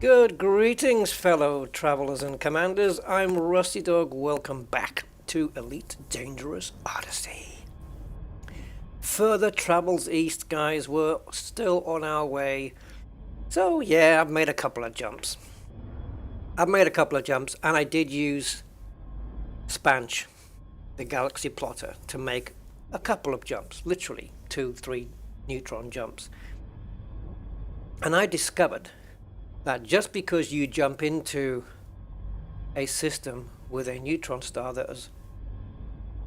Good greetings, fellow travelers and commanders. I'm Rusty Dog. Welcome back to Elite Dangerous Odyssey. Further travels east, guys. We're still on our way. So, yeah, I've made a couple of jumps. And I did use Spanch, the galaxy plotter, to make a couple of jumps. Literally 2-3 neutron jumps. And I discovered that just because you jump into a system with a neutron star that has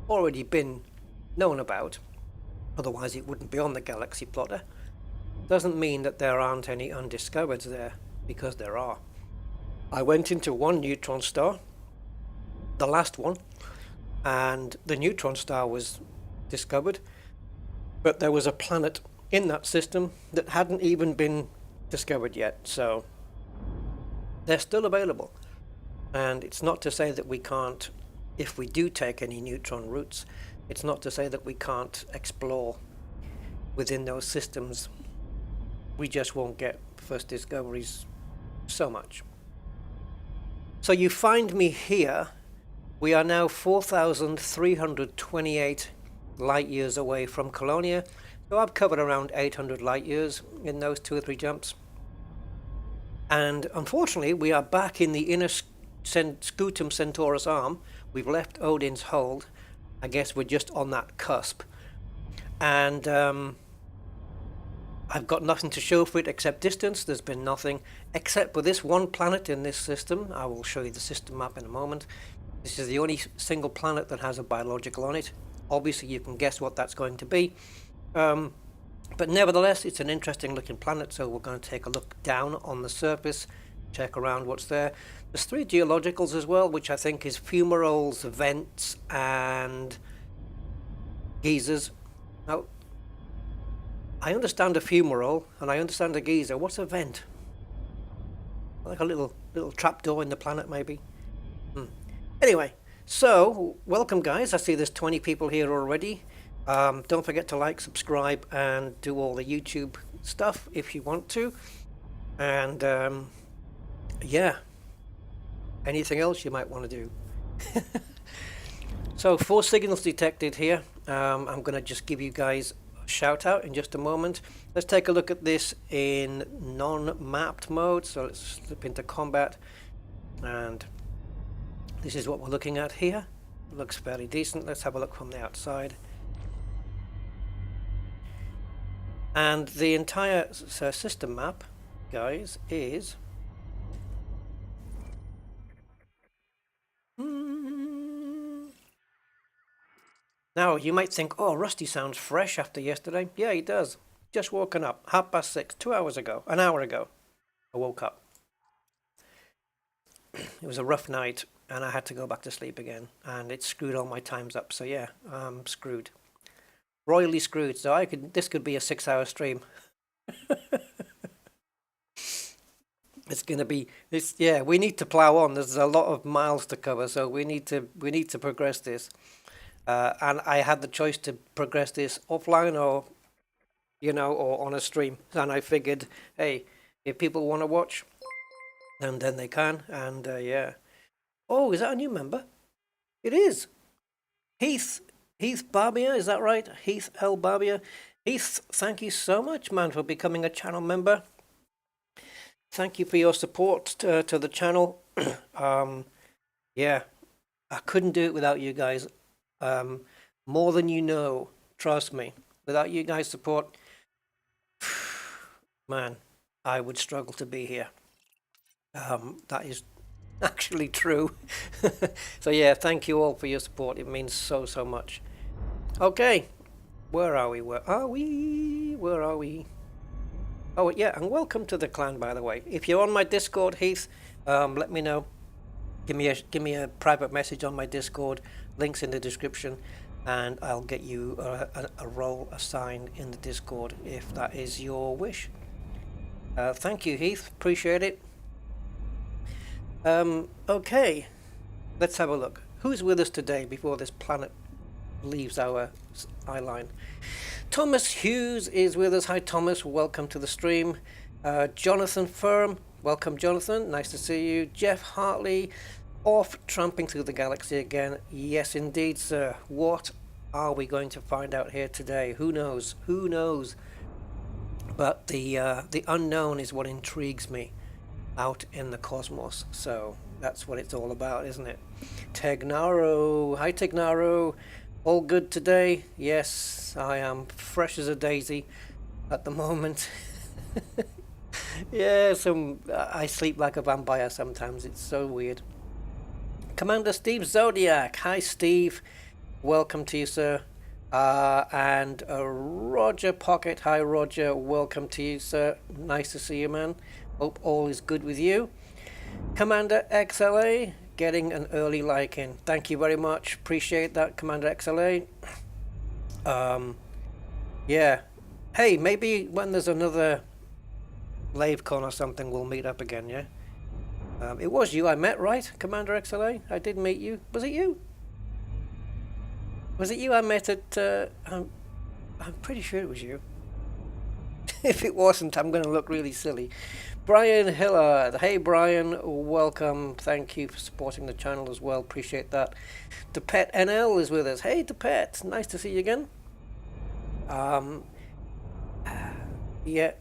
already been known about, otherwise it wouldn't be on the galaxy plotter, doesn't mean that there aren't any undiscovereds there, because there are. I went into one neutron star, the last one, and the neutron star was discovered, but there was a planet in that system that hadn't even been discovered yet, so they're still available. And it's not to say that we can't, if we do take any neutron routes, it's not to say that we can't explore within those systems. We just won't get first discoveries so much. So you find me here. We are now 4,328 light years away from Colonia. So I've covered around 800 light years in those 2 or 3 jumps. And unfortunately, we are back in the inner Scutum Centaurus arm. We've left Odin's hold. I guess we're just on that cusp. And I've got nothing to show for it except distance. There's been nothing except for this one planet in this system. I will show you the system map in a moment. This is the only single planet that has a biological on it. Obviously, you can guess what that's going to be. But nevertheless, it's an interesting looking planet, so we're going to take a look down on the surface, check around what's there. There's 3 geologicals as well, which I think is fumaroles, vents, and geysers. Now, I understand a fumarole, and I understand a geyser. What's a vent? Like a little trapdoor in the planet, maybe? Anyway, so, welcome guys. I see there's 20 people here already. Don't forget to like, subscribe, and do all the YouTube stuff if you want to. And yeah, anything else you might want to do. So 4 signals detected here. I'm going to just give you guys a shout out in just a moment. Let's take a look at this in non-mapped mode. So let's slip into combat, and this is what we're looking at here. Looks fairly decent. Let's have a look from the outside. And the entire system map, guys, is now you might think, oh, Rusty sounds fresh after yesterday. Yeah, he does. Just woken up, 6:30, 2 hours ago, an hour ago. I woke up. It was a rough night, and I had to go back to sleep again, and it screwed all my times up. So yeah, I'm screwed. Royally screwed. So this could be a 6-hour stream. It's gonna be this. Yeah, we need to plow on. There's a lot of miles to cover, so we need to progress this. And I had the choice to progress this offline or, or on a stream. And I figured, hey, if people want to watch, then they can. And yeah. Oh, is that a new member? It is. Heath Barbier, is that right? Heath L. Barbier. Heath, thank you so much, man, for becoming a channel member. Thank you for your support to the channel. Yeah, I couldn't do it without you guys. More than you know, trust me. Without you guys' support, man, I would struggle to be here. That is actually true. So yeah, thank you all for your support. It means so much. Okay, where are we? Oh yeah, and welcome to the clan, by the way. If you're on my Discord, Heath, let me know. Give me a private message on my Discord. Links in the description, and I'll get you a role assigned in the Discord if that is your wish. Thank you, Heath. Appreciate it. Okay, let's have a look. Who's with us today before this planet leaves our eye line? Thomas Hughes is with us. Hi Thomas, welcome to the stream. Jonathan Firm, welcome Jonathan, nice to see you. Jeff Hartley, off tramping through the galaxy again. Yes indeed, sir. What are we going to find out here today? Who knows? Who knows? But the unknown is what intrigues me out in the cosmos. So that's what it's all about, isn't it? Tegnaro, hi Tegnaro. All good today? Yes, I am fresh as a daisy at the moment. Yeah, I sleep like a vampire sometimes. It's so weird. Commander Steve Zodiac. Hi, Steve. Welcome to you, sir. And Roger Pocket. Hi, Roger. Welcome to you, sir. Nice to see you, man. Hope all is good with you. Commander XLA. Getting an early like in. Thank you very much. Appreciate that, Commander XLA. Yeah. Hey, maybe when there's another LaveCon or something, we'll meet up again, yeah? It was you I met, right, Commander XLA? I did meet you. Was it you? Was it you I met at... I'm pretty sure it was you. If it wasn't, I'm going to look really silly. Brian Hillard. Hey, Brian. Welcome. Thank you for supporting the channel as well. Appreciate that. DePet NL is with us. Hey, DePet. Nice to see you again. Yeah,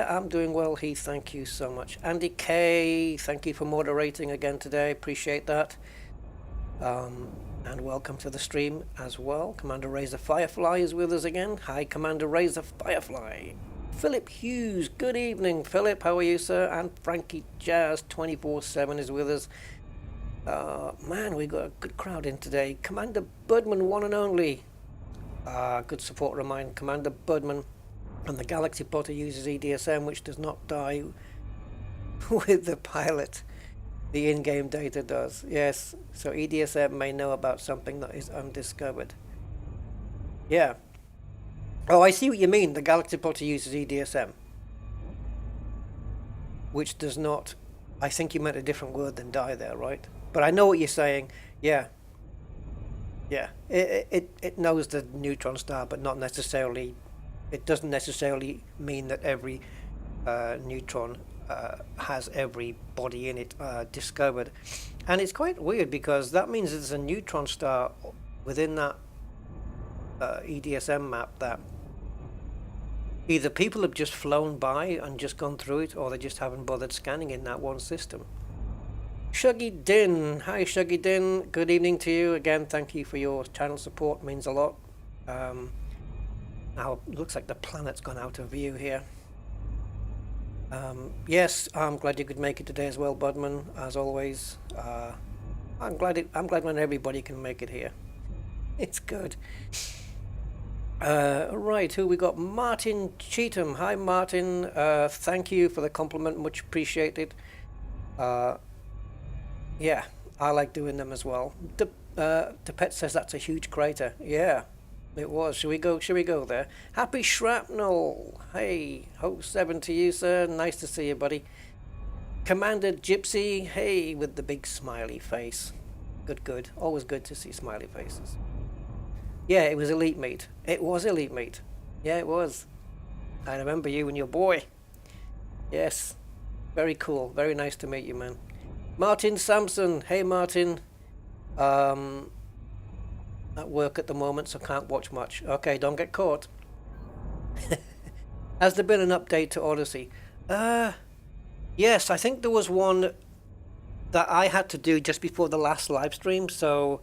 I'm doing well, Heath. Thank you so much. Andy K, thank you for moderating again today. Appreciate that. And welcome to the stream as well. Commander Razor Firefly is with us again. Hi, Commander Razor Firefly. Philip Hughes, good evening, Philip. How are you, sir? And Frankie Jazz 24/7 is with us. Man, we got a good crowd in today. Commander Budman, one and only. Good support remind Commander Budman. And the Galaxy Potter uses EDSM, which does not die with the pilot. The in-game data does. Yes, so EDSM may know about something that is undiscovered. Yeah. Oh, I see what you mean. The Galaxy Potter uses EDSM. Which does not... I think you meant a different word than die there, right? But I know what you're saying. Yeah. Yeah. It knows the neutron star, but not necessarily... It doesn't necessarily mean that every neutron has every body in it discovered. And it's quite weird because that means there's a neutron star within that EDSM map that either people have just flown by and just gone through it, or they just haven't bothered scanning in that one system. Shuggy Din. Hi Shuggy Din. Good evening to you. Again, thank you for your channel support. Means a lot. Now, it looks like the planet's gone out of view here. Yes, I'm glad you could make it today as well, Budman, as always. I'm glad when everybody can make it here. It's good. Right, who we got? Martin Cheatham. Hi, Martin. Thank you for the compliment. Much appreciated. Yeah, I like doing them as well. The pet says that's a huge crater. Yeah. It was. Should we go there? Happy Shrapnel. Hey, hope 7 to you, sir. Nice to see you, buddy. Commander Gypsy. Hey, with the big smiley face. Good. Always good to see smiley faces. Yeah, it was Elite Meet. It was Elite Meet. Yeah, it was. I remember you and your boy. Yes. Very cool. Very nice to meet you, man. Martin Sampson. Hey, Martin. At work at the moment, so can't watch much. Okay, don't get caught. Has there been an update to Odyssey? Yes, I think there was one that I had to do just before the last live stream, so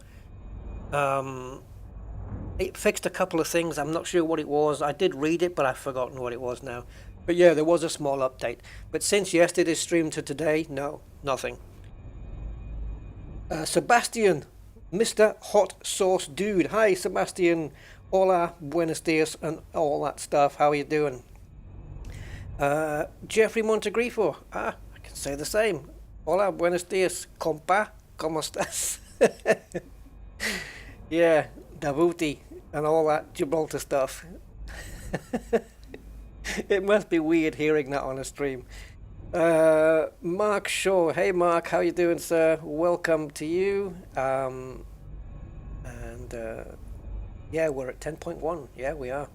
it fixed a couple of things. I'm not sure what it was. I did read it, but I've forgotten what it was now. But yeah, there was a small update. But since yesterday's stream to today, no, nothing. Sebastian, Mr. Hot Sauce Dude. Hi, Sebastian. Hola, buenos dias, and all that stuff. How are you doing? Jeffrey Montegrifo. I can say the same. Hola, buenos dias, compa. ¿Cómo estás? Yeah, Davuti and all that Gibraltar stuff. It must be weird hearing that on a stream. Mark Shaw. Hey Mark, how you doing, sir? Welcome to you. Yeah, we're at 10.1. Yeah, we are.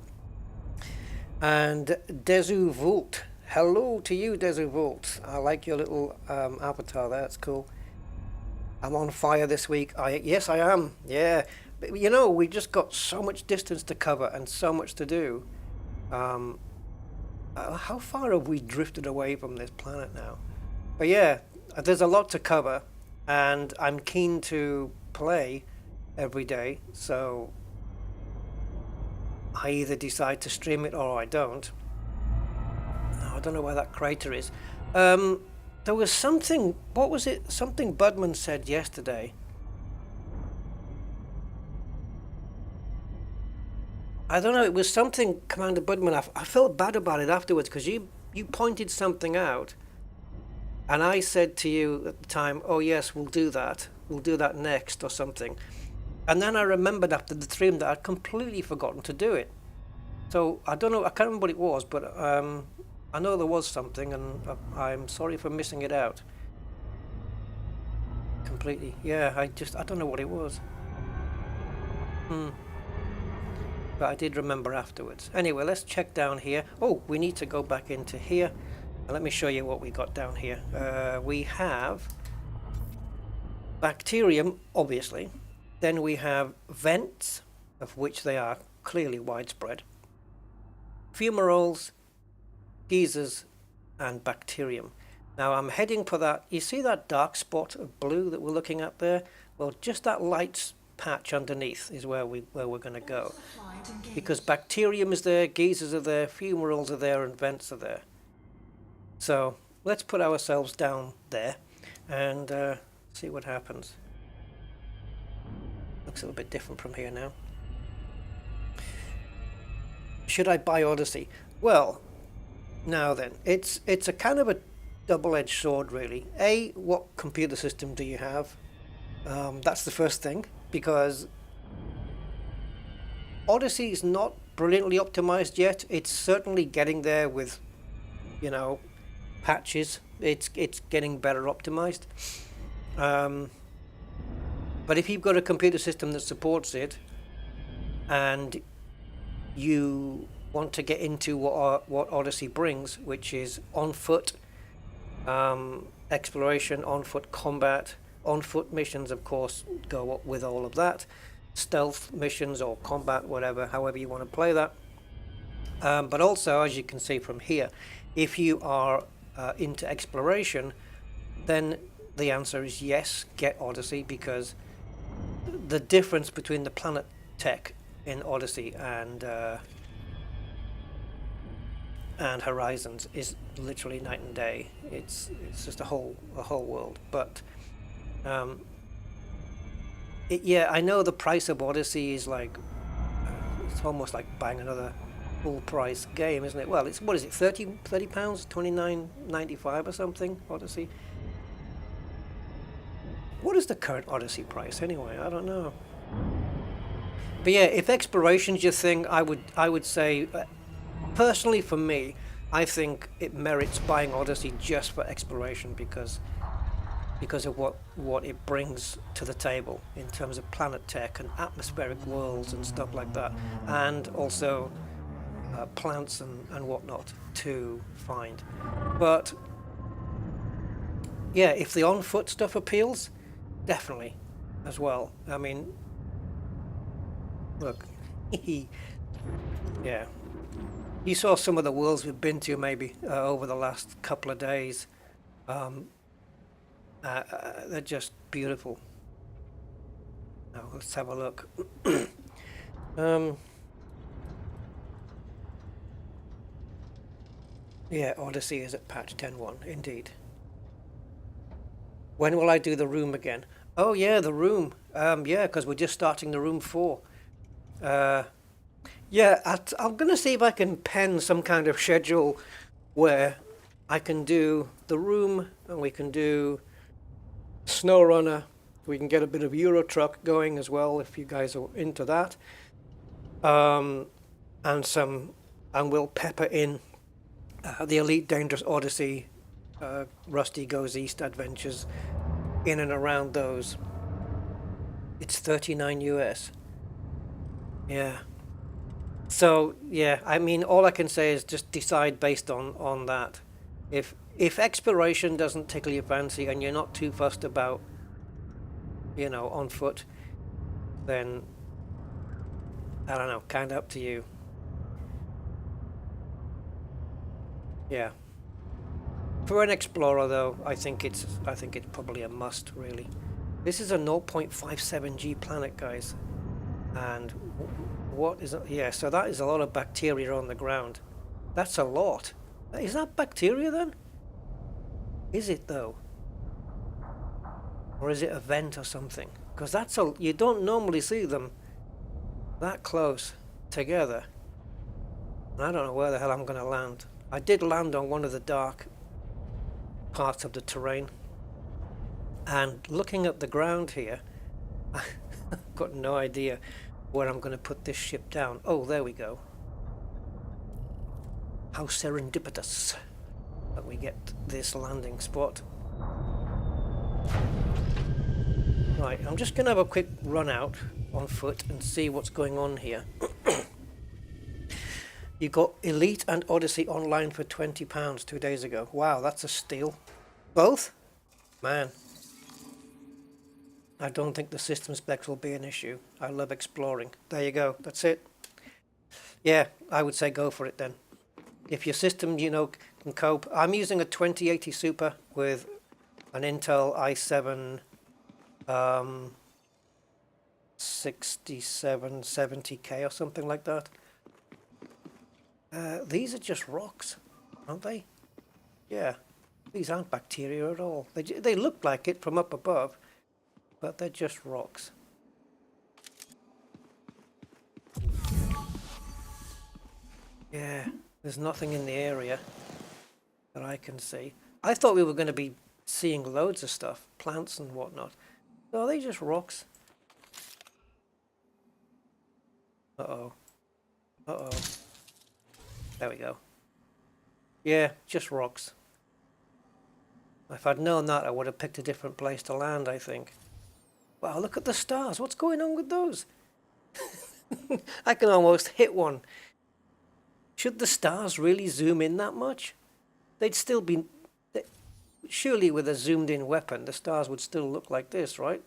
And Desu Vult. Hello to you, Desert Vault. I like your little avatar there. That's cool. I'm on fire this week. Yes, I am. Yeah. But, you know, we just got so much distance to cover and so much to do. How far have we drifted away from this planet now? But yeah, there's a lot to cover, and I'm keen to play every day, so I either decide to stream it or I don't. I don't know where that crater is. There was something, what was it? Something Budman said yesterday. I don't know, it was something, Commander Budman, I felt bad about it afterwards because you pointed something out. And I said to you at the time, oh yes, we'll do that next or something. And then I remembered after the stream that I'd completely forgotten to do it. So I don't know, I can't remember what it was, but I know there was something, and I'm sorry for missing it out. Completely. Yeah, I don't know what it was. But I did remember afterwards. Anyway, let's check down here. Oh, we need to go back into here. Let me show you what we got down here. We have bacterium, obviously. Then we have vents, of which they are clearly widespread. Fumaroles, geysers, and bacterium. Now I'm heading for that. You see that dark spot of blue that we're looking at there? Well, just that light patch underneath is where we're going to go. Because bacterium is there, geysers are there, fumaroles are there, and vents are there. So let's put ourselves down there and see what happens. Looks a little bit different from here now. Should I buy Odyssey? Well, now then, it's a kind of a double-edged sword, really. A, what computer system do you have? That's the first thing, because Odyssey is not brilliantly optimized yet. It's certainly getting there with, you know, patches. It's getting better optimized. But if you've got a computer system that supports it, and you want to get into what Odyssey brings, which is on-foot exploration, on-foot combat, on-foot missions, of course, go up with all of that. Stealth missions or combat, whatever, however you want to play that. But also, as you can see from here, if you are into exploration, then the answer is yes, get Odyssey, because the difference between the planet tech in Odyssey and Horizons is literally night and day. It's just a whole world. But yeah, I know the price of Odyssey is like it's almost like buying another full price game, isn't it? Well, it's what is it, £30, £29.95 or something, Odyssey. What is the current Odyssey price anyway? I don't know. But yeah, if exploration's your thing, I would say, personally for me, I think it merits buying Odyssey just for exploration because of what it brings to the table in terms of planet tech and atmospheric worlds and stuff like that, and also plants and whatnot to find. But yeah, if the on-foot stuff appeals, definitely as well. I mean, look, yeah, you saw some of the worlds we've been to maybe over the last couple of days. They're just beautiful. Now let's have a look. Yeah, Odyssey is at patch 10.1, indeed. When will I do the room again? Oh yeah, the room. Yeah, because we're just starting the room 4. Yeah, I'm going to see if I can pen some kind of schedule where I can do the room and we can do SnowRunner. We can get a bit of Euro Truck going as well if you guys are into that. And we'll pepper in the Elite Dangerous Odyssey, Rusty Goes East adventures in and around those. It's $39 US. Yeah. So yeah, I mean, all I can say is just decide based on that. If exploration doesn't tickle your fancy and you're not too fussed about, you know, on foot, then I don't know, kind of up to you. Yeah. For an explorer though, I think it's probably a must really. This is a 0.57G planet, guys. And what is it? Yeah, so that is a lot of bacteria on the ground. That's a lot. Is that bacteria then? Is it though? Or is it a vent or something? Because you don't normally see them that close together. And I don't know where the hell I'm going to land. I did land on one of the dark parts of the terrain. And looking at the ground here, I've got no idea where I'm going to put this ship down. Oh, there we go. How serendipitous that we get this landing spot. Right, I'm just going to have a quick run out on foot and see what's going on here. You got Elite and Odyssey online for £20 2 days ago. Wow, that's a steal. Both? Man. I don't think the system specs will be an issue. I love exploring. There you go. That's it. Yeah, I would say go for it then. If your system, you know, can cope. I'm using a 2080 Super with an Intel i7 6770K or something like that. These are just rocks, aren't they? Yeah, these aren't bacteria at all. They look like it from up above, but they're just rocks. Yeah, there's nothing in the area that I can see. I thought we were going to be seeing loads of stuff, plants and whatnot. No, are they just rocks? Uh-oh. Uh-oh. There we go. Yeah, just rocks. If I'd known that, I would have picked a different place to land, I think. Wow, look at the stars. What's going on with those? I can almost hit one. Should the stars really zoom in that much? They'd still be... Surely with a zoomed-in weapon, the stars would still look like this, right?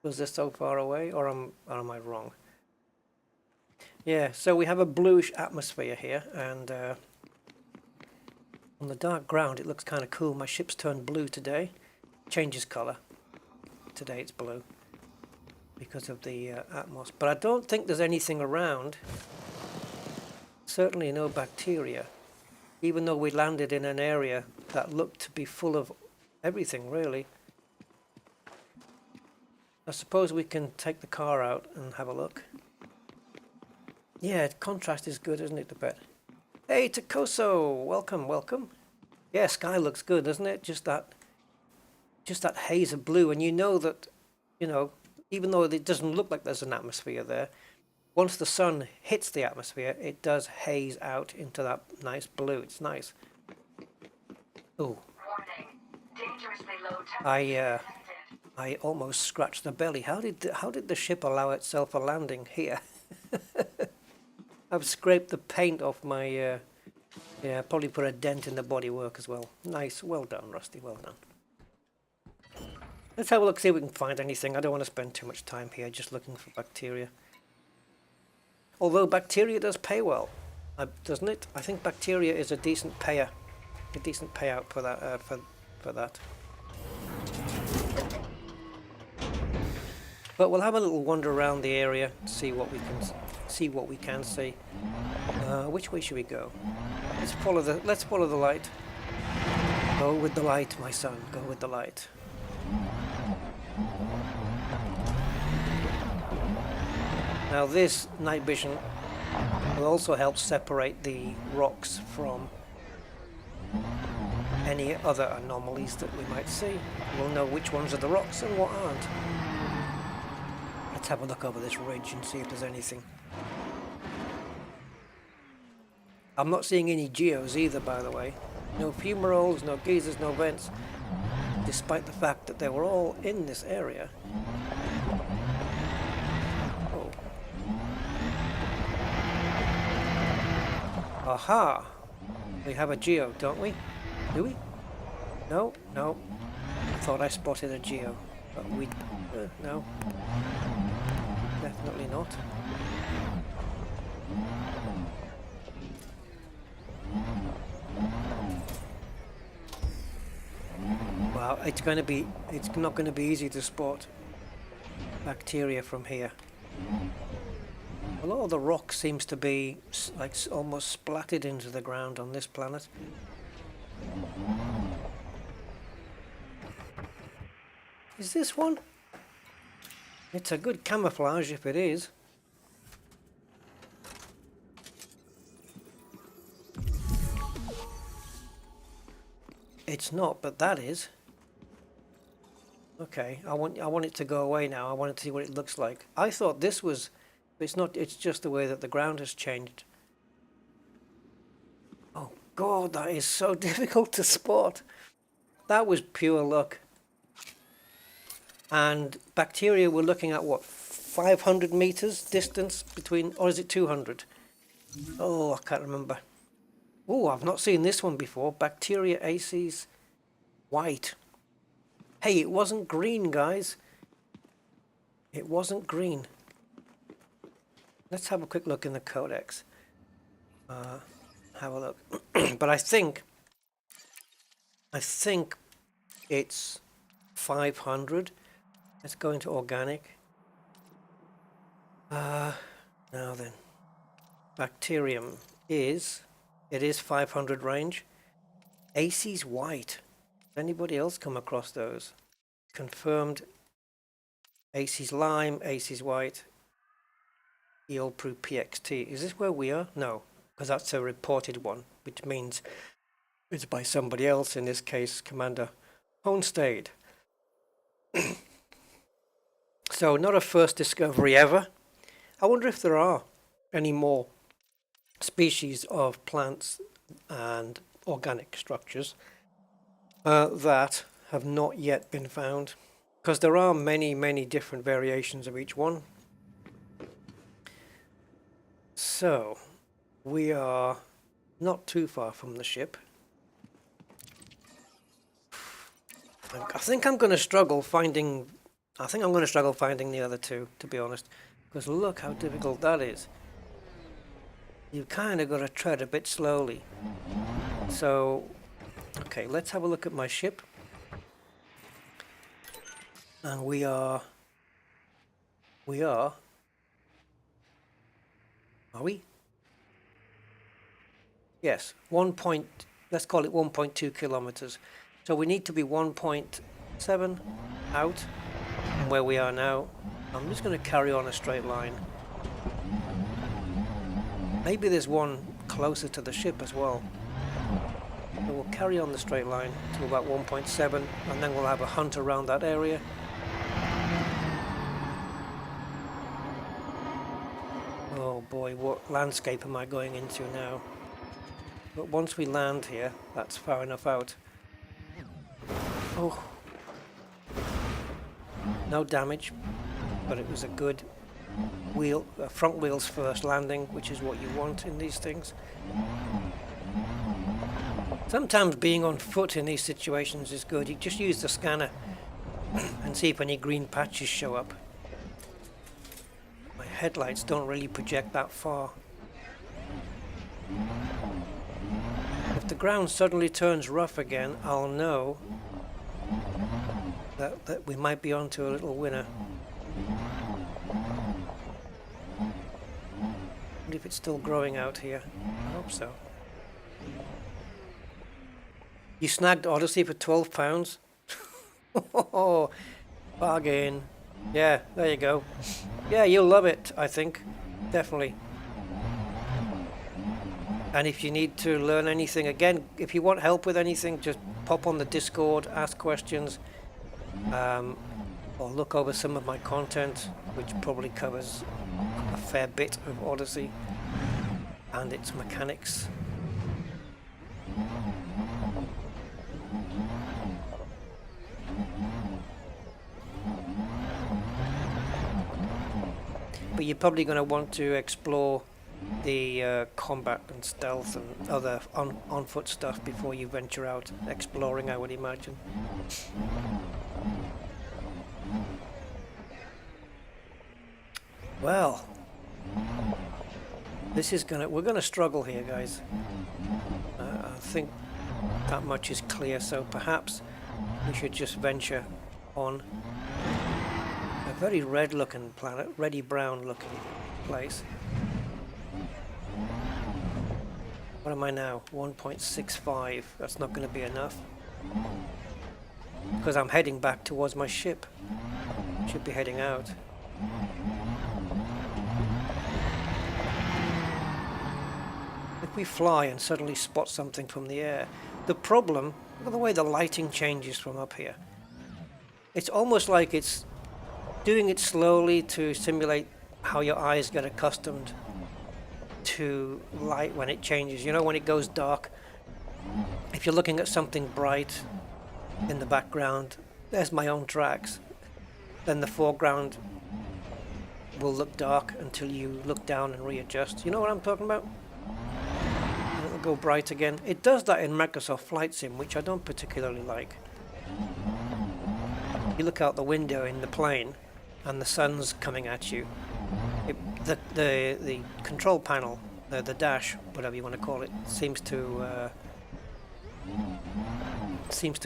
Because they're so far away, or am I wrong? Yeah, so we have a bluish atmosphere here, and on the dark ground it looks kind of cool. My ship's turned blue today. Changes colour. Today it's blue because of the atmos. But I don't think there's anything around. Certainly no bacteria. Even though we landed in an area that looked to be full of everything, really. I suppose we can take the car out and have a look. Yeah, contrast is good, isn't it, a bit? Hey, Takoso! Welcome, welcome. Yeah, sky looks good, doesn't it? Just that haze of blue. And you know that, you know, even though it doesn't look like there's an atmosphere there, once the sun hits the atmosphere, it does haze out into that nice blue. It's nice. Ooh. I almost scratched the belly. How did the ship allow itself a landing here? I've scraped the paint off my yeah, probably put a dent in the bodywork as well. Nice, well done, Rusty, well done. Let's have a look, see if we can find anything. I don't want to spend too much time here just looking for bacteria. Although bacteria does pay well, doesn't it? I think bacteria is a decent payer, a decent payout for that. For that. But we'll have a little wander around the area, see what we can see. Which way should we go? Let's follow the light. Go with the light, my son. Go with the light. Now this night vision will also help separate the rocks from any other anomalies that we might see. We'll know which ones are the rocks and what aren't. Let's have a look over this ridge and see if there's anything. I'm not seeing any geos either, by the way. No fumaroles, no geysers, no vents, despite the fact that they were all in this area. Oh. Aha! We have a geo, don't we? Do we? No, no. I thought I spotted a geo, but we... no. Definitely not. Wow, it's not going to be easy to spot bacteria from here. A lot of the rock seems to be like almost splatted into the ground on this planet. Is this one? It's a good camouflage if it is. It's not, but that is. Okay, I want it to go away now. I want to see what it looks like. I thought this was... It's not, it's just the way that the ground has changed. Oh God, that is so difficult to spot. That was pure luck. And bacteria, we're looking at what, 500 meters distance between, or is it 200? Oh, I can't remember. Oh, I've not seen this one before. Bacteria aces white. Hey, it wasn't green, guys. It wasn't green. Let's have a quick look in the codex. Have a look. But I think it's 500. Let's go into organic. Now then, bacterium is 500 range. Aces white. Has anybody else come across those? Confirmed. Aces lime, Aces white. EOPRU PXT. Is this where we are? No, because that's a reported one, which means it's by somebody else, in this case Commander Homestade. So not a first discovery ever. I wonder if there are any more species of plants and organic structures that have not yet been found, because there are many different variations of each one. So we are not too far from the ship. I think I'm going to struggle finding the other two, to be honest, because look how difficult that is. You've kind of got to tread a bit slowly. So, okay, let's have a look at my ship. And we are we? Yes, let's call it 1.2 kilometers. So we need to be 1.7 out from where we are now. I'm just going to carry on a straight line. Maybe there's one closer to the ship as well. So we'll carry on the straight line to about 1.7, and then we'll have a hunt around that area. Oh boy, what landscape am I going into now? But once we land here, that's far enough out. Oh. No damage, but it was a good front wheels first landing, which is what you want in these things. Sometimes being on foot in these situations is good. You just use the scanner and see if any green patches show up. My headlights don't really project that far. If the ground suddenly turns rough again, I'll know that we might be onto a little winner. And if it's still growing out here, I hope so. You snagged Odyssey for £12? Oh, bargain. Yeah, there you go. Yeah, you'll love it, I think. Definitely. And if you need to learn anything, again, if you want help with anything, just pop on the Discord, ask questions, or look over some of my content, which probably covers a fair bit of Odyssey and its mechanics. But you're probably going to want to explore the combat and stealth and other on-foot stuff before you venture out exploring, I would imagine. Well, we're gonna struggle here, guys. I think that much is clear, so perhaps we should just venture on. A very red looking planet, reddy brown looking place. What am I now? 1.65. That's not going to be enough. Because I'm heading back towards my ship. Should be heading out. If we fly and suddenly spot something from the air, the problem, look at the way the lighting changes from up here. It's almost like it's doing it slowly to simulate how your eyes get accustomed to light when it changes. You know, when it goes dark, if you're looking at something bright in the background, there's my own tracks, then the foreground will look dark until you look down and readjust. You know what I'm talking about? And it'll go bright again. It does that in Microsoft Flight Sim, which I don't particularly like. You look out the window in the plane and the sun's coming at you. The control panel, the dash, whatever you want to call it, seems to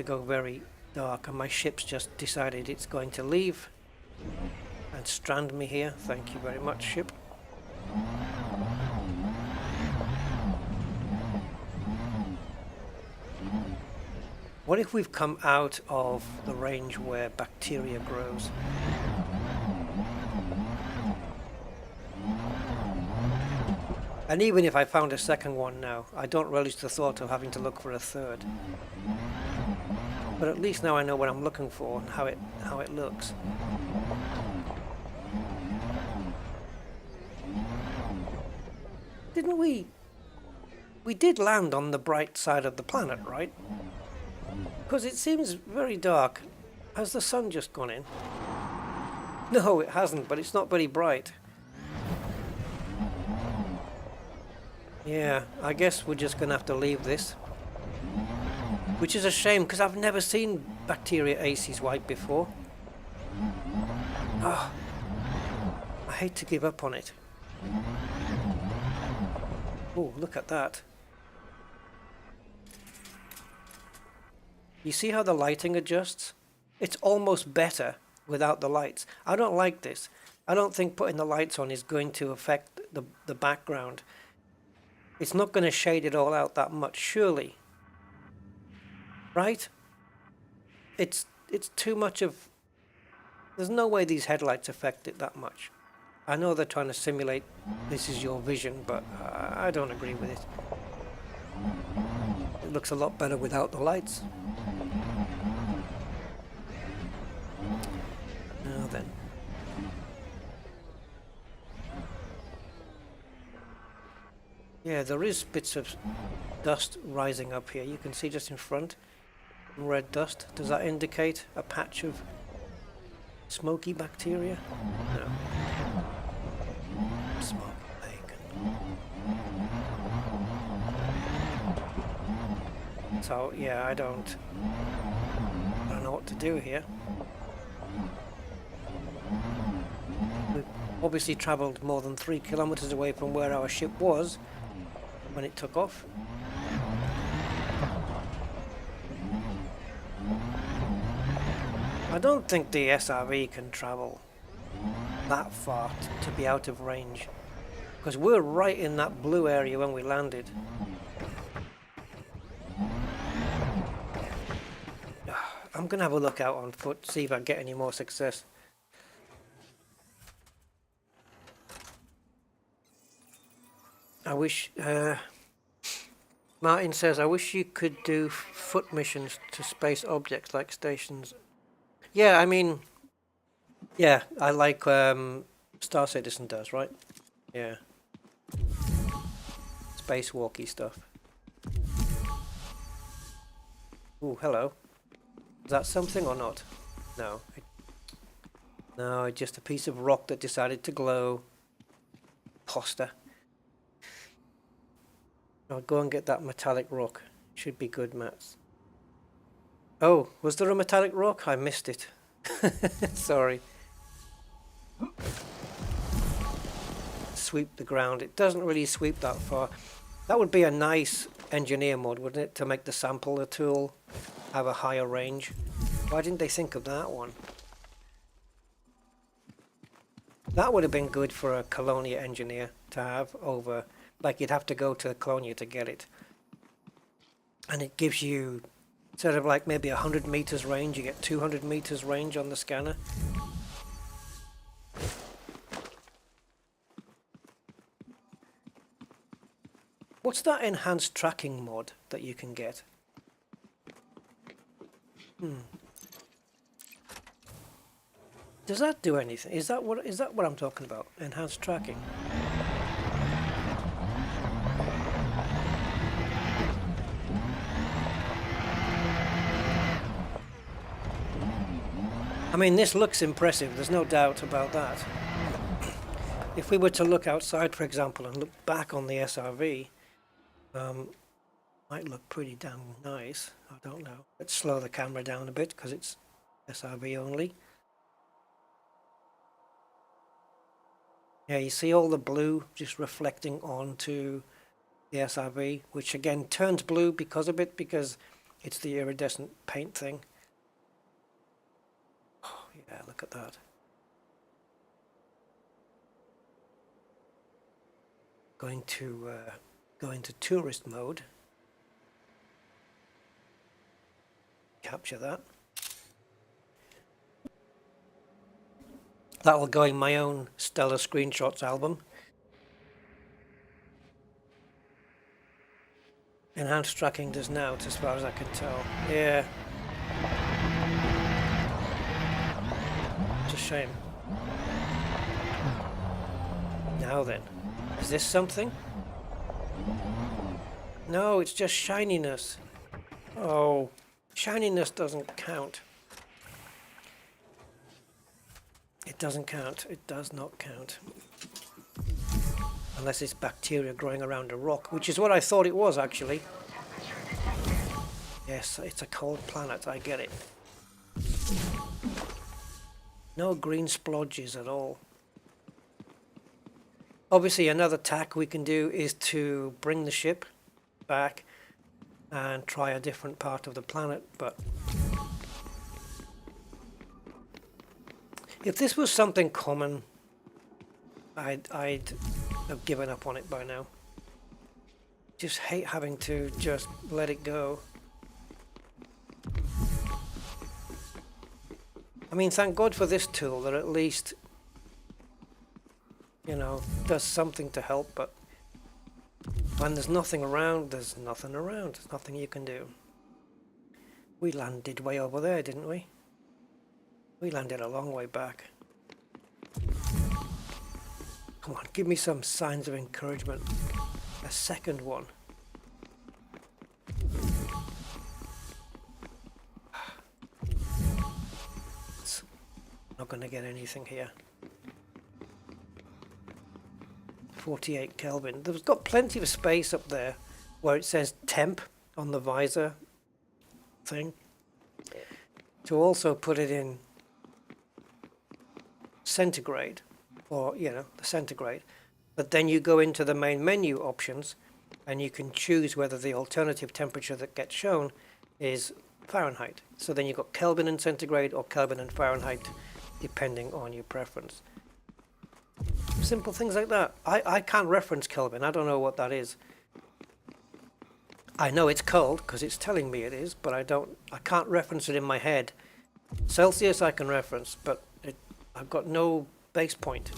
go very dark, and my ship's just decided it's going to leave and strand me here. Thank you very much, ship. What if we've come out of the range where bacteria grows? And even if I found a second one now, I don't relish the thought of having to look for a third. But at least now I know what I'm looking for and how it looks. Didn't we? We did land on the bright side of the planet, right? Because it seems very dark. Has the sun just gone in? No, it hasn't, but it's not very bright. Yeah, I guess we're just going to have to leave this. Which is a shame, because I've never seen bacteria aces white before. Oh, I hate to give up on it. Oh, look at that. You see how the lighting adjusts? It's almost better without the lights. I don't like this. I don't think putting the lights on is going to affect the background. It's not going to shade it all out that much, surely. Right? It's too much of... There's no way these headlights affect it that much. I know they're trying to simulate this is your vision, but I don't agree with it. It looks a lot better without the lights. Now then. Yeah, there is bits of dust rising up here. You can see just in front, red dust. Does that indicate a patch of smoky bacteria? No. Smoke bacon. So yeah, I don't know what to do here. We've obviously travelled more than 3 kilometers away from where our ship was when it took off. I don't think the SRV can travel that far to be out of range, because we're right in that blue area when we landed. I'm gonna have a look out on foot, see if I get any more success. I wish, Martin says, I wish you could do foot missions to space objects like stations. Yeah, I mean, yeah, I like Star Citizen does, right? Yeah. Spacewalky stuff. Ooh, hello. Is that something or not? No. No, just a piece of rock that decided to glow. Poster. I'll go and get that metallic rock. Should be good, Mats. Oh, was there a metallic rock? I missed it. Sorry. Sweep the ground. It doesn't really sweep that far. That would be a nice engineer mod, wouldn't it? To make the sampler tool have a higher range. Why didn't they think of that one? That would have been good for a Colonia engineer to have over, like you'd have to go to Colonia to get it. And it gives you sort of like maybe 100 meters range, you get 200 meters range on the scanner. What's that enhanced tracking mod that you can get? Does that do anything? Is that what I'm talking about? Enhanced tracking. I mean, this looks impressive, there's no doubt about that. If we were to look outside, for example, and look back on the SRV, might look pretty damn nice. I don't know. Let's slow the camera down a bit because it's SRV only. Yeah, you see all the blue just reflecting onto the SRV, which again turns blue because of it, because it's the iridescent paint thing. Oh, yeah, look at that. Going to go into tourist mode. Capture that. That will go in my own Stellar Screenshots album. Enhanced tracking does now, as far as I can tell. Yeah. It's a shame. Now then, is this something? No, it's just shininess. Oh, shininess doesn't count. It doesn't count. It does not count. Unless it's bacteria growing around a rock, which is what I thought it was, actually. Yes, it's a cold planet, I get it. No green splodges at all. Obviously, another tack we can do is to bring the ship back and try a different part of the planet, but if this was something common, I'd have given up on it by now. Just hate having to just let it go. I mean, thank God for this tool that at least, you know, does something to help, but when there's nothing around, there's nothing around. There's nothing you can do. We landed way over there, didn't we? We landed a long way back. Come on, give me some signs of encouragement. A second one. It's not going to get anything here. 48 Kelvin. There's got plenty of space up there where it says temp on the visor thing. To also put it in centigrade, or you know, the centigrade, but then you go into the main menu options and you can choose whether the alternative temperature that gets shown is Fahrenheit. So then you've got Kelvin and centigrade or Kelvin and Fahrenheit depending on your preference. Simple things like that. I can't reference Kelvin. I don't know what that is. I know it's cold because it's telling me it is, but I can't reference it in my head. Celsius I can reference, but I've got no base point.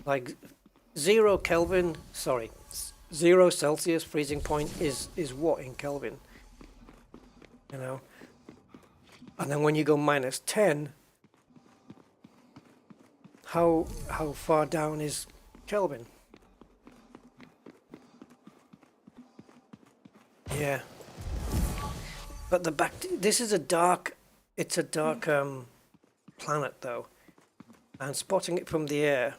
Like 0 Celsius freezing point is what in Kelvin? You know? And then when you go minus 10, how far down is Kelvin? Yeah. But this is a dark, it's a dark planet though, and spotting it from the air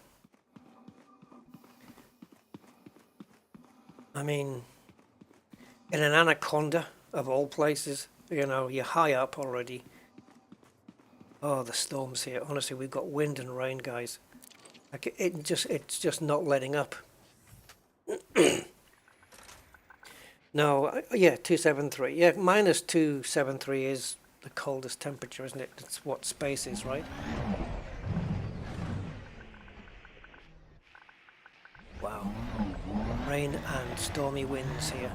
I mean, in an anaconda of all places, you know, you're high up already. Oh, the storms here. Honestly, we've got wind and rain, guys. Like it's just not letting up. No, yeah, 273. Yeah, minus 273 is the coldest temperature, isn't it? It's what space is, right? Wow. Rain and stormy winds here.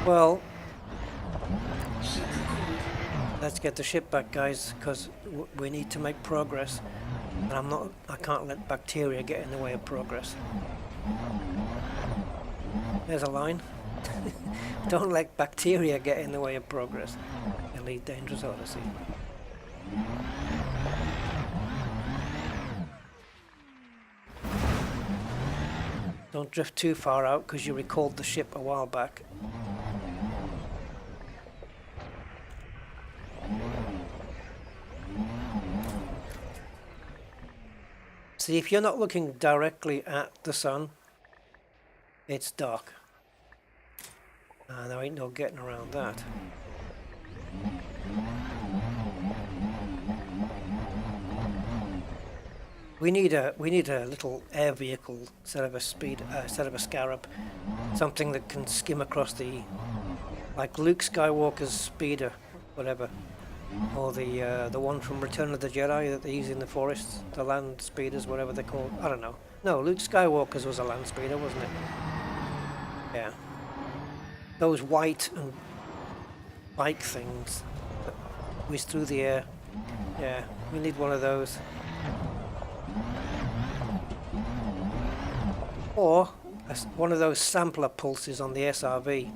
Well, let's get the ship back, guys, because we need to make progress. And I can't let bacteria get in the way of progress. There's a line. Don't let bacteria get in the way of progress. Elite Dangerous Odyssey. Don't drift too far out because you recalled the ship a while back. See, if you're not looking directly at the sun, it's dark. There ain't no getting around that. We need a little air vehicle instead of a scarab, something that can skim across the, like Luke Skywalker's speeder, whatever, or the one from Return of the Jedi that they use in the forests, the land speeders, whatever they're called. I don't know. No, Luke Skywalker's was a land speeder, wasn't it? Yeah. Those white and bike things that whiz through the air. Yeah, we need one of those. Or one of those sampler pulses on the SRV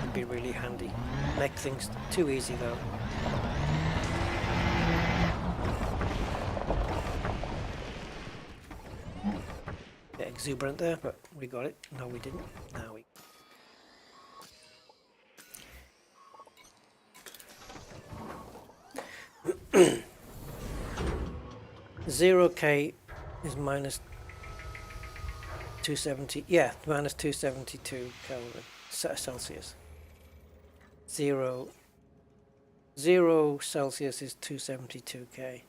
would be really handy. Make things too easy though. Bit exuberant there, but we got it. No, we didn't. Now we. 0K is minus 270, yeah, minus 272 Kelvin, Celsius. Zero Celsius is 272K.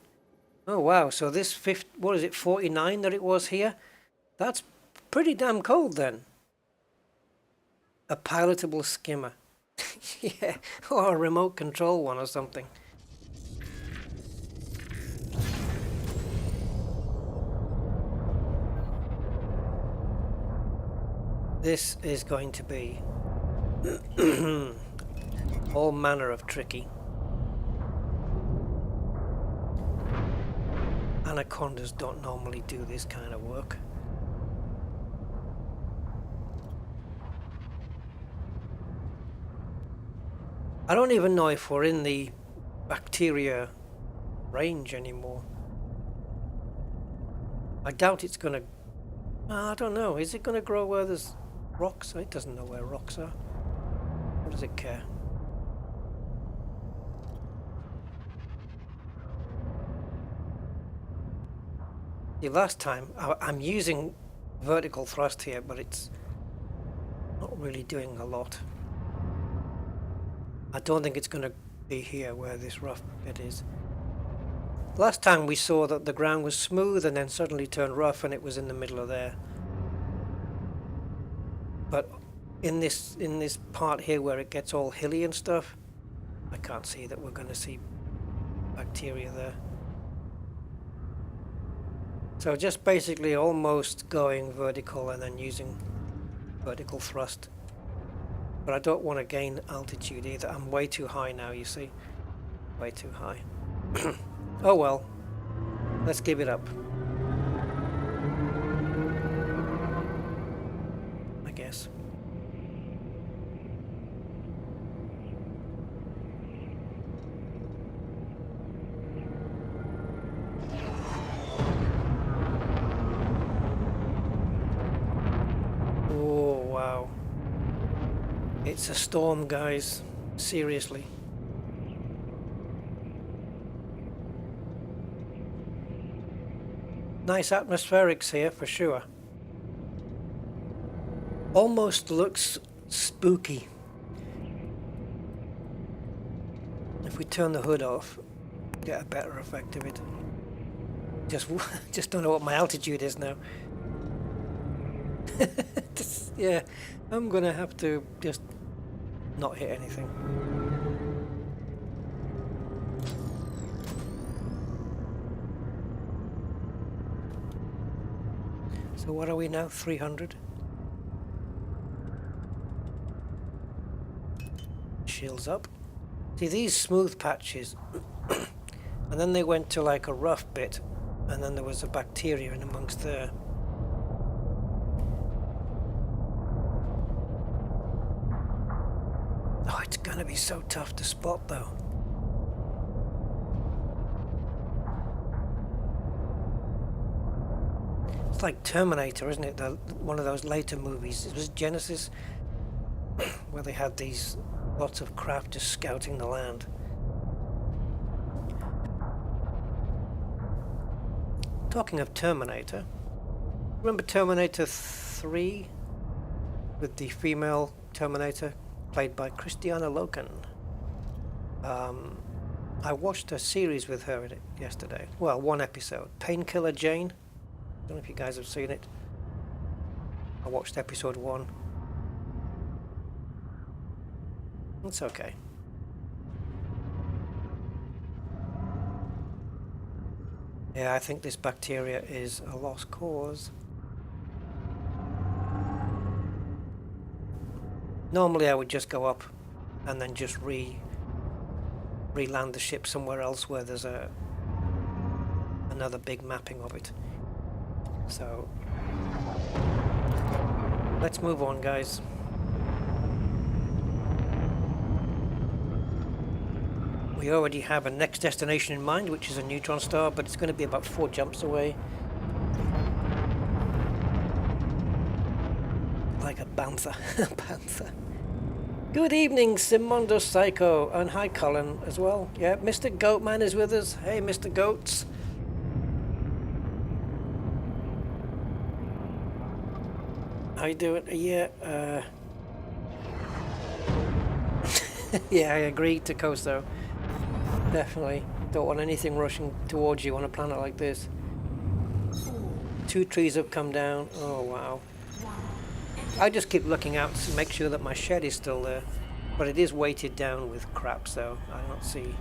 Oh wow, so this what is it, 49 that it was here? That's pretty damn cold then. A pilotable skimmer. Yeah, or a remote control one or something. This is going to be all manner of tricky. Anacondas don't normally do this kind of work. I don't even know if we're in the bacteria range anymore. I doubt it's going to... I don't know. Is it going to grow where there's rocks? It doesn't know where rocks are. What does it care? The last time, I'm using vertical thrust here, but it's not really doing a lot. I don't think it's going to be here where this rough bit is. Last time we saw that the ground was smooth and then suddenly turned rough and it was in the middle of there. But in this part here where it gets all hilly and stuff, I can't see that we're going to see bacteria there. So just basically almost going vertical and then using vertical thrust. But I don't want to gain altitude either. I'm way too high now, you see. Way too high. Oh well. Let's give it up. I guess. Oh, wow. It's a storm, guys. Seriously. Nice atmospherics here for sure. almost looks spooky. If we turn the hood off, get a better effect of it. Just don't know what my altitude is now. Yeah, I'm gonna have to just not hit anything. So what are we now? 300? Shields up. See these smooth patches, and then they went to like a rough bit, and then there was a bacteria in amongst there. Oh, it's gonna be so tough to spot though. It's like Terminator, isn't it? One of those later movies. It was Genesis, where they had these lots of craft just scouting the land. Talking of Terminator, remember Terminator 3 with the female Terminator played by Christiana Loken? I watched a series with her yesterday. Well, one episode. Painkiller Jane. I don't know if you guys have seen it. I watched episode 1. It's okay. Yeah, I think this bacteria is a lost cause. Normally I would just go up and then just re-land the ship somewhere else where there's another big mapping of it. So let's move on, guys. We already have a next destination in mind, which is a neutron star, but it's going to be about 4 jumps away. Like a bantha. Panther. Good evening, Simondo Psycho, and hi Colin as well. Yeah, Mr. Goatman is with us. Hey, Mr. Goats. How you doing? Yeah, yeah, I agree, Takoso. Definitely. Don't want anything rushing towards you on a planet like this. 2 trees have come down. Oh, wow. I just keep looking out to make sure that my shed is still there. But it is weighted down with crap, so I don't see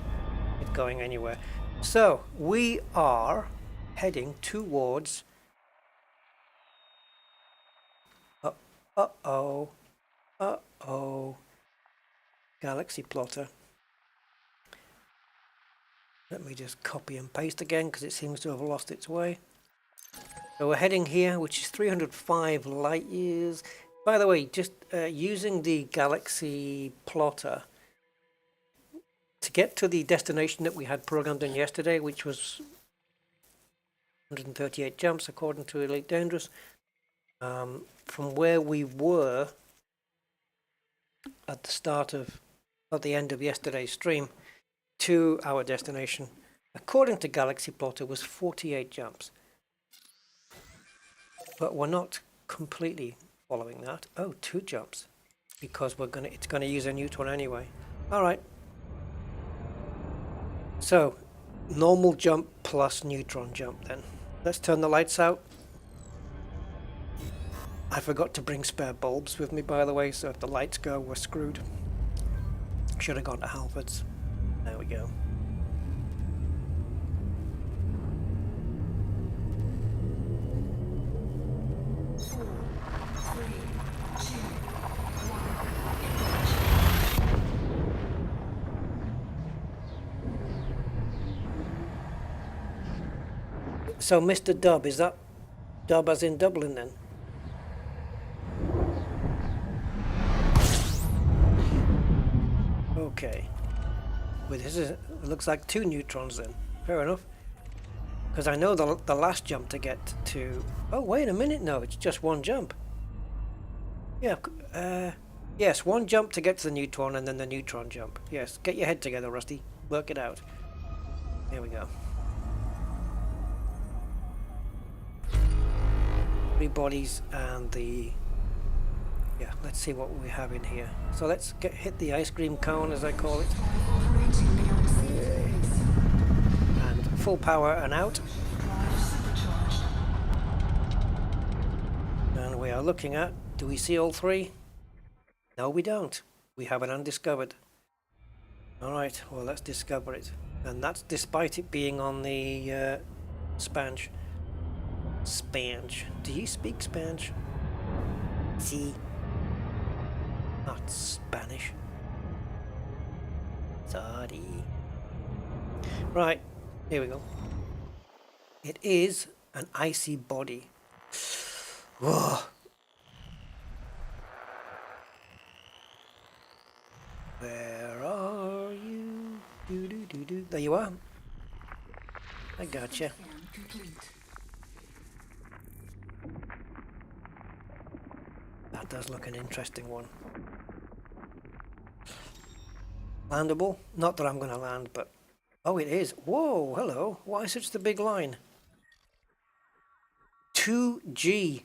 it going anywhere. So, we are heading towards... Uh-oh. Uh-oh. Galaxy plotter. Let me just copy and paste again because it seems to have lost its way. So we're heading here, which is 305 light years. By the way, just using the Galaxy plotter to get to the destination that we had programmed in yesterday, which was 138 jumps according to Elite Dangerous, from where we were at the end of yesterday's stream to our destination, according to Galaxy Plotter, was 48 jumps. But we're not completely following that. Oh, 2 jumps, because it's gonna use a neutron anyway. All right. So, normal jump plus neutron jump then. Let's turn the lights out. I forgot to bring spare bulbs with me, by the way, so if the lights go, we're screwed. Should have gone to Halfords. There we go. So, Mr. Dub, is that Dub as in Dublin then? Okay. Well, it looks like 2 neutrons then. Fair enough. Because I know the last jump to get to... Oh, wait a minute. No, it's just 1 jump. Yeah. Yes, 1 jump to get to the neutron and then the neutron jump. Yes, get your head together, Rusty. Work it out. Here we go. 3 bodies and the Yeah, let's see what we have in here. So let's hit the ice cream cone, as I call it. And full power and out. And we are looking at, do we see all three? No, we don't. We have an undiscovered. Alright, well, let's discover it. And that's despite it being on the Spanish. Spanish. Do you speak Spanish? Si. Not Spanish. Sorry. Right, here we go. It is an icy body. Whoa. Where are you? Do do do do. There you are. I gotcha. That does look an interesting one. Landable? Not that I'm going to land, but... Oh, it is. Whoa, hello. Why such the big line? 2G.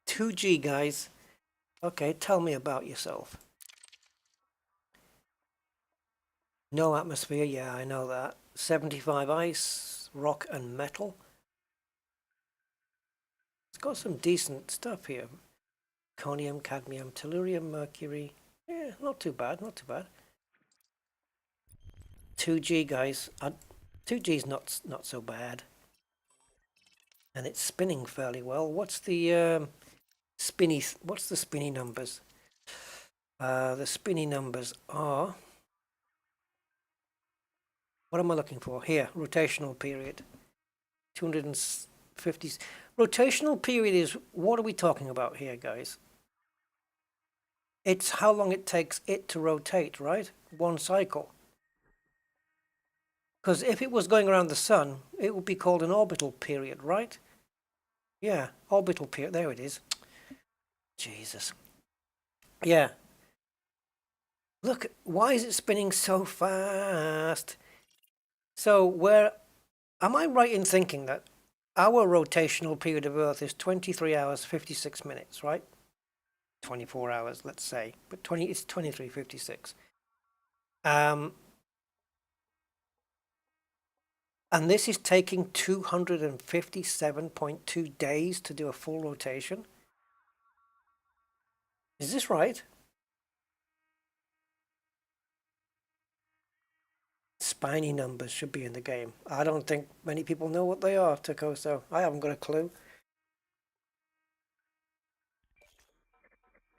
2G, guys. Okay, tell me about yourself. No atmosphere, yeah, I know that. 75 ice, rock and metal. It's got some decent stuff here. Conium, cadmium, tellurium, mercury. Yeah, not too bad, not too bad. 2G, guys. 2G's not so bad. And it's spinning fairly well. What's the what's the spinny numbers? The spinny numbers are... What am I looking for? Here, rotational period. 250. Rotational period is, what are we talking about here, guys? It's how long it takes it to rotate, right? One cycle. Because if it was going around the sun, it would be called an orbital period, right? Yeah, orbital period. There it is. Jesus. Yeah. Look, why is it spinning so fast? So where... Am I right in thinking that our rotational period of Earth is 23 hours, 56 minutes, right? 24 hours, let's say. But it's 23:56. And this is taking 257.2 days to do a full rotation. Is this right? Spiny numbers should be in the game. I don't think many people know what they are, Takoso. I haven't got a clue.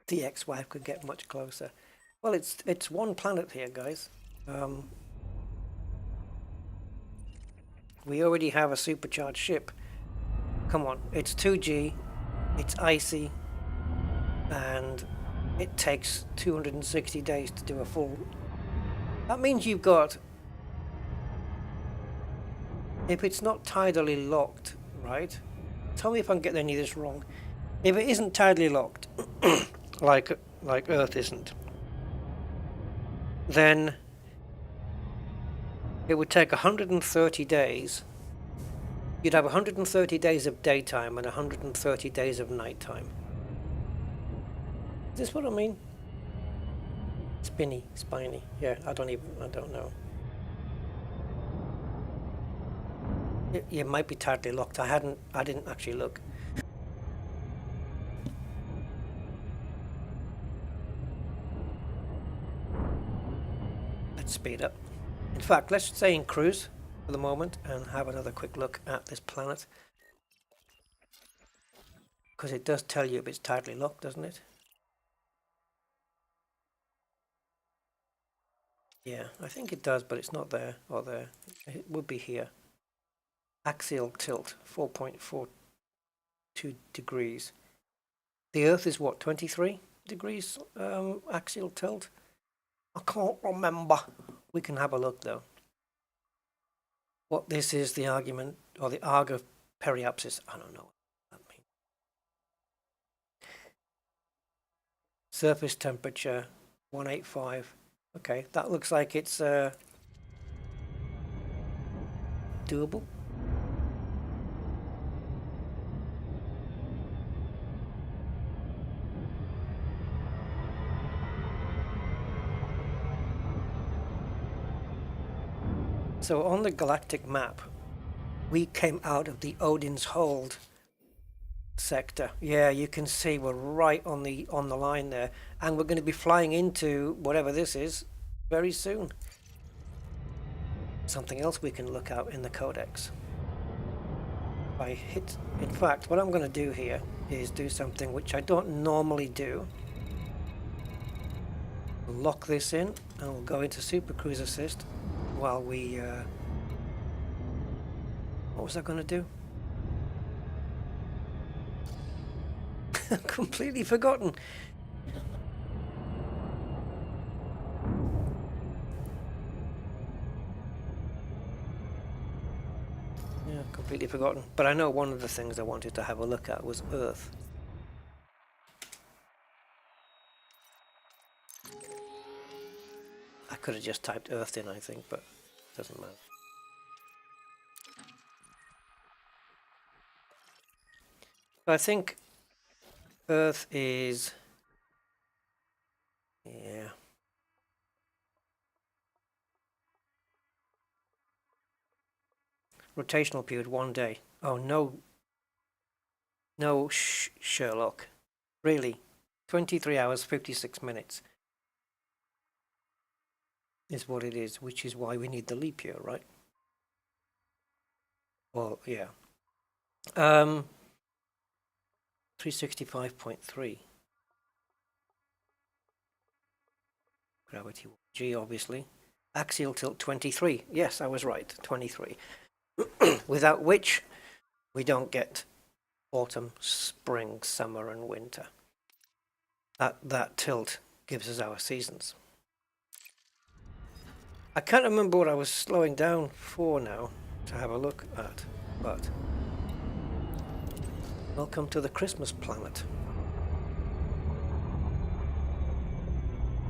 The ex-wife could get much closer. Well, it's one planet here, guys. We already have a supercharged ship. Come on, it's 2G, it's icy, and it takes 260 days to do a full... That means you've got... If it's not tidally locked, right? Tell me if I'm getting any of this wrong. If it isn't tidally locked, like Earth isn't, then it would take 130 days. You'd have 130 days of daytime and 130 days of nighttime. Is this what I mean? Spiny. Yeah, I don't know. It might be tidally locked. I didn't actually look. Let's speed up. In fact, let's stay in cruise for the moment and have another quick look at this planet. Because it does tell you if it's tidally locked, doesn't it? Yeah, I think it does, but it's not there or there. It would be here. Axial tilt, 4.42 degrees. The Earth is what, 23 degrees axial tilt? I can't remember. We can have a look though. What this is, the argument, or the arg of periapsis, I don't know what that means. Surface temperature, 185. Okay, that looks like it's doable. So on the galactic map, we came out of the Odin's Hold sector. Yeah, you can see we're right on the line there, and we're going to be flying into whatever this is very soon. Something else we can look out in the codex. In fact, what I'm going to do here is do something which I don't normally do. Lock this in, and we'll go into Super Cruise Assist while we what was I going to do? Completely forgotten. Yeah, completely forgotten. But I know one of the things I wanted to have a look at was Earth. I could have just typed Earth in, I think, but it doesn't matter. I think Earth is, yeah. Rotational period 1 day. Oh no. No, Sherlock. Really? 23 hours, 56 minutes. Is what it is, which is why we need the leap year, right? Well, yeah. 365.3. Gravity G, obviously. Axial tilt 23. Yes, I was right, 23. Without which we don't get autumn, spring, summer, and winter. That tilt gives us our seasons. I can't remember what I was slowing down for now to have a look at, but welcome to the Christmas planet.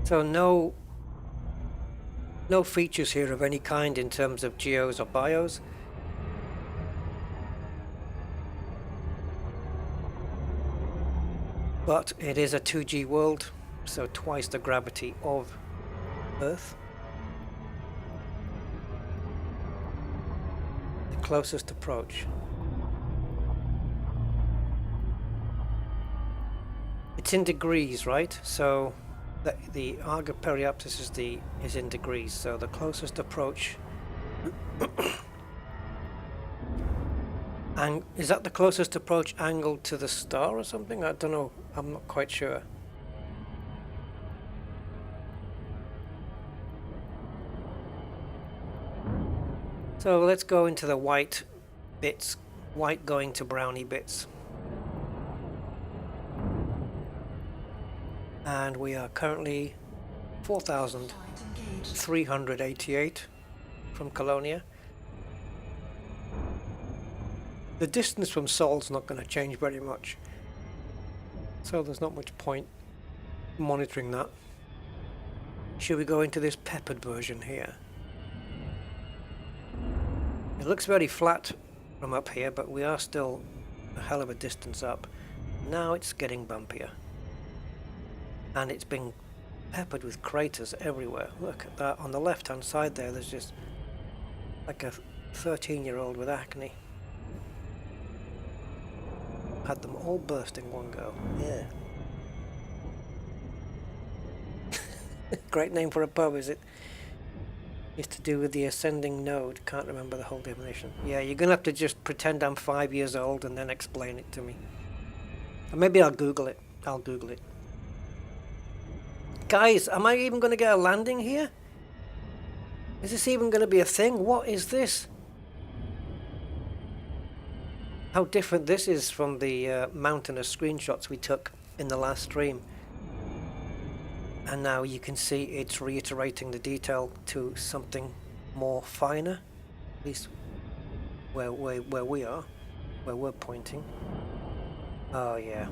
So no features here of any kind in terms of geos or bios. But it is a 2G world, so twice the gravity of Earth. The closest approach. It's in degrees, right? So the Arga Periaptus is in degrees, so the closest approach. And is that the closest approach angle to the star or something? I don't know. I'm not quite sure. So let's go into the white bits. White going to brownie bits. And we are currently 4,388 from Colonia. The distance from Sol's not going to change very much, so there's not much point monitoring that. Should we go into this peppered version here? It looks very flat from up here, but we are still a hell of a distance up. Now it's getting bumpier. And it's been peppered with craters everywhere. Look at that. On the left hand side there, there's just like a 13-year-old with acne. Had them all burst in one go. Yeah. Great name for a pub, is it? It's to do with the ascending node. Can't remember the whole definition. Yeah, you're going to have to just pretend I'm 5 years old and then explain it to me. Or maybe I'll Google it. I'll Google it. Guys, am I even going to get a landing here? Is this even going to be a thing? What is this? How different this is from the mountainous screenshots we took in the last stream. And now you can see it's reiterating the detail to something more finer, at least where we are, where we're pointing. Oh yeah.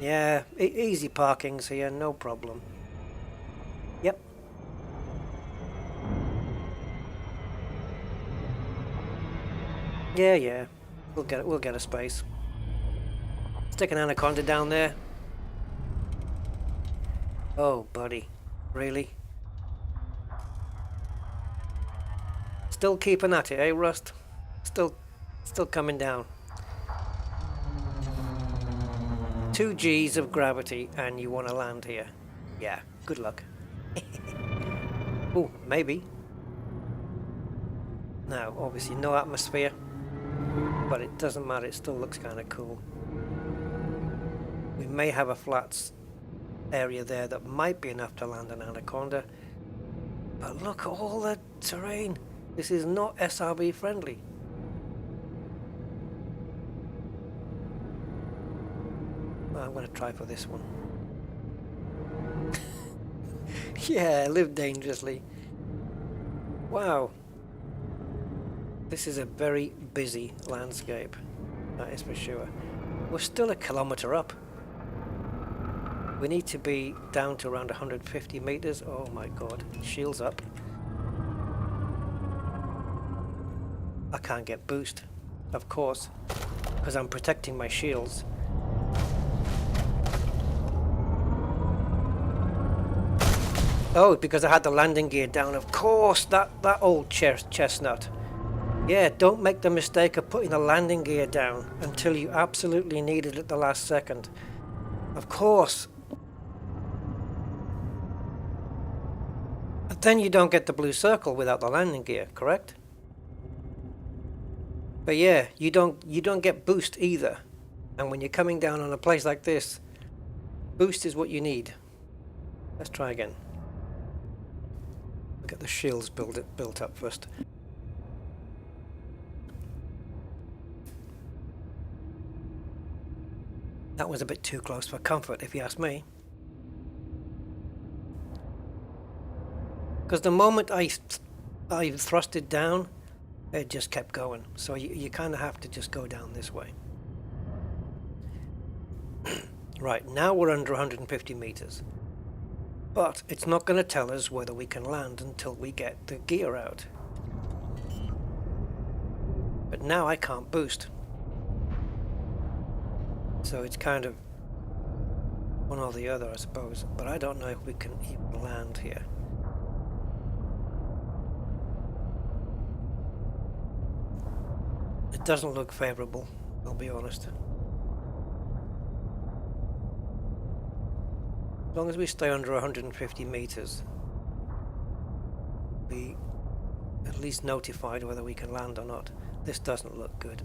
Yeah, easy parkings here, no problem. Yep. Yeah. We'll get a space. Stick an anaconda down there. Oh, buddy. Really? Still keeping at it, eh, Rust? Still coming down. 2 G's of gravity and you want to land here. Yeah, good luck. Oh, maybe. Now, obviously no atmosphere, but it doesn't matter, it still looks kind of cool. We may have a flat area there that might be enough to land an anaconda, but look at all the terrain. This is not SRB friendly. I'm going to try for this one. Yeah, live dangerously. Wow. This is a very busy landscape, that is for sure. We're still a kilometre up. We need to be down to around 150 meters. Oh my god, shields up. I can't get boost, of course, because I'm protecting my shields. Oh, because I had the landing gear down, of course, that old chestnut. Yeah, don't make the mistake of putting the landing gear down until you absolutely need it at the last second. Of course. But then you don't get the blue circle without the landing gear, correct? But yeah, you don't get boost either. And when you're coming down on a place like this, boost is what you need. Let's try again. Get the shields built up first. That was a bit too close for comfort, if you ask me. Because the moment I thrust it down, it just kept going. So you kind of have to just go down this way. Right, now we're under 150 meters. But it's not going to tell us whether we can land until we get the gear out. But now I can't boost. So it's kind of one or the other, I suppose. But I don't know if we can even land here. It doesn't look favorable, I'll be honest. As long as we stay under 150 meters, be at least notified whether we can land or not. This doesn't look good.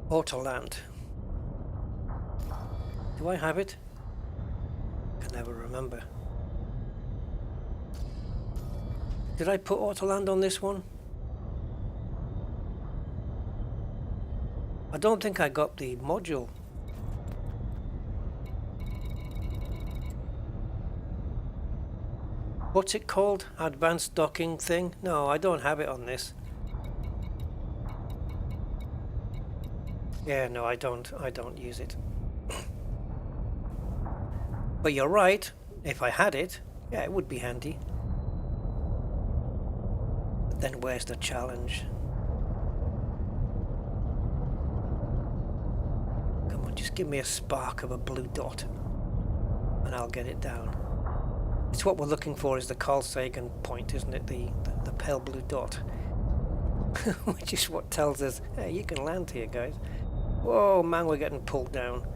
Auto land. Do I have it? I can never remember. Did I put auto land on this one? I don't think I got the module. What's it called? Advanced docking thing? No, I don't have it on this. Yeah, no, I don't use it. But you're right, if I had it, yeah, it would be handy. But then where's the challenge? Come on, just give me a spark of a blue dot and I'll get it down. It's what we're looking for, is the Carl Sagan point, isn't it? The pale blue dot. Which is what tells us, hey, you can land here, guys. Whoa, man, we're getting pulled down.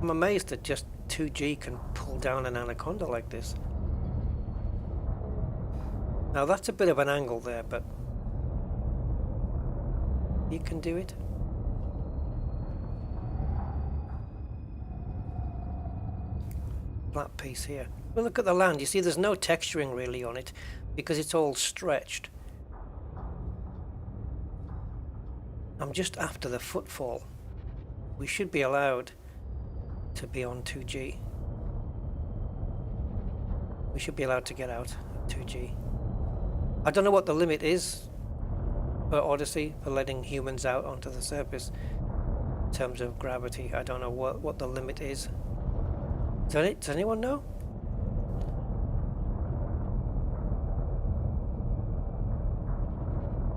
I'm amazed that just 2G can pull down an anaconda like this. Now that's a bit of an angle there, but you can do it. Flat piece here. Well, look at the land. You see there's no texturing really on it because it's all stretched. I'm just after the footfall. We should be allowed to be on 2G. We should be allowed to get out at 2G. I don't know what the limit is for Odyssey for letting humans out onto the surface in terms of gravity. I don't know what the limit is. Does anyone know?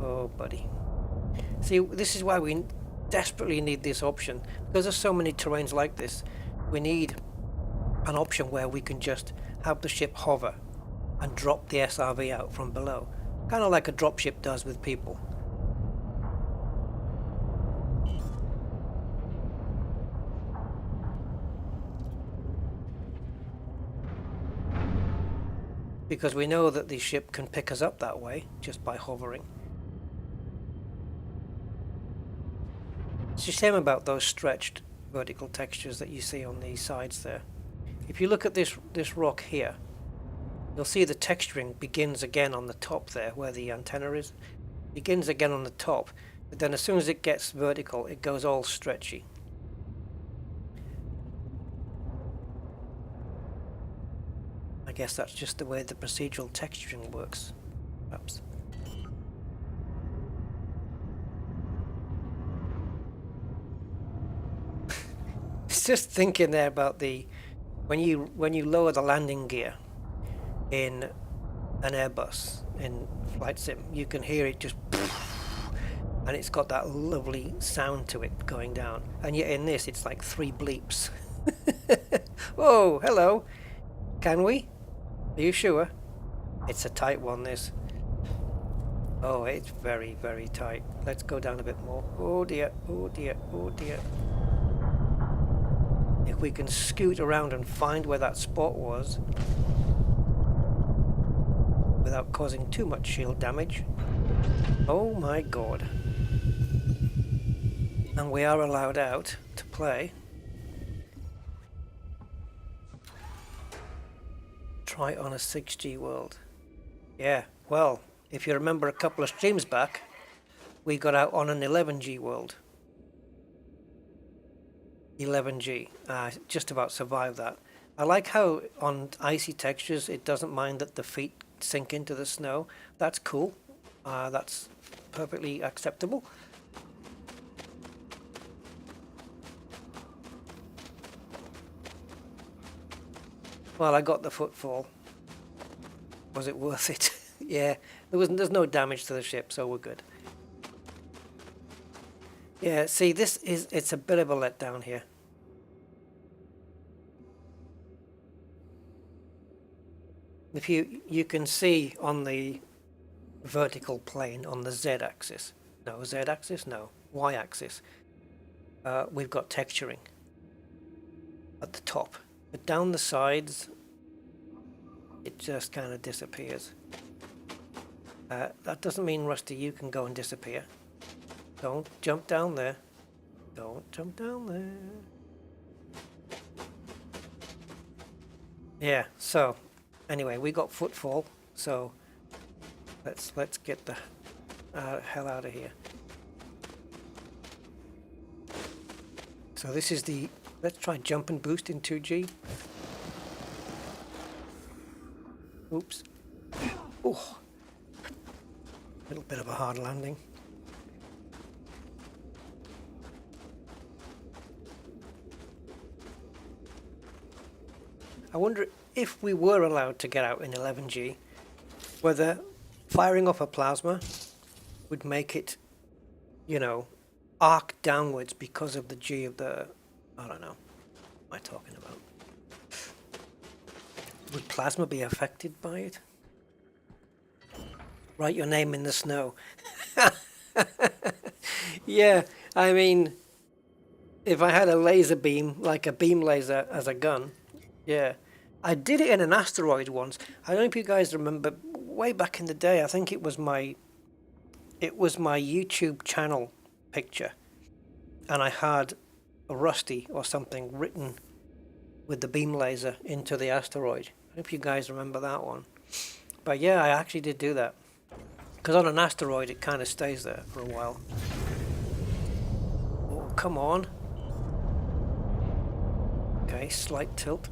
Oh, buddy. See, this is why we desperately need this option, because there's so many terrains like this. we need an option where we can just have the ship hover and drop the SRV out from below, kind of like a dropship does with people. Because we know that the ship can pick us up that way just by hovering. It's a shame about those stretched vertical textures that you see on the sides there. If you look at this rock here, you'll see the texturing begins again on the top there where the antenna is. Begins again on the top, but then as soon as it gets vertical it goes all stretchy. I guess that's just the way the procedural texturing works, perhaps. It's just thinking there about the when you lower the landing gear in an Airbus in Flight Sim, you can hear it just and it's got that lovely sound to it going down, and yet in this it's like 3 bleeps. Whoa, hello. Can we? Are you sure? It's a tight one, this. Oh, it's very, very tight. Let's go down a bit more. Oh dear, oh dear, oh dear. If we can scoot around and find where that spot was without causing too much shield damage. Oh my god. And we are allowed out to play. Try on a 6G world. Yeah, well, if you remember a couple of streams back, we got out on an 11G world. 11G. Just about survived that. I like how on icy textures it doesn't mind that the feet sink into the snow. That's cool. That's perfectly acceptable. Well, I got the footfall. Was it worth it? Yeah, there's no damage to the ship, so we're good. Yeah, see, it's a bit of a letdown here. If you can see on the vertical plane on the Z-axis, no, Z-axis, no, Y-axis, we've got texturing at the top, but down the sides it just kind of disappears. That doesn't mean, Rusty, you can go and disappear. Don't jump down there. Don't jump down there. Yeah, so anyway, we got footfall, so let's get the hell out of here. So this is the, let's try jump and boost in 2G. Oops. Oh, a little bit of a hard landing. I wonder if we were allowed to get out in 11G, whether firing off a plasma would make it, you know, arc downwards because of the G of the, I don't know, what am I talking about? Would plasma be affected by it? Write your name in the snow. Yeah, I mean, if I had a laser beam, like a beam laser as a gun, yeah. I did it in an asteroid once. I don't know if you guys remember, way back in the day, I think it was my YouTube channel picture, and I had a Rusty or something written with the beam laser into the asteroid. I don't know if you guys remember that one. But yeah, I actually did do that. Because on an asteroid it kind of stays there for a while. Oh, come on. Okay, slight tilt.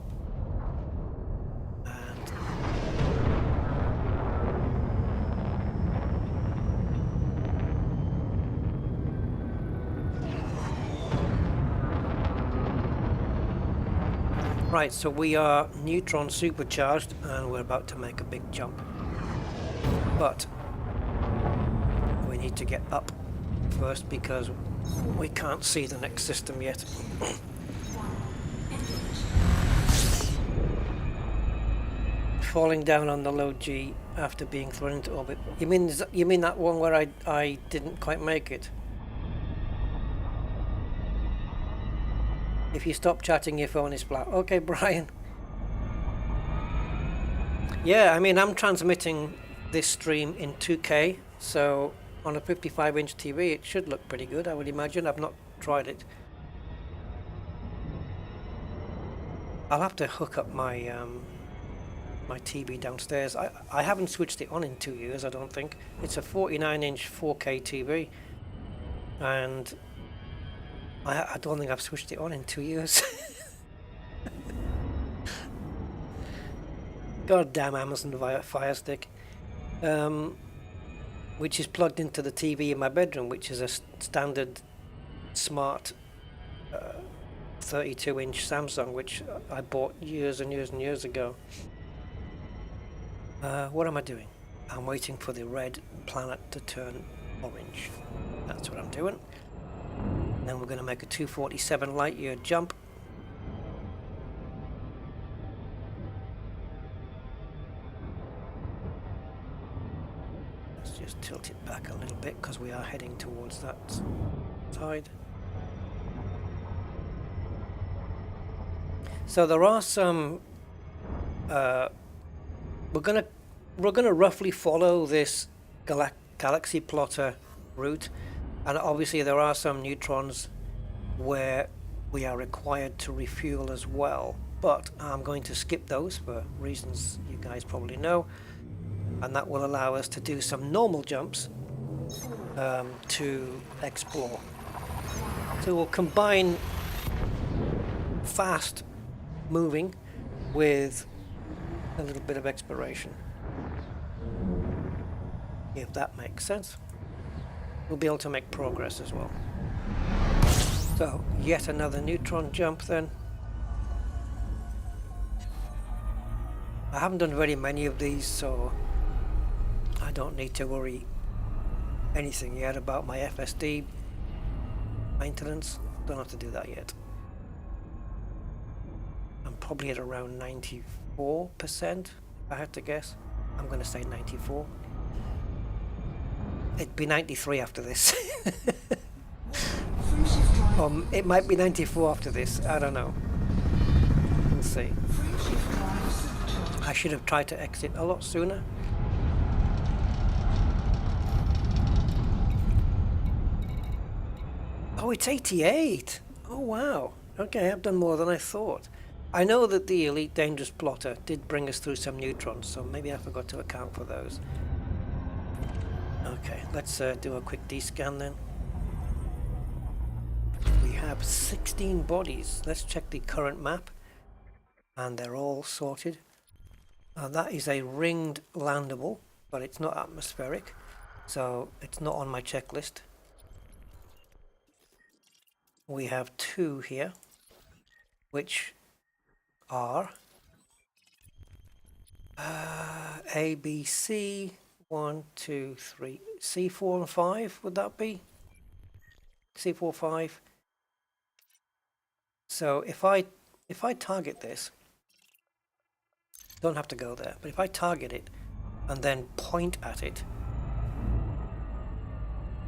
Right, so we are Neutron supercharged and we're about to make a big jump. But we need to get up first because we can't see the next system yet. falling down on the low G after being thrown into orbit. You mean that one where I didn't quite make it? If you stop chatting, your phone is flat. Okay, Brian. Yeah, I mean, I'm transmitting this stream in 2K, so on a 55-inch TV it should look pretty good, I would imagine. I've not tried it. I'll have to hook up my my TV downstairs. I haven't switched it on in 2 years, I don't think. It's a 49-inch 4K TV, and I don't think I've switched it on in 2 years. God damn Amazon Fire Stick. Which is plugged into the TV in my bedroom, which is a standard smart 32-inch Samsung, which I bought years and years and years ago. What am I doing? I'm waiting for the red planet to turn orange. That's what I'm doing. Then we're going to make a 247 light year jump. Let's just tilt it back a little bit because we are heading towards that side. So there are some we're gonna roughly follow this galaxy plotter route, and obviously there are some neutrons where we are required to refuel as well, but I'm going to skip those for reasons you guys probably know, and that will allow us to do some normal jumps to explore. So we'll combine fast moving with a little bit of exploration, if that makes sense. We'll be able to make progress as well. So yet another neutron jump then. I haven't done very many of these, so I don't need to worry anything yet about my FSD maintenance. Don't have to do that yet. I'm probably at around 94%, if I had to guess. I'm going to say 94. It'd be 93 after this. It might be 94 after this. I don't know. We'll see. I should have tried to exit a lot sooner. Oh, it's 88. Oh, wow. Okay, I've done more than I thought. I know that the Elite Dangerous Plotter did bring us through some neutrons, so maybe I forgot to account for those. Okay, let's do a quick D-scan then. We have 16 bodies. Let's check the current map, and they're all sorted. That is a ringed landable, but it's not atmospheric, so it's not on my checklist. We have 2 here, which are A, B, C, 1, 2, 3, C4 and 5, would that be? C4, 5. So if I target this, don't have to go there, but if I target it and then point at it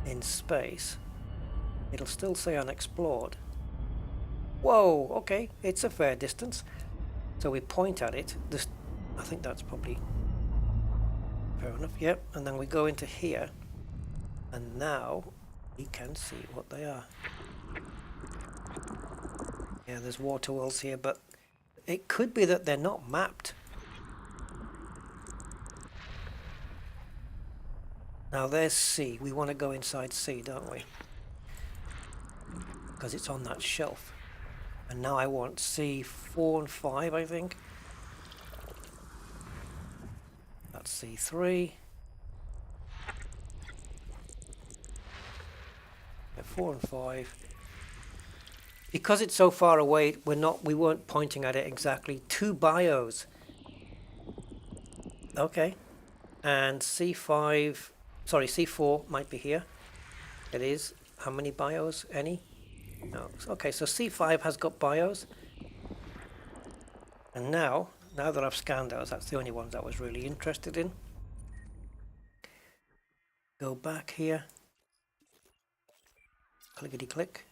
in space, it'll still say unexplored. Whoa, okay, it's a fair distance. So we point at it. This, I think that's probably fair enough. Yep, and then we go into here, and now we can see what they are. Yeah, there's water wells here, but it could be that they're not mapped. Now there's C. We want to go inside C, don't we? Because it's on that shelf. And now I want C4 and 5, I think. That's C3. Yeah, 4 and 5. Because it's so far away, we weren't pointing at it exactly. 2 bios. Okay. And C5, sorry, C4 might be here. It is. How many bios? Any? No. Okay, so C5 has got bios. And now Now that I've scanned those, that's the only ones I was really interested in. Go back here. Clickety click.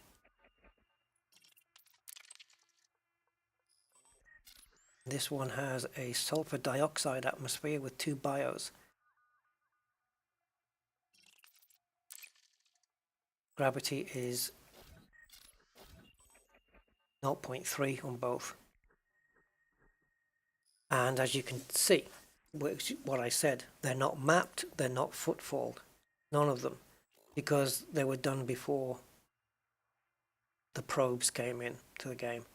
This one has a sulfur dioxide atmosphere with 2 bios. Gravity is 0.3 on both. And as you can see, what I said, they're not mapped, they're not footfalled. None of them. Because they were done before the probes came in to the game.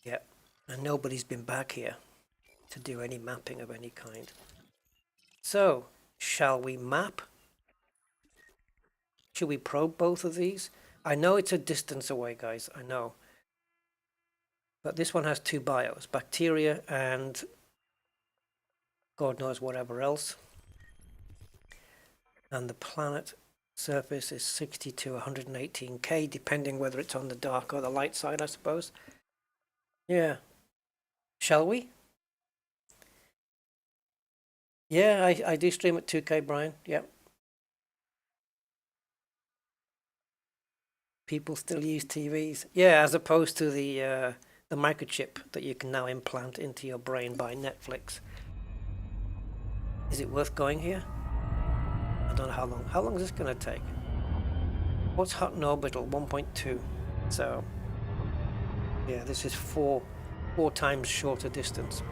Yep. And nobody's been back here to do any mapping of any kind. So, shall we map? Should we probe both of these? I know it's a distance away, guys, I know. But this one has 2 bios, bacteria and God knows whatever else. And the planet surface is 60 to 118k, depending whether it's on the dark or the light side, I suppose. Yeah. Shall we? Yeah, I do stream at 2k, Brian. Yep. People still use TVs. Yeah, as opposed to the microchip that you can now implant into your brain by Netflix. Is it worth going here? I don't know how long. How long is this going to take? What's Hutton Orbital? 1.2. So, yeah, this is four times shorter distance.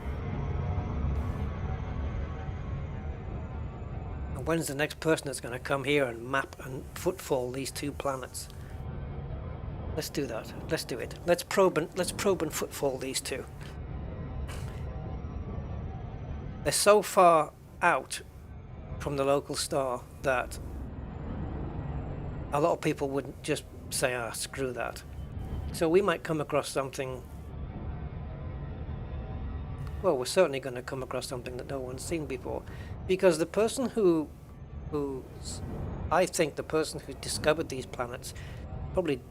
And when's the next person that's going to come here and map and footfall these 2 planets? Let's do that. Let's do it. Let's probe and footfall these 2. They're so far out from the local star that a lot of people wouldn't just say, ah, screw that. So we might come across something. Well, we're certainly going to come across something that no one's seen before, because the person I think the person who discovered these planets probably,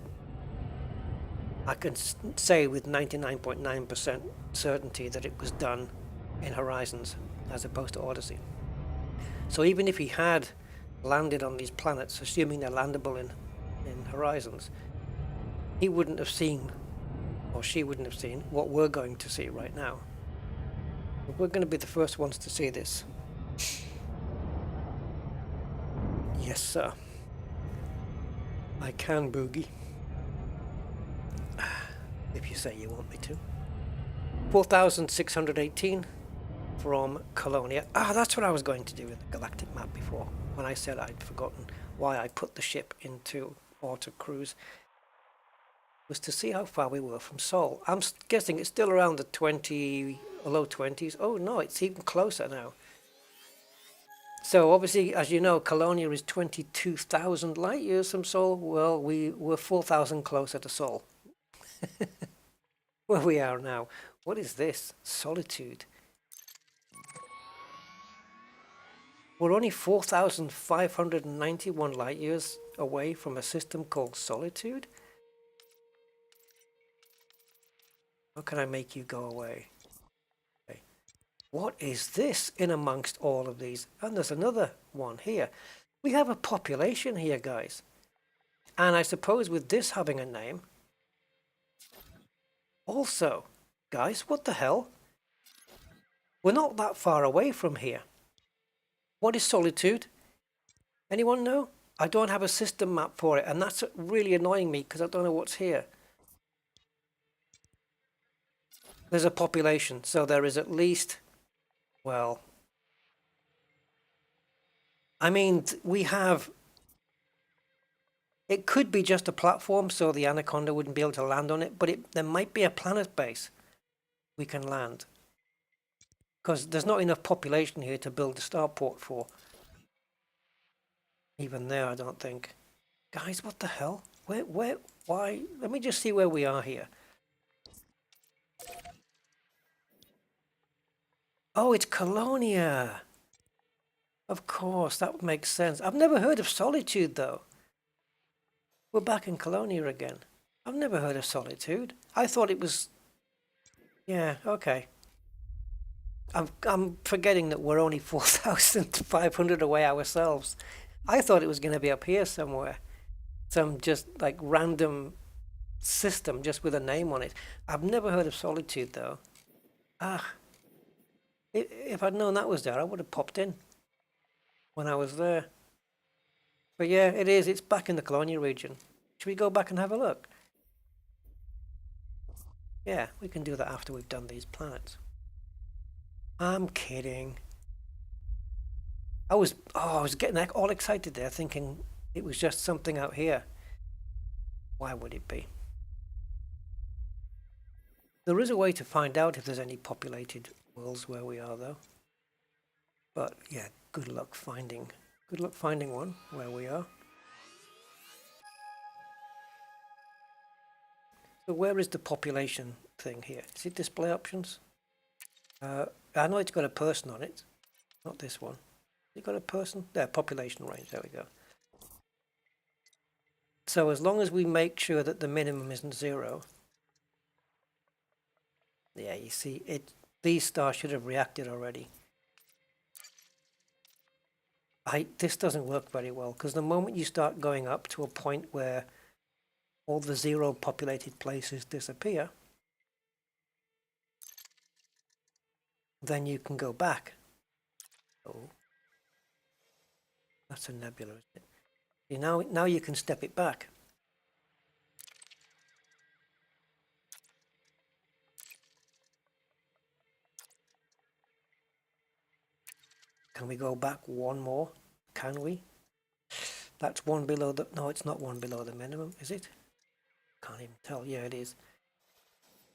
I can say with 99.9% certainty that it was done in Horizons as opposed to Odyssey. So even if he had landed on these planets, assuming they're landable in Horizons, he wouldn't have seen, or she wouldn't have seen, what we're going to see right now. We're going to be the first ones to see this. Yes, sir. I can boogie. If you say you want me to. 4,618 from Colonia. Ah, that's what I was going to do with the galactic map before, when I said I'd forgotten why I put the ship into auto cruise, was to see how far we were from Sol. I'm guessing it's still around the 20, low 20s. Oh no, it's even closer now. So obviously, as you know, Colonia is 22,000 light years from Sol. Well, we were 4,000 closer to Sol. Where we are now. What is this? Solitude. We're only 4,591 light years away from a system called Solitude. How can I make you go away? Okay. What is this in amongst all of these? And there's another one here. We have a population here, guys. And I suppose with this having a name. Also, guys, what the hell? We're not that far away from here. What is Solitude? Anyone know? I don't have a system map for it, and that's really annoying me because I don't know what's here. There's a population, so there is at least, well, I mean, we have, it could be just a platform so the Anaconda wouldn't be able to land on it, but there might be a planet base we can land. Because there's not enough population here to build a starport for. Even there, I don't think. Guys, what the hell? Where, why? Let me just see where we are here. Oh, it's Colonia. Of course, that would make sense. I've never heard of Solitude, though. We're back in Colonia again. I've never heard of Solitude. I thought it was... Yeah, okay. I'm forgetting that we're only 4,500 away ourselves. I thought it was going to be up here somewhere. Some just like random system just with a name on it. I've never heard of Solitude though. Ah, if I'd known that was there, I would have popped in when I was there. But yeah, it is. It's back in the Colonia region. Should we go back and have a look? Yeah, we can do that after we've done these planets. I'm kidding. I was getting all excited there, thinking it was just something out here. Why would it be? There is a way to find out if there's any populated worlds where we are, though. But yeah, good luck finding one where we are. So where is the population thing here? Is it display options? I know it's got a person on it, not this one. You got a person? There, population range, there we go. So as long as we make sure that the minimum isn't 0. Yeah, you see, these stars should have reacted already. This doesn't work very well, because the moment you start going up to a point where all the 0 populated places disappear, then you can go back. Oh, that's a nebula, isn't it? See, now you can step it back. Can we go back one more? Can we? That's one below the... No, it's not one below the minimum, is it? Can't even tell. Yeah, it is.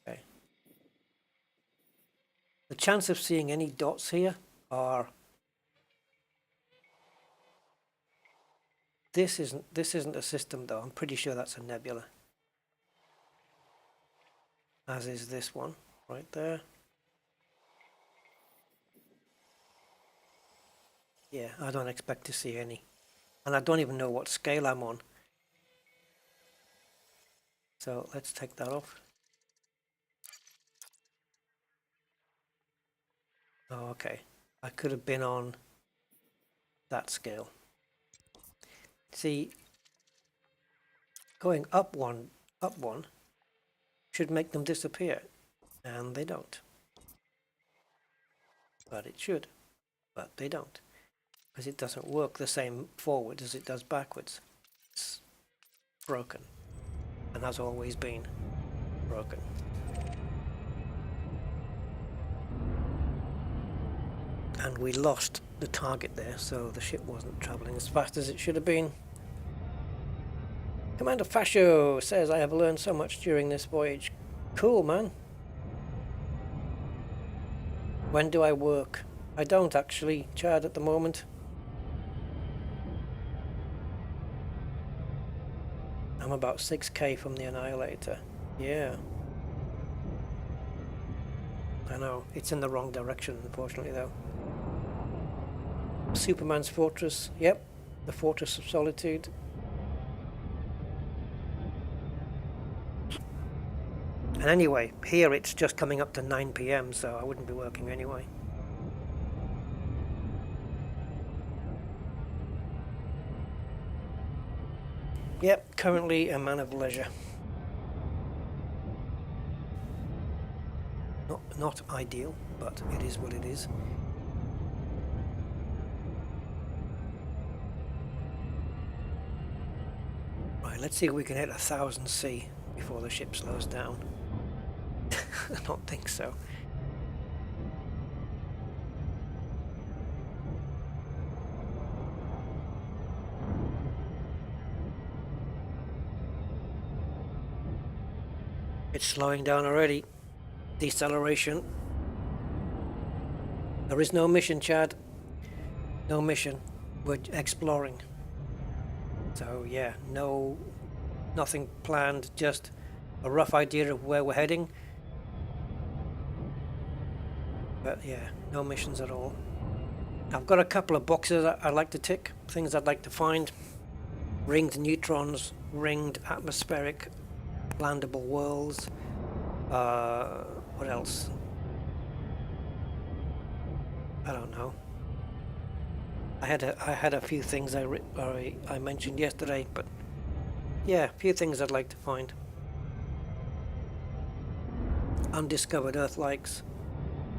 Okay. The chance of seeing any dots here are... This isn't a system though. I'm pretty sure that's a nebula. As is this one right there. Yeah, I don't expect to see any. And I don't even know what scale I'm on. So let's take that off. Oh, okay. I could have been on that scale. See, going up one should make them disappear. And they don't. But it should. But they don't. Because it doesn't work the same forward as it does backwards. It's broken. And has always been broken. And we lost the target there, so the ship wasn't travelling as fast as it should have been. Commander Fascio says, I have learned so much during this voyage. Cool, man. When do I work? I don't actually, Chad, at the moment. I'm about 6k from the Annihilator. Yeah. I know, it's in the wrong direction, unfortunately, though. Superman's Fortress, yep. The Fortress of Solitude. And anyway, here it's just coming up to 9 PM, so I wouldn't be working anyway. Yep, currently a man of leisure. Not ideal, but it is what it is. Right, let's see if we can hit 1000 C before the ship slows down. I don't think so. It's slowing down already. Deceleration. There is no mission, Chad. No mission. We're exploring. So yeah, nothing planned, just a rough idea of where we're heading. But yeah, no missions at all. I've got a couple of boxes I'd like to tick, things I'd like to find. Ringed neutrons, ringed atmospheric landable worlds. What else? I don't know. I had a few things I mentioned yesterday, but yeah, a few things I'd like to find. Undiscovered Earth likes.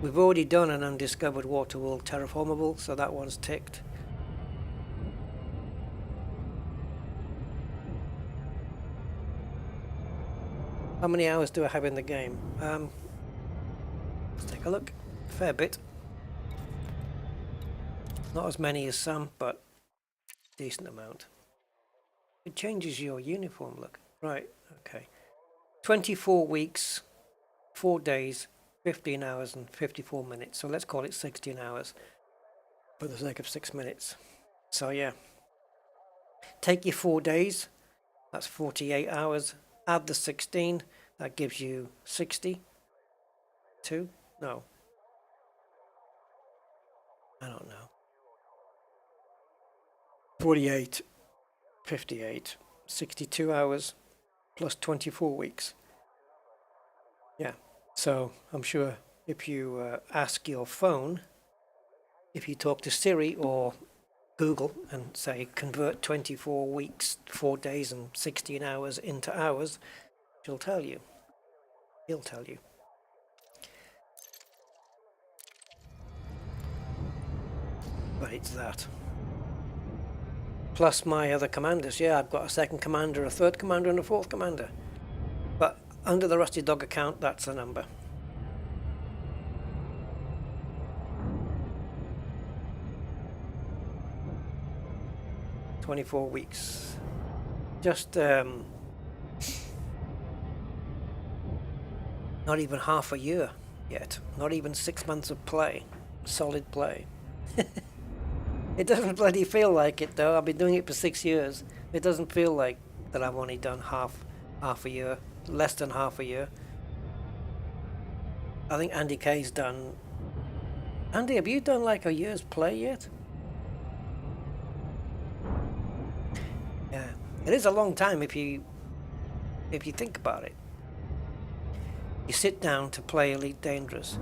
We've already done an undiscovered water world terraformable, so that one's ticked. How many hours do I have in the game? Let's take a look. A fair bit. Not as many as some, but decent amount. It changes your uniform look. Right, okay. 24 weeks, 4 days, 15 hours and 54 minutes. So let's call it 16 hours for the sake of 6 minutes. So yeah. Take your 4 days, that's 48 hours. Add the 16, that gives you 62? No. I don't know. 48, 58, 62 hours plus 24 weeks. Yeah, so I'm sure if you ask your phone, if you talk to Siri or Google and say convert 24 weeks, 4 days and 16 hours into hours, she'll tell you. He'll tell you. But it's that. Plus my other commanders. Yeah, I've got a second commander, a third commander and a fourth commander. But under the Rusty Dog account, that's the number. "24 weeks. Just not even half a year yet. Not even 6 months of play. Solid play. It doesn't bloody feel like it though. I've been doing it for 6 years. It doesn't feel like that I've only done half a year. Less than half a year. I think Andy K's done... Andy, have you done like a year's play yet? Yeah. It is a long time if you think about it. You sit down to play Elite Dangerous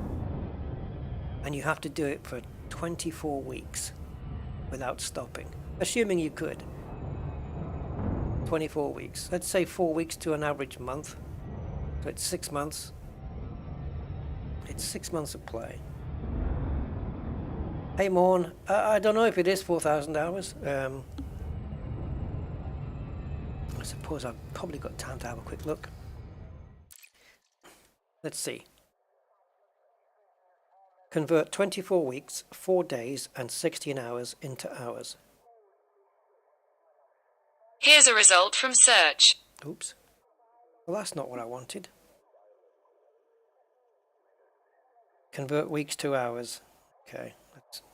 and you have to do it for 24 weeks without stopping. Assuming you could. 24 weeks. Let's say 4 weeks to an average month. So it's 6 months. It's 6 months of play. Hey Morn, I don't know if it is 4,000 hours. I suppose I've probably got time to have a quick look. Let's see. Convert 24 weeks, 4 days and 16 hours into hours. Here's a result from search. Oops. Well, that's not what I wanted. Convert weeks to hours. Okay,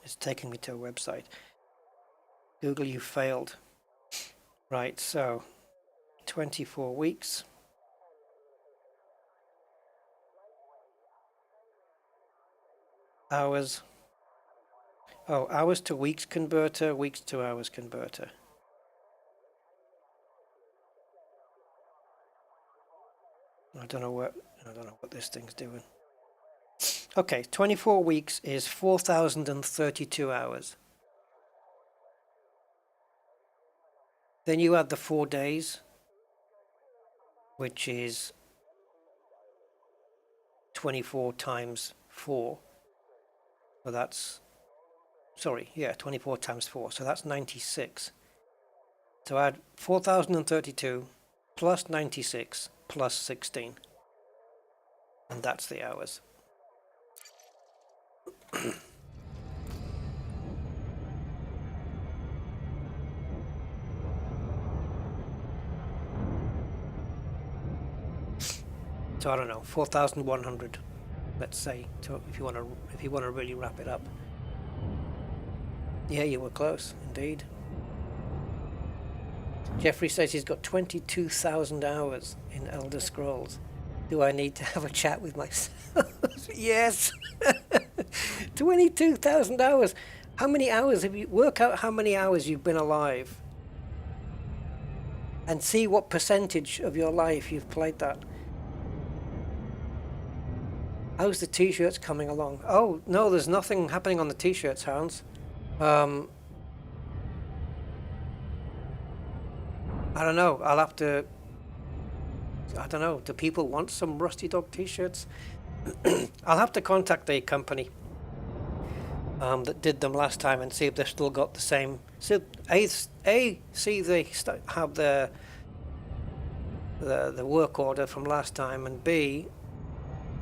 it's taking me to a website. Google, you failed. Right, so 24 weeks. Hours. Oh, hours to weeks converter, weeks to hours converter. I don't know what this thing's doing. Okay, 24 weeks is 4,032 hours. Then you add the 4 days, which is 24 times 4. So that's, 24 times 4. So that's 96. So add 4,032 plus 96 plus 16. And that's the hours. So I don't know, 4,100, let's say, if you want to really wrap it up. Yeah, you were close, indeed. Jeffrey says he's got 22,000 hours in Elder Scrolls. Do I need to have a chat with myself? Yes! 22,000 hours! How many hours have you... Work out how many hours you've been alive. and see what percentage of your life you've played that. How's the t-shirts coming along? Oh, no, there's nothing happening on the t-shirts, Hans. I don't know. I'll have to... I don't know. Do people want some Rusty Dog t-shirts? I'll have to contact the company that did them last time and see if they've still got the same... So, see they have the work order from last time, and B,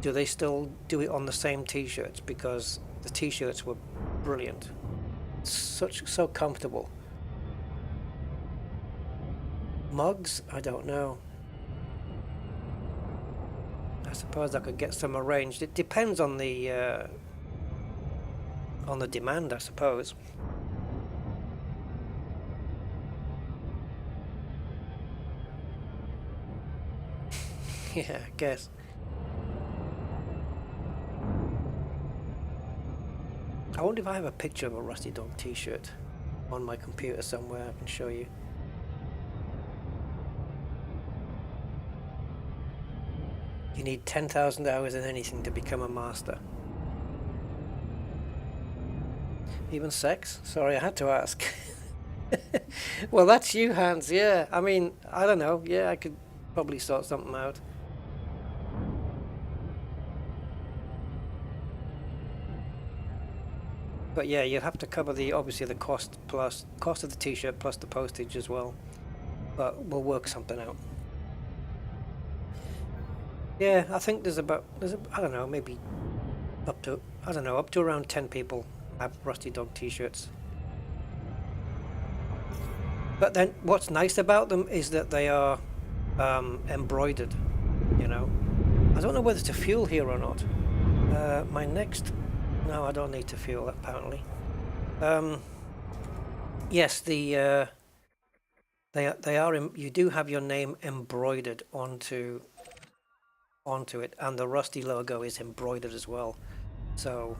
do they still do it on the same t-shirts, because the t-shirts were brilliant, so comfortable. Mugs? I don't know. I suppose I could get some arranged. It depends on the demand, I suppose. Yeah, I guess. I wonder if I have a picture of a Rusty Dog t-shirt on my computer somewhere I can show you. You need 10,000 hours in anything to become a master. Even sex? Sorry, I had to ask. Well, that's you, Hans. Yeah, I mean, I don't know. Yeah, I could probably sort something out. But yeah, you'll have to cover obviously the cost of the t-shirt plus the postage as well. But we'll work something out. Yeah, I think I don't know, maybe up to around 10 people have Rusty Dog t-shirts. But then what's nice about them is that they are embroidered, you know. I don't know whether to fuel here or not. No, I don't need to fuel, apparently. Yes, they are. You do have your name embroidered onto it, and the Rusty logo is embroidered as well. So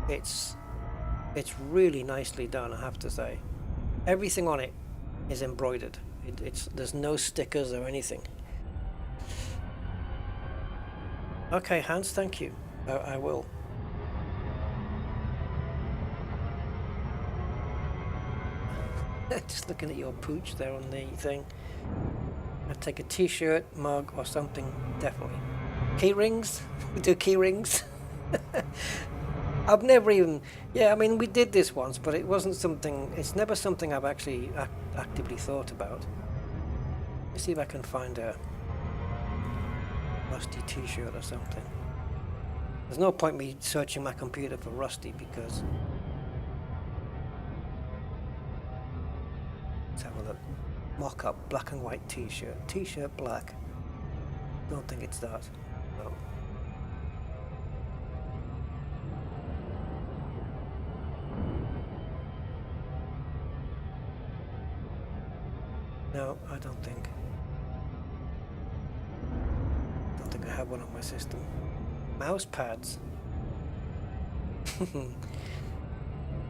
it's really nicely done, I have to say. Everything on it is embroidered. There's no stickers or anything. Okay, Hans, thank you. I will. Just looking at your pooch there on the thing. I'd take a t-shirt, mug, or something, definitely. Key rings? We do key rings? I've never even... Yeah, I mean, we did this once, but it wasn't something... It's never something I've actually actively thought about. Let's see if I can find a Rusty t-shirt or something. There's no point me searching my computer for Rusty, because... Let's have a look. Mock-up black and white t-shirt. T-shirt black. Don't think it's that. No. No, I don't think. I have one on my system. Mouse pads.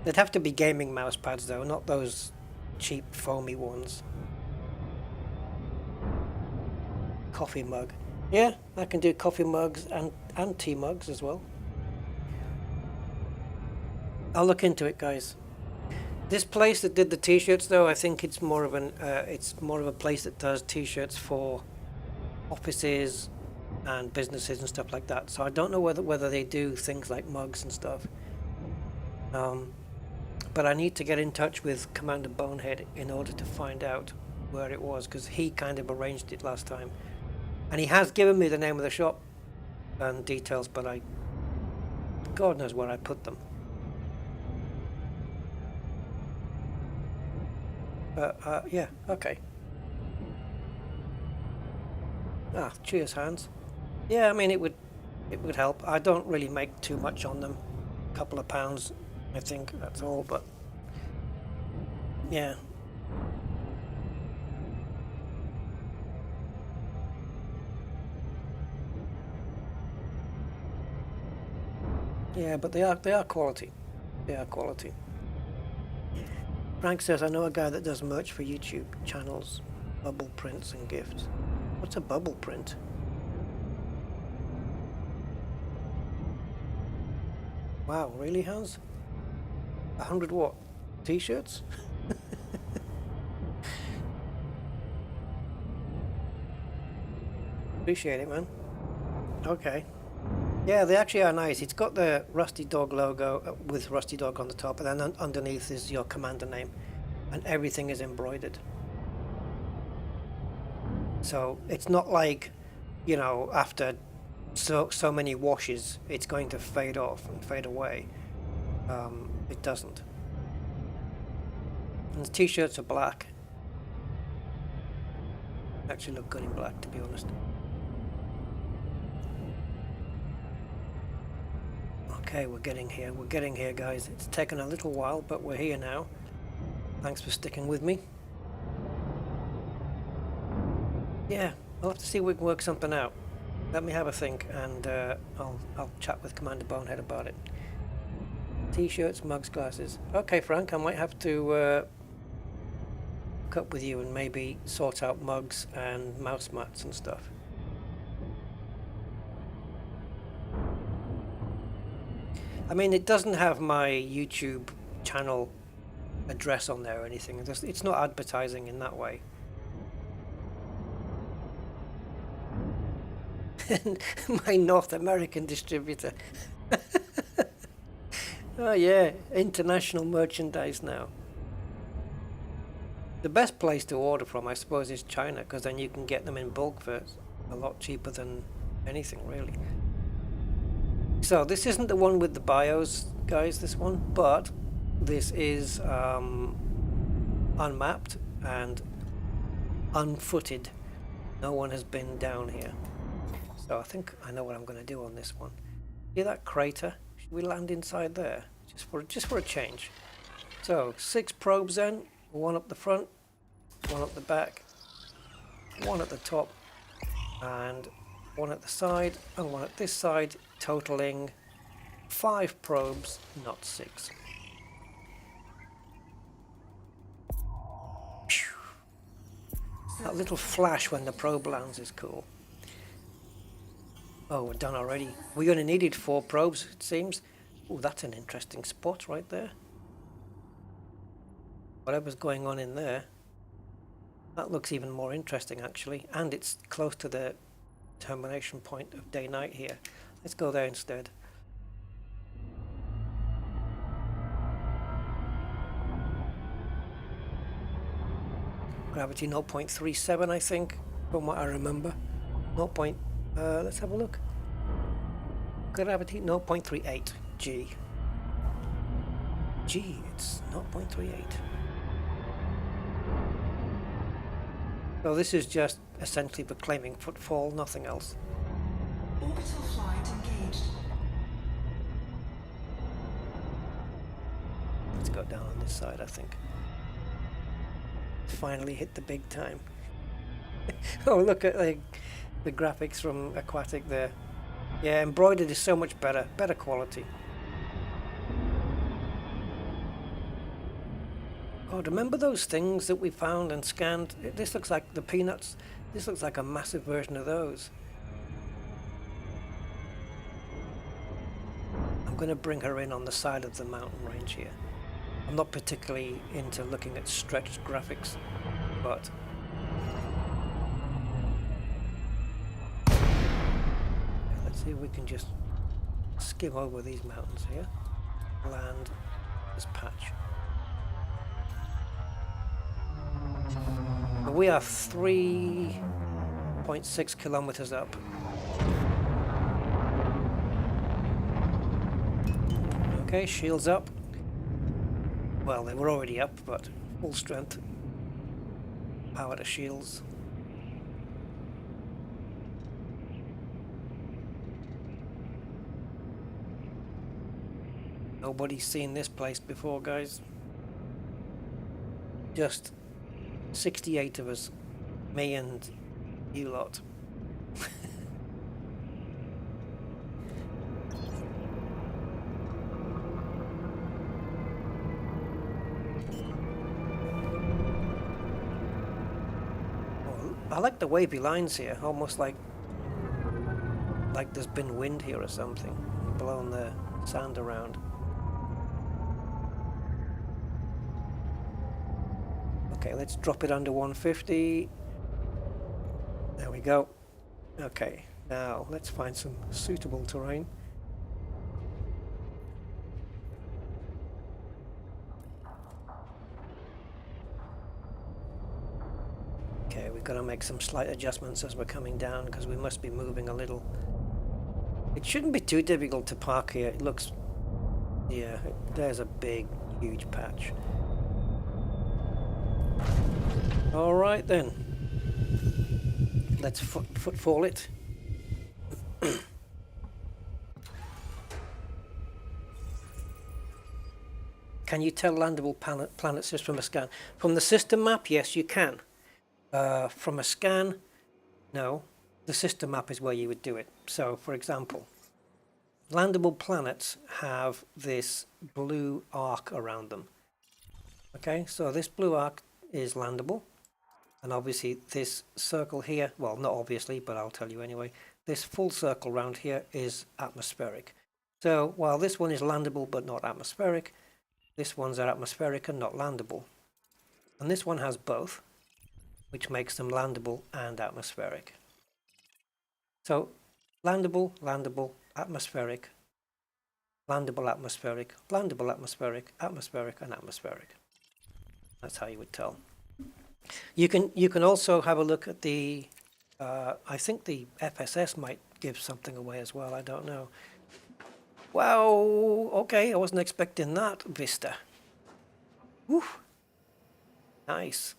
They'd have to be gaming mouse pads though, not those cheap foamy ones. Coffee mug. Yeah, I can do coffee mugs and tea mugs as well. I'll look into it, guys. This place that did the t-shirts though, I think it's more of a place that does t-shirts for offices and businesses and stuff like that. So I don't know whether they do things like mugs and stuff. But I need to get in touch with Commander Bonehead in order to find out where it was, because he kind of arranged it last time. And he has given me the name of the shop and details, but God knows where I put them. Yeah, okay. Cheers, Hans. Yeah, I mean, it would help. I don't really make too much on them. A couple of pounds, I think, that's all, but yeah. Yeah, but they are quality. They are quality. Frank says, I know a guy that does merch for YouTube channels. Bubble prints and gifts. What's a bubble print? Wow, really, Hans? 100 what? T-shirts? Appreciate it, man. Okay. Yeah, they actually are nice. It's got the Rusty Dog logo with Rusty Dog on the top, and then underneath is your commander name, and everything is embroidered. So it's not like, you know, after so many washes, it's going to fade off and fade away. It doesn't. And the t-shirts are black. Actually look good in black, to be honest. Okay, we're getting here, guys. It's taken a little while, but we're here now. Thanks for sticking with me. Yeah, I'll have to see if we can work something out. Let me have a think, and I'll chat with Commander Bonehead about it. T-shirts, mugs, glasses. Okay, Frank, I might have to hook up with you and maybe sort out mugs and mouse mats and stuff. I mean, it doesn't have my YouTube channel address on there or anything. It's not advertising in that way. My North American distributor. Oh yeah, international merchandise now. The best place to order from, I suppose, is China, because then you can get them in bulk for a lot cheaper than anything, really. So this isn't the one with the bios, guys, this one, but this is unmapped and unfooted. No one has been down here. So I think I know what I'm going to do on this one. See that crater? Should we land inside there? Just for a change. So 6 probes then, one up the front, one up the back, one at the top, and one at the side, and one at this side, totaling 5 probes, not 6. That little flash when the probe lands is cool. Oh, we're done already. We only needed 4 probes, it seems. Oh, that's an interesting spot right there. Whatever's going on in there. That looks even more interesting, actually. And it's close to the termination point of day-night here. Let's go there instead. Gravity 0.37, I think, from what I remember. Let's have a look. Gravity 0.38 G. It's 0.38. So this is just essentially proclaiming footfall, nothing else. Orbital flight engaged. Let's go down on this side, I think. Finally hit the big time. Oh, look at the graphics from Aquatic there. Yeah, embroidered is so much better quality. God, remember those things that we found and scanned? This looks like the Peanuts. This looks like a massive version of those. I'm going to bring her in on the side of the mountain range here. I'm not particularly into looking at stretched graphics, but let's see if we can just skim over these mountains here. Land this patch. We are 3.6 kilometers up. Okay, shields up. Well, they were already up, but full strength. Power to shields. Nobody's seen this place before, guys. Just 68 of us, me and you lot. I like the wavy lines here, almost like there's been wind here or something, blowing the sand around. Okay, let's drop it under 150. There we go. Okay, now let's find some suitable terrain. Okay, we've got to make some slight adjustments as we're coming down because we must be moving a little. It shouldn't be too difficult to park here. It looks, yeah, there's a big, huge patch. All right then, let's footfall it. Can you tell landable planets just from a scan? From the system map, yes, you can. From a scan, no. The system map is where you would do it. So, for example, landable planets have this blue arc around them. Okay, so this blue arc is landable. And obviously this circle here, well, not obviously, but I'll tell you anyway, this full circle round here is atmospheric. So while this one is landable but not atmospheric, this one's atmospheric and not landable. And this one has both, which makes them landable and atmospheric. So landable, landable, atmospheric, landable, atmospheric, landable, atmospheric, atmospheric, and atmospheric. That's how you would tell. You can also have a look at the, I think the FSS might give something away as well, I don't know. Wow, okay, I wasn't expecting that vista. Woo, nice.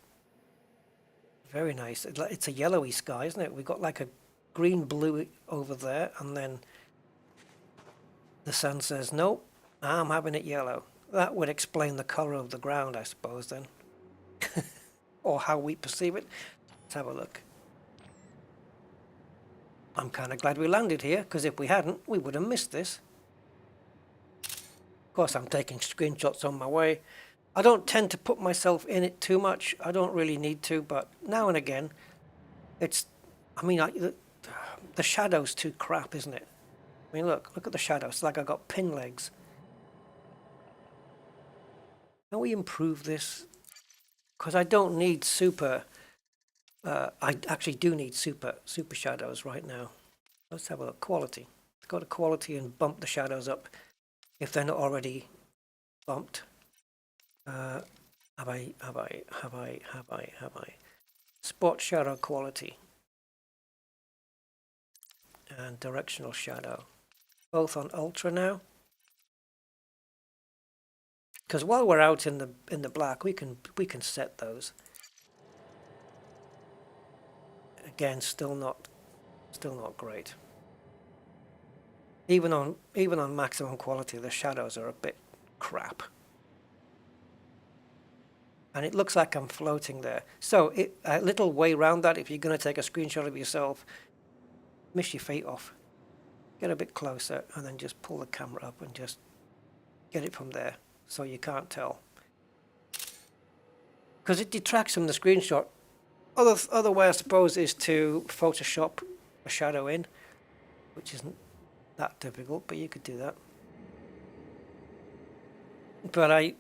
Very nice. It's a yellowy sky, isn't it? We've got like a green blue over there, and then the sun says, nope, I'm having it yellow. That would explain the colour of the ground, I suppose, then. Or how we perceive it. Let's have a look. I'm kind of glad we landed here, because if we hadn't, we would have missed this. Of course, I'm taking screenshots on my way. I don't tend to put myself in it too much. I don't really need to, but now and again, it's, I mean, the shadow's too crap, isn't it? I mean, look at the shadow. It's like I got pin legs. Can we improve this? Because I don't need super, I actually do need super shadows right now. Let's have a look. Quality. Let's go to quality and bump the shadows up if they're not already bumped. Have I? Spot shadow quality and directional shadow, both on ultra now. Because while we're out in the black, we can set those. Again, still not great. Even on maximum quality, the shadows are a bit crap. And it looks like I'm floating there. So a little way around that, if you're going to take a screenshot of yourself, miss your feet off. Get a bit closer and then just pull the camera up and just get it from there so you can't tell. Because it detracts from the screenshot. Other way, I suppose, is to Photoshop a shadow in, which isn't that difficult, but you could do that. But I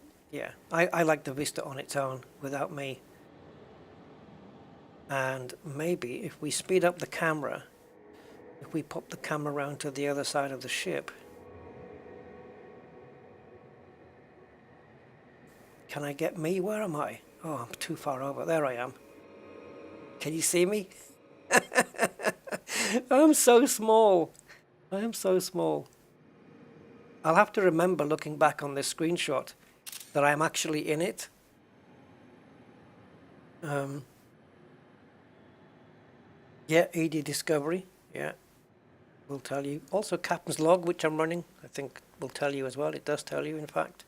like the vista on its own without me. And maybe if we speed up the camera, if we pop the camera around to the other side of the ship, can I get me? Where am I? Oh, I'm too far over. There I am. Can you see me? I'm so small. I am so small. I'll have to remember looking back on this screenshot that I'm actually in it. Yeah, ED Discovery. Yeah, will tell you. Also Captain's Log, which I'm running, I think will tell you as well. It does tell you, in fact.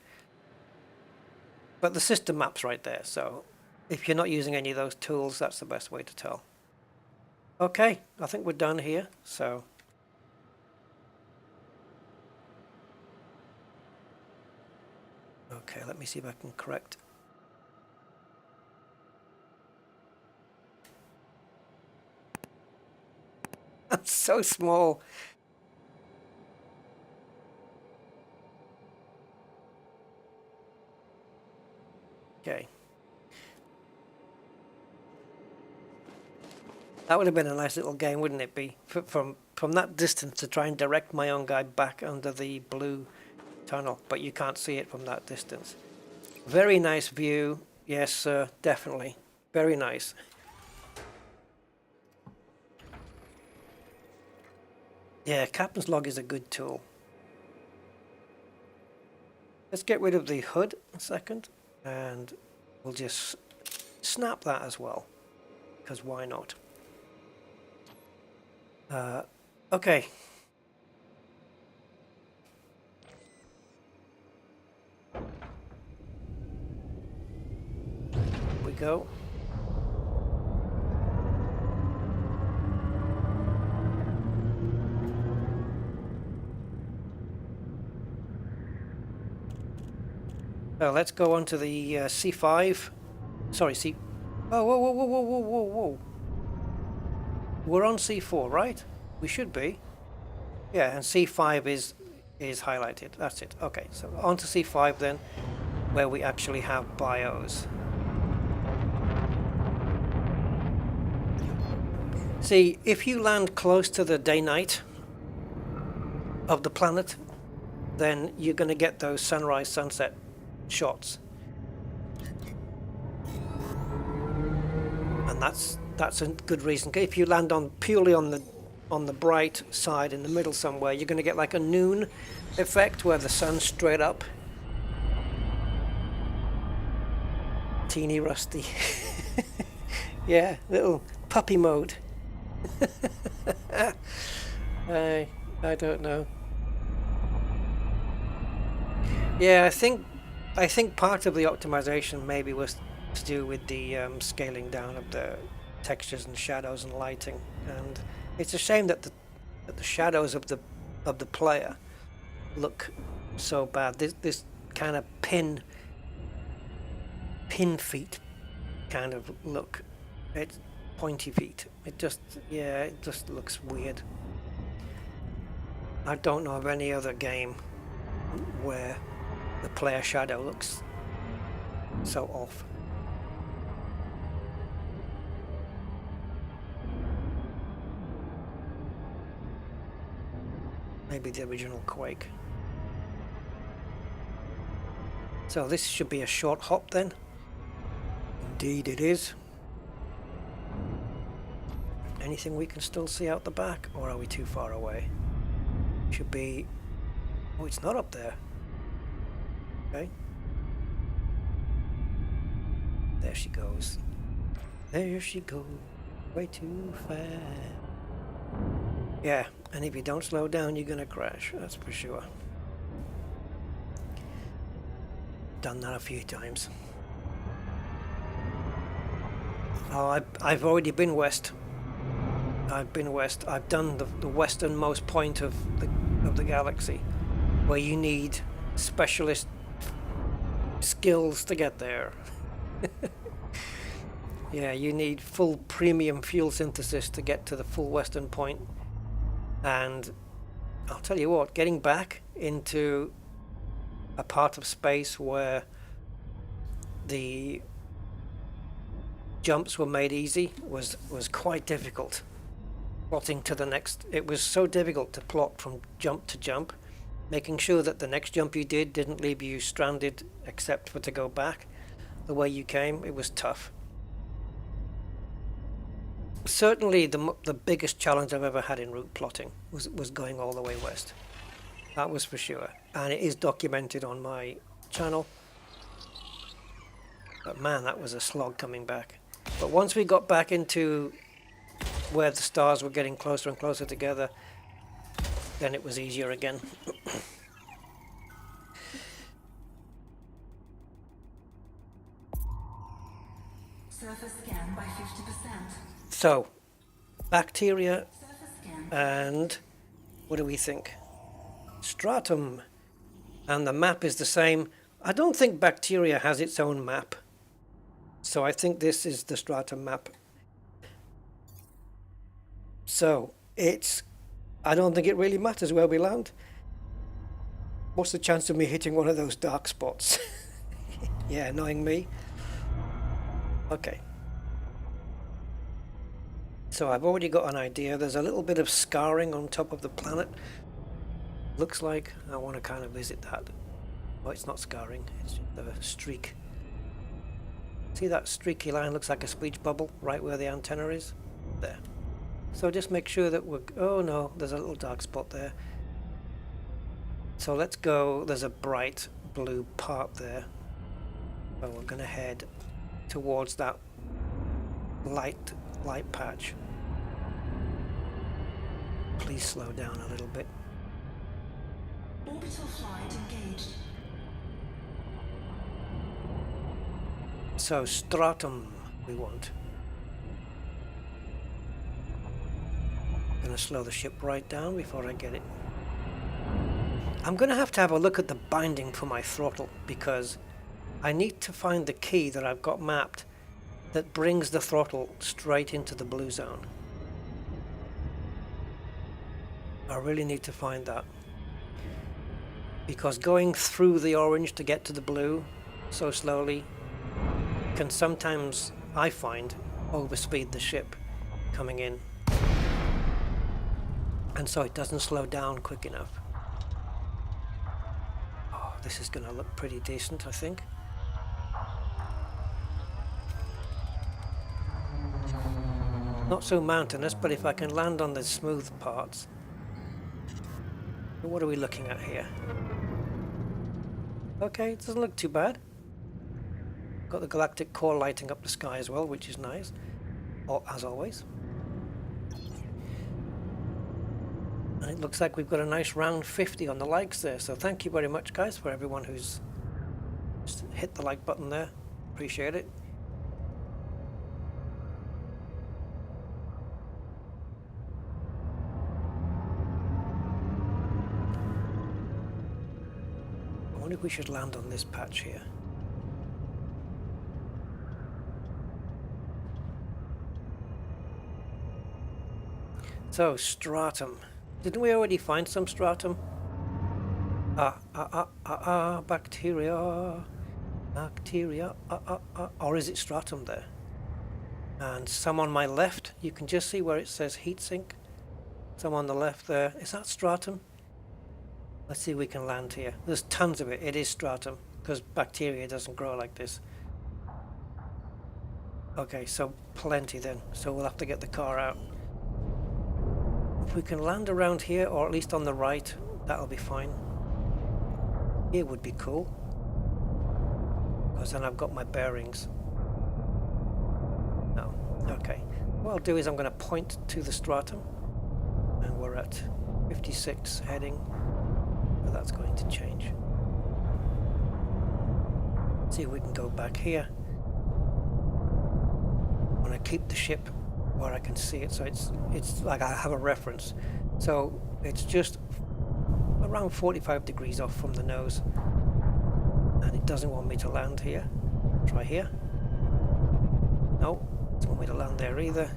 But the system map's right there, so if you're not using any of those tools, that's the best way to tell. Okay, I think we're done here, so. Okay, let me see if I can correct. I'm so small. Okay. That would have been a nice little game, wouldn't it be? From that distance to try and direct my own guy back under the blue tunnel, but you can't see it from that distance. Very nice view. Yes, sir, definitely. Very nice. Yeah, Captain's Log is a good tool. Let's get rid of the hood a second, and we'll just snap that as well, because why not? Okay. Here we go. So let's go on to the C5. Sorry, C... Oh, whoa, whoa, whoa, whoa, whoa, whoa, whoa. We're on C4, right? We should be. Yeah, and C5 is highlighted. That's it. Okay, so on to C5 then, where we actually have bios. See, if you land close to the day-night of the planet, then you're going to get those sunrise-sunset shots. And that's a good reason. If you land on purely on the bright side in the middle somewhere, you're going to get like a noon effect where the sun's straight up. Teeny rusty. Yeah, little puppy mode. I don't know. Yeah, I think part of the optimization maybe was to do with the scaling down of the textures and shadows and lighting, and it's a shame that the shadows of the player look so bad. This kind of pin feet kind of look. It's pointy feet. It just looks weird. I don't know of any other game where the player shadow looks so off. Maybe the original Quake. So this should be a short hop then. Indeed it is. Anything we can still see out the back, or are we too far away? Should be... Oh, it's not up there. Okay. There she goes. There she goes. Way too fast. Yeah, and if you don't slow down, you're gonna crash. That's for sure. Done that a few times. Oh, I've already been west. I've been west. I've done the westernmost point of the galaxy, where you need specialist skills to get there. Yeah, you need full premium fuel synthesis to get to the full western point. And I'll tell you what, getting back into a part of space where the jumps were made easy was quite difficult. Plotting to the next, it was so difficult to plot from jump to jump, making sure that the next jump you did didn't leave you stranded except for to go back the way you came. It was tough. Certainly the biggest challenge I've ever had in route plotting was going all the way west. That was for sure, and it is documented on my channel. But man, that was a slog coming back. But once we got back into where the stars were getting closer and closer together, then it was easier again. Surface scan by 50%. So, bacteria, and what do we think? Stratum, and the map is the same. I don't think bacteria has its own map, so I think this is the Stratum map. So, I don't think it really matters where we land. What's the chance of me hitting one of those dark spots? Yeah, knowing me. Okay. So I've already got an idea. There's a little bit of scarring on top of the planet. Looks like I want to kind of visit that. Oh, it's not scarring, it's just a streak. See that streaky line? Looks like a speech bubble right where the antenna is? There. So just make sure that we're... Oh no, there's a little dark spot there. So let's go... There's a bright blue part there. So we're going to head towards that light patch. Please slow down a little bit. Orbital flight engaged. So Stratum we want. Gonna slow the ship right down before I get it. I'm gonna have a look at the binding for my throttle because I need to find the key that I've got mapped that brings the throttle straight into the blue zone. I really need to find that because going through the orange to get to the blue so slowly can sometimes, I find, overspeed the ship coming in, and so it doesn't slow down quick enough. Oh, this is going to look pretty decent, I think. Not so mountainous, but if I can land on the smooth parts. What are we looking at here? Okay, it doesn't look too bad. Got the galactic core lighting up the sky as well, which is nice, as always. And it looks like we've got a nice round 50 on the likes there, so thank you very much guys for everyone who's just hit the like button there. Appreciate it. I wonder if we should land on this patch here. So, Stratum. Didn't we already find some Stratum? Bacteria. Bacteria. Or is it Stratum there? And some on my left, you can just see where it says heatsink. Some on the left there. Is that Stratum? Let's see if we can land here. There's tons of it. It is Stratum, because bacteria doesn't grow like this. Okay, so plenty then. So we'll have to get the car out. If we can land around here, or at least on the right, that'll be fine. Here would be cool, because then I've got my bearings. No, okay. What I'll do is I'm going to point to the Stratum, and we're at 56 heading, but that's going to change. See if we can go back here. I want to keep the ship where I can see it, so it's like I have a reference. So it's just around 45 degrees off from the nose, and it doesn't want me to land here. Try here. No, it doesn't want me to land there either.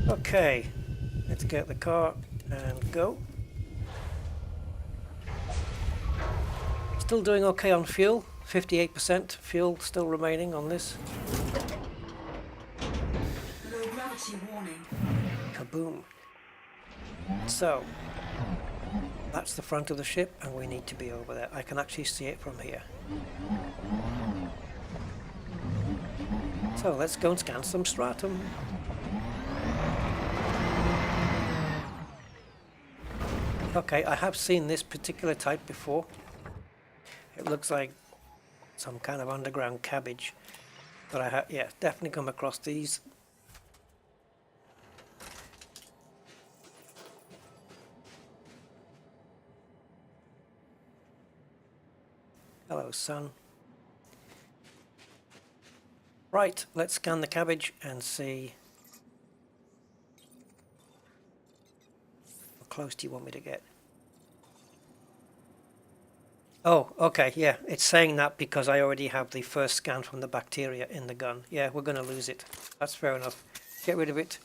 Okay, let's get the car and go. Still doing okay on fuel. 58% fuel still remaining on this. Low gravity warning. Kaboom. So, that's the front of the ship, and we need to be over there. I can actually see it from here. So let's go and scan some Stratum. Okay, I have seen this particular type before. It looks like some kind of underground cabbage, but I have, yeah, definitely come across these. Hello, sun. Right, let's scan the cabbage and see how close do you want me to get. Oh, okay, yeah, it's saying that because I already have the first scan from the bacteria in the gun. Yeah, we're going to lose it. That's fair enough. get rid of it.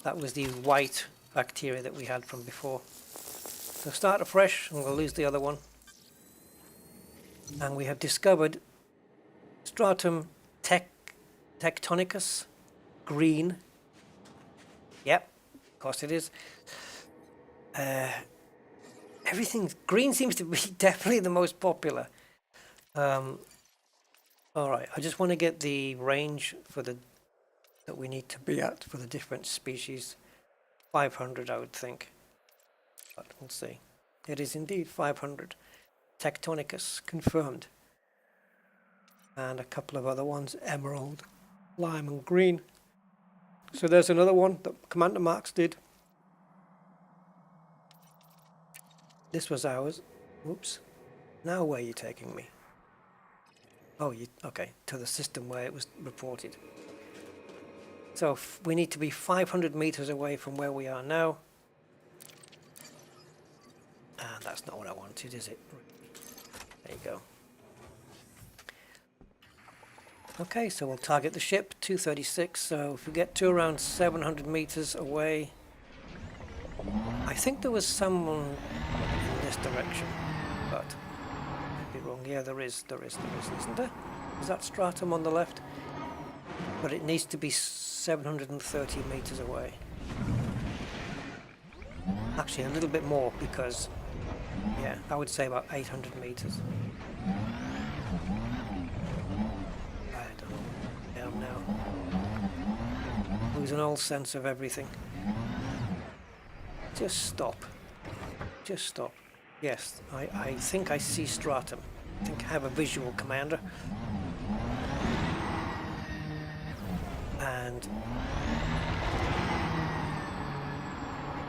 That was the white bacteria that we had from before. So start afresh and we'll lose the other one. And we have discovered Stratum Tectonicus green. Yep, of course it is. Everything green seems to be definitely the most popular. Alright, I just want to get the range for the that we need to be at for the different species. 500 I would think. But we'll see. It is indeed 500. Tectonicus confirmed. And a couple of other ones, emerald, lime and green. So there's another one that Commander Marks did. This was ours. Oops. Now where are you taking me? Oh, okay, to the system where it was reported. So we need to be 500 meters away from where we are now. And that's not what I wanted, is it? There you go. Okay, so we'll target the ship, 236. So if we get to around 700 meters away, I think there was someone in this direction, but I could be wrong. Yeah, there is, isn't there? Is that Stratum on the left? But it needs to be 730 meters away. Actually, a little bit more because, yeah, I would say about 800 meters. I don't know. Down now. Losing all sense of everything. Just stop. Just stop. Yes, I think I see Stratum. I think I have a visual, Commander. And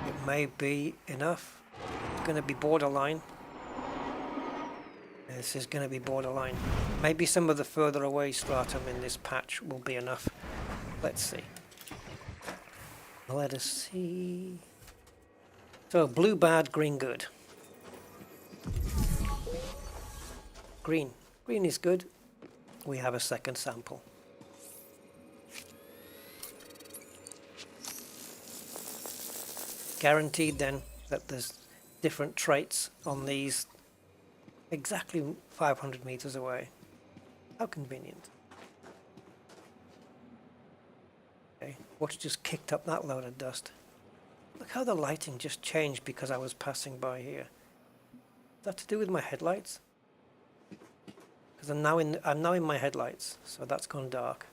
it may be enough. It's going to be borderline. This is going to be borderline. Maybe some of the further away Stratum in this patch will be enough. Let's see. Let us see. So blue bad, green good. Green. Green is good. We have a second sample. Guaranteed then that there's different traits on these exactly 500 meters away. How convenient. Okay, what's just kicked up that load of dust? Look how the lighting just changed because I was passing by here. Is that to do with my headlights? Because I'm now in my headlights, so that's gone dark.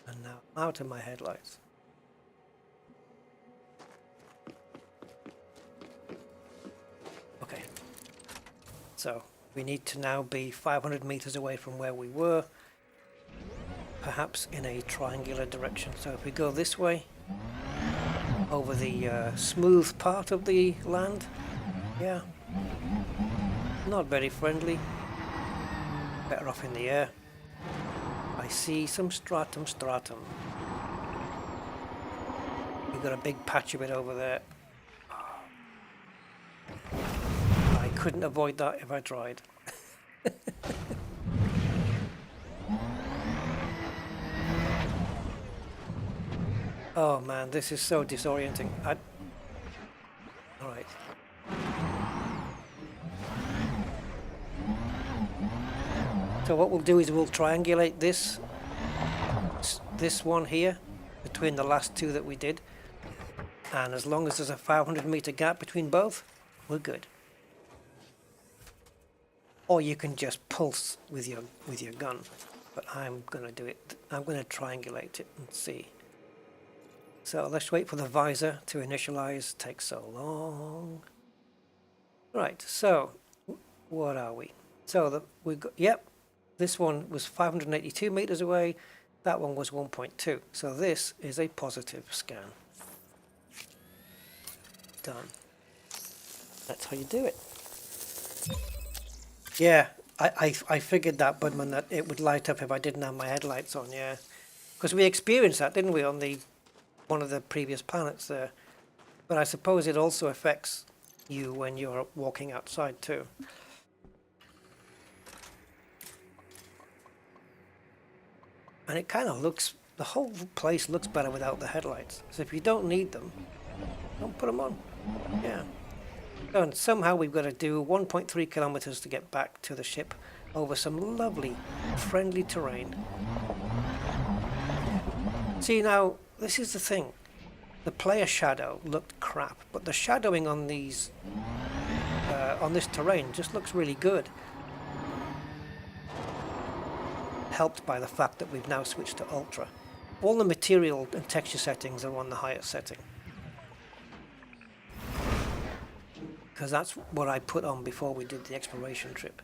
And now I'm out of my headlights. Okay. So we need to now be 500 meters away from where we were. Perhaps in a triangular direction. So if we go this way, over the smooth part of the land, yeah, not very friendly, better off in the air. I see some stratum. We've got a big patch of it over there. I couldn't avoid that if I tried. Oh man, this is so disorienting. Alright. So what we'll do is we'll triangulate this one here between the last two that we did. And as long as there's a 500 meter gap between both, we're good. Or you can just pulse with your gun. But I'm gonna do it. I'm gonna triangulate it and see. So let's wait for the visor to initialize. Takes so long. Right, so what are we? So we've got, yep, this one was 582 meters away. That one was 1.2. So this is a positive scan. Done. That's how you do it. Yeah, I figured that, Budman, that it would light up if I didn't have my headlights on, yeah. Because we experienced that, didn't we, on one of the previous planets there. But I suppose it also affects you when you're walking outside too. And it kind of looks, the whole place looks better without the headlights. So if you don't need them, don't put them on. Yeah. So, and somehow we've got to do 1.3 kilometers to get back to the ship over some lovely, friendly terrain. See, now, this is the thing. The player shadow looked crap, but the shadowing on these, on this terrain just looks really good. Helped by the fact that we've now switched to Ultra. All the material and texture settings are on the highest setting. Because that's what I put on before we did the exploration trip.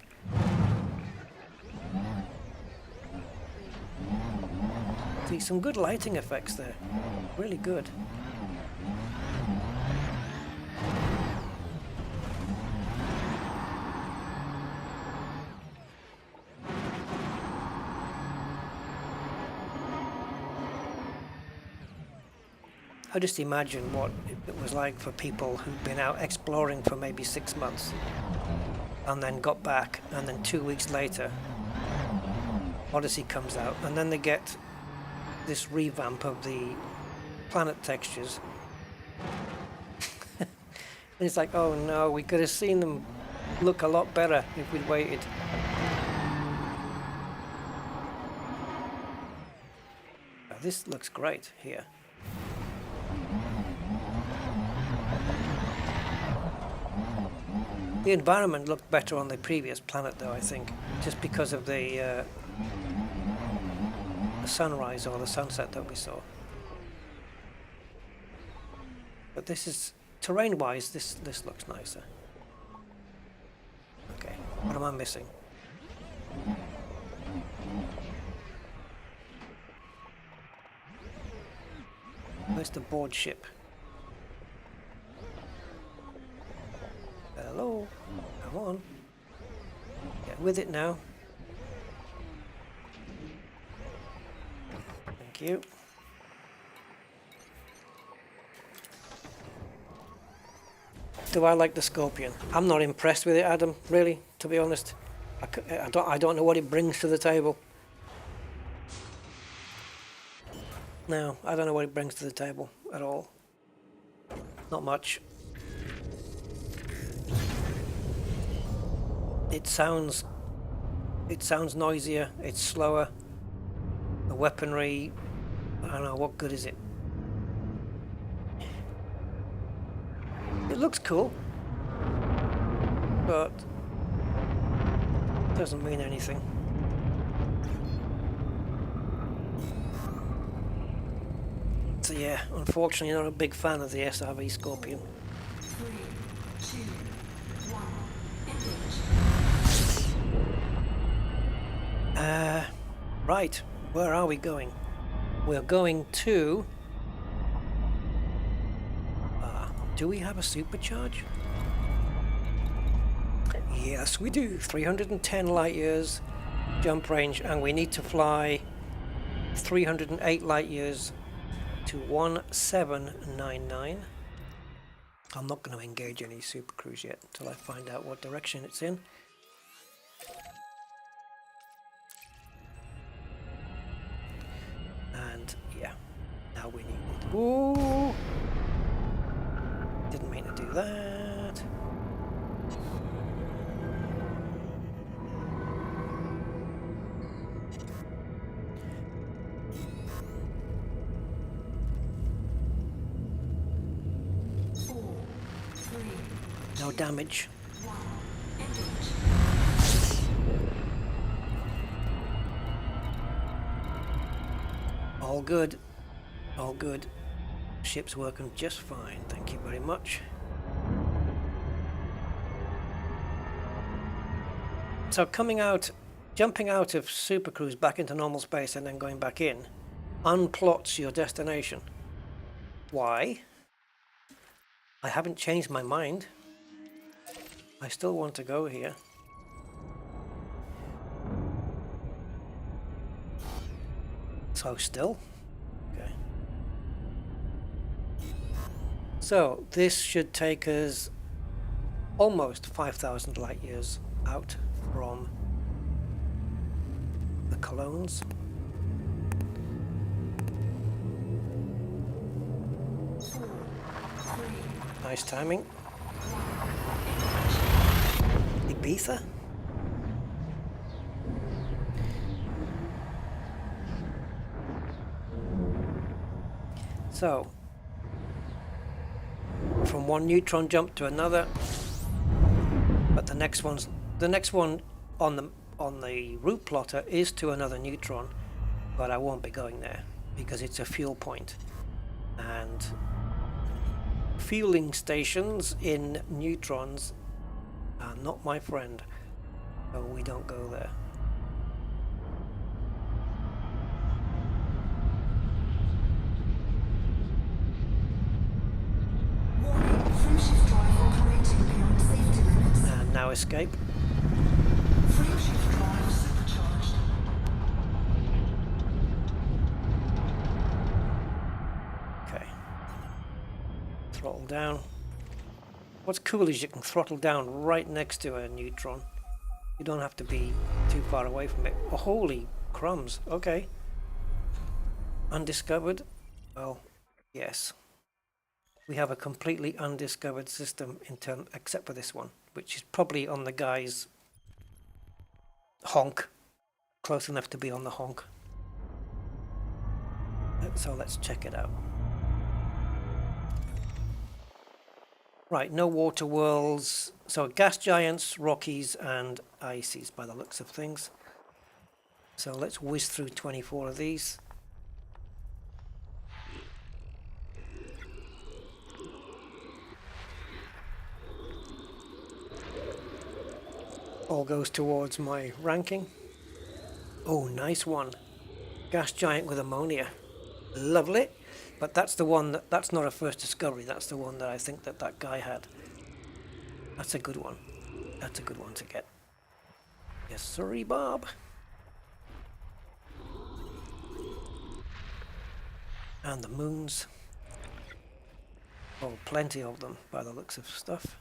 See, some good lighting effects there. Really good. I just imagine what it was like for people who'd been out exploring for maybe 6 months and then got back, and then 2 weeks later Odyssey comes out, and then they get this revamp of the planet textures. And it's like, oh no, we could have seen them look a lot better if we'd waited. Now, this looks great here. The environment looked better on the previous planet though, I think, just because of the sunrise or the sunset that we saw. But this is, terrain-wise, this looks nicer. Okay, what am I missing? Where's the board ship? Hello, come on. Get with it now. Thank you. Do I like the Scorpion? I'm not impressed with it, Adam, really, to be honest. I don't know what it brings to the table. No, I don't know what it brings to the table at all. Not much. It sounds noisier, it's slower. The weaponry, I don't know, what good is it? It looks cool, but doesn't mean anything. So yeah, unfortunately not a big fan of the SRV Scorpion. 3, 2, 1, engage. Right, where are we going? We're going to... do we have a supercharge? Yes, we do. 310 light years jump range, and we need to fly 308 light years to 1799. I'm not going to engage any super cruise yet until I find out what direction it's in. And yeah, now we need it. Ooh! Didn't mean to do that. No damage. All good. All good. Ship's working just fine. Thank you very much. So jumping out of Super Cruise back into normal space and then going back in, unplots your destination. Why? I haven't changed my mind. I still want to go here. So still? Okay. So this should take us almost 5,000 light years out from the colognes. Nice timing. Ibiza? So, from one neutron jump to another, but the next one on the route plotter is to another neutron, but I won't be going there because it's a fuel point, and fueling stations in neutrons are not my friend, so we don't go there. And now escape. Frameshift drive supercharged. Okay. Throttle down. What's cool is you can throttle down right next to a neutron. You don't have to be too far away from it. Oh, holy crumbs. Okay. Undiscovered? Well, yes. We have a completely undiscovered system except for this one, which is probably on the guy's honk. Close enough to be on the honk. So let's check it out. Right, no water worlds. So gas giants, Rockies, and Ices by the looks of things. So let's whiz through 24 of these. All goes towards my ranking. Oh, nice one. Gas giant with ammonia. Lovely. But that's the one that's not a first discovery. That's the one that I think that guy had. That's a good one. That's a good one to get. Yes, sorry, Bob. And the moons. Oh, plenty of them by the looks of stuff.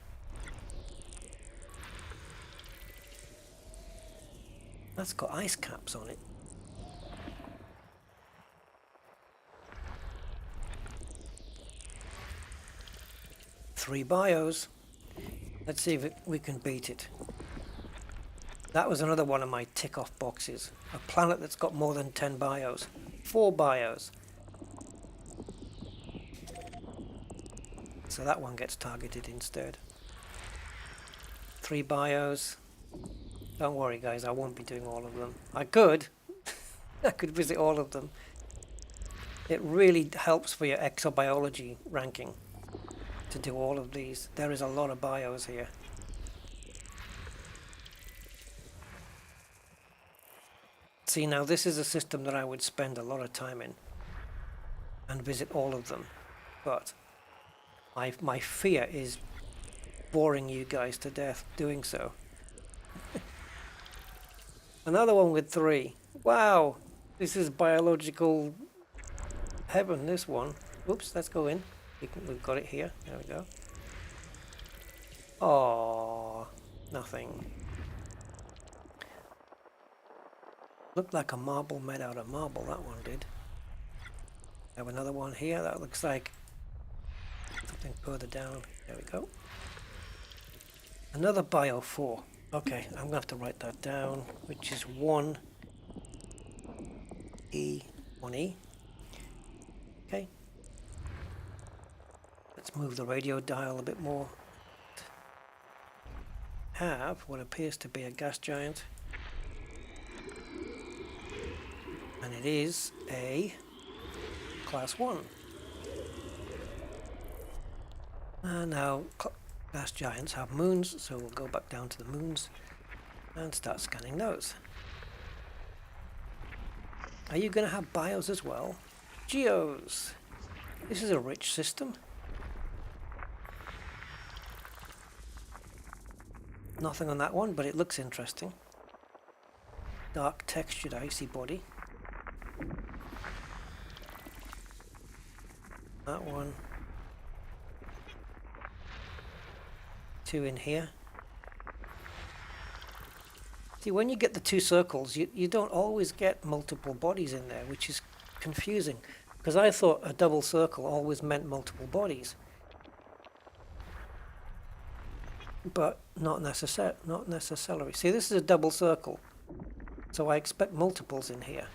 That's got ice caps on it. Three bios. Let's see if we can beat it. That was another one of my tick-off boxes. A planet that's got more than 10 bios. 4 bios. So that one gets targeted instead. 3 bios. Don't worry guys, I won't be doing all of them. I could. I could visit all of them. It really helps for your exobiology ranking to do all of these. There is a lot of bios here. See, now this is a system that I would spend a lot of time in and visit all of them. But my fear is boring you guys to death doing so. Another one with 3. Wow, this is biological heaven, this one. Oops, let's go in. We've got it here. There we go. Oh, nothing. Looked like a marble made out of marble, that one did. Have another one here. That looks like something further down. There we go. Another bio 4. Okay, I'm going to have to write that down, which is 1E. 1E. Okay. Let's move the radio dial a bit more. Have what appears to be a gas giant. And it is a class 1. And now gas giants have moons, so we'll go back down to the moons and start scanning those. Are you going to have bios as well? Geos! This is a rich system. Nothing on that one, but it looks interesting. Dark textured icy body. That one. 2 in here. See, when you get the 2 circles, you don't always get multiple bodies in there, which is confusing. Because I thought a double circle always meant multiple bodies. but not necessarily. See, this is a double circle, so I expect multiples in here.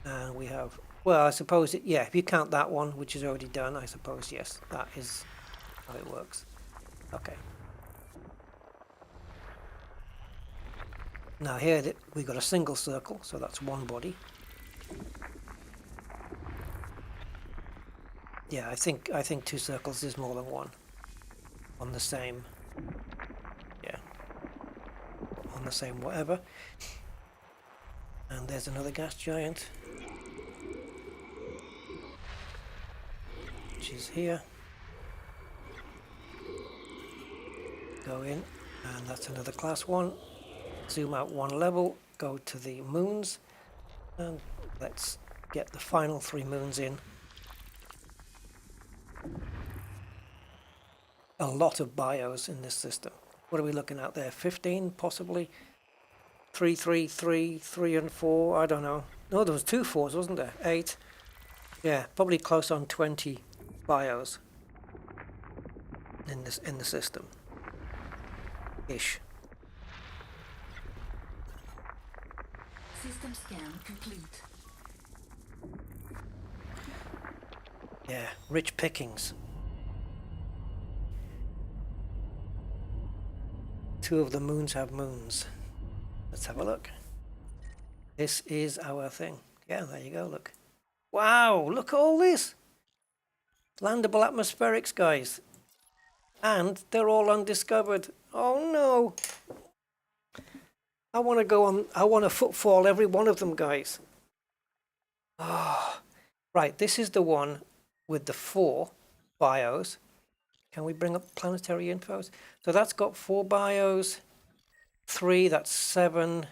And we have, well, I suppose yeah, if you count that one, which is already done, I suppose yes, that is how it works. Okay. Now here we got a single circle, so that's one body. Yeah, I think two circles is more than one on the same. Yeah, on the same whatever. And there's another gas giant, which is here. Go in, and that's another class 1. Zoom out one level, go to the moons, and let's get the final 3 moons in. A lot of bios in this system. What are we looking at there? 15 possibly? 3, 3, 3, 3 and 4, I don't know. No, there was 2 4s, wasn't there? 8. Yeah, probably close on 20 bios in the system. Ish. System scan complete. Yeah, rich pickings. 2 of the moons have moons. Let's have a look. This is our thing. Yeah, there you go, look. Wow, look at all this. Landable atmospherics, guys. And they're all undiscovered. Oh no. I want to go on, I want to footfall every one of them, guys. Oh, right, this is the one with the 4 bios. Can we bring up planetary infos? So that's got 4 bios. 3, that's 7,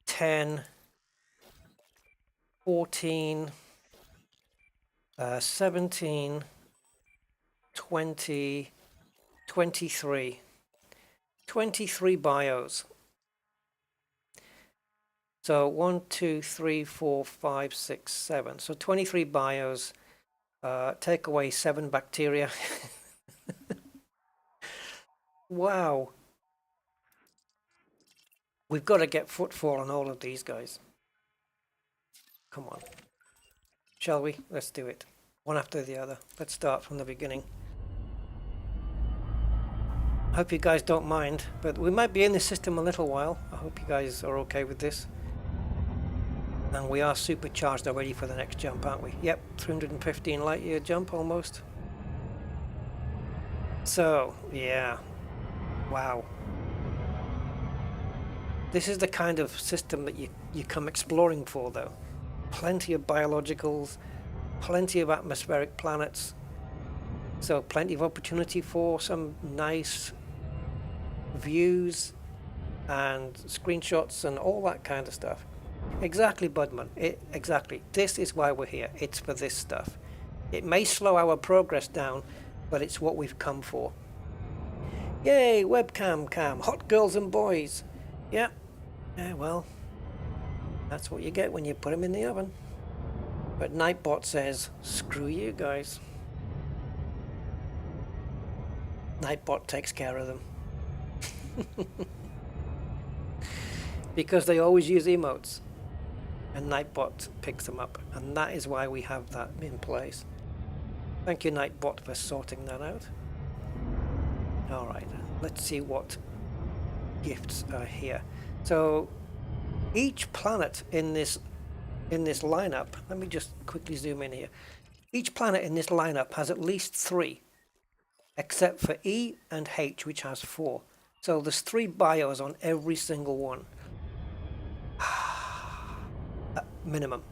10, 14, 17, 20, 23. 23 bios. So 1, 2, 3, 4, 5, 6, 7. So 23 bios. Take away 7 bacteria. Wow. We've got to get footfall on all of these guys. Come on. Shall we? Let's do it. One after the other. Let's start from the beginning. I hope you guys don't mind, but we might be in this system a little while. I hope you guys are okay with this. And we are supercharged already for the next jump, aren't we? Yep, 315 light year jump almost. So, yeah. Wow. This is the kind of system that you come exploring for, though. Plenty of biologicals, plenty of atmospheric planets. So plenty of opportunity for some nice views and screenshots and all that kind of stuff. Exactly, Budman. Exactly. This is why we're here. It's for this stuff. It may slow our progress down, but it's what we've come for. Yay, webcam cam, hot girls and boys. Yeah. Yeah, well, that's what you get when you put them in the oven. But Nightbot says, screw you guys. Nightbot takes care of them. Because they always use emotes. And Nightbot picks them up. And that is why we have that in place. Thank you, Nightbot, for sorting that out. Alright, let's see what gifts are here. So, each planet in this lineup, let me just quickly zoom in here. Each planet in this lineup has at least 3. Except for E and H, which has 4. So there's 3 bios on every single one. Minimum.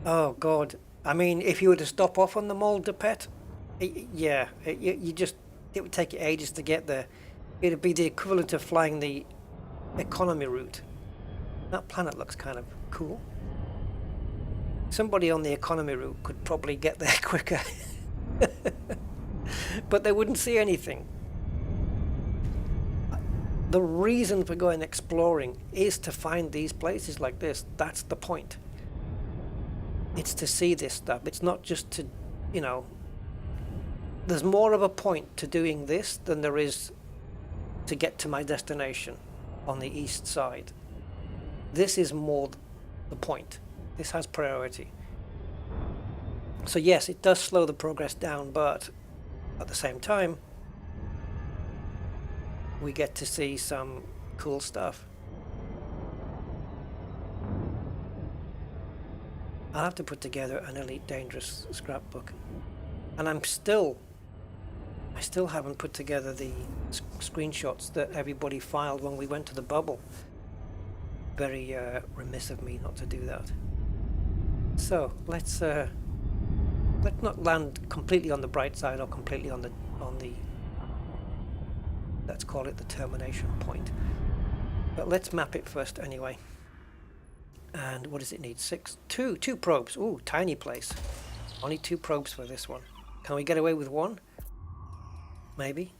Oh god. I mean, if you were to stop off on the Molder Pet, yeah, it would take you ages to get there. It'd be the equivalent of flying the economy route. That planet looks kind of cool. Somebody on the economy route could probably get there quicker. But they wouldn't see anything. The reason for going exploring is to find these places like this. That's the point. It's to see this stuff. It's not just to, there's more of a point to doing this than there is to get to my destination on the east side. This is more the point. This has priority. So yes, it does slow the progress down, but at the same time, we get to see some cool stuff. I'll have to put together an Elite Dangerous scrapbook. And I still haven't put together the screenshots that everybody filed when we went to the bubble. Very remiss of me not to do that. So let's not land completely on the bright side or completely on the let's call it the termination point. But let's map it first anyway. And what does it need? Two probes. Ooh, tiny place. Only 2 probes for this one. Can we get away with 1? Maybe.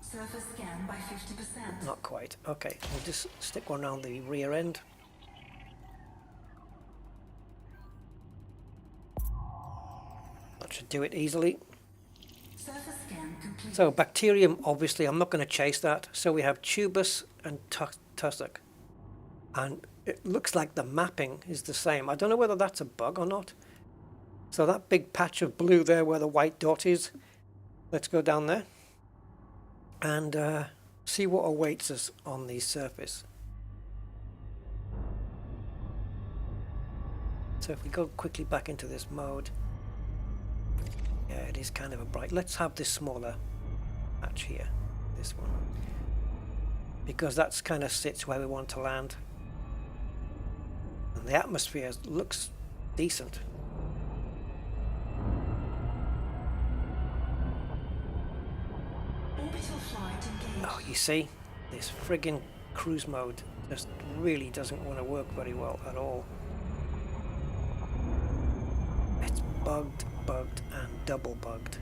Surface scan by 50%. Not quite. Okay, we'll just stick one around the rear end. That should do it easily. Surface scan complete. So bacterium, obviously, I'm not going to chase that. So we have Tubus and Tussock. And it looks like the mapping is the same. I don't know whether that's a bug or not. So that big patch of blue there where the white dot is, let's go down there and see what awaits us on the surface. So if we go quickly back into this mode, yeah, it is kind of a bright. Let's have this smaller patch here, this one, because that's kind of sits where we want to land. And the atmosphere looks decent. Orbital flight engaged. Oh, you see, this friggin' cruise mode just really doesn't want to work very well at all. It's bugged, and double bugged.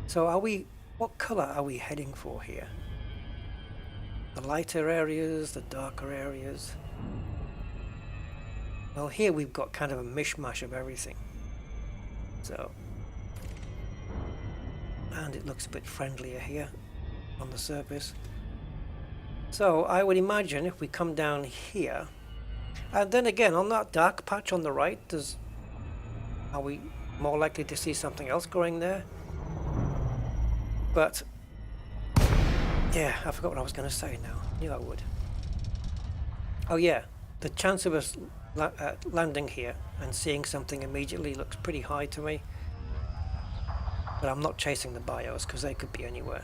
So what color are we heading for here? The lighter areas, the darker areas? Well, here we've got kind of a mishmash of everything. So, and it looks a bit friendlier here on the surface. So I would imagine if we come down here, and then again on that dark patch on the right, are we more likely to see something else growing there? But yeah, I forgot what I was going to say now. Knew I would. Oh yeah, the chance of us landing here and seeing something immediately looks pretty high to me. But I'm not chasing the bios because they could be anywhere.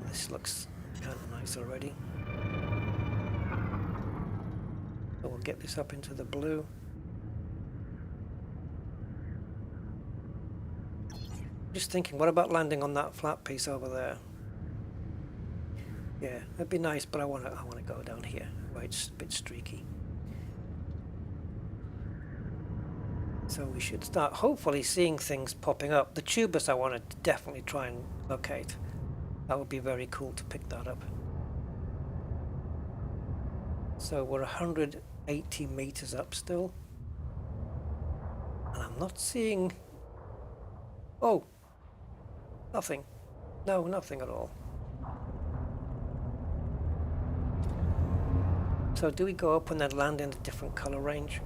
This looks kind of nice already. So we'll get this up into the blue. Just thinking, what about landing on that flat piece over there? Yeah, that'd be nice, but I want to go down here where it's a bit streaky. So we should start hopefully seeing things popping up. The Tubus I want to definitely try and locate. That would be very cool to pick that up. So we're 180 meters up still. And I'm not seeing... Oh! Nothing. No, nothing at all. So do we go up and then land in a different color range?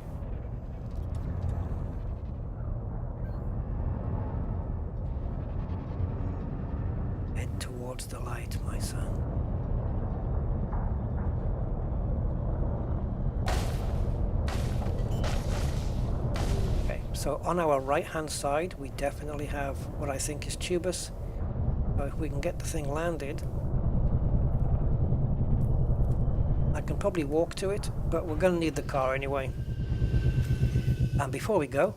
Head towards the light, my son. Okay, so on our right hand side we definitely have what I think is Tubus. So if we can get the thing landed, I can probably walk to it, but we're going to need the car anyway. And before we go,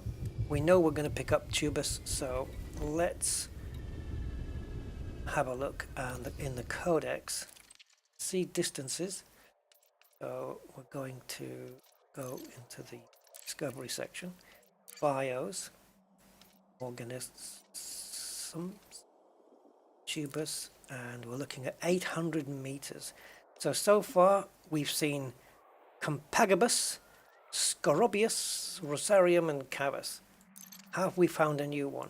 we know we're going to pick up Tubus, so let's have a look and in the codex, see distances. So we're going to go into the discovery section, bios, organisms, Tubus, and we're looking at 800 meters. So far we've seen Compagabus, Scorobius, Rosarium, and Cavus. Have we found a new one?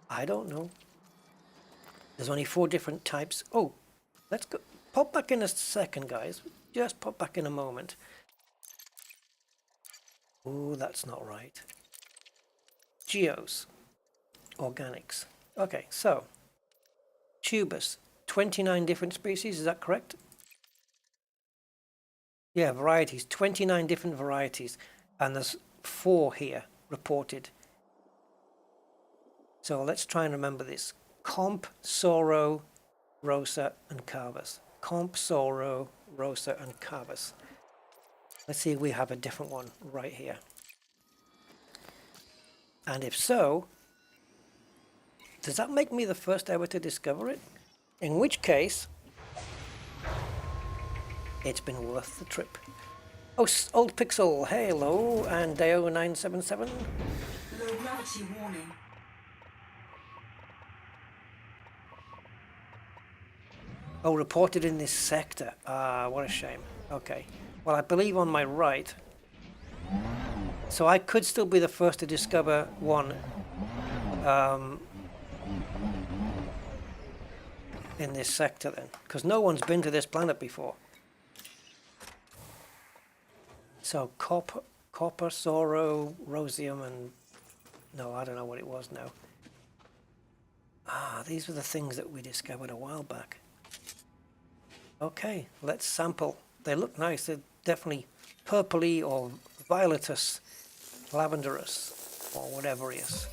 I don't know. There's only 4 different types. Oh, let's go. Pop back in a second, guys. Just pop back in a moment. Oh, that's not right. Geos. Organics. Okay, so. Tubus. 29 different species, is that correct? Yeah, varieties. 29 different varieties. And there's 4 here reported. So let's try and remember this. Comp, Soro, Rosa, and Carvus. Comp, Soro, Rosa, and Carvus. Let's see if we have a different one right here. And if so, does that make me the first ever to discover it? In which case, it's been worth the trip. Oh, Old Pixel, hello, and Deo977. Low gravity warning. Oh, reported in this sector. Ah, what a shame. Okay. Well, I believe on my right. So I could still be the first to discover one in this sector then. Because no one's been to this planet before. So copper, Soro, Rosium, and... No, I don't know what it was now. Ah, these were the things that we discovered a while back. Okay, let's sample. They look nice. They're definitely purpley or violetous, lavenderous, or whatever it is.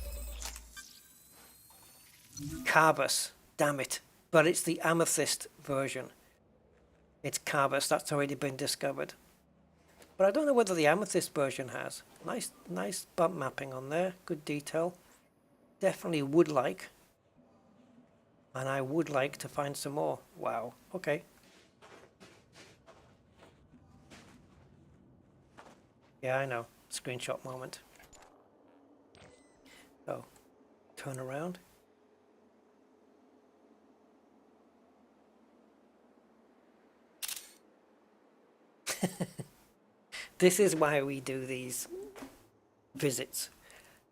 Carbus, damn it. But it's the amethyst version. It's Carbus, that's already been discovered. But I don't know whether the amethyst version has. Nice bump mapping on there, good detail. Definitely would like. And I would like to find some more. Wow, okay. Yeah, I know. Screenshot moment. So, turn around. This is why we do these visits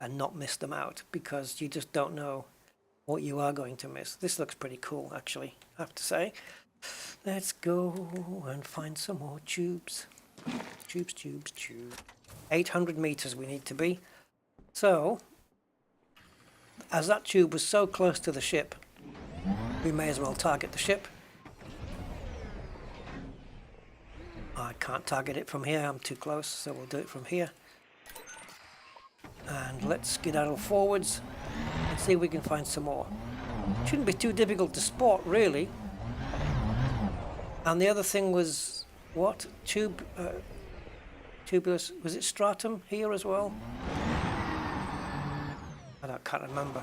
and not miss them out, because you just don't know what you are going to miss. This looks pretty cool, actually, I have to say. Let's go and find some more tubes. Tubes. 800 meters we need to be. So, as that tube was so close to the ship, we may as well target the ship. I can't target it from here, I'm too close, so we'll do it from here. And let's skedaddle forwards and see if we can find some more. Shouldn't be too difficult to spot, really. And the other thing was, what? Tubulus, was it Stratum here as well? I can't remember.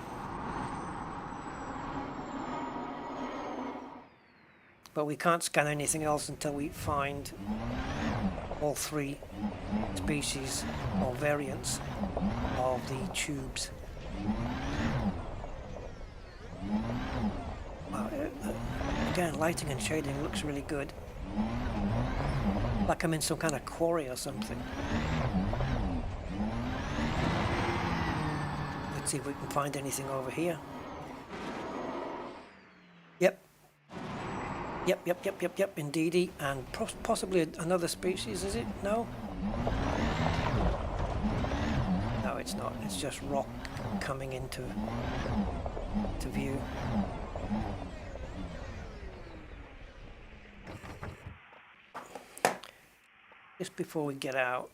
But we can't scan anything else until we find all 3 species or variants of the tubes. Again, lighting and shading looks really good. Like I'm in some kind of quarry or something. Let's see if we can find anything over here. Yep, indeedy, and possibly another species, is it? No? No, it's not. It's just rock coming into view. Just before we get out,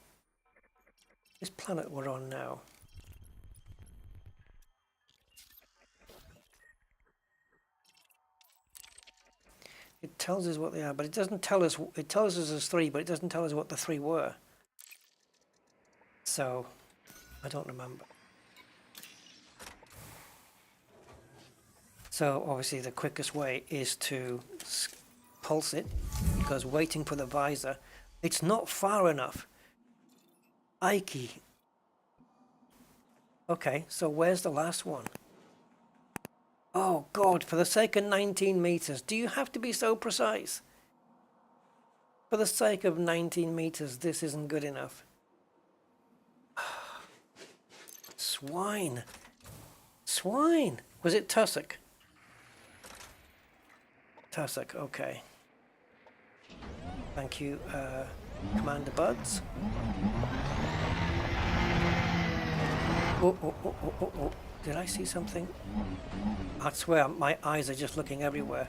this planet we're on now, it tells us what they are, but it doesn't tell us. It tells us there's 3, but it doesn't tell us what the 3 were. So, I don't remember. So, obviously, the quickest way is to pulse it, because waiting for the visor, it's not far enough. Ike. Okay, so where's the last one? Oh God, for the sake of 19 meters, do you have to be so precise? For the sake of 19 meters, this isn't good enough. Swine. Swine. Was it Tussock? Tussock, okay. Thank you, Commander Buds. Oh. Did I see something? I swear, my eyes are just looking everywhere.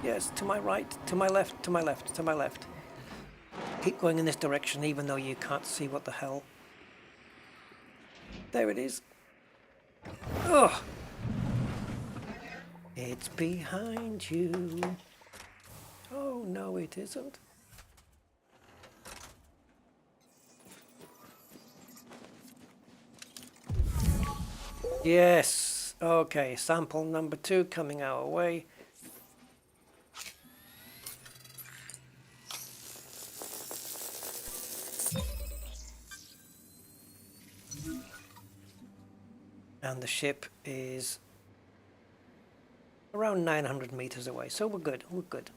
Yes, to my right, to my left, to my left, to my left. Keep going in this direction even though you can't see what the hell. There it is. Ugh! It's behind you. Oh, no, it isn't. Yes. Okay, sample number 2 coming our way. And the ship is around 900 meters away, so we're good, we're good.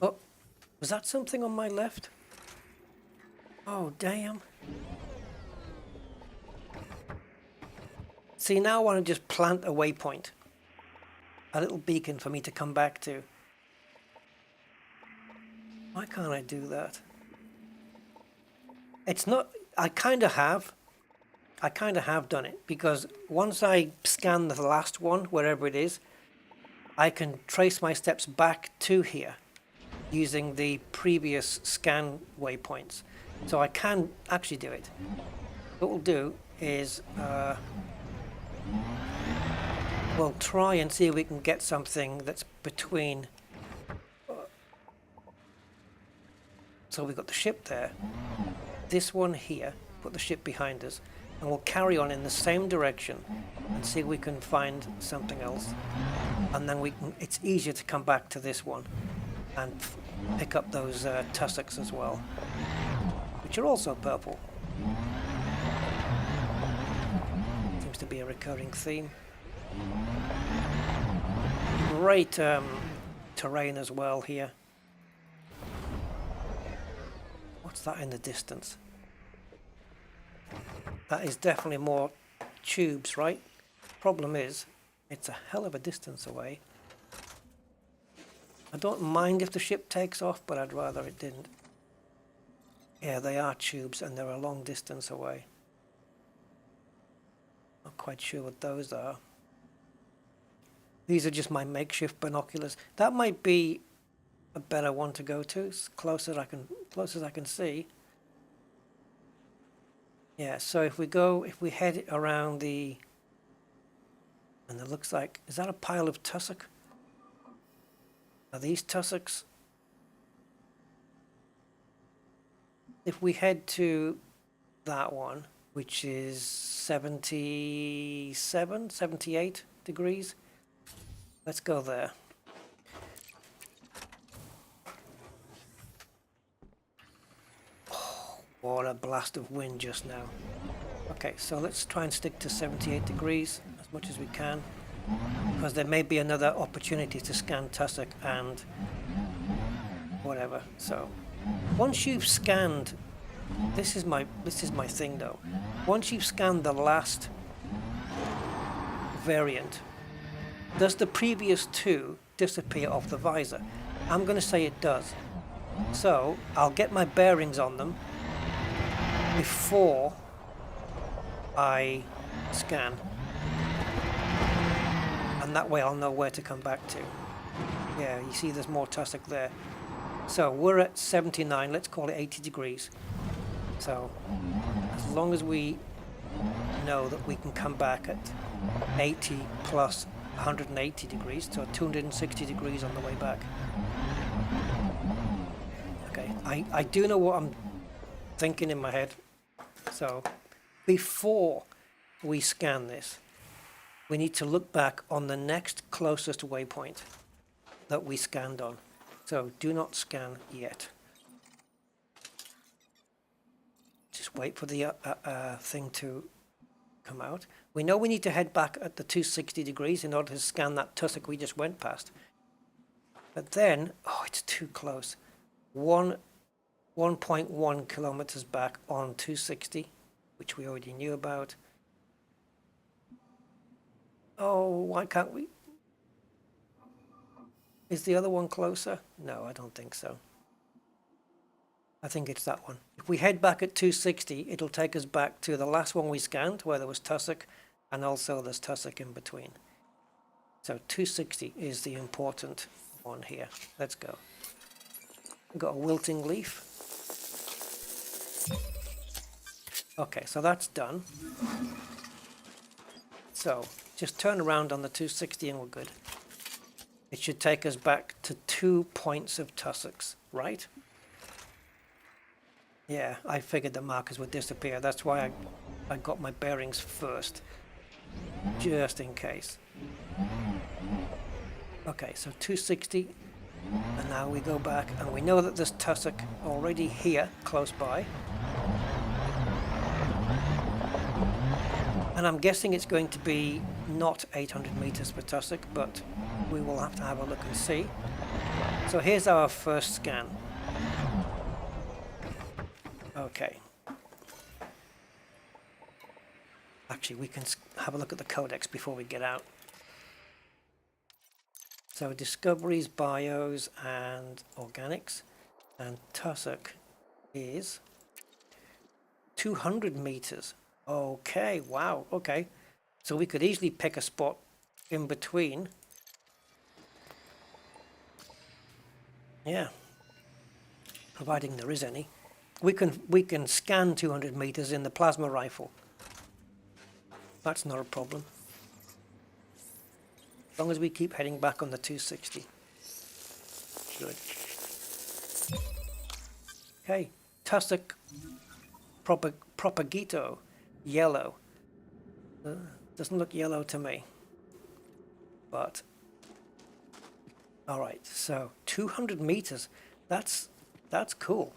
Oh, was that something on my left? Oh, damn. See, now I want to just plant a waypoint. A little beacon for me to come back to. Why can't I do that? It's not, I kind of have done it, because once I scan the last one, wherever it is, I can trace my steps back to here using the previous scan waypoints. So I can actually do it. What we'll do is, we'll try and see if we can get something that's between. So we've got the ship there, this one here, put the ship behind us, and we'll carry on in the same direction and see if we can find something else. And then it's easier to come back to this one and pick up those tussocks as well, which are also purple. Seems to be a recurring theme. Great terrain as well here. What's that in the distance? That is definitely more tubes, right? Problem is, it's a hell of a distance away. I don't mind if the ship takes off, but I'd rather it didn't. Yeah, they are tubes and they're a long distance away. Not quite sure what those are. These are just my makeshift binoculars. That might be a better one to go to, as close as I can see. Yeah, so if we head around and it looks like, is that a pile of tussock? Are these tussocks? If we head to that one, which is 77, 78 degrees, let's go there. What a blast of wind just now. Okay, so let's try and stick to 78 degrees as much as we can, because there may be another opportunity to scan tussock and whatever. So once you've scanned, this is my thing though. Once you've scanned the last variant, does the previous 2 disappear off the visor? I'm going to say it does. So I'll get my bearings on them before I scan, and that way I'll know where to come back to. Yeah, you see there's more tussock there. So we're at 79, let's call it 80 degrees. So as long as we know that we can come back at 80 plus 180 degrees, so 260 degrees on the way back. Okay, I do know what I'm thinking in my head. So before we scan this, we need to look back on the next closest waypoint that we scanned on. So do not scan yet. Just wait for the thing to come out. We know we need to head back at the 260 degrees in order to scan that tussock we just went past. But then, oh, it's too close. 1.1 kilometers back on 260, which we already knew about. Oh, why can't we? Is the other one closer? No, I don't think so. I think it's that one. If we head back at 260, it'll take us back to the last one we scanned, where there was tussock, and also there's tussock in between. So 260 is the important one here. Let's go. We've got a wilting leaf. Okay, so that's done. So just turn around on the 260 and we're good. It should take us back to 2 points of tussocks, right? Yeah, I figured the markers would disappear. That's why I got my bearings first, just in case. Okay, so 260, and now we go back, and we know that there's tussock already here, close by. And I'm guessing it's going to be not 800 meters per tussock, but we will have to have a look and see. So here's our first scan. Okay. Actually, we can have a look at the codex before we get out. So discoveries, bios, and organics. And tussock is 200 meters. Okay, wow, okay. So we could easily pick a spot in between. Yeah. Providing there is any. We can scan 200 meters in the plasma rifle. That's not a problem. As long as we keep heading back on the 260. Good. Okay, tussock propagito, yellow. Doesn't look yellow to me. But all right, so 200 meters. That's cool.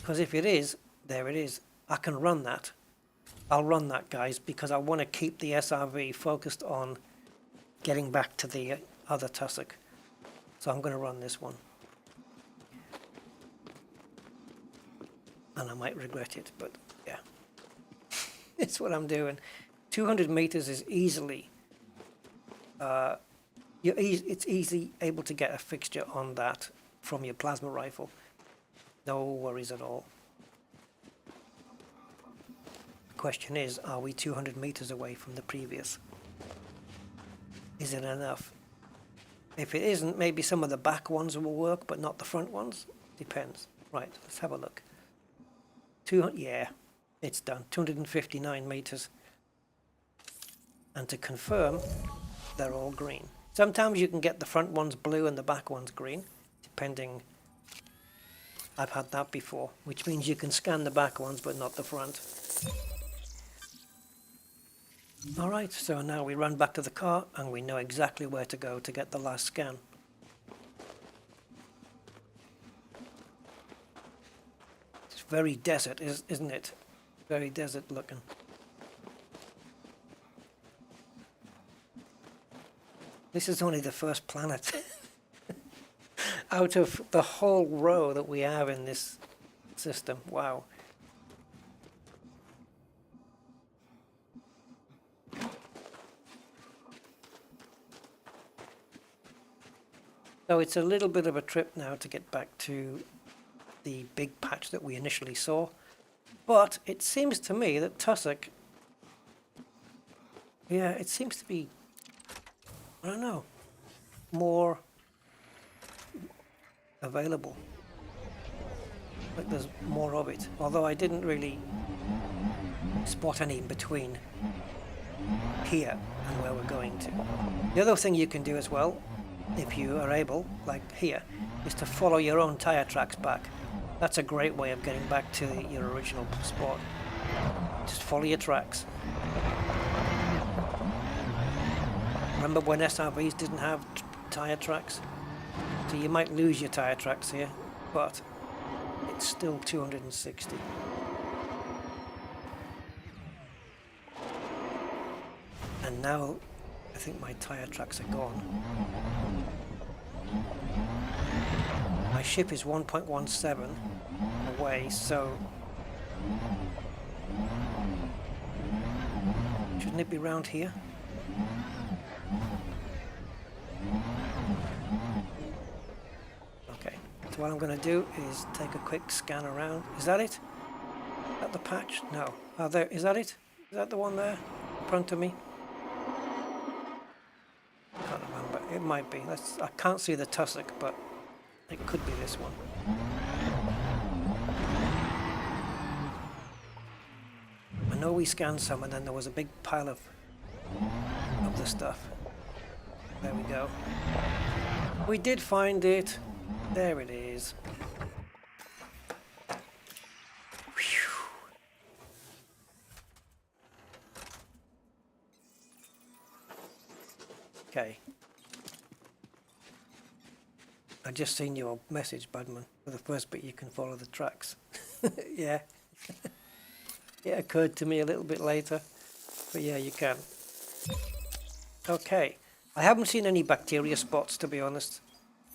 Because if it is, there it is. I can run that. I'll run that, guys, because I want to keep the SRV focused on getting back to the other tussock. So I'm going to run this one. And I might regret it, but yeah. It's what I'm doing. 200 meters is easily... it's easy able to get a fixture on that from your plasma rifle. No worries at all. The question is, are we 200 meters away from the previous? Is it enough? If it isn't, maybe some of the back ones will work, but not the front ones. Depends. Right, let's have a look. Yeah, it's done. 259 meters. And to confirm, they're all green. Sometimes you can get the front ones blue and the back ones green, depending. I've had that before, which means you can scan the back ones but not the front. Alright, so now we run back to the car and we know exactly where to go to get the last scan. It's very desert, isn't it? Very desert looking. This is only the first planet out of the whole row that we have in this system. Wow. So it's a little bit of a trip now to get back to the big patch that we initially saw. But it seems to me that tussock, yeah, it seems to be, I don't know, more available. Like there's more of it. Although I didn't really spot any in between here and where we're going to. The other thing you can do as well, if you are able, like here, is to follow your own tire tracks back. That's a great way of getting back to your original spot. Just follow your tracks. Remember when SRVs didn't have tire tracks? So you might lose your tire tracks here, but It's still 260. And now I think my tire tracks are gone. My ship is 1.17 away, so shouldn't it be round here? Okay, so what I'm going to do is take a quick scan around. Is that it? Is that the patch? No. Oh, there. Is that it? Is that the one there in front of me? Can't remember. It might be. I can't see the tussock, but it could be this one. I know we scanned some, and then there was a big pile of the stuff. There we go. We did find it. There it is. Whew. Okay. I just seen your message, Budman. For the first bit, you can follow the tracks. Yeah. It occurred to me a little bit later, but yeah, you can. Okay. I haven't seen any bacteria spots, to be honest.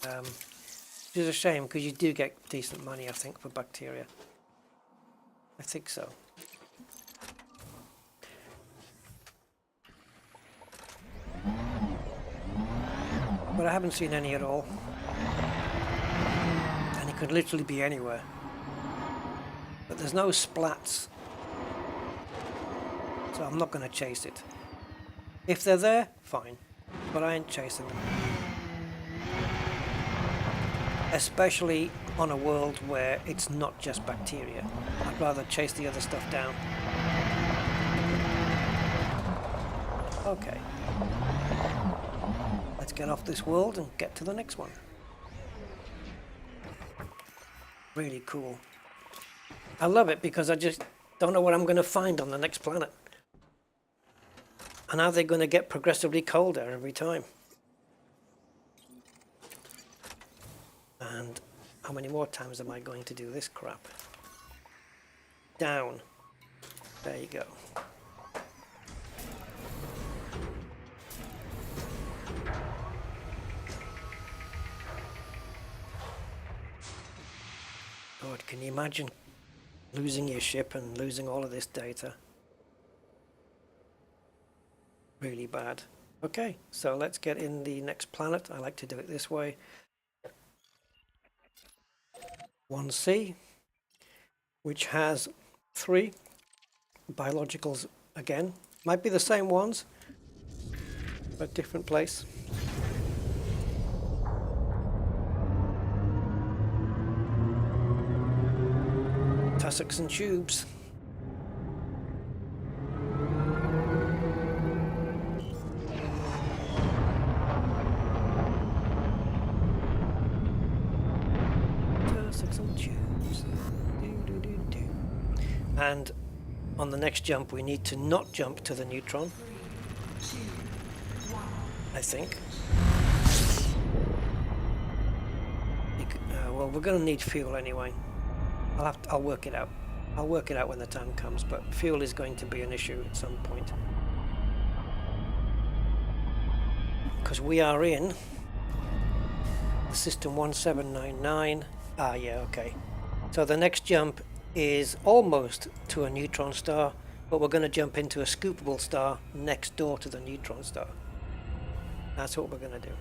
Which is a shame, because you do get decent money, I think, for bacteria. I think so. But I haven't seen any at all. And it could literally be anywhere. But there's no splats. So I'm not going to chase it. If they're there, fine. But I ain't chasing them. Especially on a world where it's not just bacteria. I'd rather chase the other stuff down. Okay. Let's get off this world and get to the next one. Really cool. I love it because I just don't know what I'm going to find on the next planet. And are they going to get progressively colder every time? And how many more times am I going to do this crap? Down. There you go. God, can you imagine losing your ship and losing all of this data? Really bad. Okay, so let's get in the next planet. I like to do it this way. 1C, which has 3 biologicals again. Might be the same ones, but different place. Tussocks and tubes. And on the next jump we need to not jump to the Neutron, I think. Well, we're going to need fuel anyway. I'll work it out. I'll work it out when the time comes, but fuel is going to be an issue at some point. Because we are in the system 1799. Ah, yeah, okay. So the next jump is almost to a neutron star, but we're going to jump into a scoopable star next door to the neutron star. That's what we're going to do.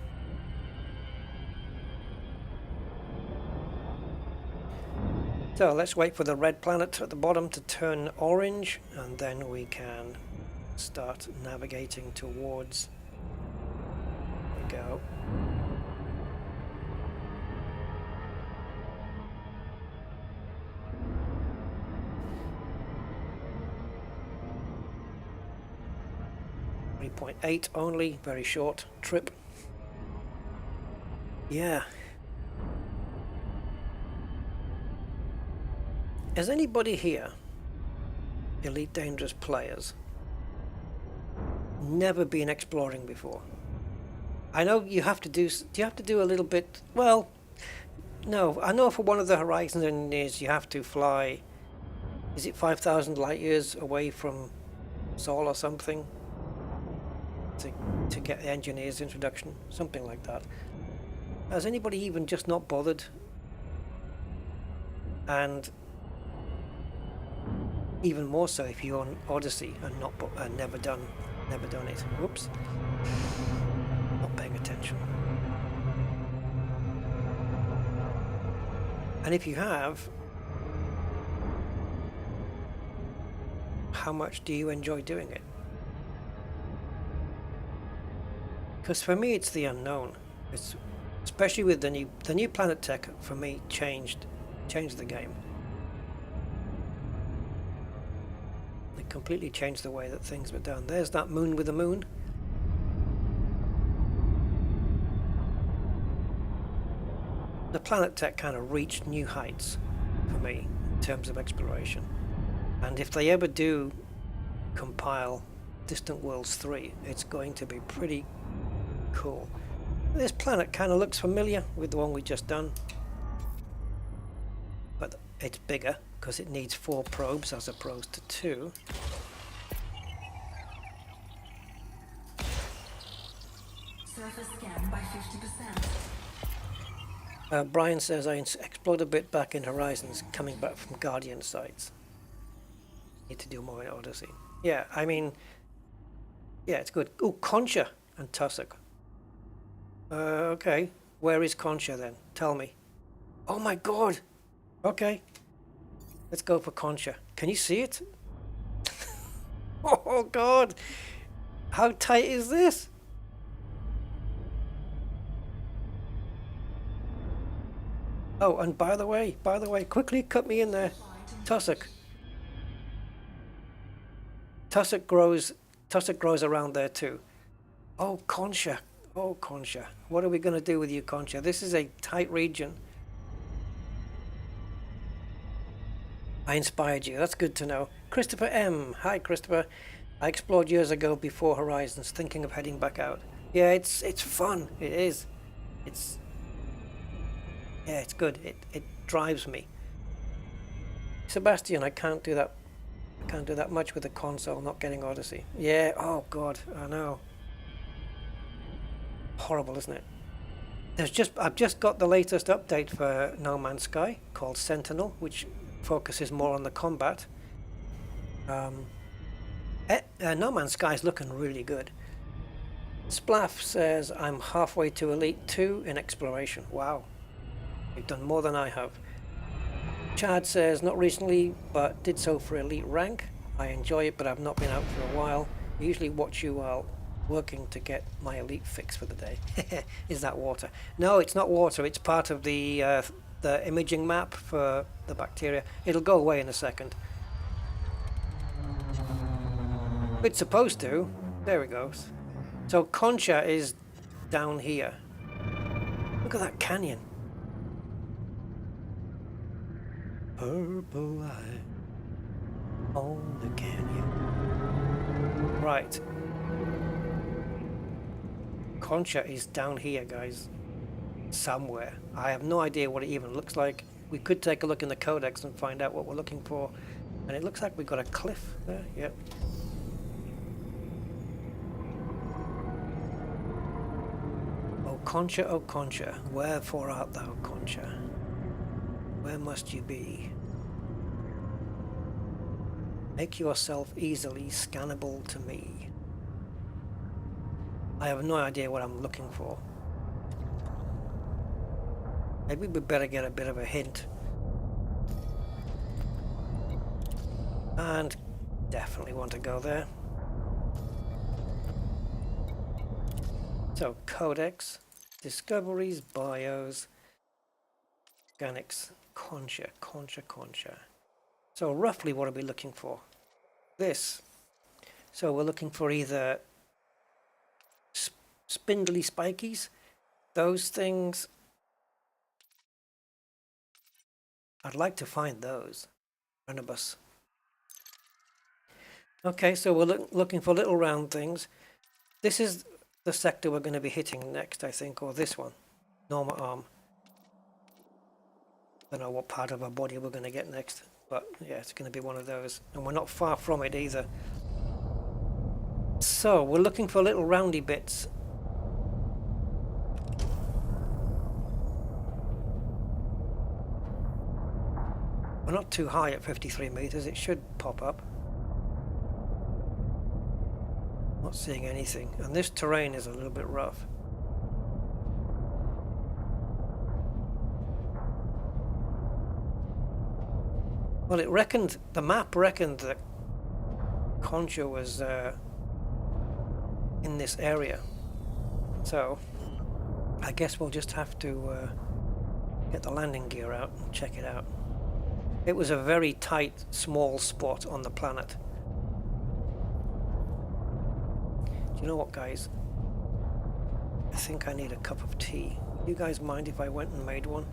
So let's wait for the red planet at the bottom to turn orange, and then we can start navigating towards. There we go. .8 only, very short trip. Yeah. Has anybody here, Elite Dangerous players, never been exploring before? I know you have to do. Do you have to do a little bit? Well, No, I know for one of the Horizon engineers you have to fly, is it 5,000 light years away from Sol or something? To get the engineer's introduction, something like that. Has anybody even just not bothered? And even more so if you're on Odyssey and never done it. Whoops, not paying attention. And if you have, how much do you enjoy doing it? Because for me it's the unknown. It's especially with the new Planet Tech, for me changed the game. It completely changed the way that things were done. There's that moon with the moon. The Planet Tech kind of reached new heights for me in terms of exploration. And if they ever do compile Distant Worlds 3, it's going to be pretty cool. This planet kind of looks familiar with the one we just done, but it's bigger because it needs 4 probes as opposed to 2. Surface scan by 50%. Brian says I explored a bit back in Horizons, coming back from Guardian sites. Need to do more in Odyssey. Yeah, I mean, yeah, it's good. Oh, Concha and Tussock. Okay, where is Concha then? Tell me. Oh my god! Okay, let's go for Concha. Can you see it? Oh god! How tight is this? Oh, and by the way, quickly cut me in there. Tussock. Tussock grows around there too. Oh, Concha. Oh, Concha. What are we going to do with you, Concha? This is a tight region. I inspired you. That's good to know. Christopher M. Hi, Christopher. I explored years ago before Horizons, thinking of heading back out. Yeah, it's fun. It is. Yeah, it's good. It drives me. Sebastian, I can't do that. I can't do that much with the console, not getting Odyssey. Yeah, oh god, I know. Horrible, isn't it? I've just got the latest update for No Man's Sky called Sentinel, which focuses more on the combat. No Man's Sky is looking really good. Splaff says I'm halfway to Elite 2 in exploration. Wow, you've done more than I have. Chad says not recently, but did so for Elite rank. I enjoy it, but I've not been out for a while. I usually watch you while working to get my Elite fix for the day. Is that water? No, it's not water. It's part of the imaging map for the bacteria. It'll go away in a second. It's supposed to. There it goes. So Concha is down here. Look at that canyon. Purple eye on the canyon. Right. Concha is down here, guys. Somewhere. I have no idea what it even looks like. We could take a look in the codex and find out what we're looking for. And it looks like we've got a cliff there. Yep. Oh Concha, wherefore art thou, Concha? Where must you be? Make yourself easily scannable to me. I have no idea what I'm looking for. Maybe we better get a bit of a hint. And definitely want to go there. So, Codex, Discoveries, Bios, Organics, Concha. So roughly what are we looking for? This. So we're looking for either spindly spikies, those things. I'd like to find those. Renobus. Okay, so we're looking for little round things. This is the sector we're going to be hitting next, I think, or this one. Norma Arm. Don't know what part of our body we're going to get next, but yeah, it's going to be one of those, and we're not far from it either. So we're looking for little roundy bits. We're not too high at 53 meters. It should pop up. Not seeing anything, and this terrain is a little bit rough. Well, it reckoned, the map reckoned that Concha was in this area, so I guess we'll just have to get the landing gear out and check it out. It was a very tight, small spot on the planet. Do you know what, guys? I think I need a cup of tea. You guys mind if I went and made one?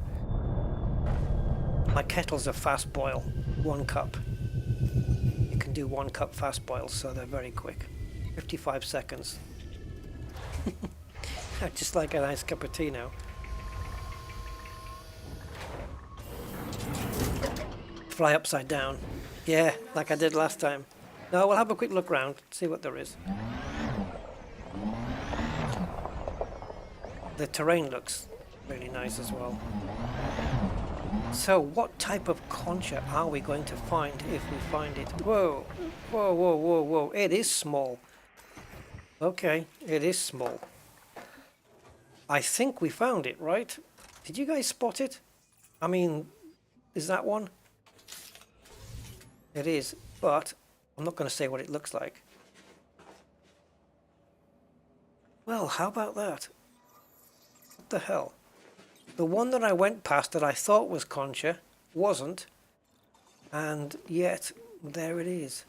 My kettle's a fast boil, 1 cup. You can do 1 cup fast boils, so they're very quick. 55 seconds. I'd just like a nice cup of tea now. Fly upside down. Yeah, like I did last time. No, we'll have a quick look round, see what there is. The terrain looks really nice as well. So what type of Concha are we going to find if we find it? Whoa, whoa, whoa, whoa, whoa. It is small. Okay, it is small. I think we found it, right? Did you guys spot it? I mean, is that one? It is, but I'm not going to say what it looks like. Well, how about that? What the hell? The one that I went past that I thought was Concha wasn't, and yet there it is.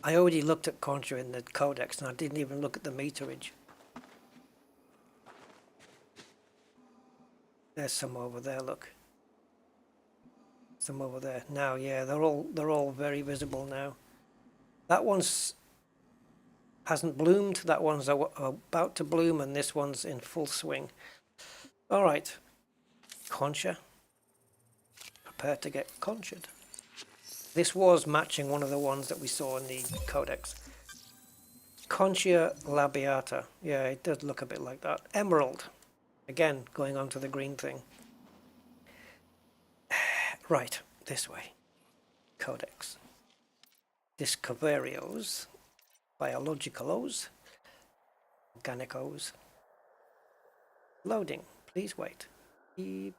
I already looked at Concha in the codex and I didn't even look at the meterage. There's some over there, look. Some over there. Now, yeah, they're all very visible now. That one's hasn't bloomed, that one's about to bloom, and this one's in full swing. All right, Concha. Prepare to get conchured. This was matching one of the ones that we saw in the codex. Concha labiata. Yeah, it does look a bit like that. Emerald. Again, going on to the green thing. Right, this way. Codex. Discoverios. Biologicalos. Organicos. Loading. Please wait. Okay,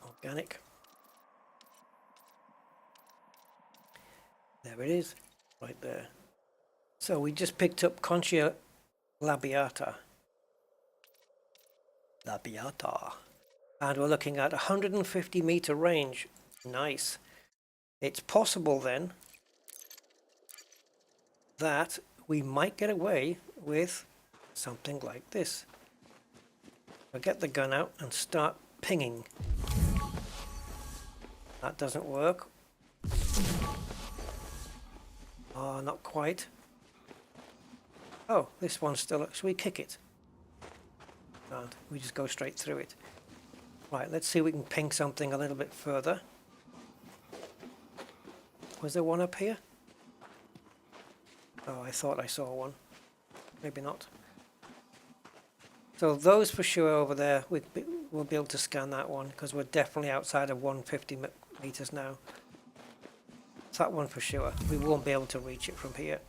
organic. There it is, right there. So we just picked up Concha labiata. And we're looking at 150 meter range. Nice. It's possible then that we might get away with something like this. I'll get the gun out and start pinging. That doesn't work. Oh, not quite. Oh, this one's still... Should we kick it? Can't. We just go straight through it. Right, let's see if we can ping something a little bit further. Was there one up here? Oh, I thought I saw one. Maybe not. So those for sure over there, we'll be able to scan that one because we're definitely outside of 150 meters now. It's that one for sure. We won't be able to reach it from here.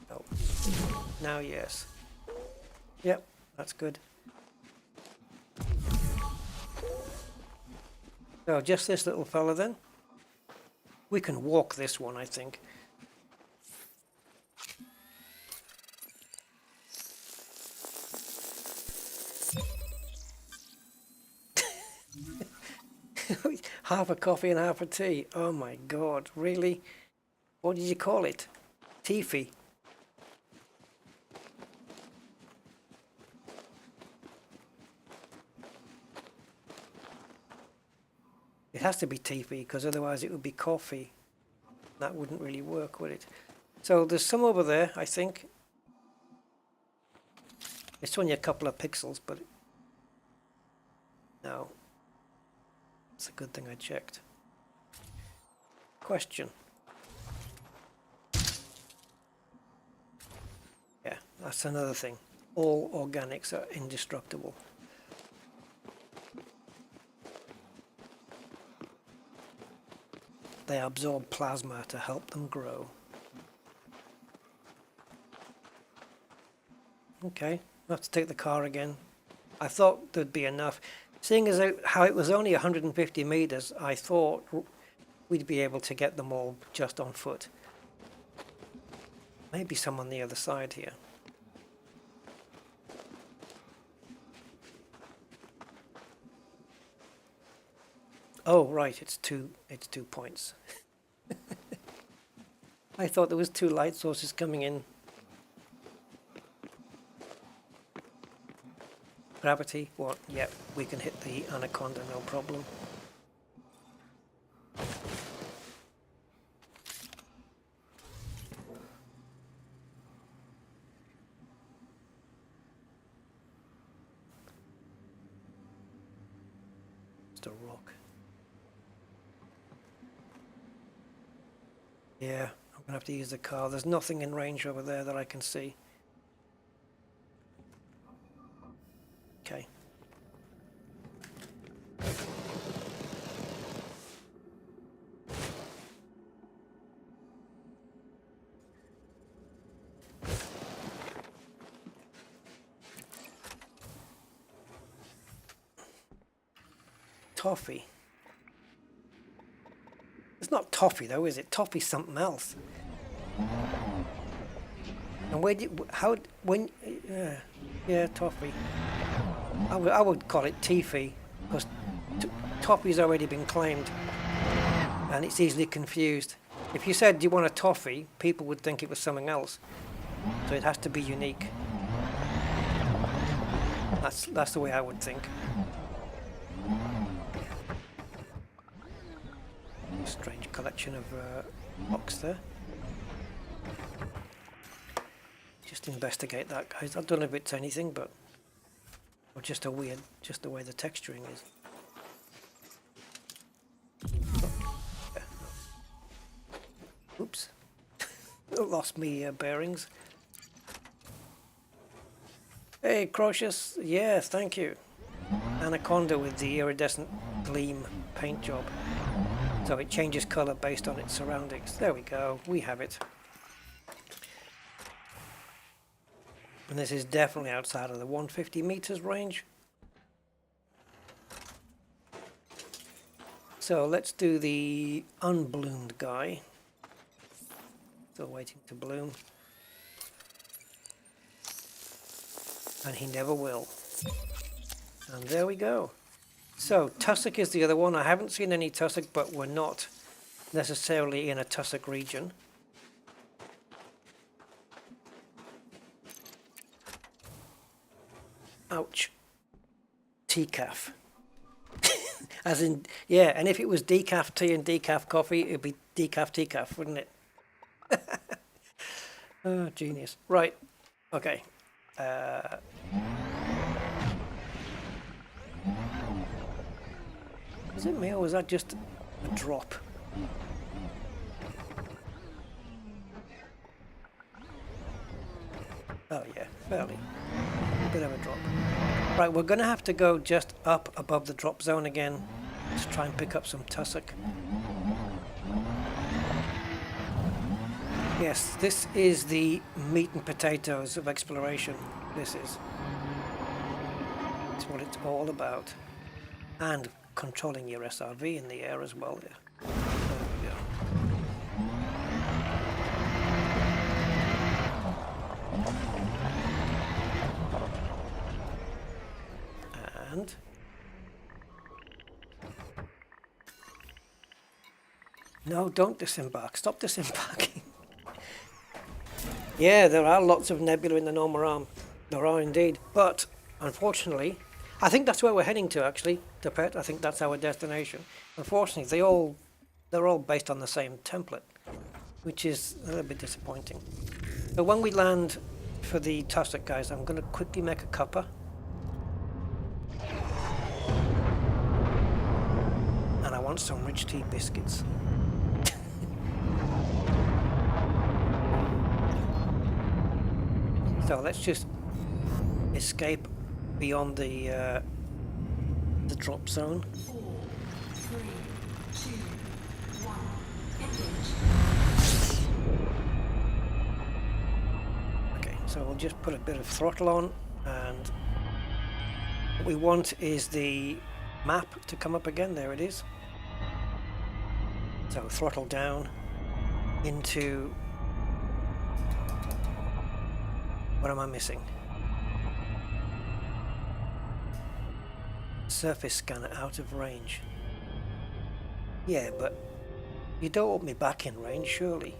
No. Now, yes. Yep, that's good. So just this little fella then. We can walk this one, I think. Half a coffee and half a tea. Oh my God, really? What did you call it? Teefy. It has to be teefy because otherwise it would be coffee. That wouldn't really work, would it? So there's some over there, I think. It's only a couple of pixels, but No. It's a good thing I checked. Question. Yeah, that's another thing. All organics are indestructible. They absorb plasma to help them grow. Okay, we'll have to take the car again. I thought there'd be enough. Seeing as how it was only 150 meters, I thought we'd be able to get them all just on foot. Maybe some on the other side here. Oh, right, it's two points. I thought there was 2 light sources coming in. Gravity, what? Yep, we can hit the Anaconda, no problem. Just a rock. Yeah, I'm gonna have to use the car. There's nothing in range over there that I can see. Okay. Toffee. It's not toffee though, is it? Toffee's something else. And where did, how, when, yeah, toffee. I would call it Tiffy, because toffee's already been claimed, and it's easily confused. If you said, do you want a toffee, people would think it was something else. So it has to be unique. That's the way I would think. Strange collection of rocks there. Just investigate that, guys. I don't know if it's anything, but or just the way the texturing is. Oops. Lost me bearings. Hey, Crocious. Yes, thank you. Anaconda with the iridescent gleam paint job. So it changes colour based on its surroundings. There we go. We have it. And this is definitely outside of the 150 meters range. So let's do the unbloomed guy. Still waiting to bloom. And he never will. And there we go. So Tussock is the other one. I haven't seen any Tussock, but we're not necessarily in a Tussock region. Ouch. Decaf. As in, yeah, and if it was decaf tea and decaf coffee, it'd be decaf, wouldn't it? Oh, genius. Right. Okay. Was it me or was that just a drop? Oh yeah, fairly. A bit of a drop. Right, we're going to have to go just up above the drop zone again to try and pick up some tussock. Yes, this is the meat and potatoes of exploration. This is. It's what it's all about. And controlling your SRV in the air as well. Yeah. There we go. And no, don't disembark. Stop disembarking. Yeah, there are lots of nebula in the Norma Arm. There are indeed. But unfortunately, I think that's where we're heading to actually, Pet. I think that's our destination. Unfortunately, they're all based on the same template, which is a little bit disappointing. So when we land for the Tussock, guys, I'm going to quickly make a cuppa. want some rich tea biscuits. So let's just escape beyond the drop zone. 4, 3, 2, 1. Engage. Okay, so we'll just put a bit of throttle on, and what we want is the map to come up again. There it is. So throttle down into... What am I missing? Surface scanner out of range. Yeah, but you don't want me back in range, surely.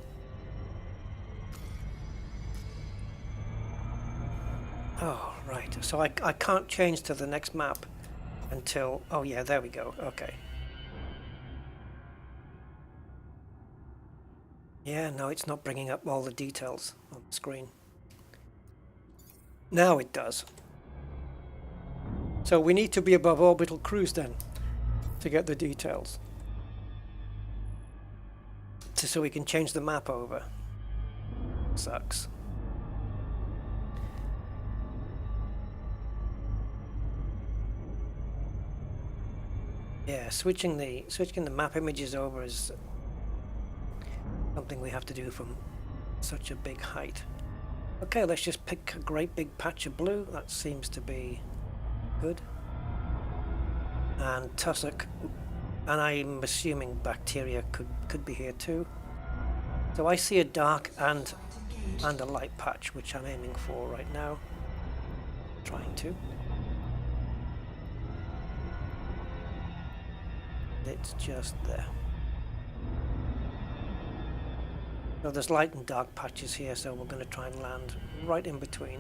Oh, right. So I can't change to the next map until... Oh, yeah, there we go. Okay. Yeah, no, it's not bringing up all the details on the screen. Now it does. So we need to be above orbital cruise then to get the details. So we can change the map over. Sucks. Yeah, switching the map images over is something we have to do from such a big height. Okay, let's just pick a great big patch of blue. That seems to be good. And Tussock, and I'm assuming bacteria could be here too. So I see a dark and a light patch, which I'm aiming for right now. Trying to. It's just there. So there's light and dark patches here, so we're going to try and land right in between.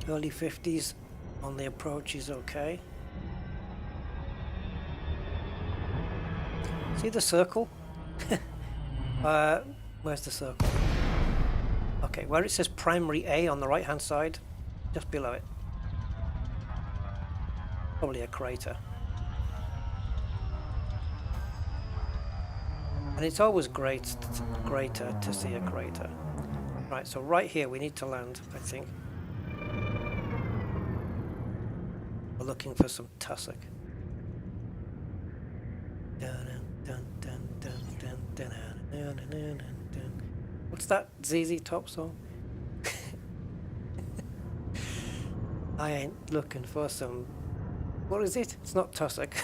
Early 50s on the approach is okay. See the circle? Where's the circle? Okay, where it says primary A on the right hand side, just below it. Probably a crater. And it's always greater to see a crater. Right, so right here we need to land, I think. We're looking for some tussock. What's that ZZ Top song? I ain't looking for some... What is it? It's not Tussock.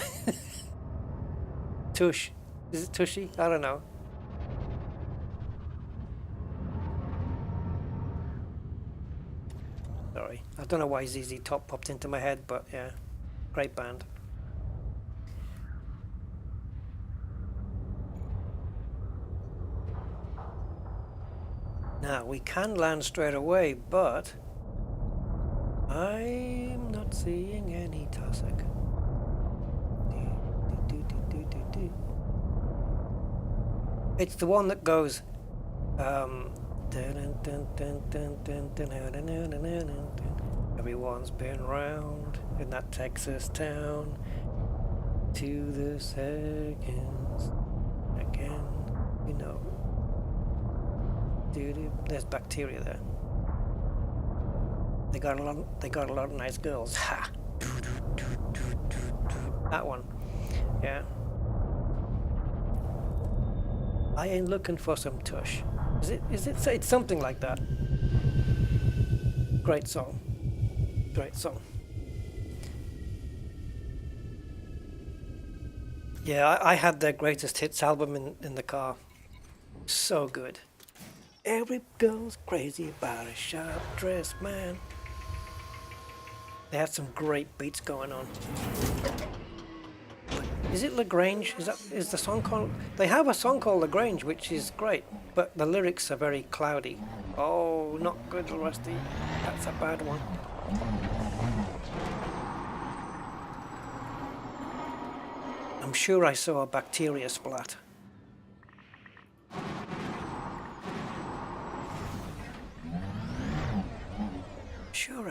Tush. Is it Tushy? I don't know. Sorry. I don't know why ZZ Top popped into my head, but yeah. Great band. Now, we can land straight away, but I'm not seeing any tussock. It's the one that goes everyone's been round in that Texas town to the seconds again, you know. There's bacteria there. They got a lot of nice girls. Ha! That one. Yeah. I ain't looking for some tush. It's something like that. Great song. Great song. Yeah, I had their greatest hits album in the car. So good. Every girl's crazy about a sharp dressed man. They had some great beats going on. Is it Lagrange? Is the song called? They have a song called Lagrange, which is great, but the lyrics are very cloudy. Oh, not good, Rusty. That's a bad one. I'm sure I saw a bacteria splat.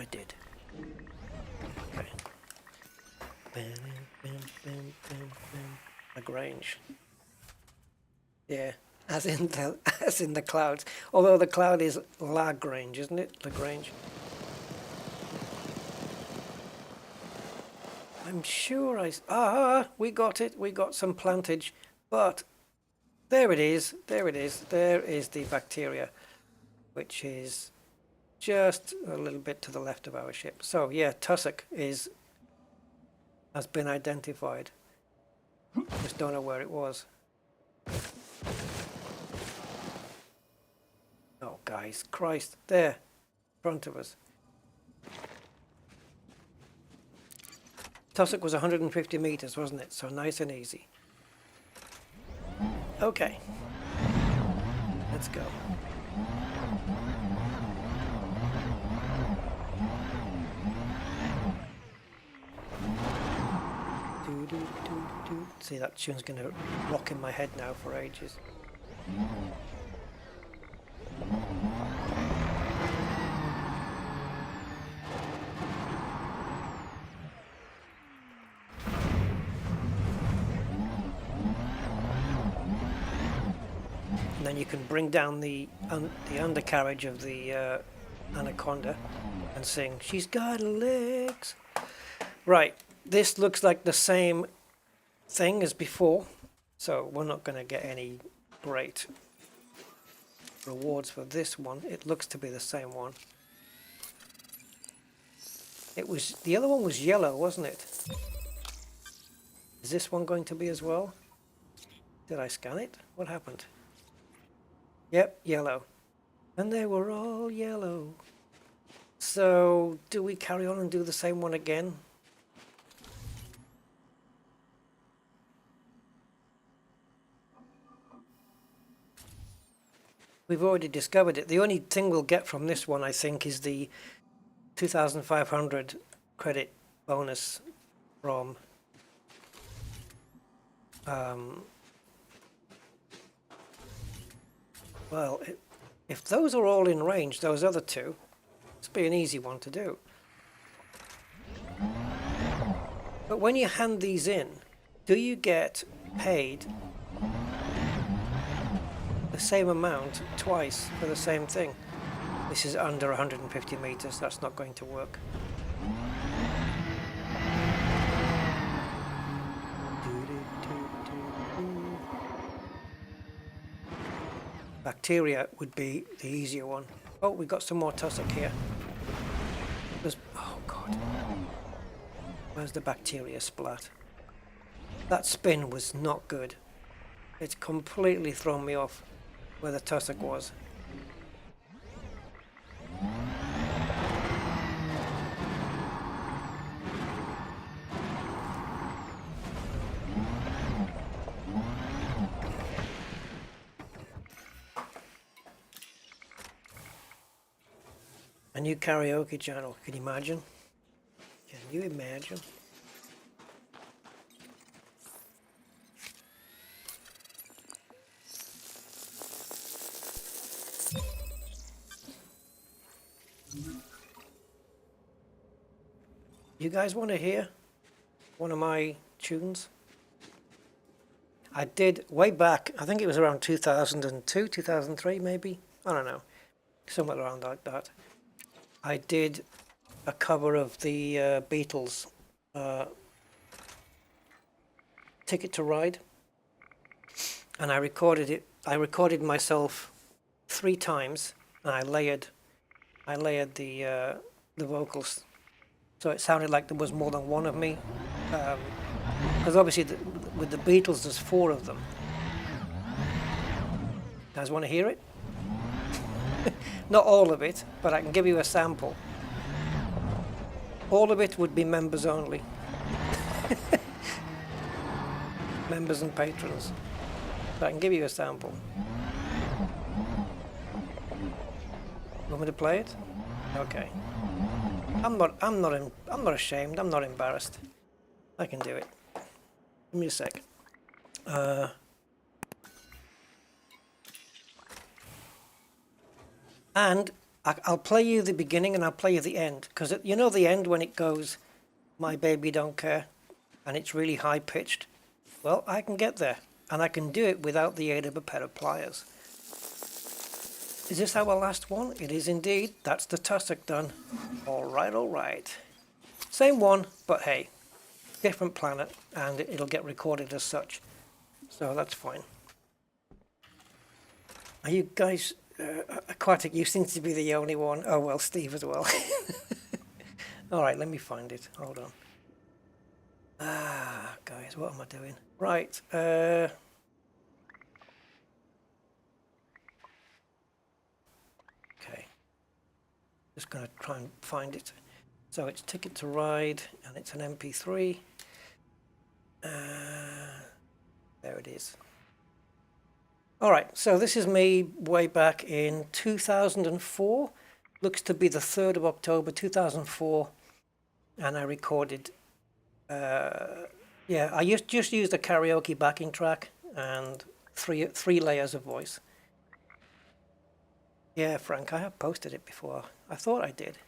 I did. Okay. Lagrange. Yeah, as in the clouds. Although the cloud is Lagrange, isn't it? Lagrange. I'm sure we got it. We got some plantage, but there it is. There it is. There is the bacteria, which is just a little bit to the left of our ship. So yeah, Tussock has been identified. Just don't know where it was. Oh, guys, Christ, there, in front of us. Tussock was 150 meters, wasn't it? So nice and easy. Okay, let's go. See, that tune's going to rock in my head now for ages. And then you can bring down the undercarriage of the Anaconda and sing, "She's got legs." Right, this looks like the same thing as before, so we're not going to get any great rewards for this one. It looks to be the same one. The other one was yellow, wasn't it? Is this one going to be as well? Did I scan it? What happened? Yep, yellow. And they were all yellow. So do we carry on and do the same one again? We've already discovered it. The only thing we'll get from this one, I think, is the 2,500 credit bonus from well, if those are all in range, those other two, it's be an easy one to do. But when you hand these in, do you get paid the same amount twice for the same thing? This is under 150 meters. That's not going to work. Bacteria would be the easier one. Oh, we've got some more tussock here. Oh god, where's the bacteria splat? That spin was not good. It's completely thrown me off where the tussock was. A new karaoke channel, can you imagine? Can you imagine? You guys want to hear one of my tunes? I did way back, I think it was around 2002, 2003 maybe, I don't know, somewhere around like that. I did a cover of the Beatles' Ticket to Ride, and I recorded it. I recorded myself 3 times, and I layered the vocals, so it sounded like there was more than one of me. Because obviously with the Beatles, there's 4 of them. You guys want to hear it? Not all of it, but I can give you a sample. All of it would be members only. Members and patrons. But I can give you a sample. Want me to play it? Okay. I'm not ashamed. I'm not embarrassed. I can do it. Give me a sec. And I'll play you the beginning and I'll play you the end, because you know the end when it goes, "My baby don't care," and it's really high pitched. Well, I can get there, and I can do it without the aid of a pair of pliers. Is this our last one? It is indeed. That's the tussock done. All right, all right. Same one, but hey, different planet, and it'll get recorded as such. So that's fine. Are you guys aquatic? You seem to be the only one. Oh well, Steve as well. All right, let me find it. Hold on. Guys, what am I doing? Right. Okay. Just gonna try and find it. So it's Ticket to Ride, and it's an MP3. There it is. All right, so this is me way back in 2004. Looks to be the 3rd of October 2004, and I recorded. Yeah, I just used a karaoke backing track and three layers of voice. Yeah, Frank, I have posted it before. I thought I did.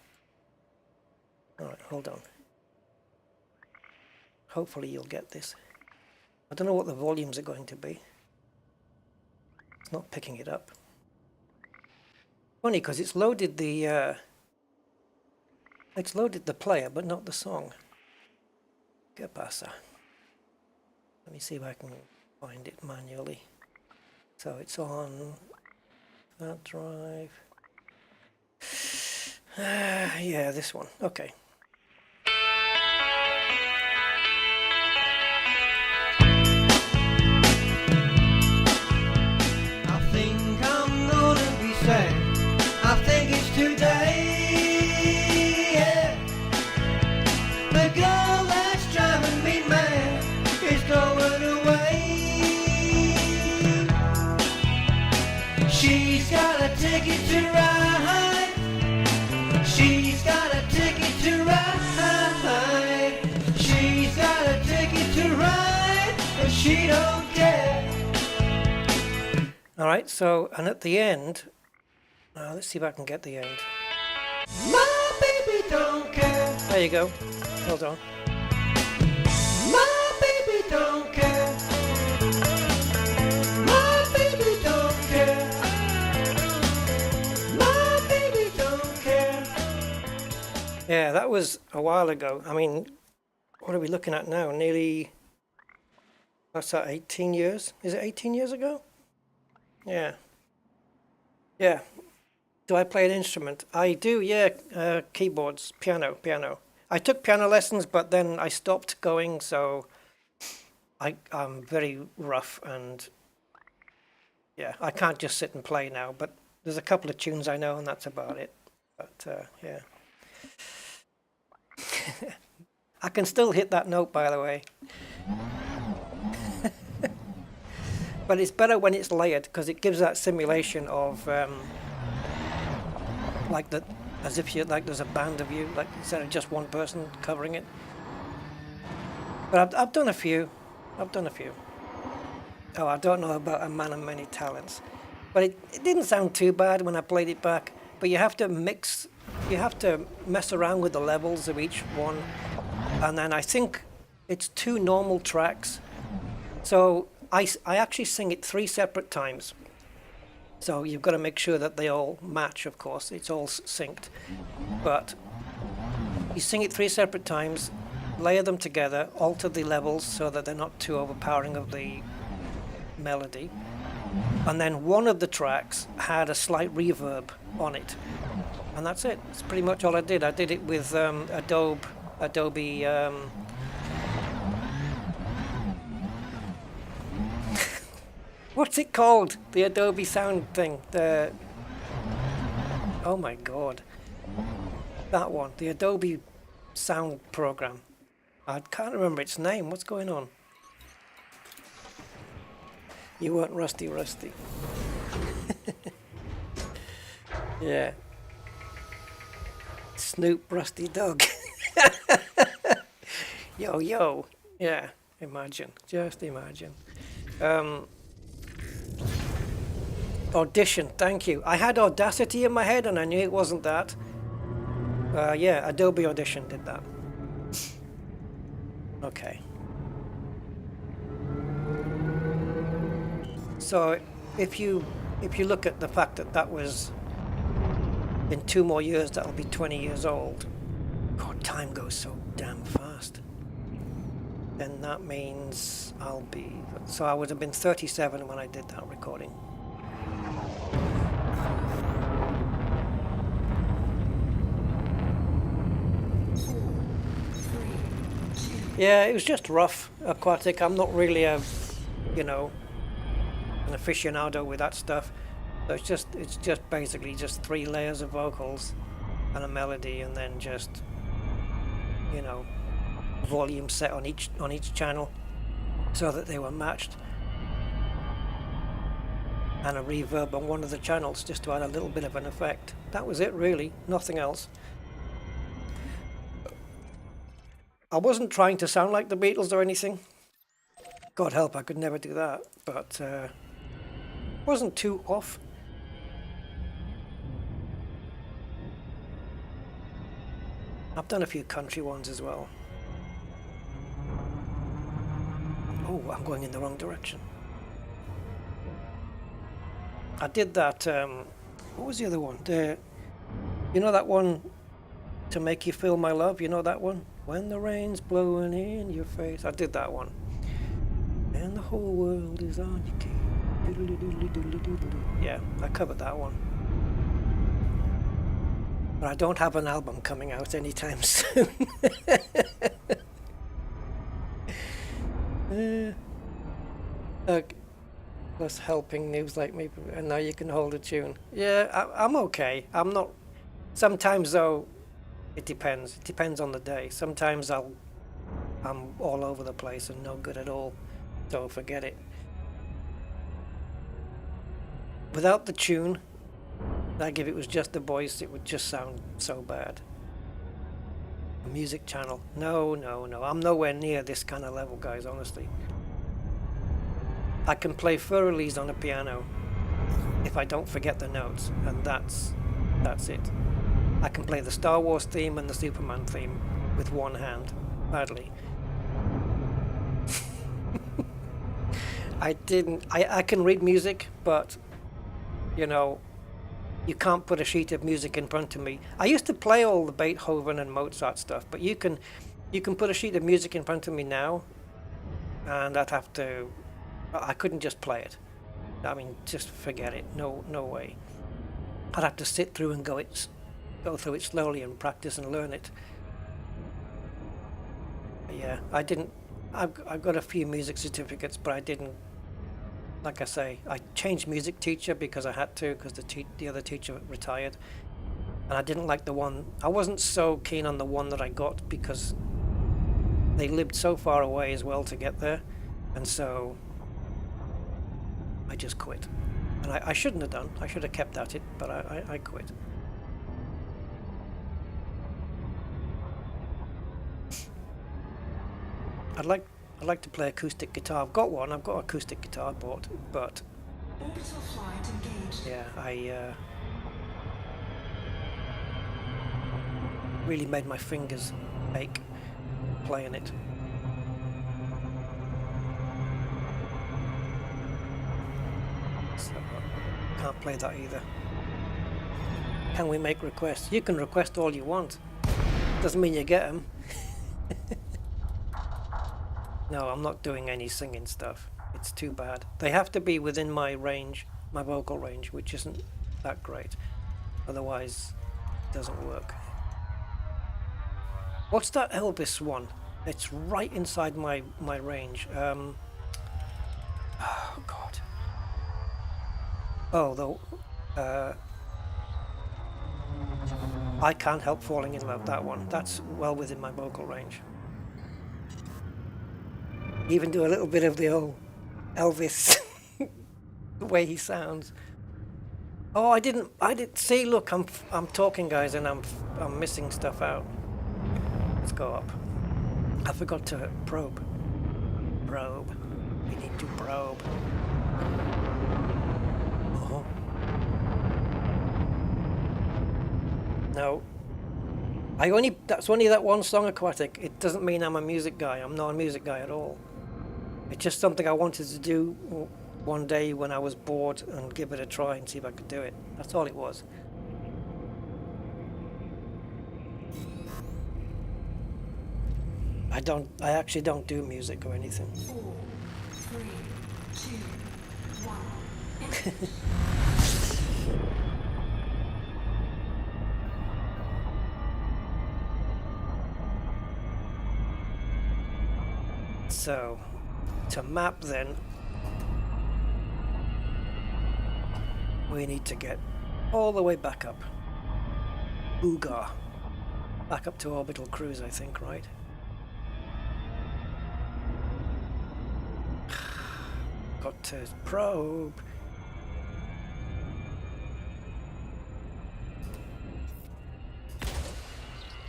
All right, hold on. Hopefully you'll get this. I don't know what the volumes are going to be. It's not picking it up. Funny, because it's loaded the player, but not the song. ¿Qué pasa? Let me see if I can find it manually. So it's on that drive. Yeah, this one. Okay. I think I'm gonna be sad. I think it's today. Yeah. The girl that's driving me mad is going away. She's got a ticket to ride. She's got a ticket to ride. She's got a ticket to ride, but she don't care. All right, so, and at the end, let's see if I can get the end. My baby don't care. There you go. Hold on. My baby don't care. My baby don't care. My baby don't care. Yeah, that was a while ago. I mean, what are we looking at now? Nearly, what's that, 18 years? Is it 18 years ago? Yeah. Yeah. Do I play an instrument? I do, yeah. Keyboards, piano. I took piano lessons, but then I stopped going, so I'm very rough, and yeah, I can't just sit and play now, but there's a couple of tunes I know, and that's about it. But yeah. I can still hit that note, by the way. But it's better when it's layered, because it gives that simulation of like that, as if there's a band of you, like instead of just one person covering it. But I've done a few. Oh, I don't know about A Man of Many Talents, but it didn't sound too bad when I played it back. But you have to mess around with the levels of each one, and then I think it's 2 normal tracks. So I actually sing it 3 separate times. So you've got to make sure that they all match, of course. It's all synced. But you sing it 3 separate times, layer them together, alter the levels so that they're not too overpowering of the melody. And then one of the tracks had a slight reverb on it. And that's it. That's pretty much all I did. I did it with Adobe what's it called? The Adobe sound thing. Oh my god. That one. The Adobe sound program. I can't remember its name. What's going on? You weren't rusty. Yeah. Snoop Rusty Dog. Yo. Yeah. Imagine. Just imagine. Audition, thank you. I had Audacity in my head and I knew it wasn't that. Yeah, Adobe Audition did that. Okay. So if you look at the fact that that was in 2 more years, that'll be 20 years old. God, time goes so damn fast. Then that means so I would have been 37 when I did that recording. Yeah, it was just rough, aquatic. I'm not really a, an aficionado with that stuff. So it's just basically just 3 layers of vocals and a melody, and then just, volume set on each channel so that they were matched, and a reverb on one of the channels just to add a little bit of an effect. That was it, really, nothing else. I wasn't trying to sound like the Beatles or anything. God help, I could never do that, but wasn't too off. I've done a few country ones as well. Oh, I'm going in the wrong direction. I did that, what was the other one? That one, To Make You Feel My Love, you know that one? When the rain's blowing in your face. I did that one. And the whole world is on your case. Yeah, I covered that one. But I don't have an album coming out anytime soon. Plus helping news like me, and now you can hold a tune. Yeah, I'm okay. I'm not. Sometimes though, it depends. It depends on the day. Sometimes I'm all over the place and no good at all. So forget it. Without the tune, like if it was just the voice, it would just sound so bad. A music channel. No. I'm nowhere near this kind of level, guys, honestly. I can play Furley's on a piano if I don't forget the notes, and that's it. I can play the Star Wars theme and the Superman theme with one hand, badly. I can read music, but you can't put a sheet of music in front of me. I used to play all the Beethoven and Mozart stuff, but you can put a sheet of music in front of me now, and I couldn't just play it. I mean, just forget it. No way. I'd have to sit through and go through it slowly and practice and learn it. But yeah, I didn't. I've got a few music certificates, but I didn't. Like I say, I changed music teacher because I had to, because the other teacher retired, and I didn't like the one. I wasn't so keen on the one that I got because they lived so far away as well to get there, and so I just quit. And I shouldn't have done. I should have kept at it, but I quit. I'd like to play acoustic guitar. I've got one. I've got an acoustic guitar bought, but Orbital flight engaged. yeah, I really made my fingers ache playing it. So can't play that either. Can we make requests? You can request all you want. Doesn't mean you get them. No, I'm not doing any singing stuff. It's too bad. They have to be within my range, my vocal range, which isn't that great. Otherwise, it doesn't work. What's that Elvis one? It's right inside my range. Oh, God. Oh, I Can't Help Falling in Love, that one. That's well within my vocal range. Even do a little bit of the old Elvis, the way he sounds. Oh, I didn't see. Look, I'm talking, guys, and I'm missing stuff out. Let's go up. I forgot to probe. We need to probe. Oh, No. That's only that one song, Aquatic. It doesn't mean I'm a music guy. I'm not a music guy at all. It's just something I wanted to do one day when I was bored and give it a try and see if I could do it. That's all it was. I actually don't do music or anything. 4, 3, 2, 1. So, to map then, we need to get all the way back up. Boogar. Back up to orbital cruise, I think, right? Got to probe.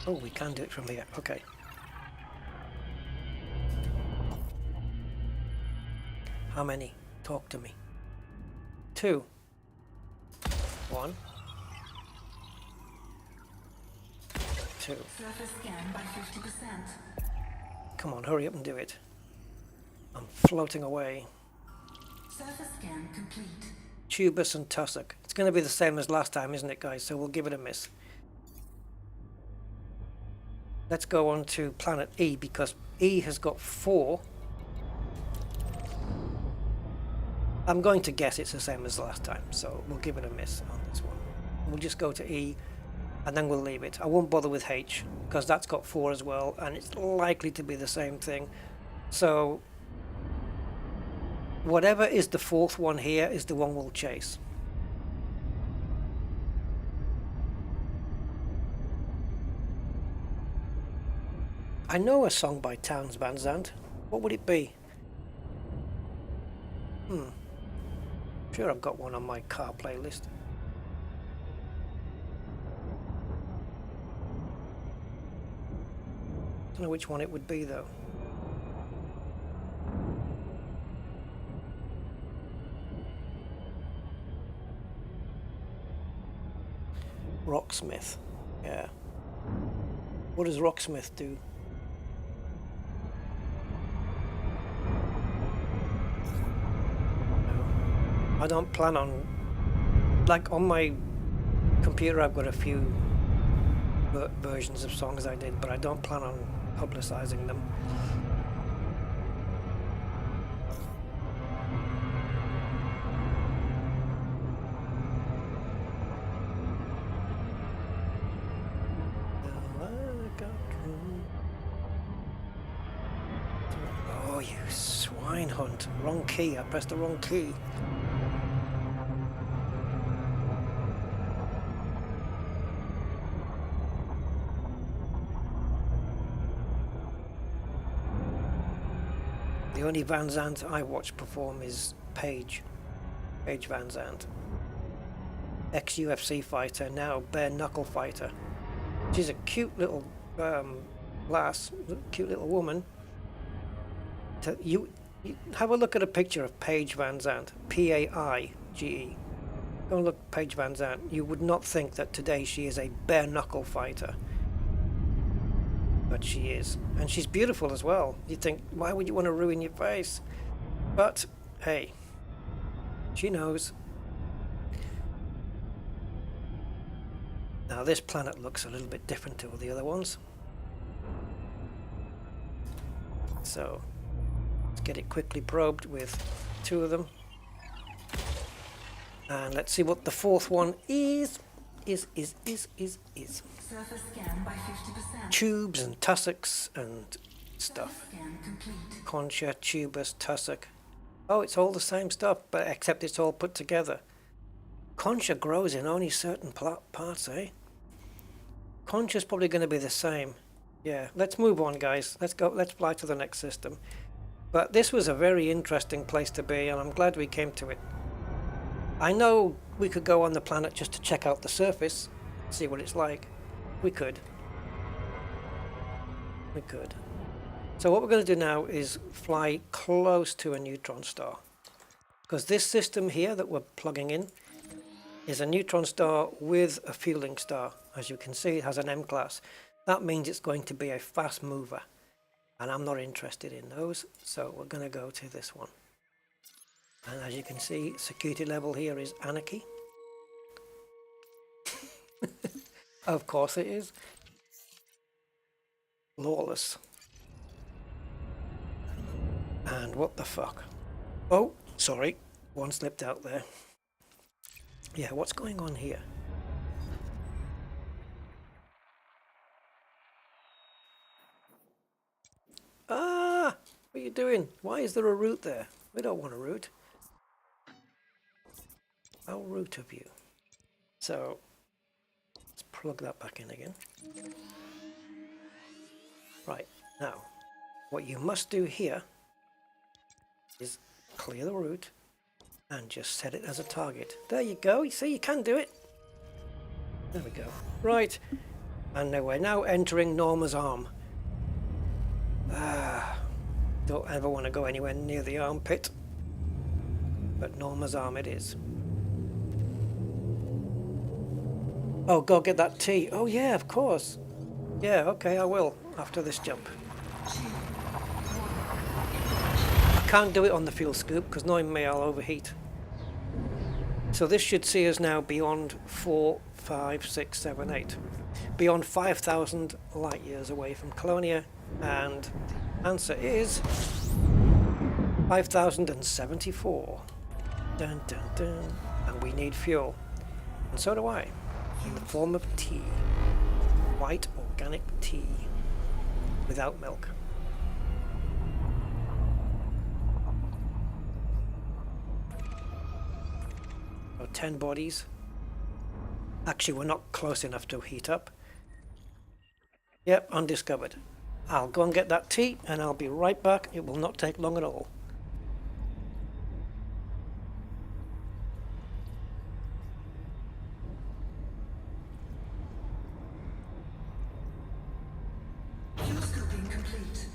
Oh, we can do it from here. Okay. How many? Talk to me. 2. 1. 2. Surface scan by 50%. Come on, hurry up and do it. I'm floating away. Surface scan complete. Tubus and Tussock. It's going to be the same as last time, isn't it, guys? So we'll give it a miss. Let's go on to planet E, because E has got 4. I'm going to guess it's the same as last time, so we'll give it a miss on this one. We'll just go to E, and then we'll leave it. I won't bother with H, because that's got 4 as well, and it's likely to be the same thing. So, whatever is the 4th one here is the one we'll chase. I know a song by Townes Van Zandt. What would it be? Sure, I've got one on my car playlist. Don't know which one it would be though. Rocksmith. Yeah. What does Rocksmith do? I don't plan on, like on my computer I've got a few versions of songs I did, but I don't plan on publicizing them. Oh, you swine hunt. Wrong key, I pressed the wrong key. The only Van Zandt I watch perform is Paige Van Zandt. Ex-UFC fighter, now bare knuckle fighter. She's a cute little lass, cute little woman. You have a look at a picture of Paige Van Zandt, Paige. Go and look at Paige Van Zandt. You would not think that today she is a bare knuckle fighter. But she is. And she's beautiful as well. You'd think, why would you want to ruin your face? But, hey, she knows. Now this planet looks a little bit different to all the other ones. So, let's get it quickly probed with 2 of them. And let's see what the 4th one is. Surface scan by 50%. Tubes and tussocks and stuff. Scan complete. Concha, tubus, tussock. Oh, it's all the same stuff, but except it's all put together. Concha grows in only certain parts, eh? Concha's probably going to be the same. Yeah, let's move on, guys. Let's go. Let's fly to the next system. But this was a very interesting place to be, and I'm glad we came to it. I know we could go on the planet just to check out the surface, see what it's like. We could. So what we're going to do now is fly close to a neutron star. Because this system here that we're plugging in is a neutron star with a fueling star. As you can see, it has an M class. That means it's going to be a fast mover, and I'm not interested in those, so we're going to go to this one. And as you can see, security level here is anarchy. Of course it is. Lawless. And what the fuck? Oh, sorry, one slipped out there. Yeah, what's going on here? Ah! What are you doing? Why is there a route there? We don't want a route. How rude of you. So, let's plug that back in again. Right, now, what you must do here is clear the route and just set it as a target. There you go. You see, you can do it. There we go. Right, and now we're now entering Norma's arm. Don't ever want to go anywhere near the armpit, but Norma's arm it is. Oh, go get that tea. Oh yeah, of course. Yeah, okay, I will after this jump. I can't do it on the fuel scoop because knowing me, I'll overheat. So this should see us now beyond 4, 5, 6, 7, 8. Beyond 5,000 light years away from Colonia, and the answer is 5,074. Dun dun dun. And we need fuel. And so do I. In the form of tea. White organic tea. Without milk. So 10 bodies. Actually, we're not close enough to heat up. Yep, undiscovered. I'll go and get that tea and I'll be right back. It will not take long at all. Fuel scoping complete.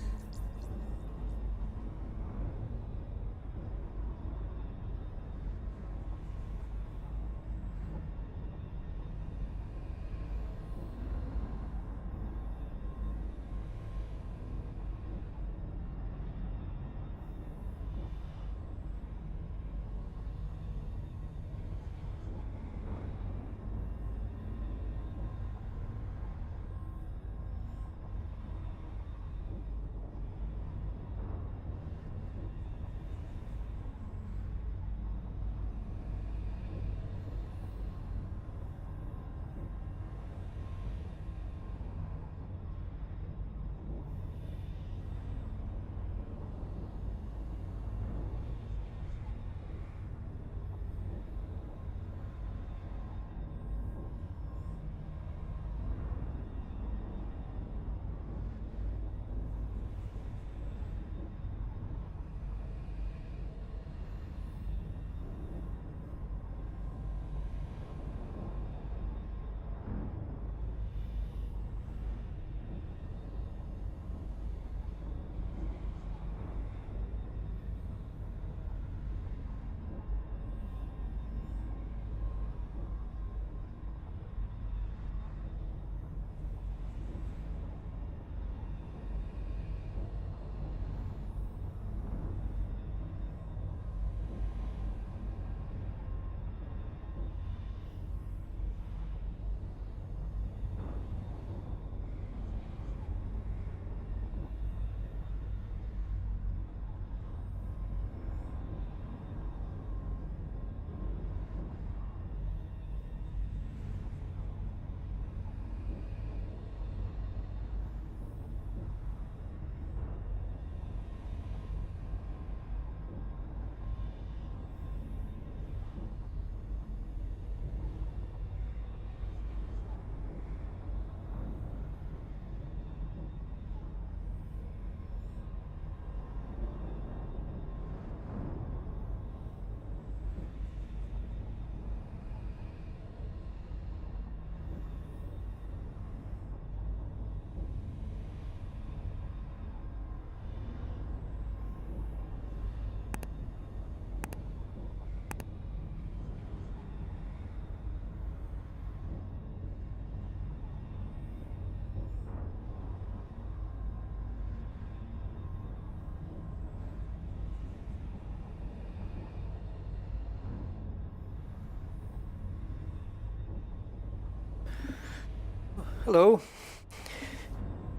hello.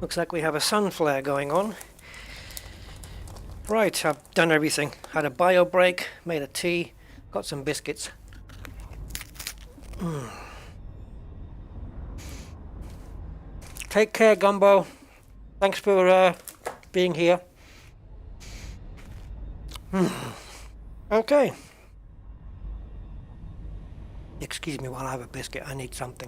Looks like we have a sun flare going on. Right, I've done everything. Had a bio break, made a tea, got some biscuits. Take care, Gumbo. Thanks for being here. Okay. Excuse me while I have a biscuit. I need something.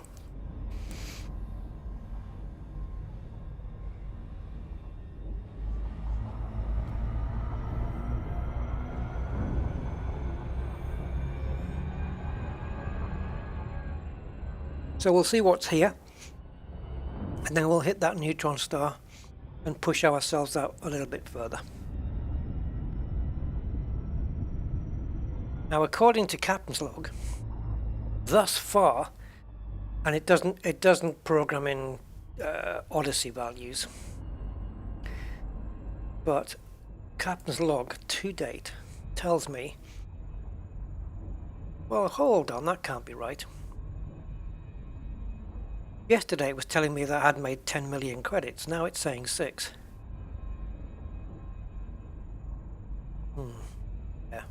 So we'll see what's here, and then we'll hit that neutron star and push ourselves out a little bit further. Now, according to Captain's log, thus far, and it doesn't program in Odyssey values, but Captain's log to date tells me, well, hold on, that can't be right. Yesterday it was telling me that I had made 10 million credits. Now it's saying 6. Yeah.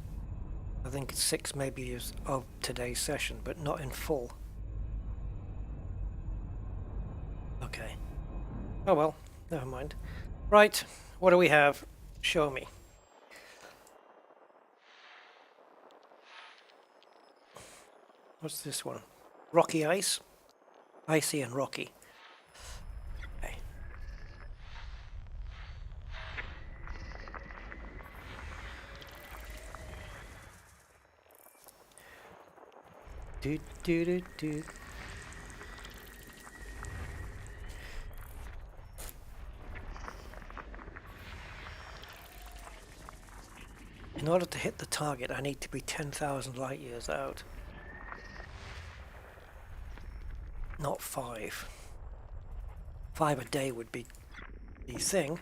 I think it's 6 maybe is of today's session, but not in full. Okay. Oh well, never mind. Right, what do we have? Show me. What's this one? Rocky Ice? Icy and rocky. Okay. Do do do do. In order to hit the target, I need to be 10,000 light years out. Not 5. 5 a day would be the thing.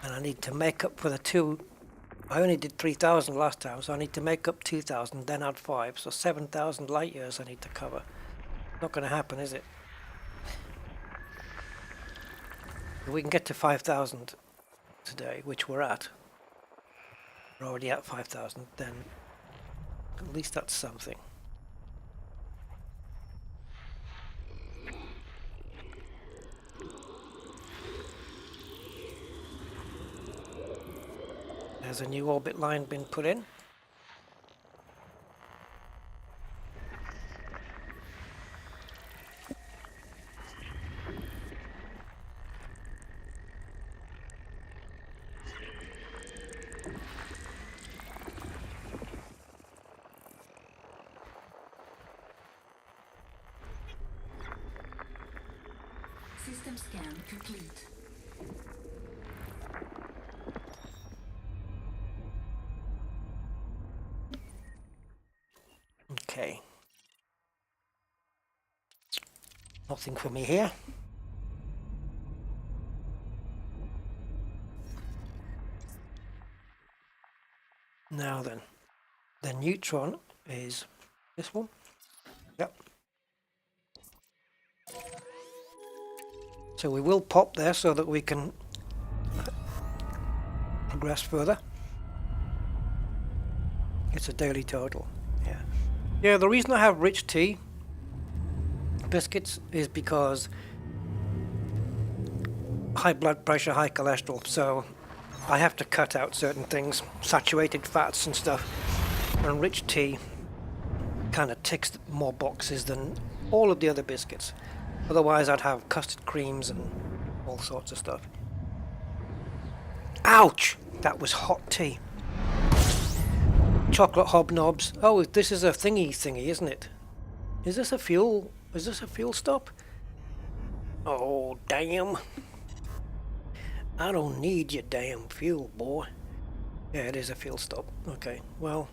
And I need to make up for the 2. I only did 3,000 last time, so I need to make up 2,000, then add 5. So 7,000 light years I need to cover. Not going to happen, is it? If we can get to 5,000 today, which we're at. We're already at 5,000, then at least that's something. There's a new orbit line been put in. System scan complete. Okay. Nothing for me here. Now then, the neutron is this one. Yep. So we will pop there so that we can progress further. It's a daily total. Yeah. Yeah, the reason I have rich tea biscuits is because high blood pressure, high cholesterol, so I have to cut out certain things, saturated fats and stuff, and rich tea kind of ticks more boxes than all of the other biscuits. Otherwise I'd have custard creams and all sorts of stuff. Ouch! That was hot tea. Chocolate hobnobs. Oh, this is a thingy, isn't it? Is this a fuel stop? Oh, damn. I don't need your damn fuel, boy. Yeah, it is a fuel stop. Okay, well,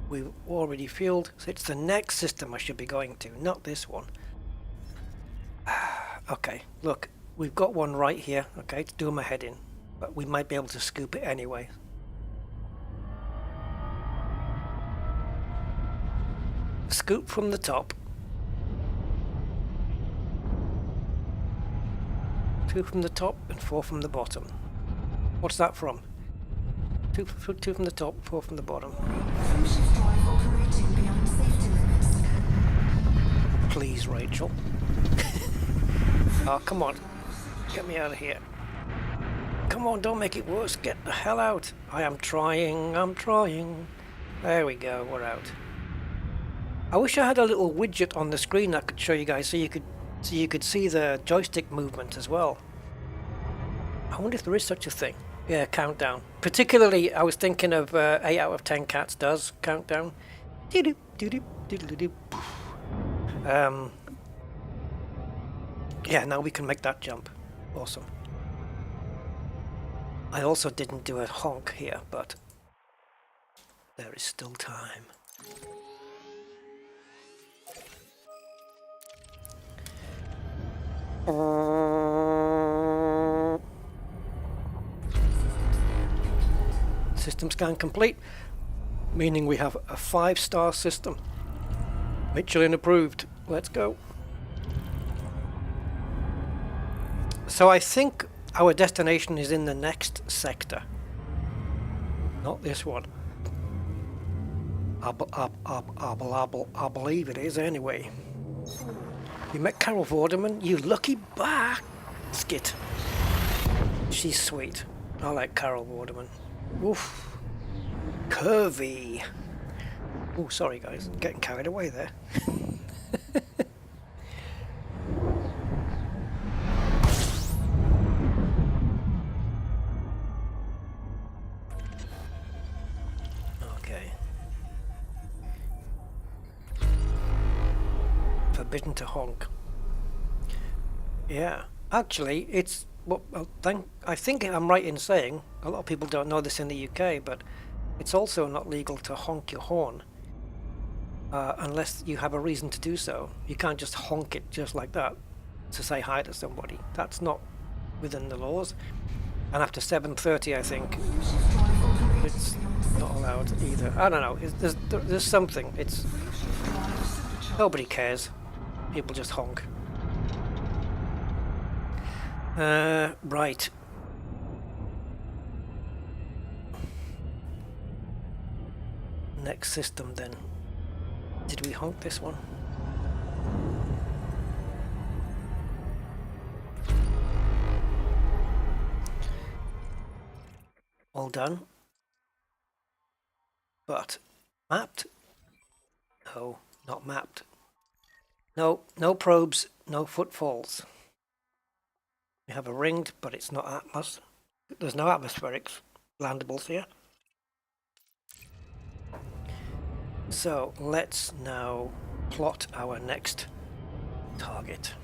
we've already fueled, so it's the next system I should be going to, not this one. Okay, look, we've got one right here, okay, to do my head in, but we might be able to scoop it anyway. Scoop from the top. 2 from the top and 4 from the bottom. What's that from? 2 from the top, 4 from the bottom. Some shift drive operating beyond safety limits. Please, Rachel. Oh, come on. Get me out of here. Come on, don't make it worse. Get the hell out. I am trying, I'm trying. There we go, we're out. I wish I had a little widget on the screen that could show you guys so you could see the joystick movement as well. I wonder if there is such a thing. Yeah, countdown. Particularly, I was thinking of 8 out of 10 cats does countdown. Doo-doo, doo-doo, doo-doo-doo-doo. Yeah, now we can make that jump. Awesome. I also didn't do a honk here, but there is still time. System scan complete, meaning we have a 5-star system. Michelin approved. Let's go. So I think our destination is in the next sector, not this one. I believe it is anyway. You met Carol Vorderman, you lucky basket. She's sweet. I like Carol Vorderman. Oof. Curvy. Oh, sorry guys, getting carried away there. Okay. Forbidden to honk. Yeah, actually, it's well, I think I'm right in saying a lot of people don't know this in the UK, but it's also not legal to honk your horn unless you have a reason to do so. You can't just honk it just like that to say hi to somebody. That's not within the laws. And after 7:30, I think it's not allowed either. I don't know. There's something. It's nobody cares. People just honk. Right. Next system then. Did we honk this one? All done. But mapped? No, not mapped. No, no probes, no footfalls. We have a ringed, but it's not atmos. There's no atmospheric landables here. So let's now plot our next target,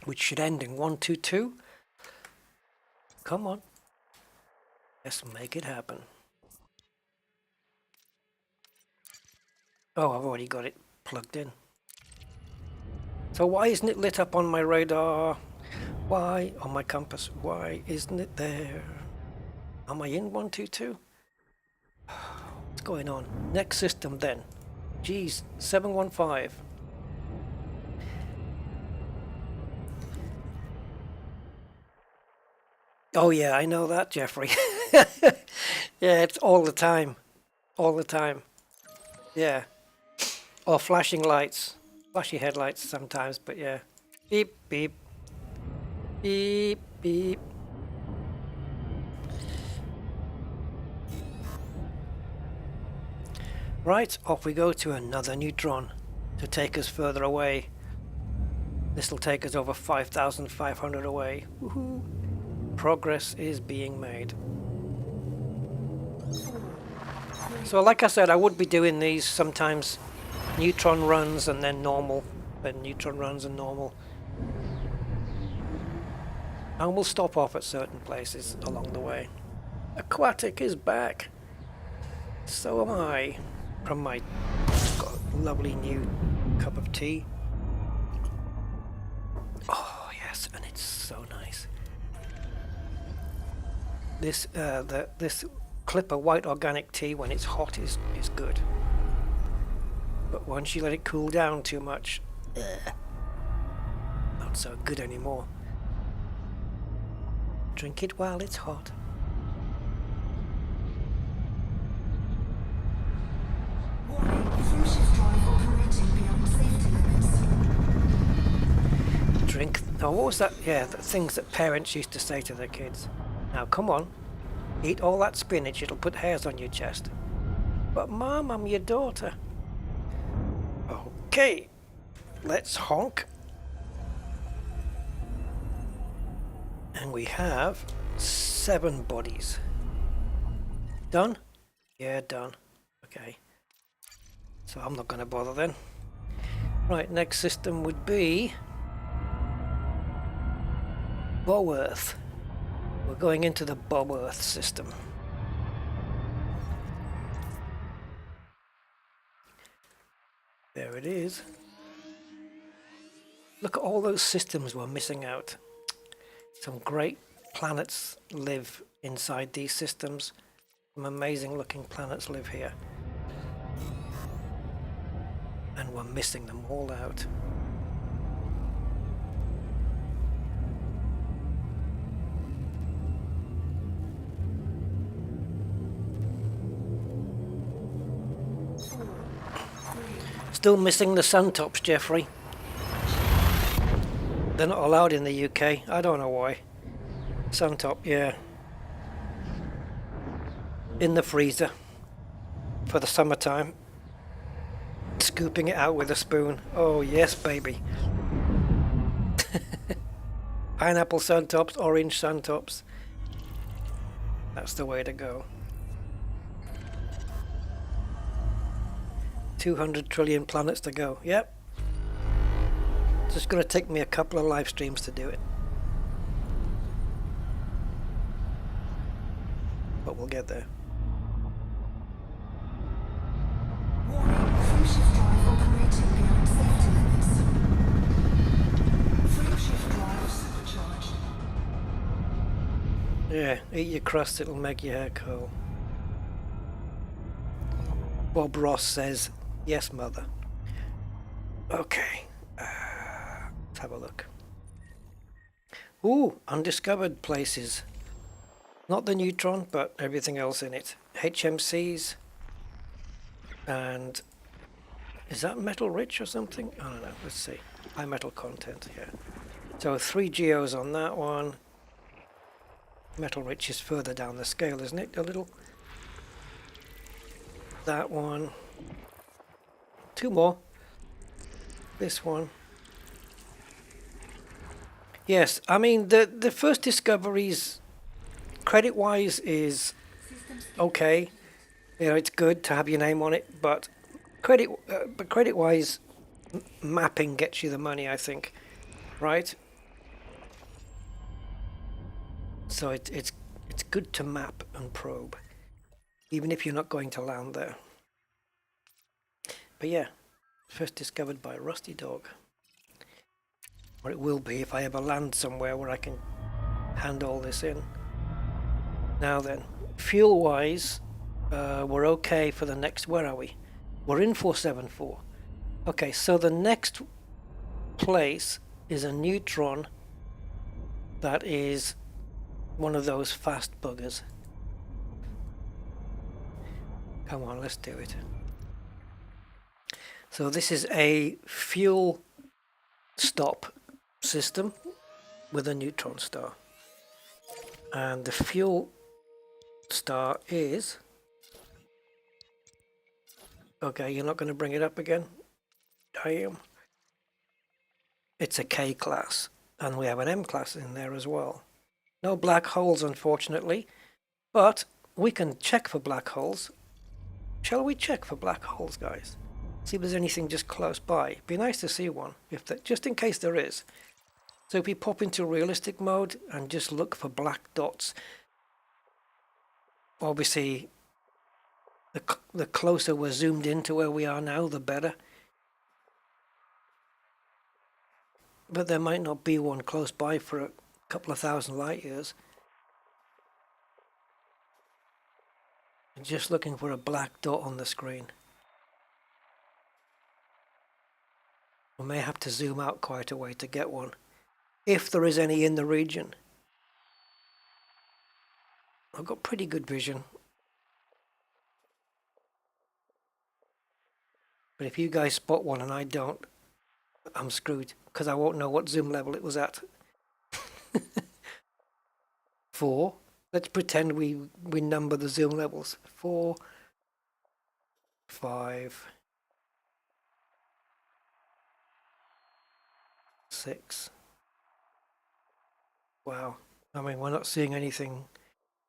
which should end in 122. Come on. Let's make it happen. Oh, I've already got it plugged in. So why isn't it lit up on my radar? Why, on my compass, why isn't it there? Am I in 122? What's going on? Next system then. Geez, 715. Oh yeah, I know that, Jeffrey. Yeah, it's all the time. All the time. Yeah. Or flashing lights. Flashy headlights sometimes, but yeah. Beep, beep. Beep, beep. Right, off we go to another neutron to take us further away. This will take us over 5,500 away. Woohoo! Progress is being made. So like I said, I would be doing these sometimes neutron runs and then normal, then neutron runs and normal. And we'll stop off at certain places along the way. Aquatic is back. So am I. From my lovely new cup of tea. Oh yes, and it's so nice. This this Clipper white organic tea when it's hot is good. But once you let it cool down too much, not so good anymore. Drink it while it's hot. Warning, through shift drive operating beyond safety limits. Drink. Oh, what was that? Yeah, the things that parents used to say to their kids. Now, come on. Eat all that spinach, it'll put hairs on your chest. But Mom, I'm your daughter. Okay. Let's honk. And we have 7 bodies. Done? Yeah, done. Okay. So I'm not going to bother then. Right, next system would be Boworth. We're going into the Boworth system. There it is. Look at all those systems we're missing out. Some great planets live inside these systems. Some amazing looking planets live here. And we're missing them all out. Still missing the sun tops, Jeffrey. They're not allowed in the UK. I don't know why. Sun top, yeah. In the freezer. For the summertime. Scooping it out with a spoon. Oh yes, baby. Pineapple sun tops, orange sun tops. That's the way to go. 200 trillion planets to go. Yep. It's just going to take me a couple of live streams to do it. But we'll get there. Warning, through shift drive operating beyond safety limits. Through shift drive supercharged. Yeah, eat your crust, it'll make your hair curl. Bob Ross says, yes, mother. Okay. Let's have a look. Ooh, undiscovered places. Not the Neutron, but everything else in it. HMCs. And is that metal rich or something? I don't know. Let's see. High metal content, yeah. So 3 geos on that one. Metal rich is further down the scale, isn't it? A little. That one. 2 more. This one. Yes, I mean the first discoveries, credit-wise, is okay. You know, it's good to have your name on it, but credit-wise, mapping gets you the money, I think, right? So it's good to map and probe, even if you're not going to land there. But yeah, first discovered by Rusty Dog. Or it will be if I ever land somewhere where I can hand all this in. Now then, fuel-wise, we're okay for the next, where are we? We're in 474. Okay, so the next place is a Neutron that is one of those fast buggers. Come on, let's do it. So this is a fuel stop system with a neutron star. And the fuel star is... Okay, you're not going to bring it up again? I am. It's a K class, and we have an M class in there as well. No black holes, unfortunately, but we can check for black holes. Shall we check for black holes, guys? See if there's anything just close by. Be nice to see one, if that, just in case there is. So if we pop into realistic mode and just look for black dots, obviously the closer we're zoomed into where we are now, the better. But there might not be one close by for a couple of thousand light years. I'm just looking for a black dot on the screen. We may have to zoom out quite a way to get one, if there is any in the region. I've got pretty good vision. But if you guys spot one and I don't, I'm screwed, because I won't know what zoom level it was at. 4. Let's pretend we number the zoom levels. 4, 5, 6. Wow. I mean, we're not seeing anything.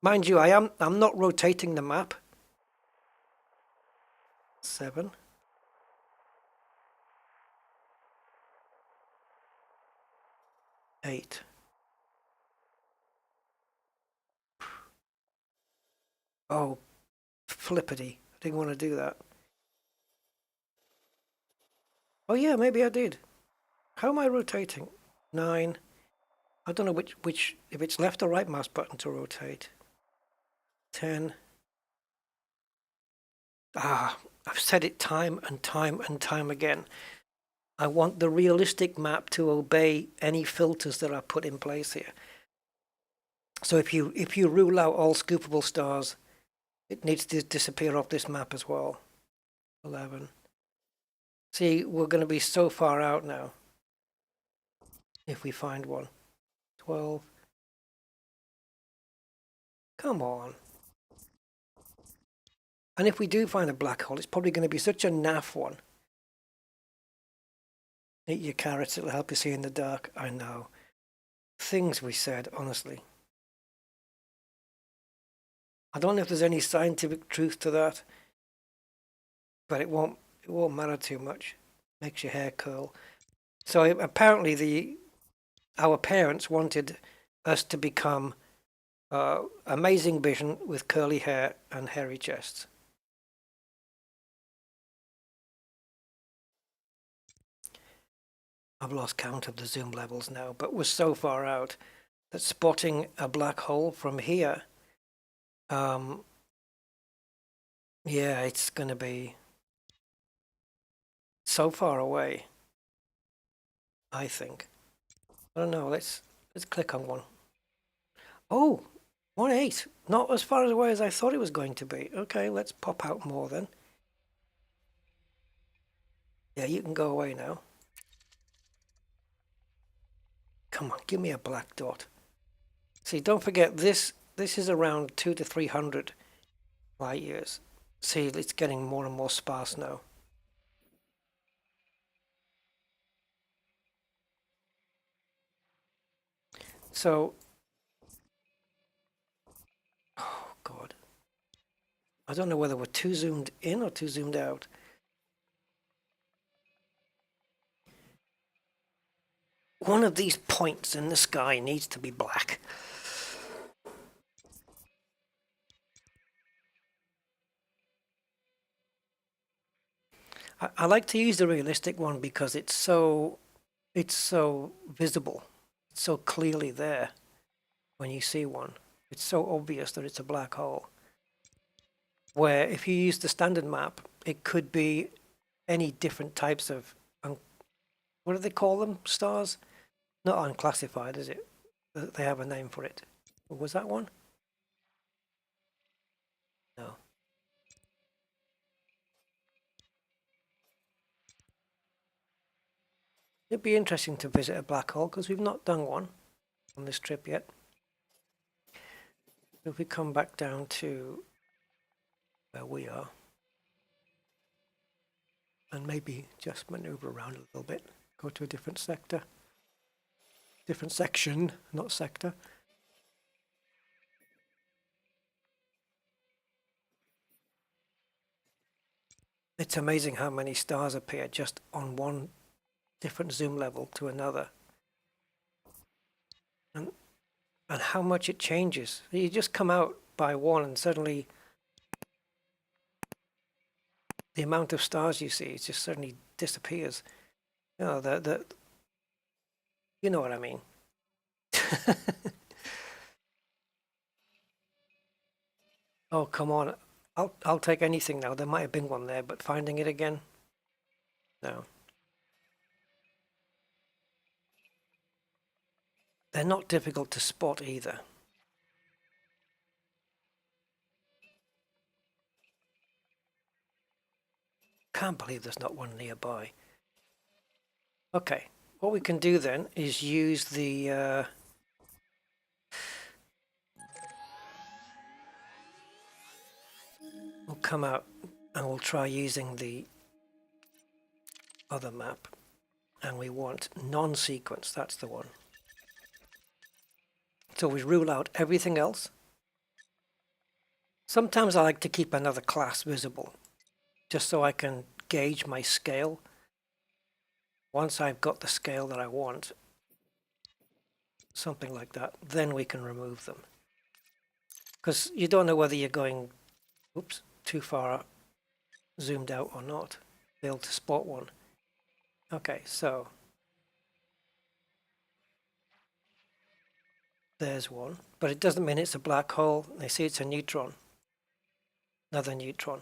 Mind you, I'm not rotating the map. 7. 8. Oh, flippity. I didn't want to do that. Oh yeah, maybe I did. How am I rotating? 9. I don't know which if it's left or right mouse button to rotate. 10. Ah, I've said it time and time and time again. I want the realistic map to obey any filters that are put in place here. So if you rule out all scoopable stars, it needs to disappear off this map as well. 11. See, we're going to be so far out now if we find one. 12. Come on. And if we do find a black hole, it's probably going to be such a naff one. Eat your carrots, it'll help you see in the dark. I know. Things we said, honestly. I don't know if there's any scientific truth to that, but it won't matter too much. Makes your hair curl. So apparently our parents wanted us to become amazing vision with curly hair and hairy chests. I've lost count of the zoom levels now, but we're so far out that spotting a black hole from here, yeah, it's going to be so far away, I think. I don't know, let's click on one. Oh, 1.8, not as far away as I thought it was going to be. Okay, let's pop out more then. Yeah, you can go away now. Come on, give me a black dot. See, don't forget this is around 200 to 300 light years. See, it's getting more and more sparse now. So, oh God, I don't know whether we're too zoomed in or too zoomed out. One of these points in the sky needs to be black. I like to use the realistic one because it's so visible, it's so clearly there when you see one. It's so obvious that it's a black hole. Where if you use the standard map, it could be any different types of, what do they call them? Stars? Not unclassified, is it? They have a name for it. Was that one? No. It'd be interesting to visit a black hole because we've not done one on this trip yet. If we come back down to where we are and maybe just maneuver around a little bit, go to a different sector, different section, not sector. It's amazing how many stars appear just on one different zoom level to another. And how much it changes. You just come out by one and suddenly the amount of stars you see just suddenly disappears. You know, you know what I mean. Oh, come on. I'll take anything now. There might have been one there, but finding it again? No. They're not difficult to spot either. can't believe there's not one nearby. Okay, what we can do then is use the we'll come out and we'll try using the other map, and we want non-sequence, that's the one. So we rule out everything else. Sometimes I like to keep another class visible, just so I can gauge my scale. Once I've got the scale that I want, something like that, then we can remove them. Because you don't know whether you're going, oops, too far zoomed out or not. Be able to spot one. Okay, so there's one, but it doesn't mean it's a black hole. They say it's a neutron. Another neutron.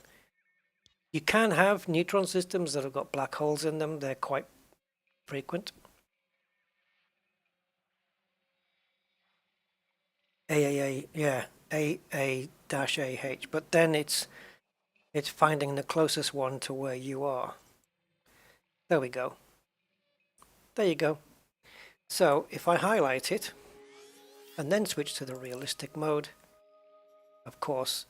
You can have neutron systems that have got black holes in them. They're quite frequent. AAA, yeah, AA-AH, but then it's finding the closest one to where you are. There we go. There you go. So if I highlight it and then switch to the realistic mode, of course,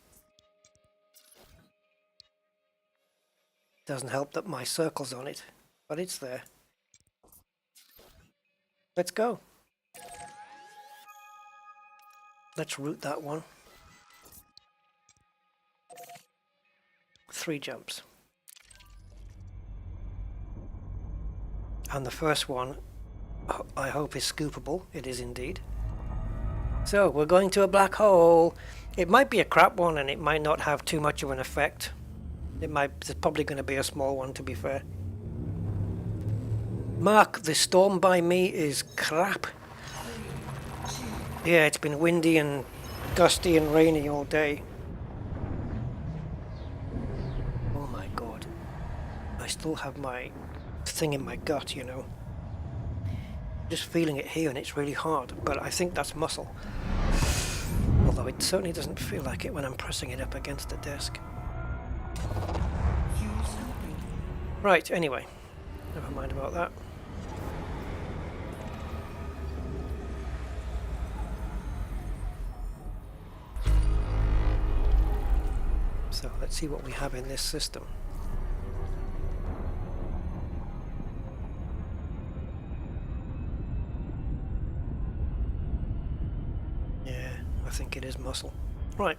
doesn't help that my circle's on it, but it's there. Let's go. Let's route that one. 3 jumps. And the first one, I hope, is scoopable. It is indeed. So we're going to a black hole. It might be a crap one and it might not have too much of an effect. It's probably going to be a small one, to be fair. Mark, the storm by me is crap. Yeah, it's been windy and gusty and rainy all day. Oh my god. I still have my thing in my gut, you know. Just feeling it here and it's really hard, but I think that's muscle. Although it certainly doesn't feel like it when I'm pressing it up against the desk. Right, anyway. Never mind about that. So let's see what we have in this system. Yeah, I think it is muscle. Right.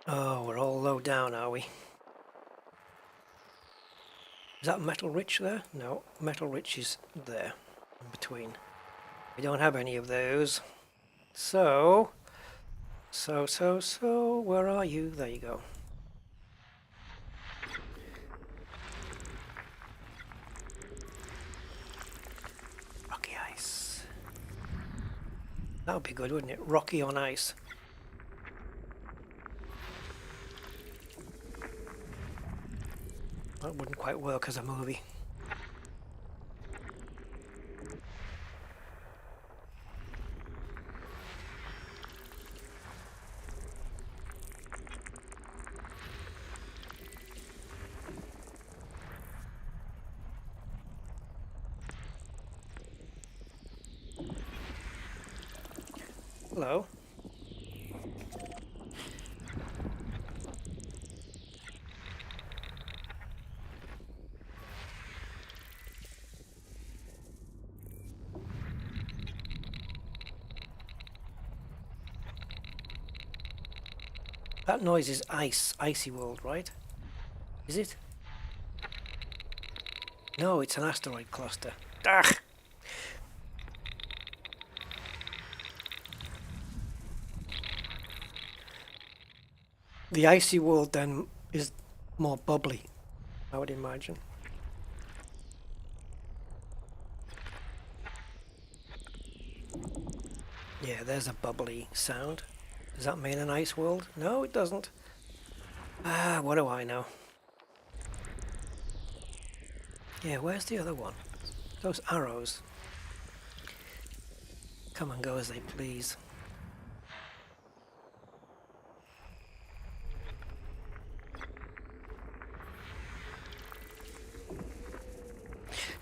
Oh, we're all low down, are we? Is that metal rich there? No, metal rich is there, in between. We don't have any of those. So, where are you? There you go. Rocky ice. That would be good, wouldn't it? Rocky on ice. That wouldn't quite work as a movie. Hello. That noise is ice, Icy World, right? Is it? No, it's an asteroid cluster. Ugh! The Icy World then is more bubbly, I would imagine. Yeah, there's a bubbly sound. Does that mean an ice world? No, it doesn't. Ah, what do I know? Yeah, where's the other one? Those arrows. Come and go as they please.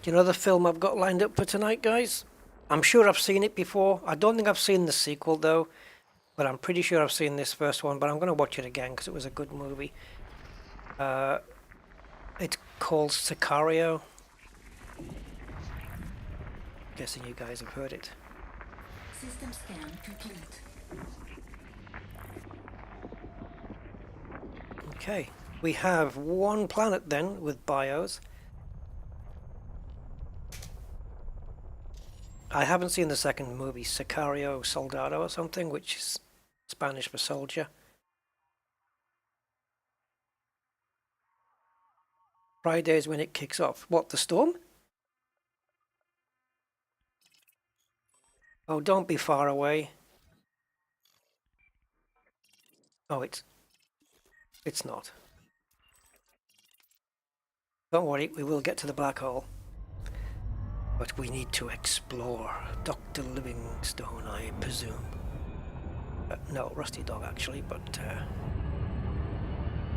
Do you know the film I've got lined up for tonight, guys? I'm sure I've seen it before. I don't think I've seen the sequel, though. But I'm pretty sure I've seen this first one. But I'm going to watch it again because it was a good movie. It's called Sicario. Guessing you guys have heard it. System scan complete. Okay. We have one planet then with bios. I haven't seen the second movie, Sicario Soldado or something, which is Spanish for soldier. Friday is when it kicks off. What, the storm? Oh, don't be far away. Oh, it's not. Don't worry, we will get to the black hole. But we need to explore. Dr. Livingstone, I presume. No, Rusty Dog actually, but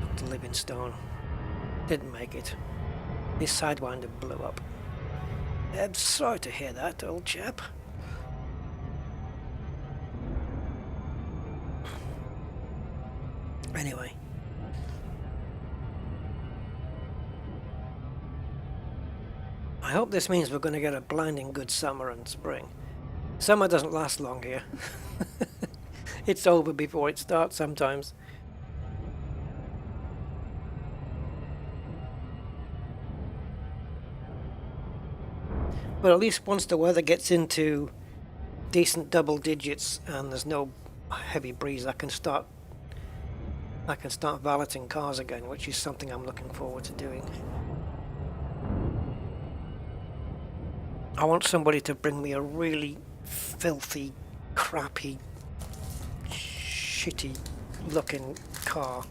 Dr. Livingstone didn't make it. His Sidewinder blew up. I'm sorry to hear that, old chap. Anyway. I hope this means we're going to get a blinding good summer and spring. Summer doesn't last long here. It's over before it starts sometimes. But at least once the weather gets into decent double digits and there's no heavy breeze, I can start valeting cars again, which is something I'm looking forward to doing. I want somebody to bring me a really filthy, crappy, shitty looking car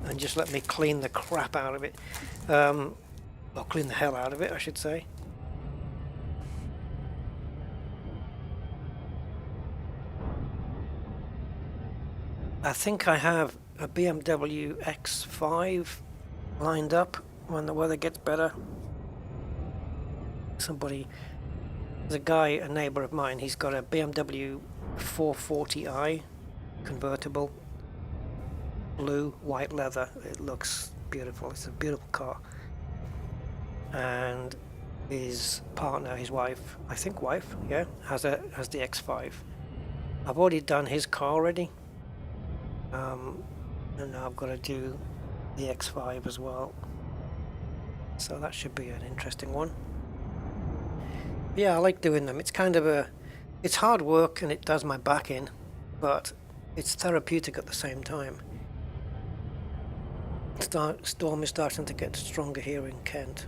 and just let me clean the crap out of it. Or clean the hell out of it, I should say. I think I have a BMW X5 lined up when the weather gets better. There's a guy, a neighbour of mine, he's got a BMW 440i convertible, blue, white leather. It looks beautiful. It's a beautiful car. And his partner, his wife, I think wife, yeah, has the X5. I've already done his car already. And now I've got to do the X5 as well. So that should be an interesting one. Yeah, I like doing them. It's kind of it's hard work and it does my back in, but it's therapeutic at the same time. Storm is starting to get stronger here in Kent.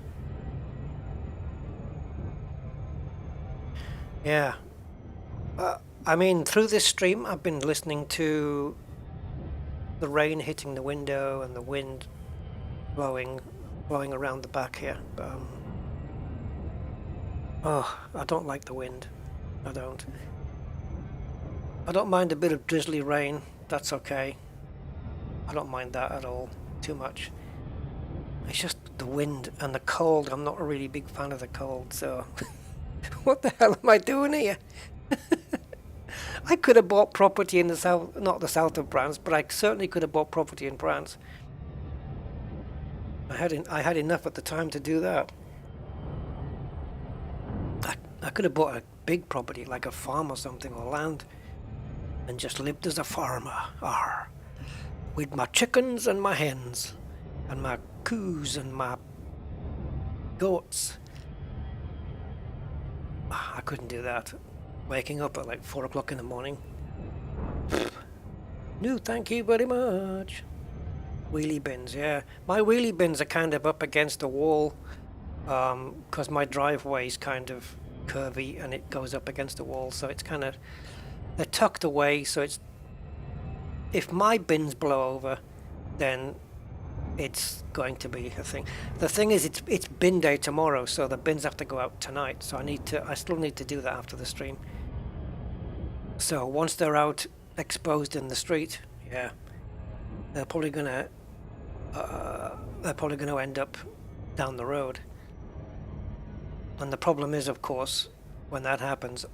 Yeah. I mean, through this stream, I've been listening to the rain hitting the window and the wind blowing around the back here. Oh, I don't like the wind. I don't mind a bit of drizzly rain. That's okay. I don't mind that at all too much. It's just the wind and the cold. I'm not a really big fan of the cold, so what the hell am I doing here? I could have bought property in the south, not the south of France, but I certainly could have bought property in France. I had enough at the time to do that. I could have bought a big property, like a farm or something, or land, and just lived as a farmer, with my chickens and my hens, and my coos and my goats. I couldn't do that. Waking up at like 4 o'clock in the morning. No, thank you very much. Wheelie bins, yeah. My wheelie bins are kind of up against the wall, because my driveway is kind of curvy and it goes up against the wall, so it's kind of, they're tucked away, so it's, if my bins blow over, then it's going to be a thing. The thing is, it's bin day tomorrow, so the bins have to go out tonight, so I still need to do that after the stream. So once they're out exposed in the street, yeah, they're probably gonna end up down the road. And the problem is, of course, when that happens,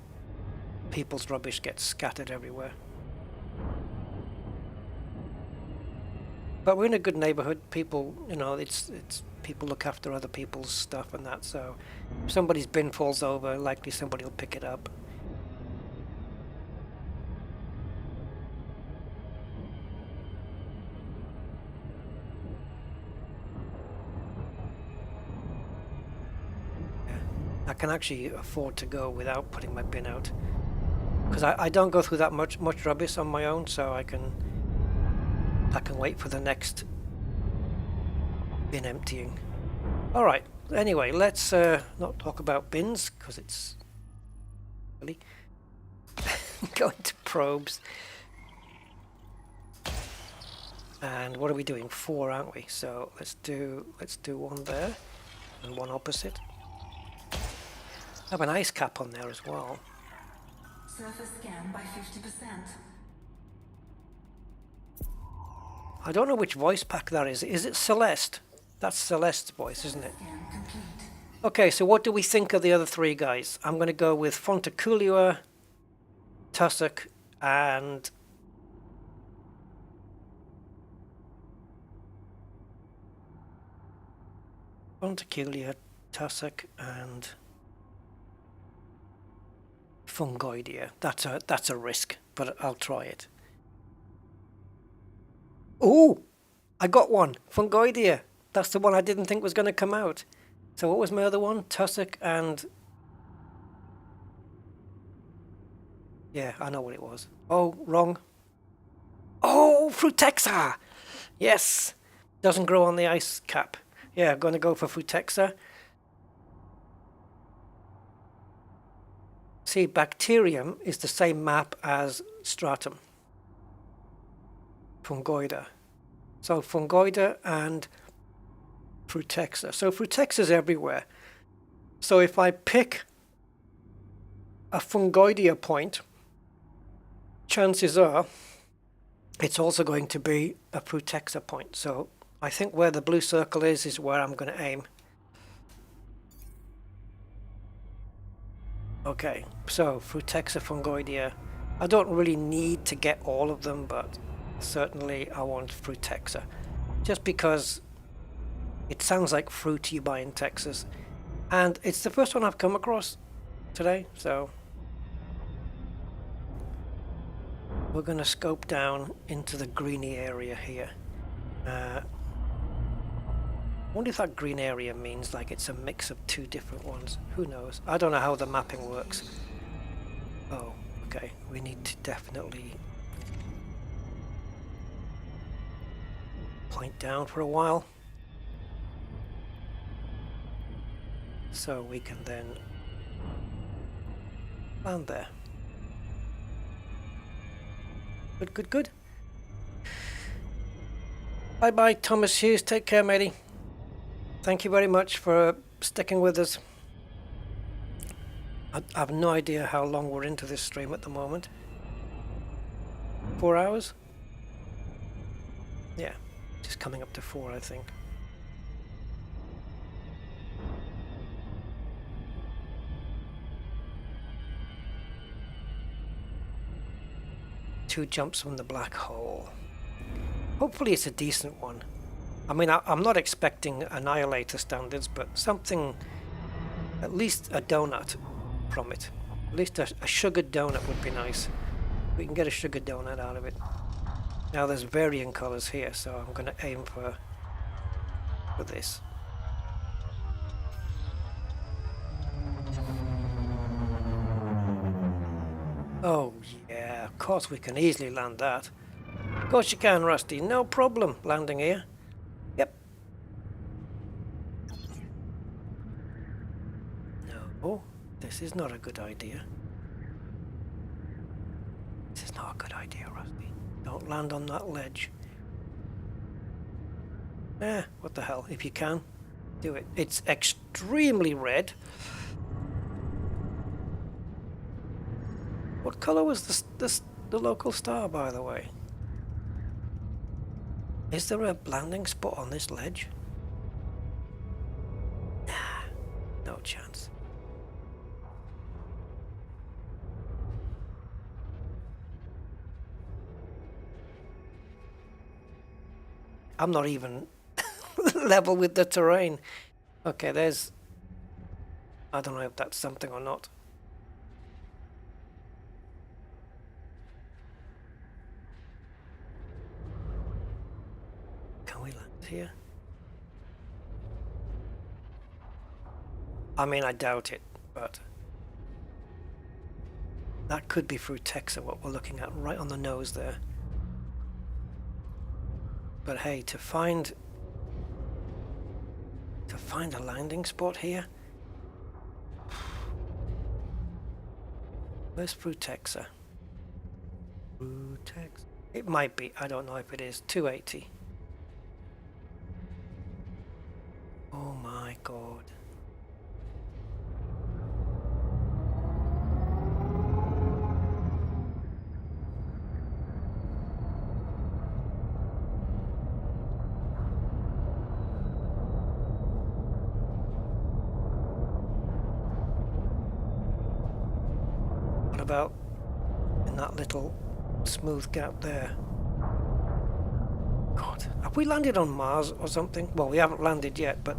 people's rubbish gets scattered everywhere. But we're in a good neighborhood. People, you know, it's people look after other people's stuff and that. So if somebody's bin falls over, likely somebody will pick it up. Yeah, I can actually afford to go without putting my bin out, because I don't go through that much rubbish on my own, so I can wait for the next bin emptying. All right. Anyway, let's not talk about bins, because it's really going to probes. And what are we doing? 4, aren't we? So let's do one there and one opposite. I have an ice cap on there as well. Surface scan by 50%. I don't know which voice pack that is. Is it Celeste? That's Celeste's voice, isn't it? Scan complete. Okay, so what do we think of the other 3 guys? I'm going to go with Fontaculua, Tussock, and Fontaculua, Tussock, and Fungoidea. That's a risk, but I'll try it. Oh, I got one. Fungoidea. That's the one I didn't think was going to come out. So what was my other one? Tussock and... yeah, I know what it was. Oh, wrong. Oh, Frutexa! Yes! Doesn't grow on the ice cap. Yeah, I'm going to go for Frutexa. See, Bacterium is the same map as Stratum. Fungoida. So Fungoida and Frutexa. So Frutexa's everywhere. So if I pick a Fungoidea point, chances are it's also going to be a Frutexa point. So I think where the blue circle is where I'm going to aim. Okay, so Frutexa, Fungoidea. I don't really need to get all of them, but certainly I want Frutexa. Just because it sounds like fruit you buy in Texas. And it's the first one I've come across today, so we're going to scope down into the greeny area here. I wonder if that green area means like it's a mix of 2 different ones. Who knows? I don't know how the mapping works. Oh, okay. We need to definitely point down for a while, so we can then land there. Good, good, good. Bye bye, Thomas Hughes. Take care, matey. Thank you very much for sticking with us. I have no idea how long we're into this stream at the moment. 4 hours? Yeah, just coming up to 4, I think. Two jumps from the black hole. Hopefully it's a decent one. I mean, I'm not expecting Annihilator standards, but something, at least a donut from it. At least a sugared donut would be nice. We can get a sugared donut out of it. Now there's varying colors here, so I'm going to aim for this. Oh yeah, of course we can easily land that. Of course you can, Rusty. No problem landing here. Yep. No, this is not a good idea. This is not a good idea, Rusty. Don't land on that ledge. What the hell? If you can, do it. It's extremely red. What color was the local star, by the way? Is there a landing spot on this ledge? Nah, no chance. I'm not even level with the terrain. Okay, there's... I don't know if that's something or not. Can we land here? I mean, I doubt it, but... that could be through Texas, what we're looking at, right on the nose there. But hey, to find a landing spot here? Where's Frutexa? Frutexa. It might be, I don't know if it is. 280. Oh my god. About in that little smooth gap there. God, have we landed on Mars or something? Well, we haven't landed yet, but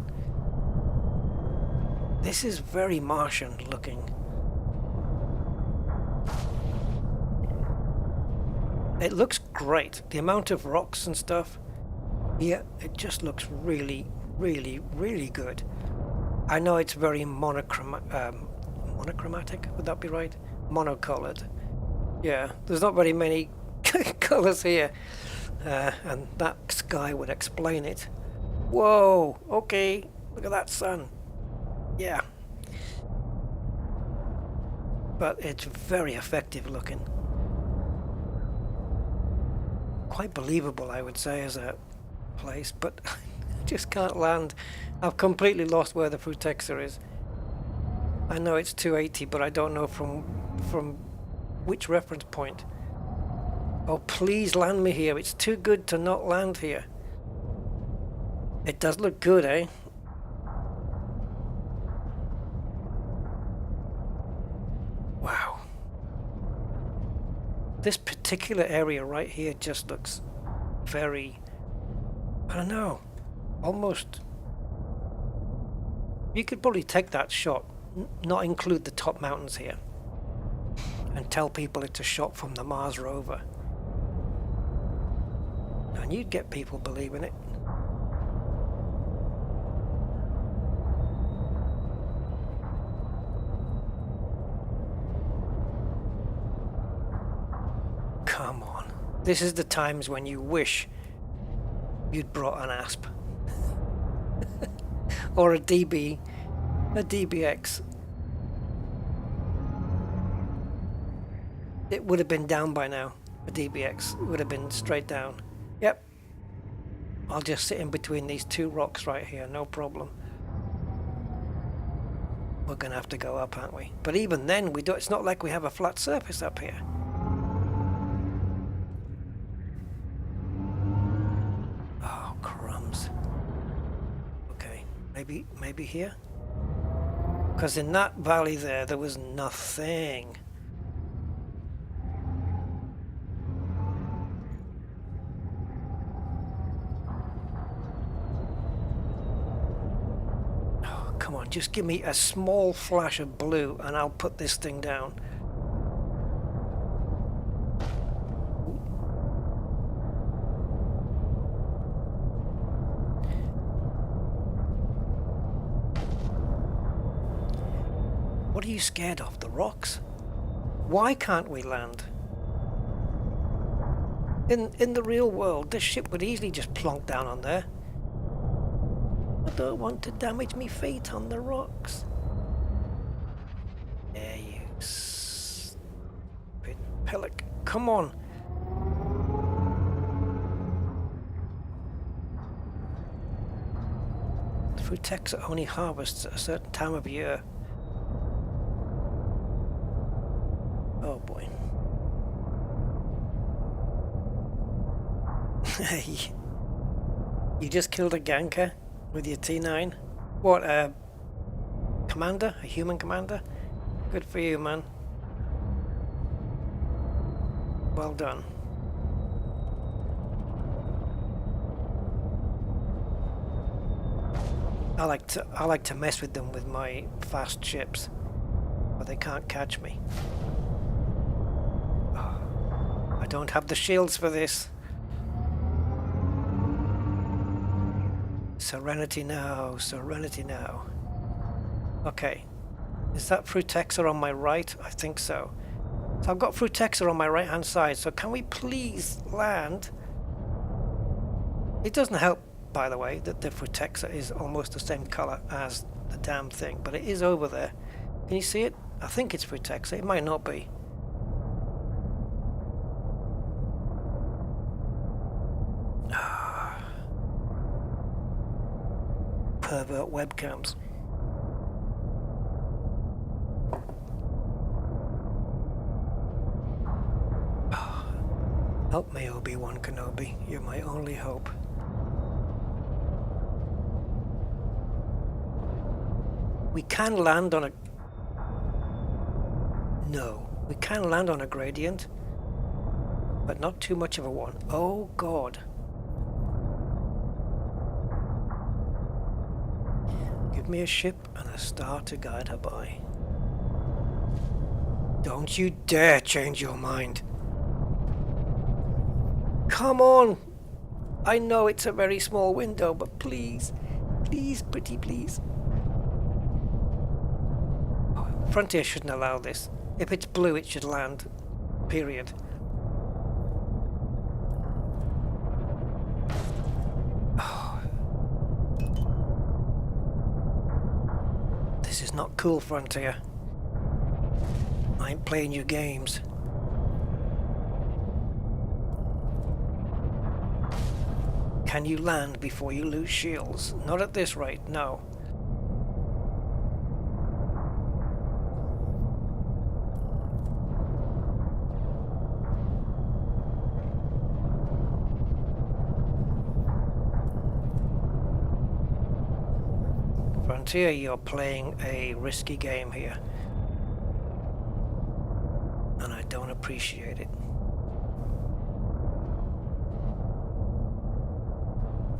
this is very Martian looking. It looks great. The amount of rocks and stuff here, it just looks really, really, really good. I know it's very monochromatic, would that be right? Monocolored. Yeah, there's not very many colors here, and that sky would explain it. Whoa, okay, look at that sun. Yeah, but it's very effective looking, quite believable, I would say, as a place, but I just can't land. I've completely lost where the Frutexa is. I know it's 280, but I don't know from which reference point. Oh, please land me here. It's too good to not land here. It does look good, eh? Wow. This particular area right here just looks very, I don't know, almost... You could probably take that shot, not include the top mountains here, and tell people it's a shot from the Mars rover. And you'd get people believing it. Come on. This is the times when you wish you'd brought an ASP. Or a DBX. It would have been down by now. A DBX would have been straight down. Yep. I'll just sit in between these two rocks right here, no problem. We're gonna have to go up, aren't we? But even then, it's not like we have a flat surface up here. Oh, crumbs. Okay, maybe here? Because in that valley there was nothing. Come on, just give me a small flash of blue and I'll put this thing down. What are you scared of? The rocks? Why can't we land? In the real world, this ship would easily just plonk down on there. I don't want to damage me feet on the rocks. There you stupid pellic. Come on. Frutexa only harvests at a certain time of year. Oh boy. Hey. You just killed a ganker? With your T9? What, a commander? A human commander? Good for you, man. Well done. I like to mess with them with my fast ships, but they can't catch me. Oh, I don't have the shields for this. Serenity now, serenity now. Okay, is that Frutexa on my right? I think so. So I've got Frutexa on my right hand side, so can we please land? It doesn't help, by the way, that the Frutexa is almost the same colour as the damn thing, but it is over there. Can you see it? I think it's Frutexa, it might not be. Pervert webcams. Help me, Obi-Wan Kenobi. You're my only hope. We can land on a... No. We can land on a gradient, but not too much of a one. Oh, God. Give me a ship and a star to guide her by. Don't you dare change your mind. Come on! I know it's a very small window, but please, please, pretty please. Oh, Frontier shouldn't allow this. If it's blue, it should land. Period. Oh. This is not cool, Frontier. I ain't playing your games. Can you land before you lose shields? Not at this rate, no. Frontier, you're playing a risky game here. And I don't appreciate it.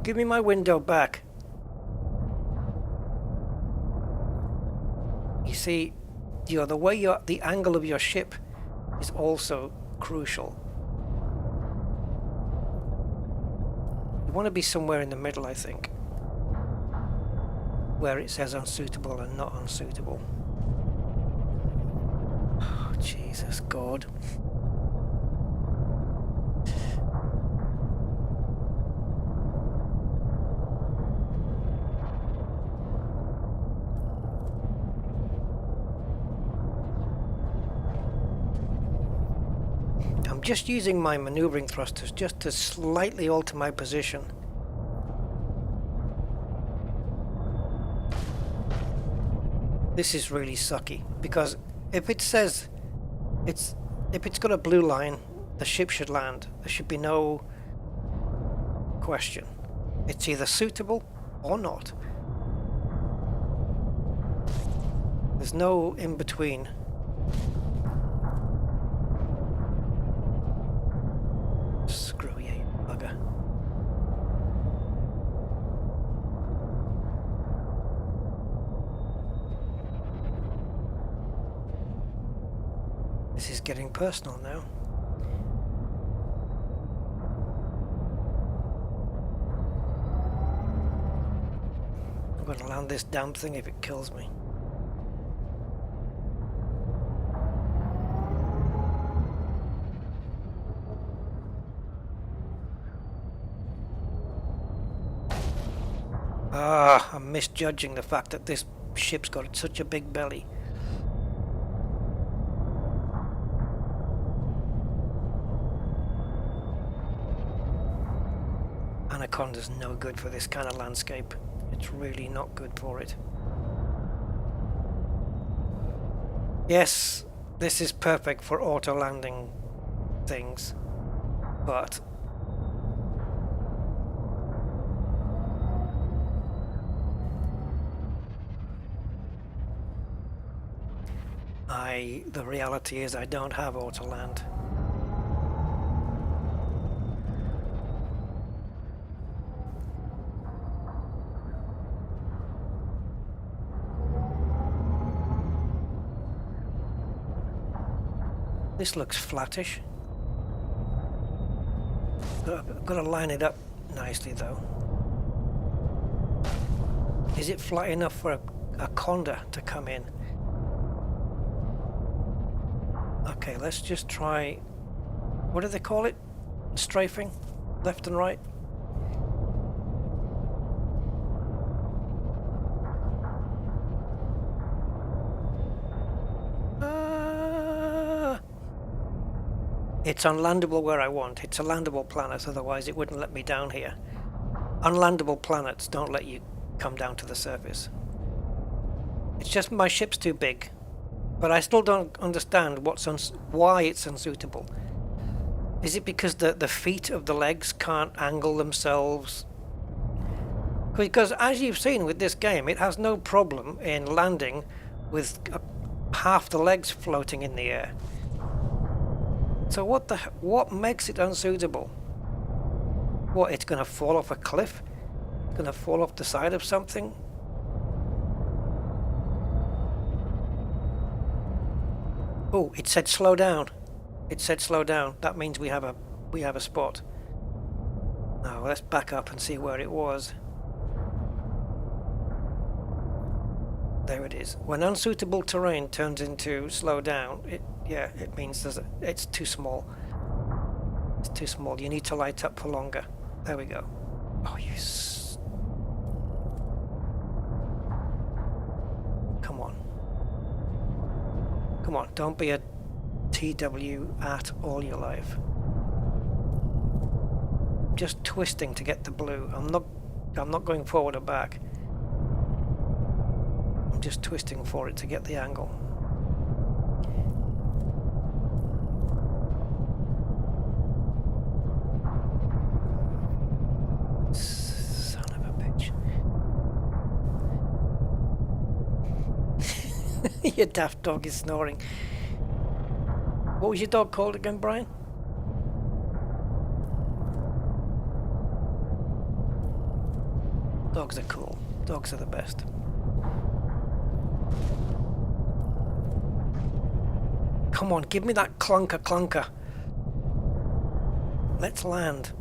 Give me my window back. You see, the way the angle of your ship is also crucial. You want to be somewhere in the middle, I think, where it says unsuitable and not unsuitable. Oh, Jesus God. Just using my maneuvering thrusters just to slightly alter my position. This is really sucky because if it says if it's got a blue line, the ship should land. There should be no question. It's either suitable or not. There's no in between. Screw you, bugger. This is getting personal now. I'm going to land this damn thing if it kills me. I'm misjudging the fact that this ship's got such a big belly. Anaconda's no good for this kind of landscape. It's really not good for it. Yes, this is perfect for auto landing things, but the reality is I don't have auto land. This looks flattish. Got to line it up nicely though. Is it flat enough for a Conda to come in? Okay, let's just try, what do they call it? Strafing? Left and right? It's unlandable where I want. It's a landable planet, otherwise it wouldn't let me down here. Unlandable planets don't let you come down to the surface. It's just my ship's too big. But I still don't understand why it's unsuitable. Is it because the feet of the legs can't angle themselves? Because as you've seen with this game, it has no problem in landing with half the legs floating in the air. So what makes it unsuitable? What, it's going to fall off a cliff? It's going to fall off the side of something? Oh, it said slow down. It said slow down. That means we have a spot. Now let's back up and see where it was. There it is. When unsuitable terrain turns into slow down, it means it's too small. It's too small. You need to light up for longer. There we go. Oh, come on. Come on, don't be a TW at all your life. Just twisting to get the blue. I'm not going forward or back. I'm just twisting for it to get the angle. Son of a bitch. Your daft dog is snoring. What was your dog called again, Brian? Dogs are cool. Dogs are the best. Come on, give me that clunker. Let's land.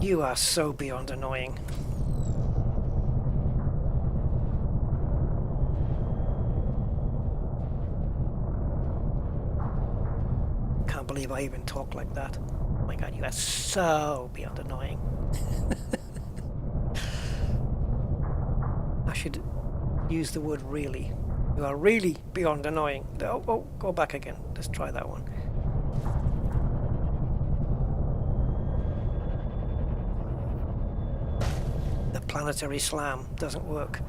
You are so beyond annoying. Can't believe I even talk like that. Oh my god, you are so beyond annoying. I should use the word really. You are really beyond annoying. Oh, go back again. Let's try that one. The planetary slam doesn't work.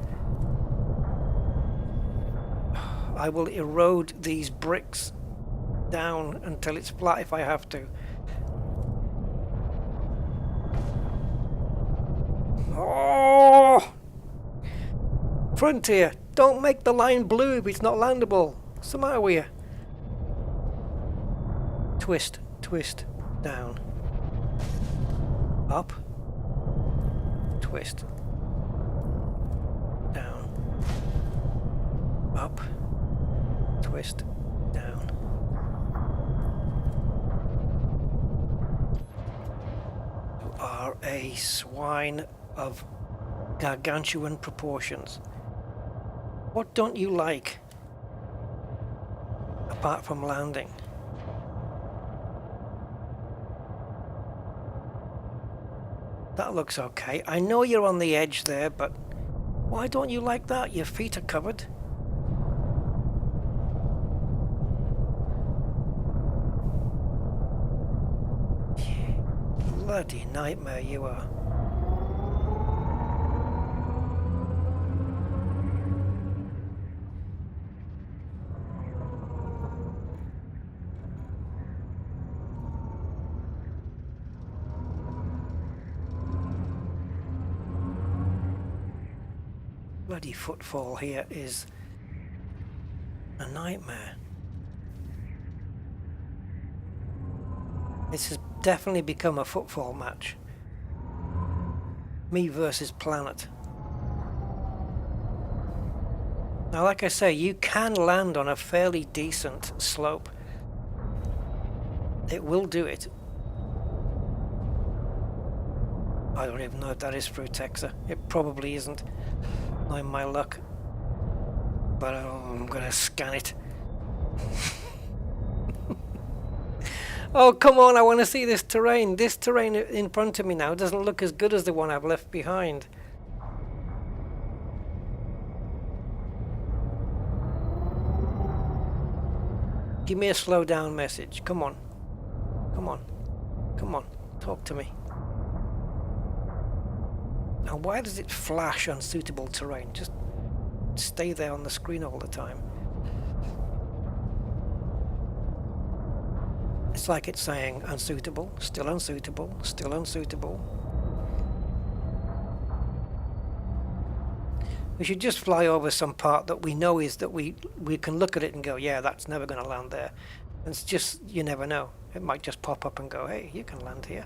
I will erode these bricks down until it's flat if I have to. Oh! Frontier, don't make the line blue if it's not landable. What's the matter with you? Twist, down. Up. Twist. Down. Up. Twist. Down. You are a swine of gargantuan proportions. What don't you like? Apart from landing. That looks okay. I know you're on the edge there, but why don't you like that? Your feet are covered. Bloody nightmare you are. Bloody footfall here is a nightmare. This has definitely become a footfall match. Me versus planet. Now, like I say, you can land on a fairly decent slope. It will do it. I don't even know if that is through Texas. It probably isn't. Knowing my luck. But I'm gonna scan it. Oh, come on, I want to see this terrain. This terrain in front of me now doesn't look as good as the one I've left behind. Give me a slow down message. Come on. Come on. Come on. Talk to me. Now, why does it flash unsuitable terrain? Just stay there on the screen all the time. It's like it's saying unsuitable, still unsuitable, still unsuitable. We should just fly over some part that we know is that we can look at it and go, yeah, that's never going to land there. And it's just, you never know. It might just pop up and go, hey, you can land here.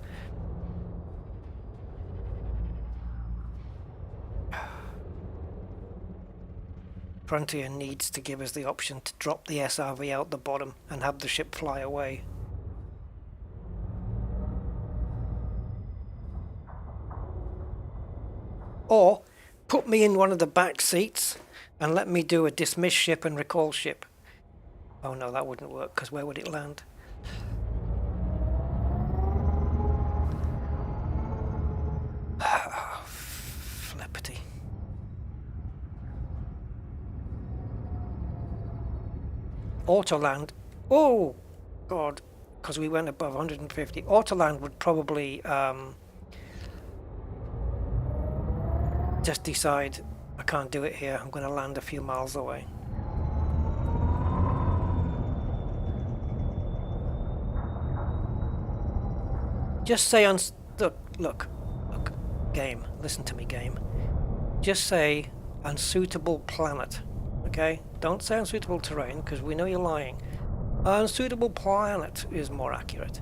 Frontier needs to give us the option to drop the SRV out the bottom and have the ship fly away. Or put me in one of the back seats and let me do a dismiss ship and recall ship. Oh no, that wouldn't work, because where would it land? Flippity. Autoland. Oh god, because we went above 150. Autoland would probably just decide I can't do it here, I'm going to land a few miles away. Just say look, game, listen to me, game. Just say unsuitable planet, okay? Don't say unsuitable terrain, because we know you're lying. Unsuitable planet is more accurate.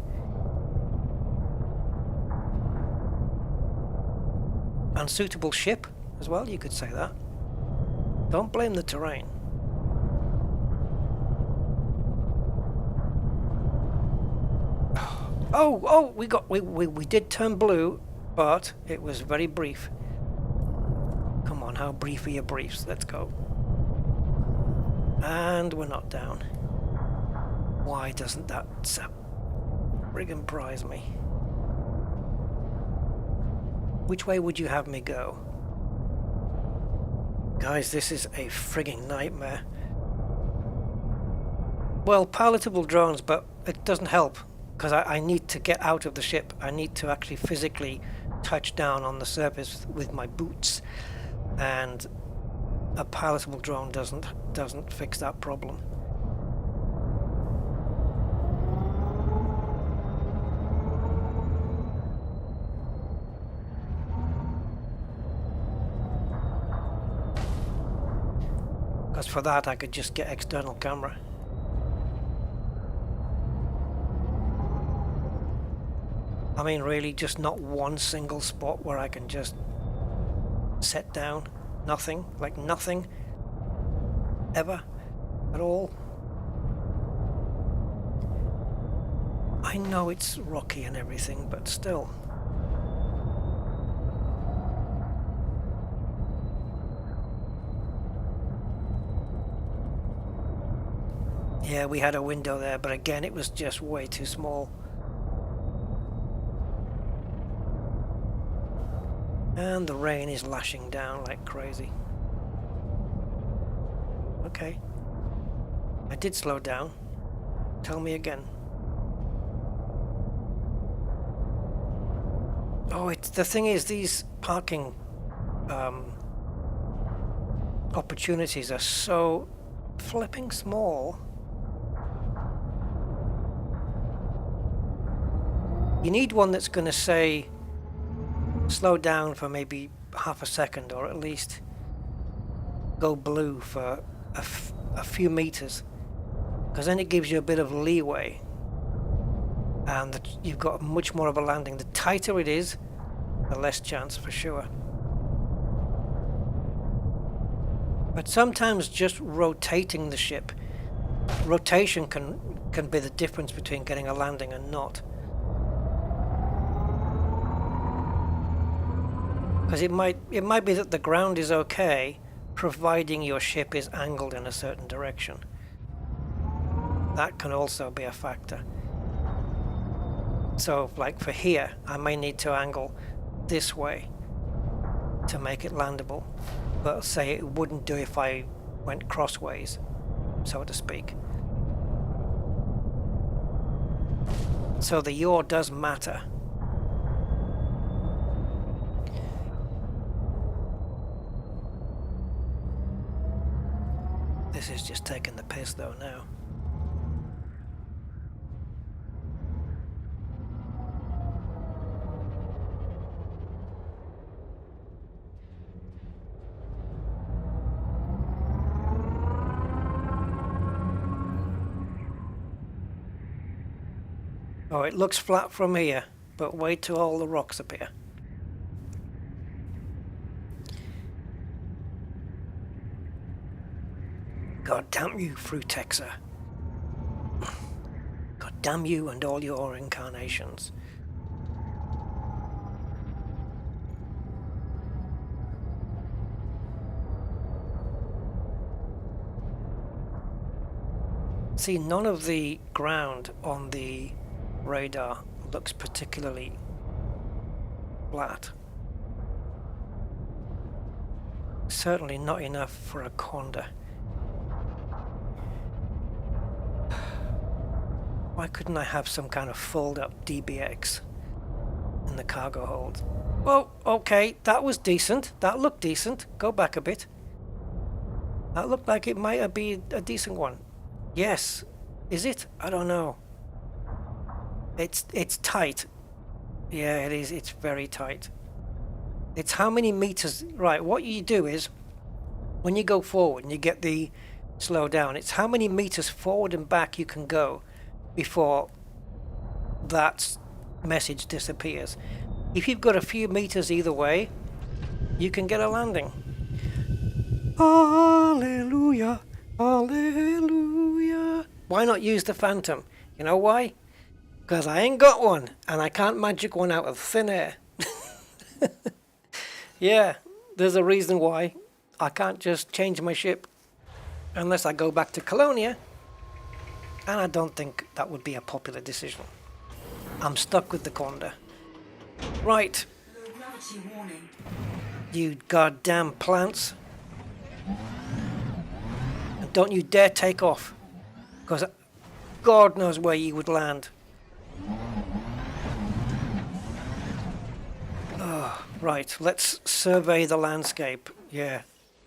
Unsuitable ship as well, you could say that. Don't blame the terrain. Oh, we did turn blue, but it was very brief. Come on, how brief are your briefs? Let's go. And we're not down. Why doesn't that friggin' prize me? Which way would you have me go? Guys, this is a frigging nightmare. Well, palatable drones, but it doesn't help, because I need to get out of the ship. I need to actually physically touch down on the surface with my boots, and a palatable drone doesn't fix that problem. Because for that I could just get external camera. I mean, really, just not one single spot where I can just set down. Nothing, like nothing, ever, at all. I know it's rocky and everything, but still. Yeah, we had a window there, but again, it was just way too small. And the rain is lashing down like crazy. Okay. I did slow down. Tell me again. Oh, the thing is, these parking opportunities are so flipping small. You need one that's going to say slow down for maybe half a second, or at least go blue for a few meters, because then it gives you a bit of leeway and you've got much more of a landing. The tighter it is, the less chance for sure. But sometimes just rotating the ship, rotation can be the difference between getting a landing and not. Because it might be that the ground is okay, providing your ship is angled in a certain direction. That can also be a factor. So, like for here, I may need to angle this way to make it landable. But say it wouldn't do if I went crossways, so to speak. So the yaw does matter. This is just taking the piss though now. Oh, it looks flat from here, but wait till all the rocks appear. God damn you, Fruitexa. God damn you and all your incarnations. See, none of the ground on the radar looks particularly flat. Certainly not enough for a Conda. Why couldn't I have some kind of fold-up DBX in the cargo hold? Well, okay, that was decent. That looked decent. Go back a bit. That looked like it might be a decent one. Yes. Is it? I don't know. It's tight. Yeah, it is. It's very tight. It's how many meters... Right, what you do is, when you go forward and you get the slow down, it's how many meters forward and back you can go before that message disappears. If you've got a few meters either way, you can get a landing. Hallelujah, hallelujah. Why not use the Phantom? You know why? Because I ain't got one, and I can't magic one out of thin air. Yeah, there's a reason why. I can't just change my ship unless I go back to Colonia, and I don't think that would be a popular decision. I'm stuck with the Conda. Right. Low gravity warning. You goddamn plants. And don't you dare take off, because God knows where you would land. Oh, right, let's survey the landscape. Yeah,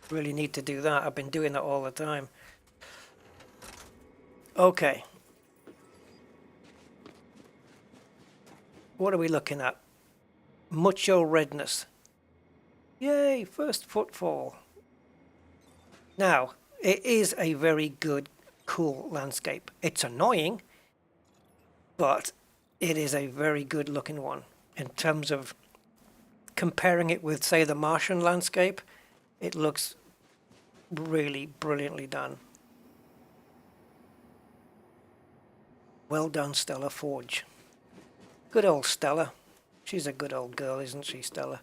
really need to do that. I've been doing that all the time. Okay. What are we looking at? Mucho redness. Yay, first footfall. Now, it is a very good, cool landscape. It's annoying, but it is a very good looking one. In terms of comparing it with, say, the Martian landscape, it looks really brilliantly done. Well done, Stella Forge. Good old Stella. She's a good old girl, isn't she, Stella?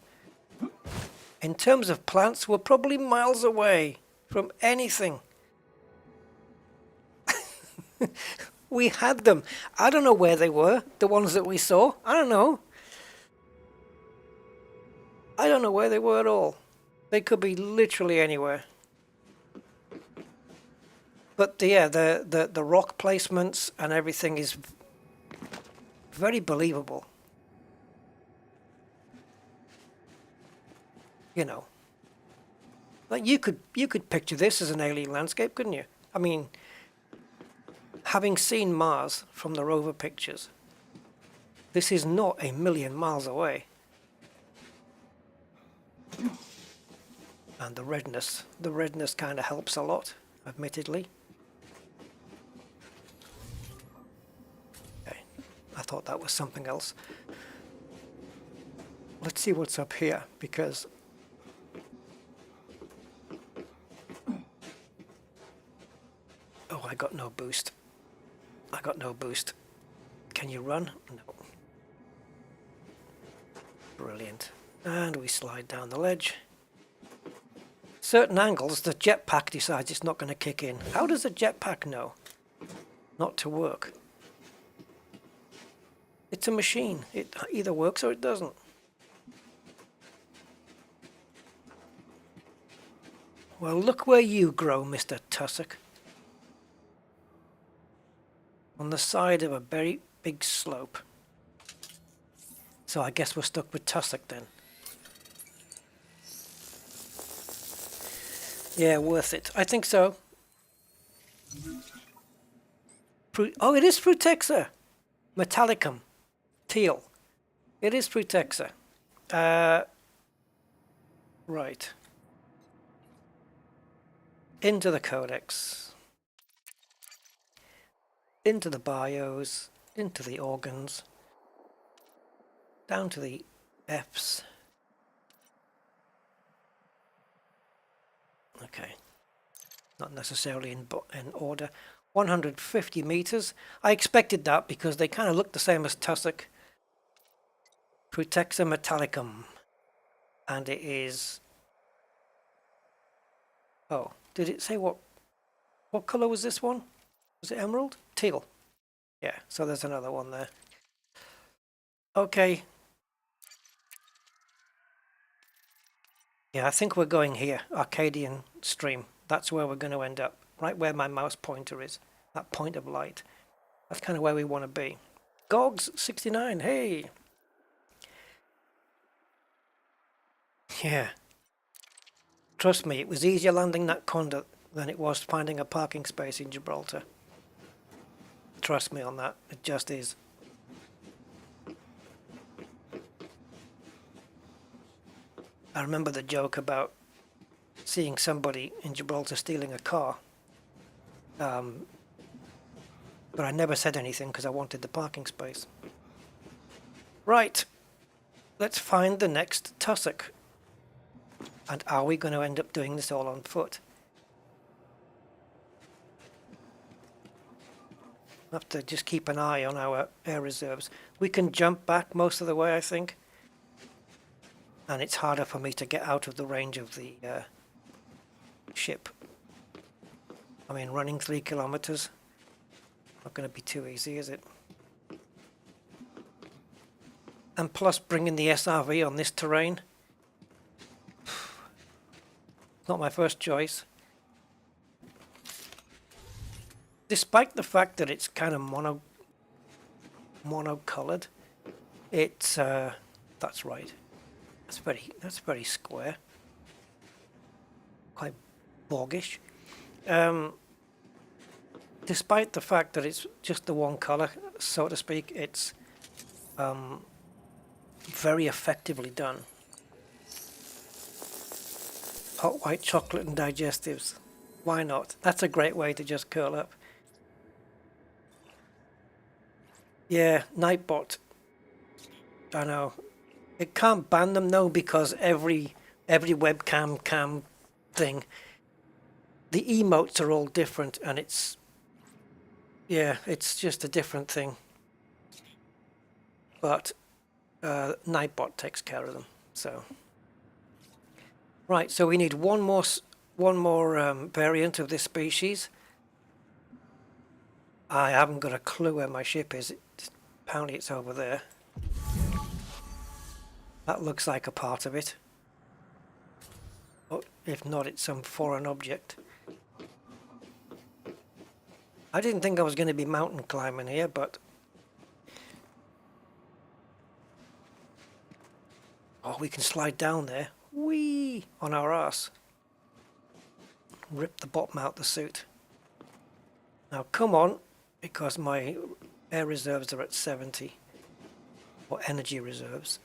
In terms of plants, we're probably miles away from anything. We had them. I don't know where they were, the ones that we saw. I don't know. I don't know where they were at all. They could be literally anywhere. But yeah, the rock placements and everything is very believable. You know, like you could picture this as an alien landscape, couldn't you? I mean, having seen Mars from the rover pictures, this is not a million miles away. And the redness kind of helps a lot, admittedly. Okay, I thought that was something else. Let's see what's up here, because got no boost. I got no boost. Can you run? No. Brilliant. And we slide down the ledge. Certain angles, the jetpack decides it's not going to kick in. How does the jetpack know not to work? It's a machine. It either works or it doesn't. Well, look where you grow, Mr. Tussock. On the side of a very big slope. So I guess we're stuck with Tussock then. Yeah, worth it. I think so. Oh, it is Frutexa. Metallicum. Teal. It is Frutexa. Right. Into the codex. Into the bios. Into the organs. Down to the Fs. Okay. Not necessarily in order. 150 meters. I expected that because they kind of look the same as Tussock. Frutexa metallicum. And it is... Oh, did it say what color was this one? Was it emerald? Teal. Yeah, so there's another one there. Okay. Yeah, I think we're going here. Arcadian stream. That's where we're going to end up. Right where my mouse pointer is. That point of light. That's kind of where we want to be. Gogs 69. Hey. Yeah. Trust me, it was easier landing that Conda than it was finding a parking space in Gibraltar. Trust me on that. It just is. I remember the joke about seeing somebody in Gibraltar stealing a car. But I never said anything because I wanted the parking space. Right. Let's find the next Tussock. And are we going to end up doing this all on foot? We'll have to just keep an eye on our air reserves. We can jump back most of the way, I think. And it's harder for me to get out of the range of the ship. I mean, running 3 kilometers. Not going to be too easy, is it? And plus bringing the SRV on this terrain. Not my first choice. Despite the fact that it's kind of mono-colored, it's that's right. That's very square. Quite Borgish. Despite the fact that it's just the one color, so to speak, it's very effectively done. Hot white chocolate and digestives. Why not? That's a great way to just curl up. Yeah, Nightbot. I know. It can't ban them though because every webcam cam thing, the emotes are all different and it's just a different thing. But Nightbot takes care of them. So right, so we need one more variant of this species. I haven't got a clue where my ship is. Apparently it's over there. That looks like a part of it. Oh, if not, it's some foreign object. I didn't think I was going to be mountain climbing here, but... Oh, we can slide down there. Whee! On our arse. Rip the bottom out the suit. Now come on, because my air reserves are at 70. Or energy reserves.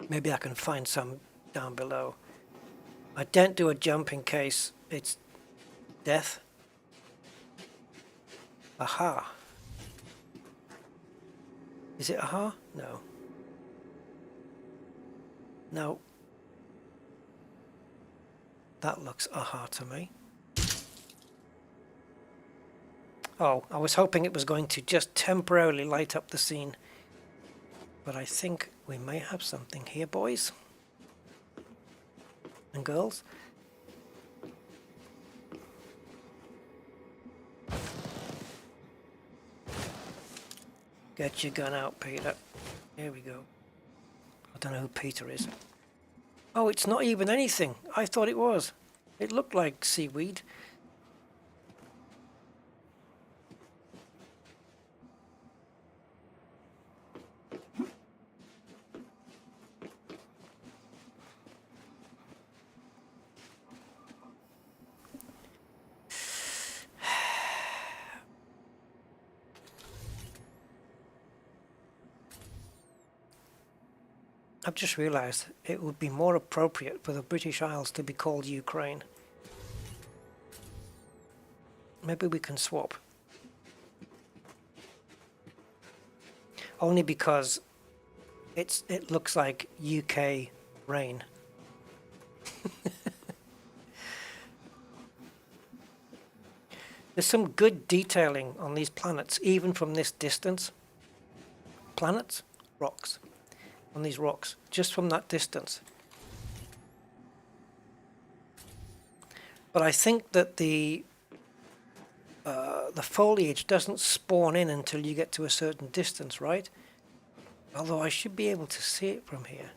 Maybe I can find some down below. I don't do a jump in case it's death. Aha. Is it aha? No. No. That looks aha to me. Oh, I was hoping it was going to just temporarily light up the scene. But I think we may have something here, boys and girls. Get your gun out, Peter. Here we go. I don't know who Peter is. Oh, it's not even anything. I thought it was. It looked like seaweed. I've just realised it would be more appropriate for the British Isles to be called Ukraine. Maybe we can swap. Only because it looks like UK rain. There's some good detailing on these planets, even from this distance. Planets? Rocks. On these rocks, just from that distance. But I think that the foliage doesn't spawn in until you get to a certain distance, right? Although I should be able to see it from here.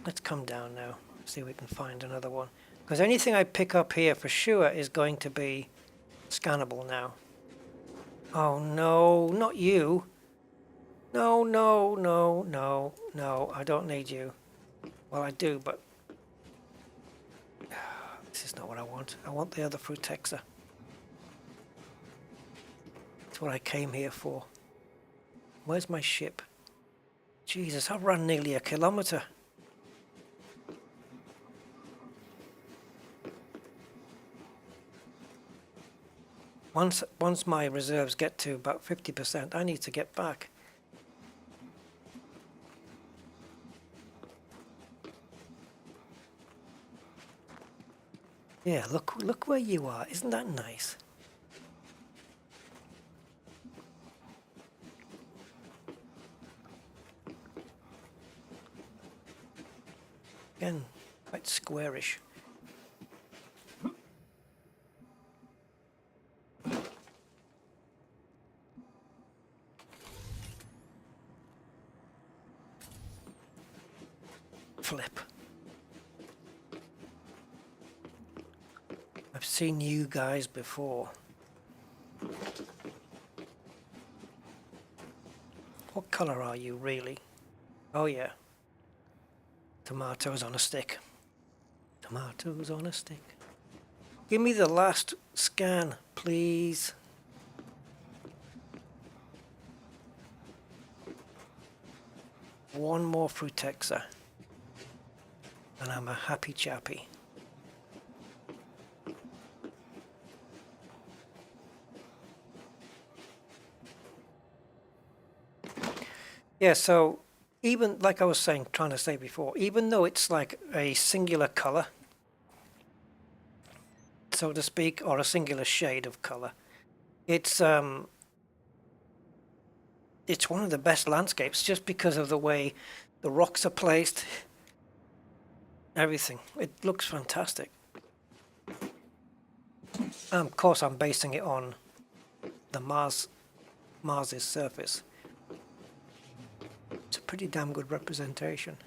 Let's come down now, see if we can find another one. Because anything I pick up here for sure is going to be scannable now. Oh no, not you. No, no, no, no, no, I don't need you. Well, I do, but this is not what I want. I want the other Frutexa. That's what I came here for. Where's my ship? Jesus, I've run nearly a kilometre. Once my reserves get to about 50%, I need to get back. Yeah, look where you are. Isn't that nice? Again, quite squarish. Flip. I've seen you guys before. What color are you really? Oh yeah. Tomatoes on a stick. Tomatoes on a stick. Give me the last scan, please. One more Frutexa. And I'm a happy chappy. Yeah, so even like I was trying to say before, even though it's like a singular color, so to speak, or a singular shade of color, it's one of the best landscapes just because of the way the rocks are placed. Everything. It looks fantastic. And of course I'm basing it on the Mars's surface. It's a pretty damn good representation.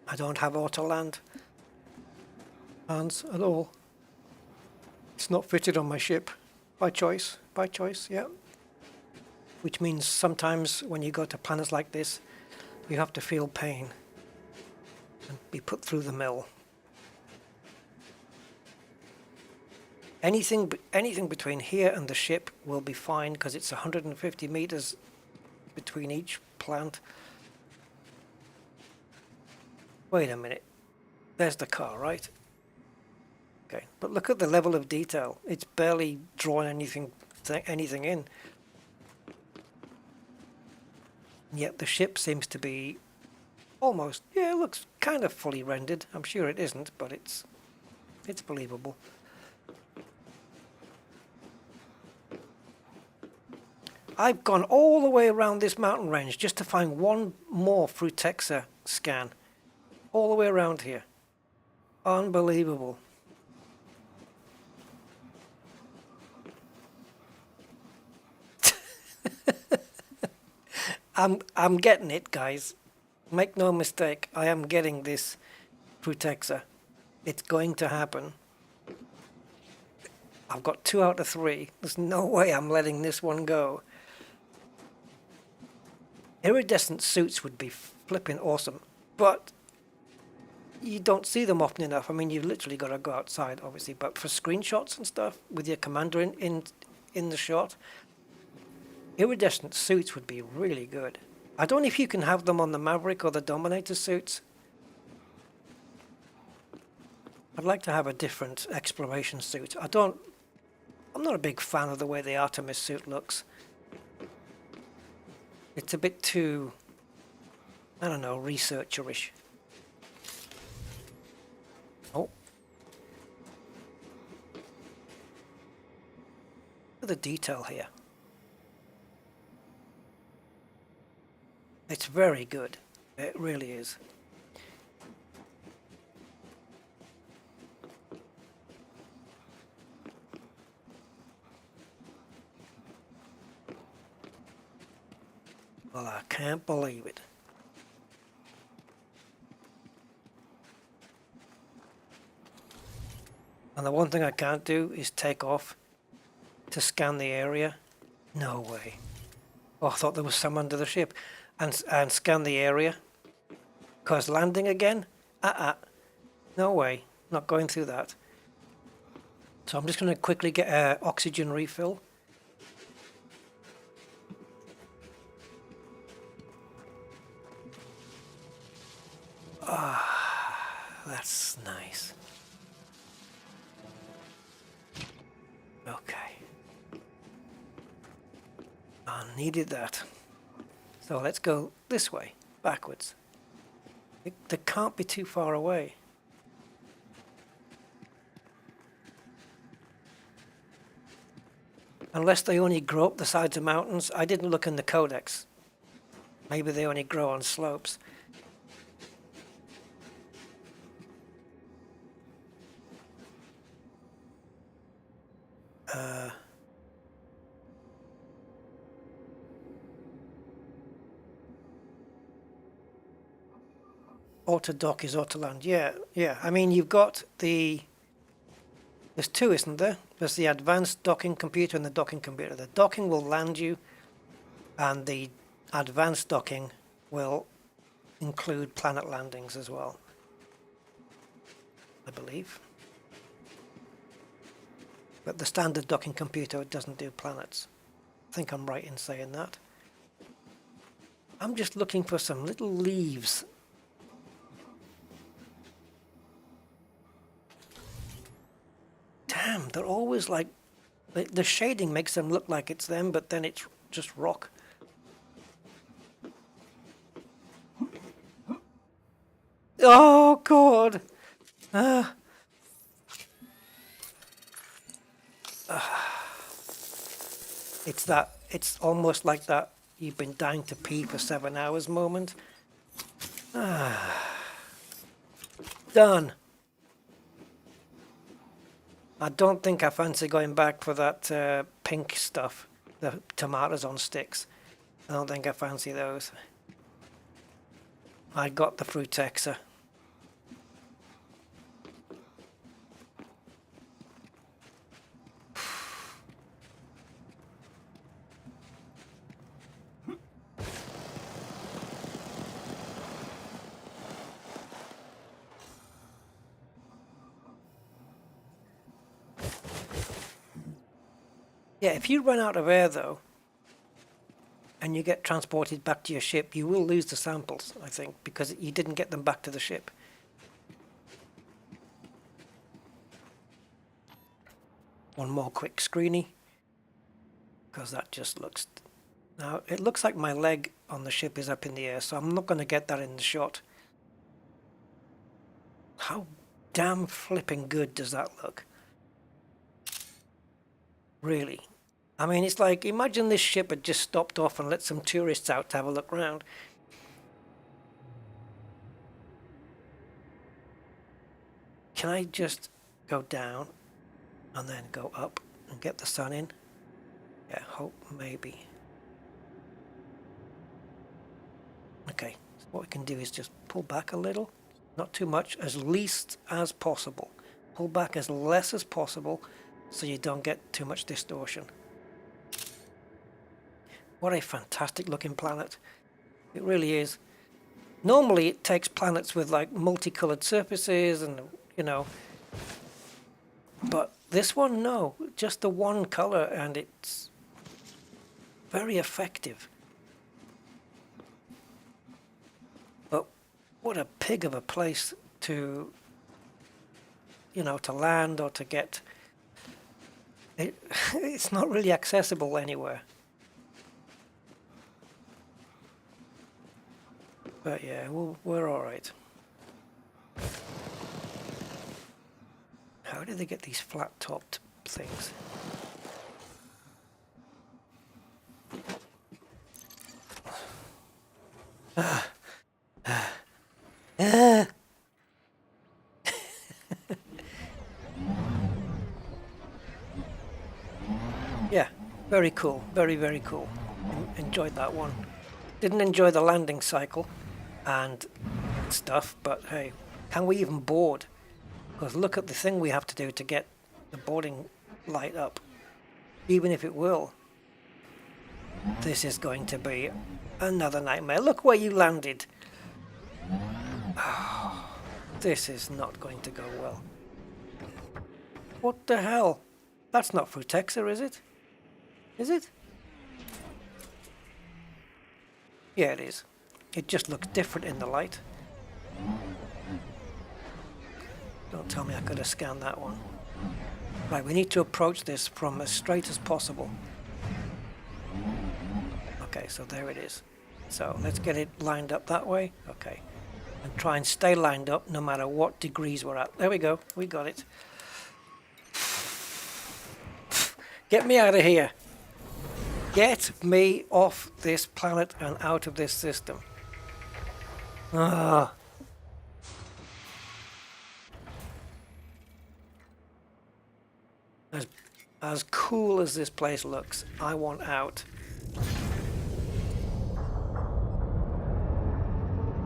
I don't have auto land hands at all. It's not fitted on my ship by choice, yeah. Which means sometimes when you go to planets like this, you have to feel pain and be put through the mill. Anything between here and the ship will be fine because it's 150 meters between each plant. Wait a minute. There's the car, right? Okay, but look at the level of detail. It's barely drawn anything in. Yet the ship seems to be almost, yeah, it looks kind of fully rendered. I'm sure it isn't, but it's believable. I've gone all the way around this mountain range just to find one more Frutexa scan. All the way around here. Unbelievable. I'm getting it, guys. Make no mistake, I am getting this Frutexa. It's going to happen. I've got 2 out of 3. There's no way I'm letting this one go. Iridescent suits would be flipping awesome, but you don't see them often enough. I mean, you've literally got to go outside, obviously, but for screenshots and stuff, with your commander in the shot, iridescent suits would be really good. I don't know if you can have them on the Maverick or the Dominator suits. I'd like to have a different exploration suit. I'm not a big fan of the way the Artemis suit looks. It's a bit too, I don't know, researcherish. Oh. Look at the detail here. It's very good. It really is. Well, I can't believe it. And the one thing I can't do is take off to scan the area. No way. Oh, I thought there was some under the ship. And scan the area. Because landing again? No way. Not going through that. So I'm just going to quickly get an oxygen refill. That's nice. Okay. I needed that. So let's go this way, backwards. They can't be too far away. Unless they only grow up the sides of mountains. I didn't look in the codex. Maybe they only grow on slopes. Auto dock is auto land. Yeah. I mean, you've got there's 2, isn't there? There's the advanced docking computer and the docking computer. The docking will land you, and the advanced docking will include planet landings as well, I believe. But the standard docking computer doesn't do planets. I think I'm right in saying that. I'm just looking for some little leaves. Damn, they're always like... The shading makes them look like it's them, but then it's just rock. Oh, God! It's almost like that you've been dying to pee for 7 hours moment. Done. I don't think I fancy going back for that pink stuff, the tomatoes on sticks. I don't think I fancy those. I got the Frutexa. Yeah, if you run out of air though, and you get transported back to your ship, you will lose the samples, I think, because you didn't get them back to the ship. One more quick screeny, because that just looks Now, it looks like my leg on the ship is up in the air, so I'm not going to get that in the shot. How damn flipping good does that look? Really? I mean, it's like, imagine this ship had just stopped off and let some tourists out to have a look around. Can I just go down and then go up and get the sun in? Yeah, hope maybe. Okay, so what we can do is just pull back a little, not too much, as least as possible. Pull back as less as possible so you don't get too much distortion. What a fantastic looking planet. It really is. Normally it takes planets with like multicolored surfaces and, you know, but this one, no, just the one color, and it's very effective. But what a pig of a place to, you know, to land or to get. It's not really accessible anywhere. But yeah, we're all right. How do they get these flat-topped things? Yeah, very cool. Very, very cool. Enjoyed that one. Didn't enjoy the landing cycle and stuff, but hey, can we even board? Because look at the thing we have to do to get the boarding light up. Even if it will. This is going to be another nightmare. Look where you landed. Oh, this is not going to go well. What the hell? That's not Frutexa, is it? Is it? Yeah, it is. It just looks different in the light. Don't tell me I could have scanned that one. Right, we need to approach this from as straight as possible. Okay, so there it is. So let's get it lined up that way. Okay. And try and stay lined up no matter what degrees we're at. There we go. We got it. Get me out of here. Get me off this planet and out of this system. Ah. As cool as this place looks, I want out.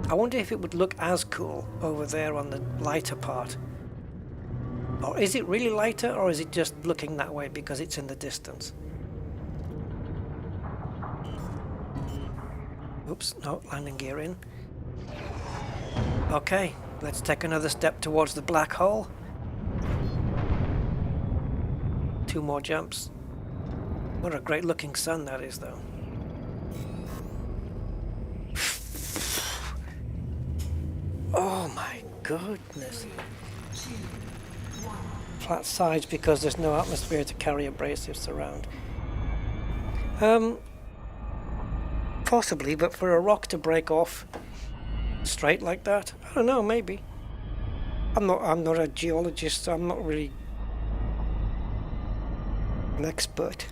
I wonder if it would look as cool over there on the lighter part. Or is it really lighter, or is it just looking that way because it's in the distance? Oops, no, landing gear in. Okay, let's take another step towards the black hole. 2 more jumps. What a great looking sun that is, though. Oh my goodness. Flat sides because there's no atmosphere to carry abrasives around. Possibly, but for a rock to break off straight like that, I don't know, maybe. I'm not a geologist, so I'm not really an expert.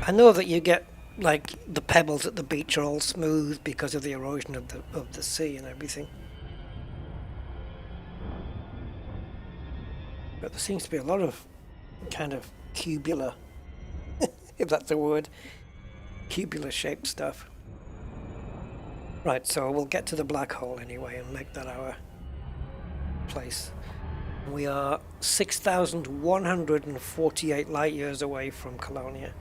I know that you get like the pebbles at the beach are all smooth because of the erosion of the sea and everything. But there seems to be a lot of kind of cubular, if that's a word, cubular shaped stuff. Right, so we'll get to the black hole anyway and make that our place. We are 6,148 light years away from Colonia.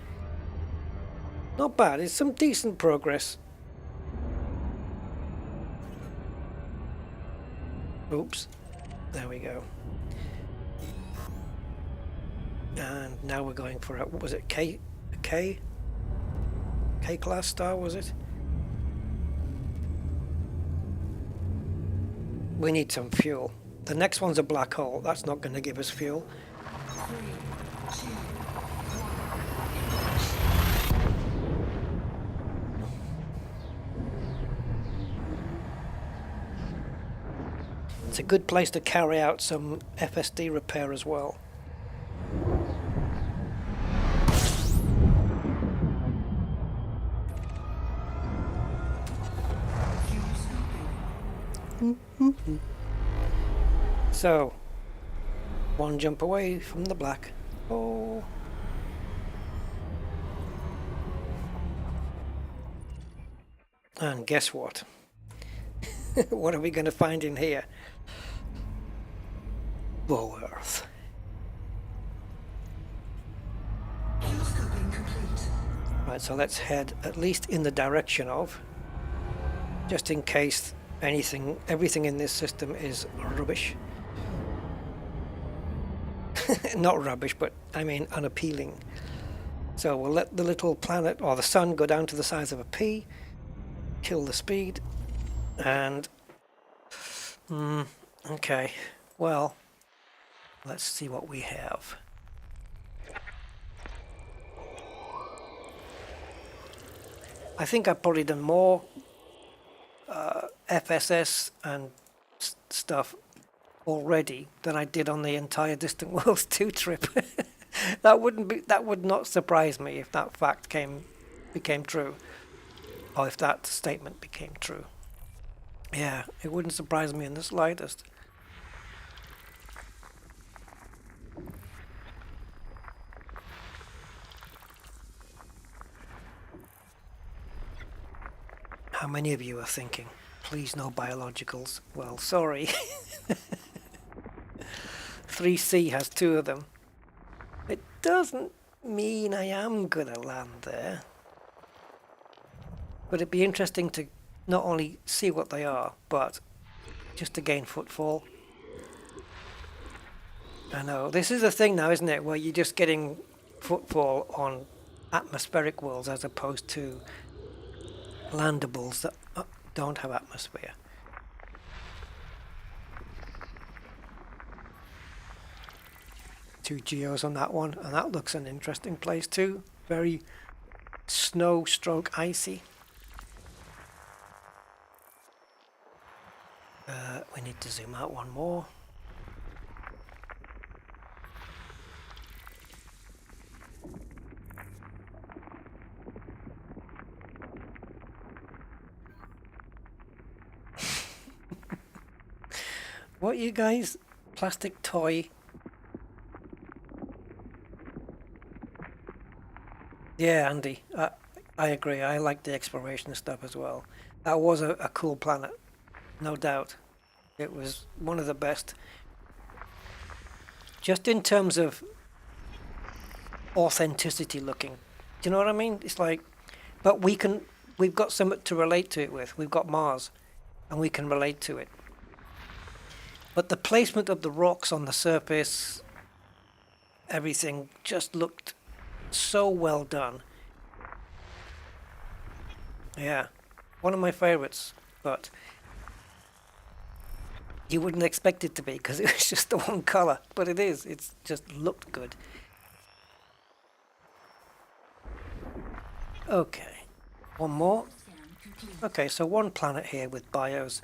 Not bad, it's some decent progress. Oops, there we go. And now we're going for a, what was it, K class star, was it? We need some fuel. The next one's a black hole. That's not going to give us fuel. 3, 2, 1. It's a good place to carry out some FSD repair as well. So, one jump away from the black. Oh. And guess what? What are we going to find in here? Boworth. Right, so let's head at least in the direction of, just in case everything in this system is rubbish. Not rubbish, but I mean unappealing. So we'll let the little planet or the sun go down to the size of a pea, kill the speed, and okay, well, let's see what we have. I think I've probably done more FSS and stuff already than I did on the entire Distant Worlds 2 trip. That would not surprise me if that fact became true, or if that statement became true. Yeah, it wouldn't surprise me in the slightest. How many of you are thinking, please no biologicals? Well, sorry. 3C has 2 of them. It doesn't mean I am gonna land there. But it'd be interesting to not only see what they are, but just to gain footfall. I know, this is the thing now, isn't it, where you're just getting footfall on atmospheric worlds as opposed to landables that don't have atmosphere. Two geos on that one, and that looks an interesting place too. Very snow stroke icy. We need to zoom out one more. What, you guys? Plastic toy? Yeah, Andy, I agree. I like the exploration stuff as well. That was a cool planet, no doubt. It was one of the best. Just in terms of authenticity looking. Do you know what I mean? It's like, but we've got something to relate to it with. We've got Mars, and we can relate to it. But the placement of the rocks on the surface, everything just looked so well done. Yeah, one of my favorites, but you wouldn't expect it to be because it was just the one color, but it is. It's just looked good. Okay, one more. Okay, so one planet here with bios.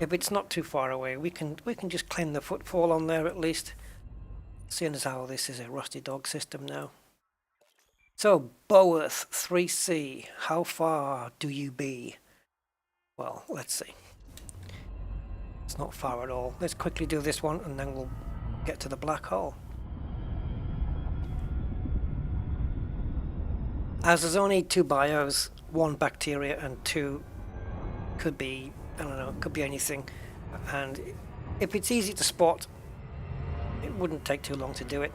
If it's not too far away, we can just claim the footfall on there at least. Seeing as how this is a Rusty Dog system now. So, Boworth 3C, how far do you be? Well, let's see. It's not far at all. Let's quickly do this one and then we'll get to the black hole. As there's only 2 bios, 1 bacteria and 2 could be, I don't know, could be anything. And if it's easy to spot, it wouldn't take too long to do it.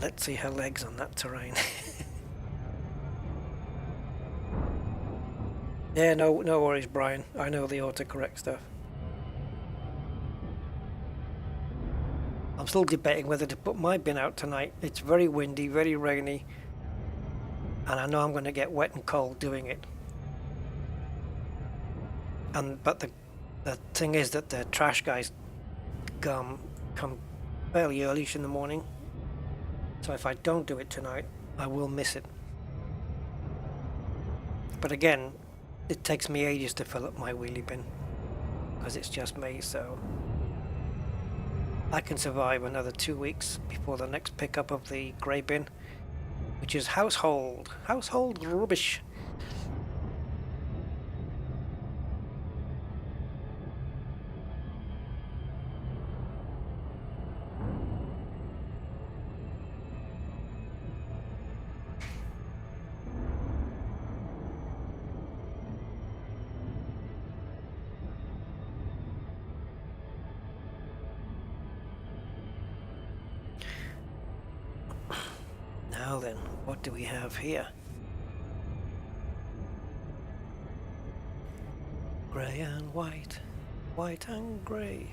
Let's see her legs on that terrain. Yeah, no worries, Brian. I know the autocorrect stuff. I'm still debating whether to put my bin out tonight. It's very windy, very rainy, and I know I'm going to get wet and cold doing it. But the thing is that the trash guys come fairly early in the morning. So if I don't do it tonight, I will miss it. But again, it takes me ages to fill up my wheelie bin because it's just me, so I can survive another 2 weeks before the next pickup of the grey bin, which is household rubbish. Now then, what do we have here? Grey and white, white and grey.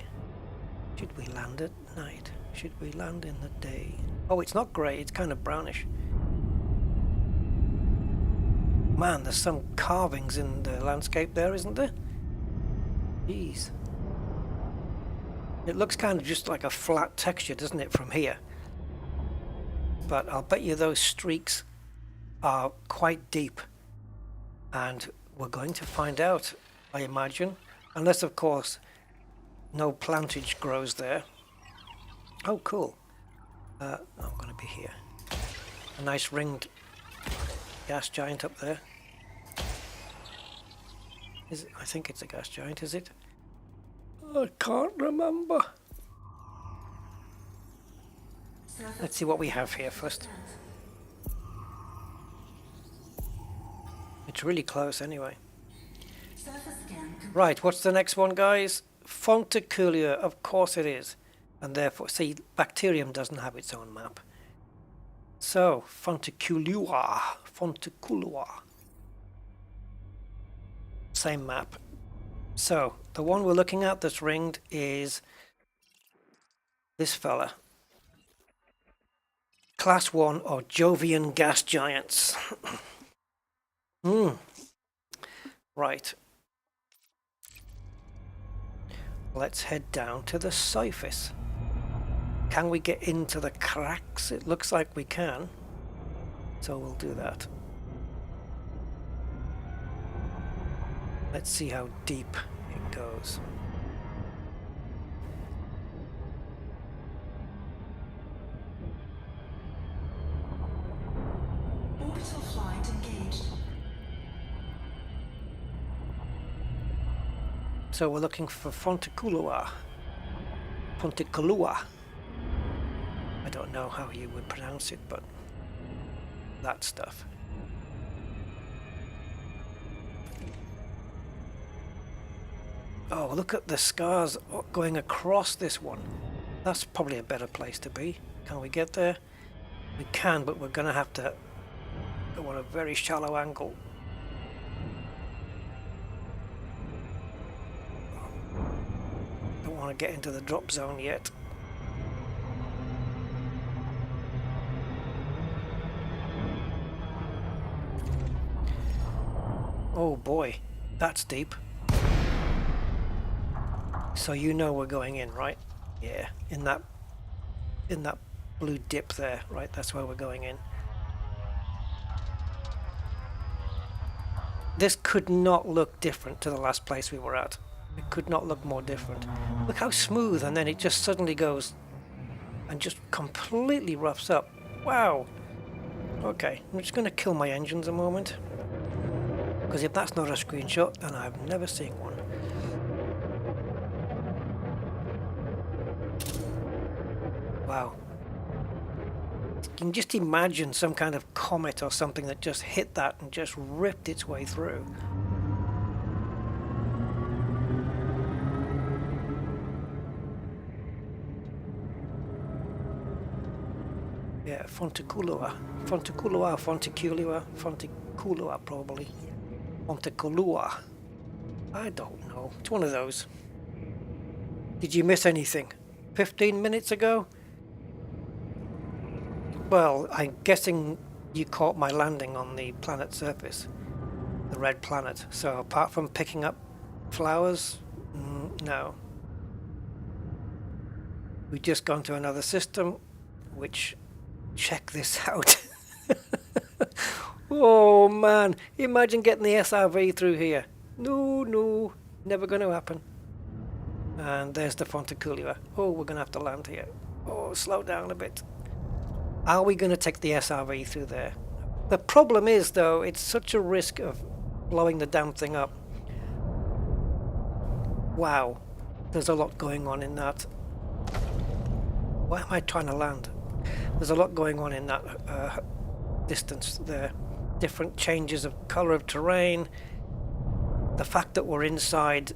Should we land at night? Should we land in the day? Oh, it's not grey, it's kind of brownish. Man, there's some carvings in the landscape there, isn't there? Jeez. It looks kind of just like a flat texture, doesn't it, from here? But I'll bet you those streaks are quite deep, and we're going to find out, I imagine, unless of course no plantage grows there. Oh cool. I'm going to be here. A nice ringed gas giant up there. I think it's a gas giant, is it? I can't remember. Let's see what we have here first. It's really close anyway. Right, what's the next one, guys? Fonticulia, of course it is. And therefore, see, bacterium doesn't have its own map. So, Fonticulua. Same map. So, the one we're looking at that's ringed is this fella. Class 1 or Jovian gas giants. Right. Let's head down to the surface. Can we get into the cracks? It looks like we can. So we'll do that. Let's see how deep it goes. Orbital flight engaged. So we're looking for Fonticulua. I don't know how you would pronounce it, but that stuff. Oh, look at the scars going across this one. That's probably a better place to be. Can we get there? We can, but we're going to have to go on a very shallow angle. Don't want to get into the drop zone yet. Oh boy, that's deep. So you know we're going in, right? Yeah, in that blue dip there, right? That's where we're going in. This could not look different to the last place we were at. It could not look more different. Look how smooth, and then it just suddenly goes and just completely roughs up. Wow. Okay, I'm just going to kill my engines a moment. Because if that's not a screenshot, then I've never seen one. Wow. You can just imagine some kind of comet or something that just hit that and just ripped its way through. Yeah, Fonticulua probably. Fonticulua. I don't know. It's one of those. Did you miss anything? 15 minutes ago? Well, I'm guessing you caught my landing on the planet's surface, the red planet. So apart from picking up flowers, no. We've just gone to another system, which, check this out. Oh man, imagine getting the SRV through here. No, no, never going to happen. And there's the Fontaculea. Oh, we're going to have to land here. Oh, slow down a bit. Are we going to take the SRV through there? The problem is, though, it's such a risk of blowing the damn thing up. Wow, there's a lot going on in that. Why am I trying to land? There's a lot going on in that distance there. Different changes of color of terrain. The fact that we're inside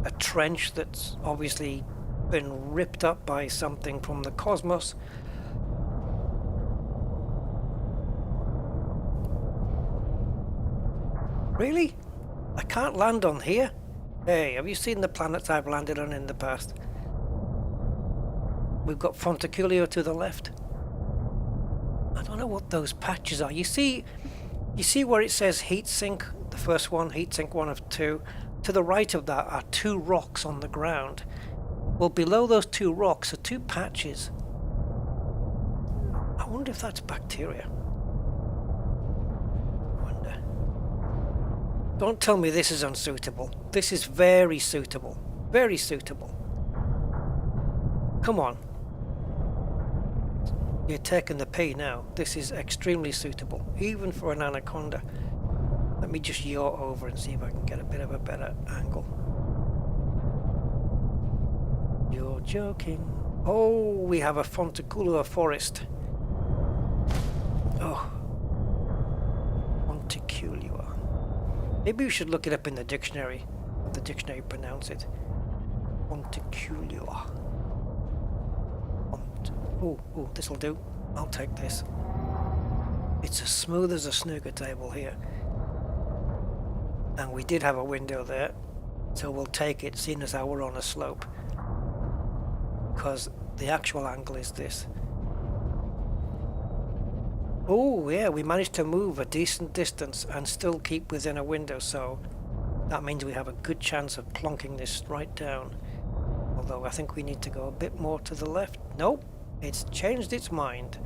a trench that's obviously been ripped up by something from the cosmos. Really? I can't land on here? Hey, have you seen the planets I've landed on in the past? We've got Fontaculea to the left. I don't know what those patches are. You see where it says heat sink, the first one, heat sink 1 of 2. To the right of that are 2 rocks on the ground. Well, below those 2 rocks are 2 patches. I wonder if that's bacteria. Don't tell me this is unsuitable. This is very suitable. Very suitable. Come on. You're taking the P now. This is extremely suitable, even for an anaconda. Let me just yaw over and see if I can get a bit of a better angle. You're joking. Oh, we have a Fontaculea forest. Oh. Fontaculea. Maybe we should look it up in the dictionary. Let the dictionary pronounce it. Fontaculea. Oh, this'll do. I'll take this. It's as smooth as a snooker table here. And we did have a window there, so we'll take it, seeing as how we're on a slope. Because the actual angle is this. Oh yeah, we managed to move a decent distance and still keep within a window, so that means we have a good chance of plonking this right down. Although I think we need to go a bit more to the left. Nope, it's changed its mind.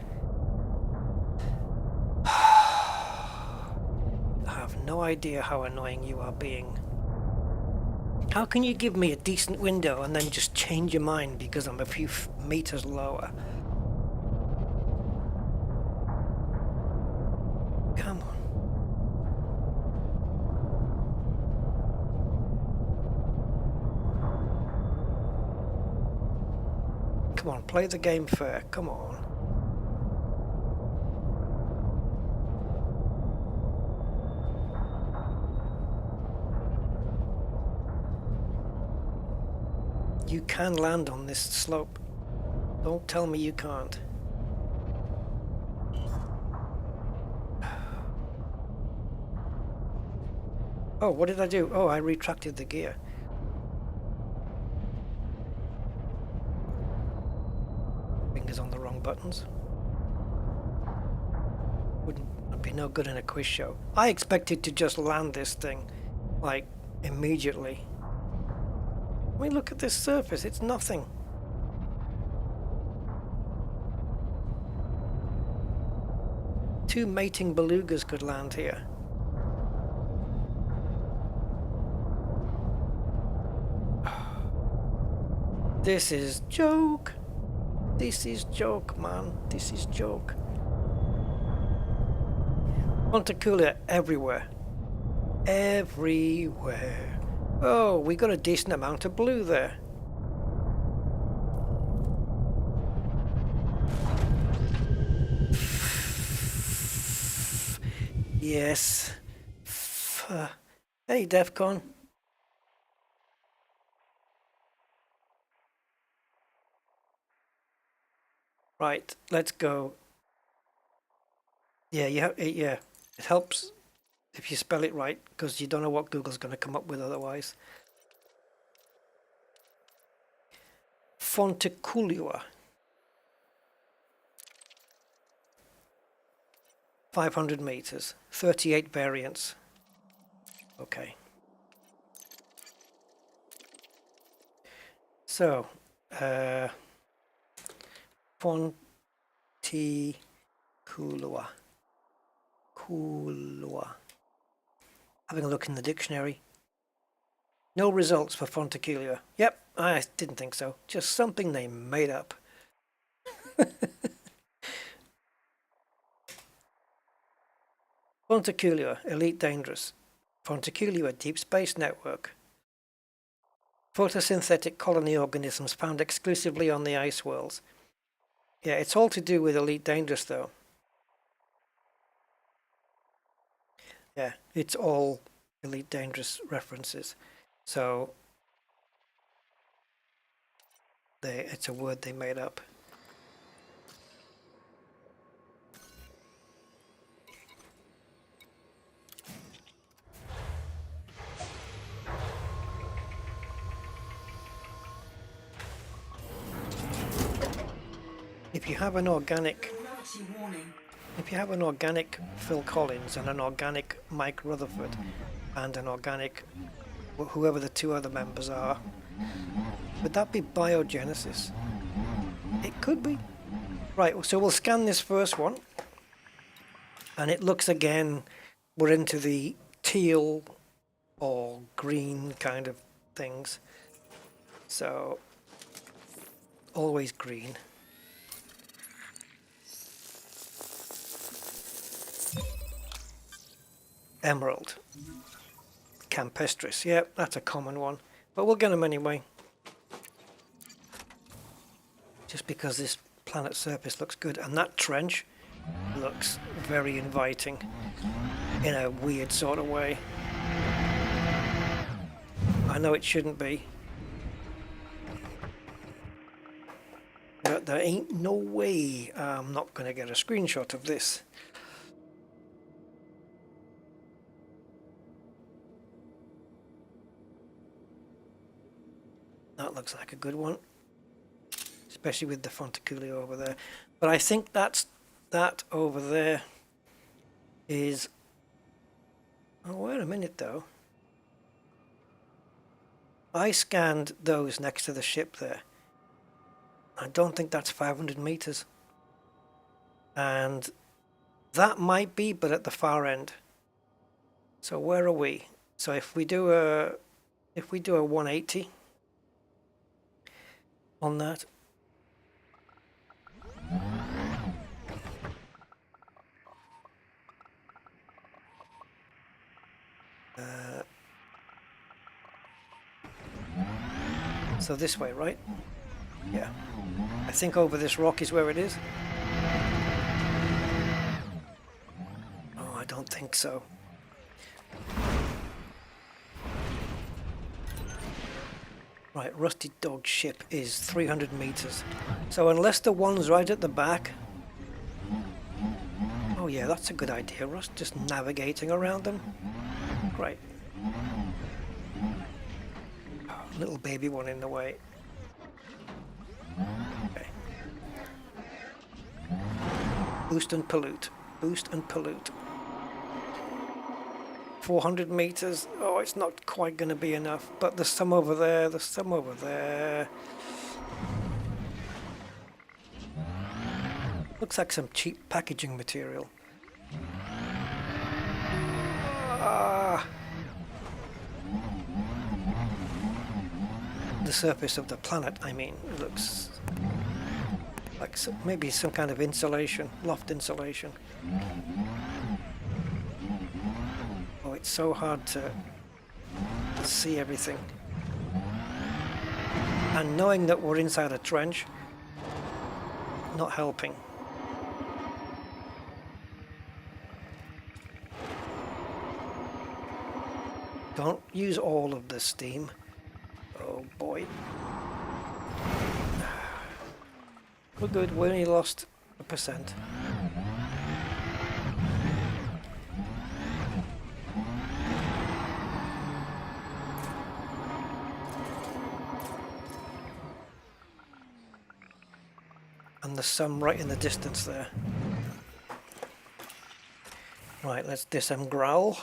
I have no idea how annoying you are being. How can you give me a decent window and then just change your mind because I'm a few meters lower? Come on. Come on, play the game fair. Come on. You can land on this slope. Don't tell me you can't. Oh, what did I do? Oh, I retracted the gear. Fingers on the wrong buttons. Wouldn't be no good in a quiz show. I expected to just land this thing, like, immediately. I mean, look at this surface. It's nothing. Two mating belugas could land here. This is joke. This is joke, man. This is joke. Fontaculea everywhere. Everywhere. Oh, we got a decent amount of blue there. Yes. Hey, DEFCON. Right, let's go. Yeah, yeah. It helps if you spell it right, because you don't know what Google's going to come up with otherwise. Fontaculea. 500 meters, 38 variants. Okay. So, Fontaculea. Fonticulua. Having a look in the dictionary. No results for Fonticulua. Yep, I didn't think so. Just something they made up. Fonticulua, Elite Dangerous. Fonticulua, Deep Space Network. Photosynthetic colony organisms found exclusively on the ice worlds. Yeah, it's all to do with Elite Dangerous though. Yeah, it's all Elite Dangerous references. So it's a word they made up. If you have an organic Phil Collins and an organic Mike Rutherford and an organic whoever the two other members are, would that be biogenesis? It could be. Right, so we'll scan this first one, and it looks again, we're into the teal or green kind of things. So always green. Emerald. Campestris, yep, that's a common one. But we'll get them anyway. Just because this planet surface looks good. And that trench looks very inviting in a weird sort of way. I know it shouldn't be. But there ain't no way I'm not going to get a screenshot of this. That looks like a good one, especially with the Fonticulua over there. But I think that over there is... Oh, wait a minute though. I scanned those next to the ship there. I don't think that's 500 meters. And that might be, but at the far end. So where are we? So if we do a 180 on that. So this way, right? Yeah. I think over this rock is where it is. Oh, I don't think so. Right, Rusty Dog ship is 300 meters. So unless the one's right at the back... Oh yeah, that's a good idea, Russ. Just navigating around them. Great. Oh, little baby one in the way. Okay. Boost and pollute. Boost and pollute. 400 meters. Oh, it's not quite going to be enough. But there's some over there. There's some over there. Looks like some cheap packaging material. Ah. The surface of the planet, I mean, it looks like maybe some kind of insulation, loft insulation. Oh, it's so hard to see everything. And knowing that we're inside a trench, not helping. Don't use all of the steam. Oh boy. We're good, we only lost 1%. And there's some right in the distance there. Right, let's disgrowl.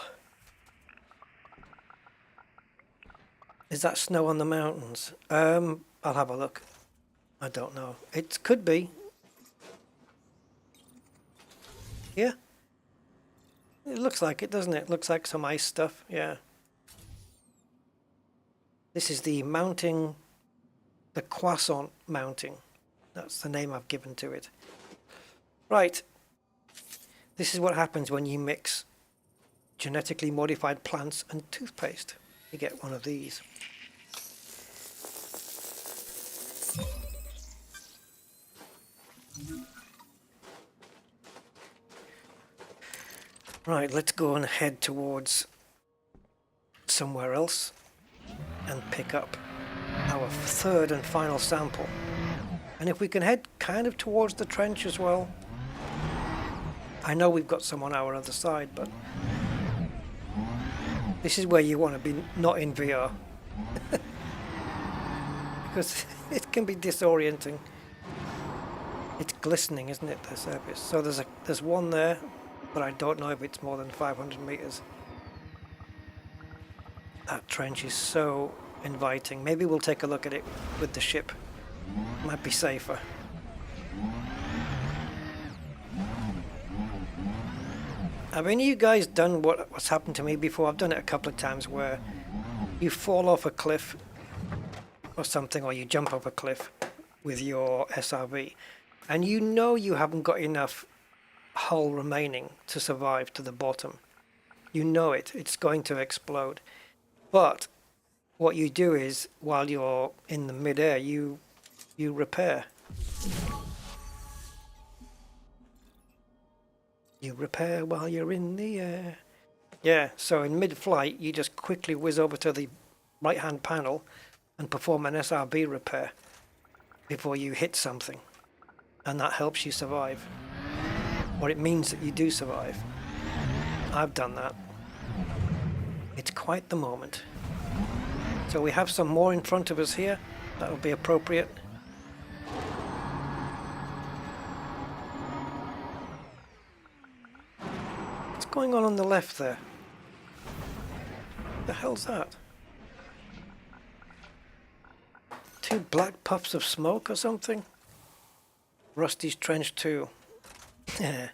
Is that snow on the mountains? I'll have a look. I don't know. It could be. Yeah. It looks like it, doesn't it? Looks like some ice stuff, yeah. This is the mounting, the croissant mounting. That's the name I've given to it. Right. This is what happens when you mix genetically modified plants and toothpaste. You get one of these. Right, let's go and head towards somewhere else and pick up our third and final sample. And if we can head kind of towards the trench as well. I know we've got some on our other side, but this is where you want to be, not in VR. Because it can be disorienting. It's glistening, isn't it, the surface? So there's one there, but I don't know if it's more than 500 meters. That trench is so inviting. Maybe we'll take a look at it with the ship. Might be safer. Have any of you guys done what's happened to me before? I've done it a couple of times where you fall off a cliff or something, or you jump off a cliff with your SRV, and you know you haven't got enough hull remaining to survive to the bottom. You know it. It's going to explode. But what you do is, while you're in the mid-air, you repair. You repair while you're in the air. Yeah, so in mid-flight, you just quickly whiz over to the right-hand panel and perform an SRB repair before you hit something. And that helps you survive. Or it means that you do survive. I've done that. It's quite the moment. So we have some more in front of us here. That'll be appropriate. What's going on the left there? What the hell's that? Two black puffs of smoke or something? Rusty's Trench 2. Yeah.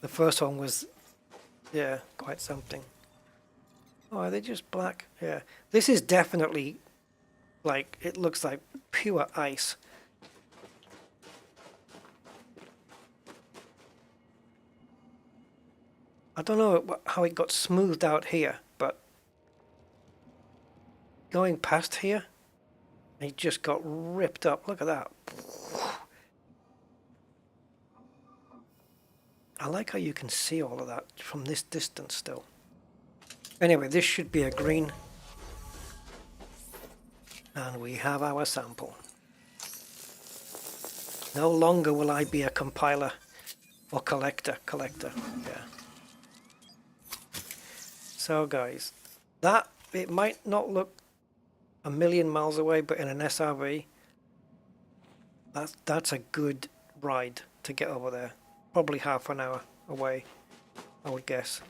The first one was, yeah, quite something. Oh, are they just black? Yeah. This is definitely, like, it looks like pure ice. I don't know how it got smoothed out here, but going past here, it just got ripped up. Look at that. I like how you can see all of that from this distance still. Anyway, this should be a green. And we have our sample. No longer will I be a compiler or collector, yeah. So guys, that, it might not look a million miles away, but in an SRV, that's a good ride to get over there. Probably half an hour away, I would guess.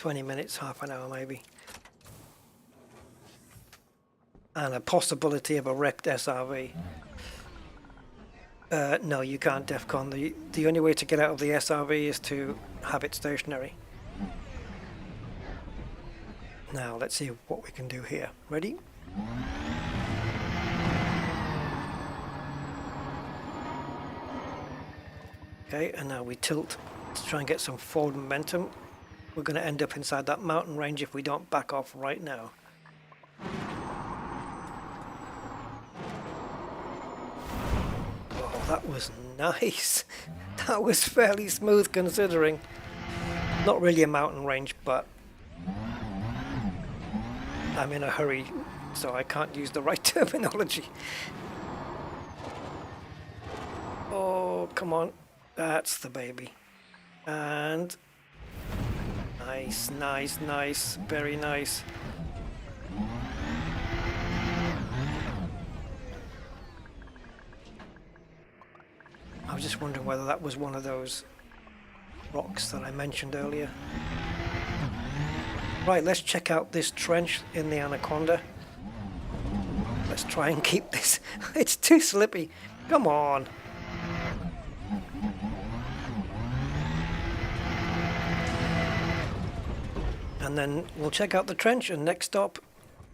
20 minutes, half an hour maybe. And a possibility of a wrecked SRV. No, you can't DEFCON. The only way to get out of the SRV is to have it stationary. Now, let's see what we can do here. Ready? Okay, and now we tilt to try and get some forward momentum. We're going to end up inside that mountain range if we don't back off right now. Oh, that was nice. That was fairly smooth considering. Not really a mountain range, but I'm in a hurry, so I can't use the right terminology. Oh, come on. That's the baby. And nice, nice, nice. Very nice. I was just wondering whether that was one of those rocks that I mentioned earlier. Right, let's check out this trench in the Anaconda. Let's try and keep this. It's too slippy. Come on. And then we'll check out the trench, and next stop,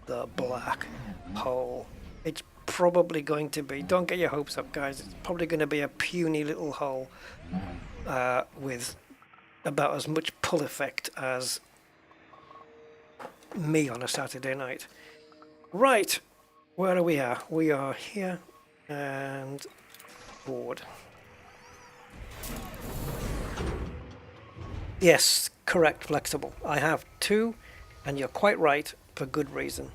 the black hole. It's probably going to be, don't get your hopes up guys, it's probably going to be a puny little hole with about as much pull effect as me on a Saturday night. Right, where are we at? We are here and board. Yes, correct, flexible. I have two, and you're quite right, for good reason.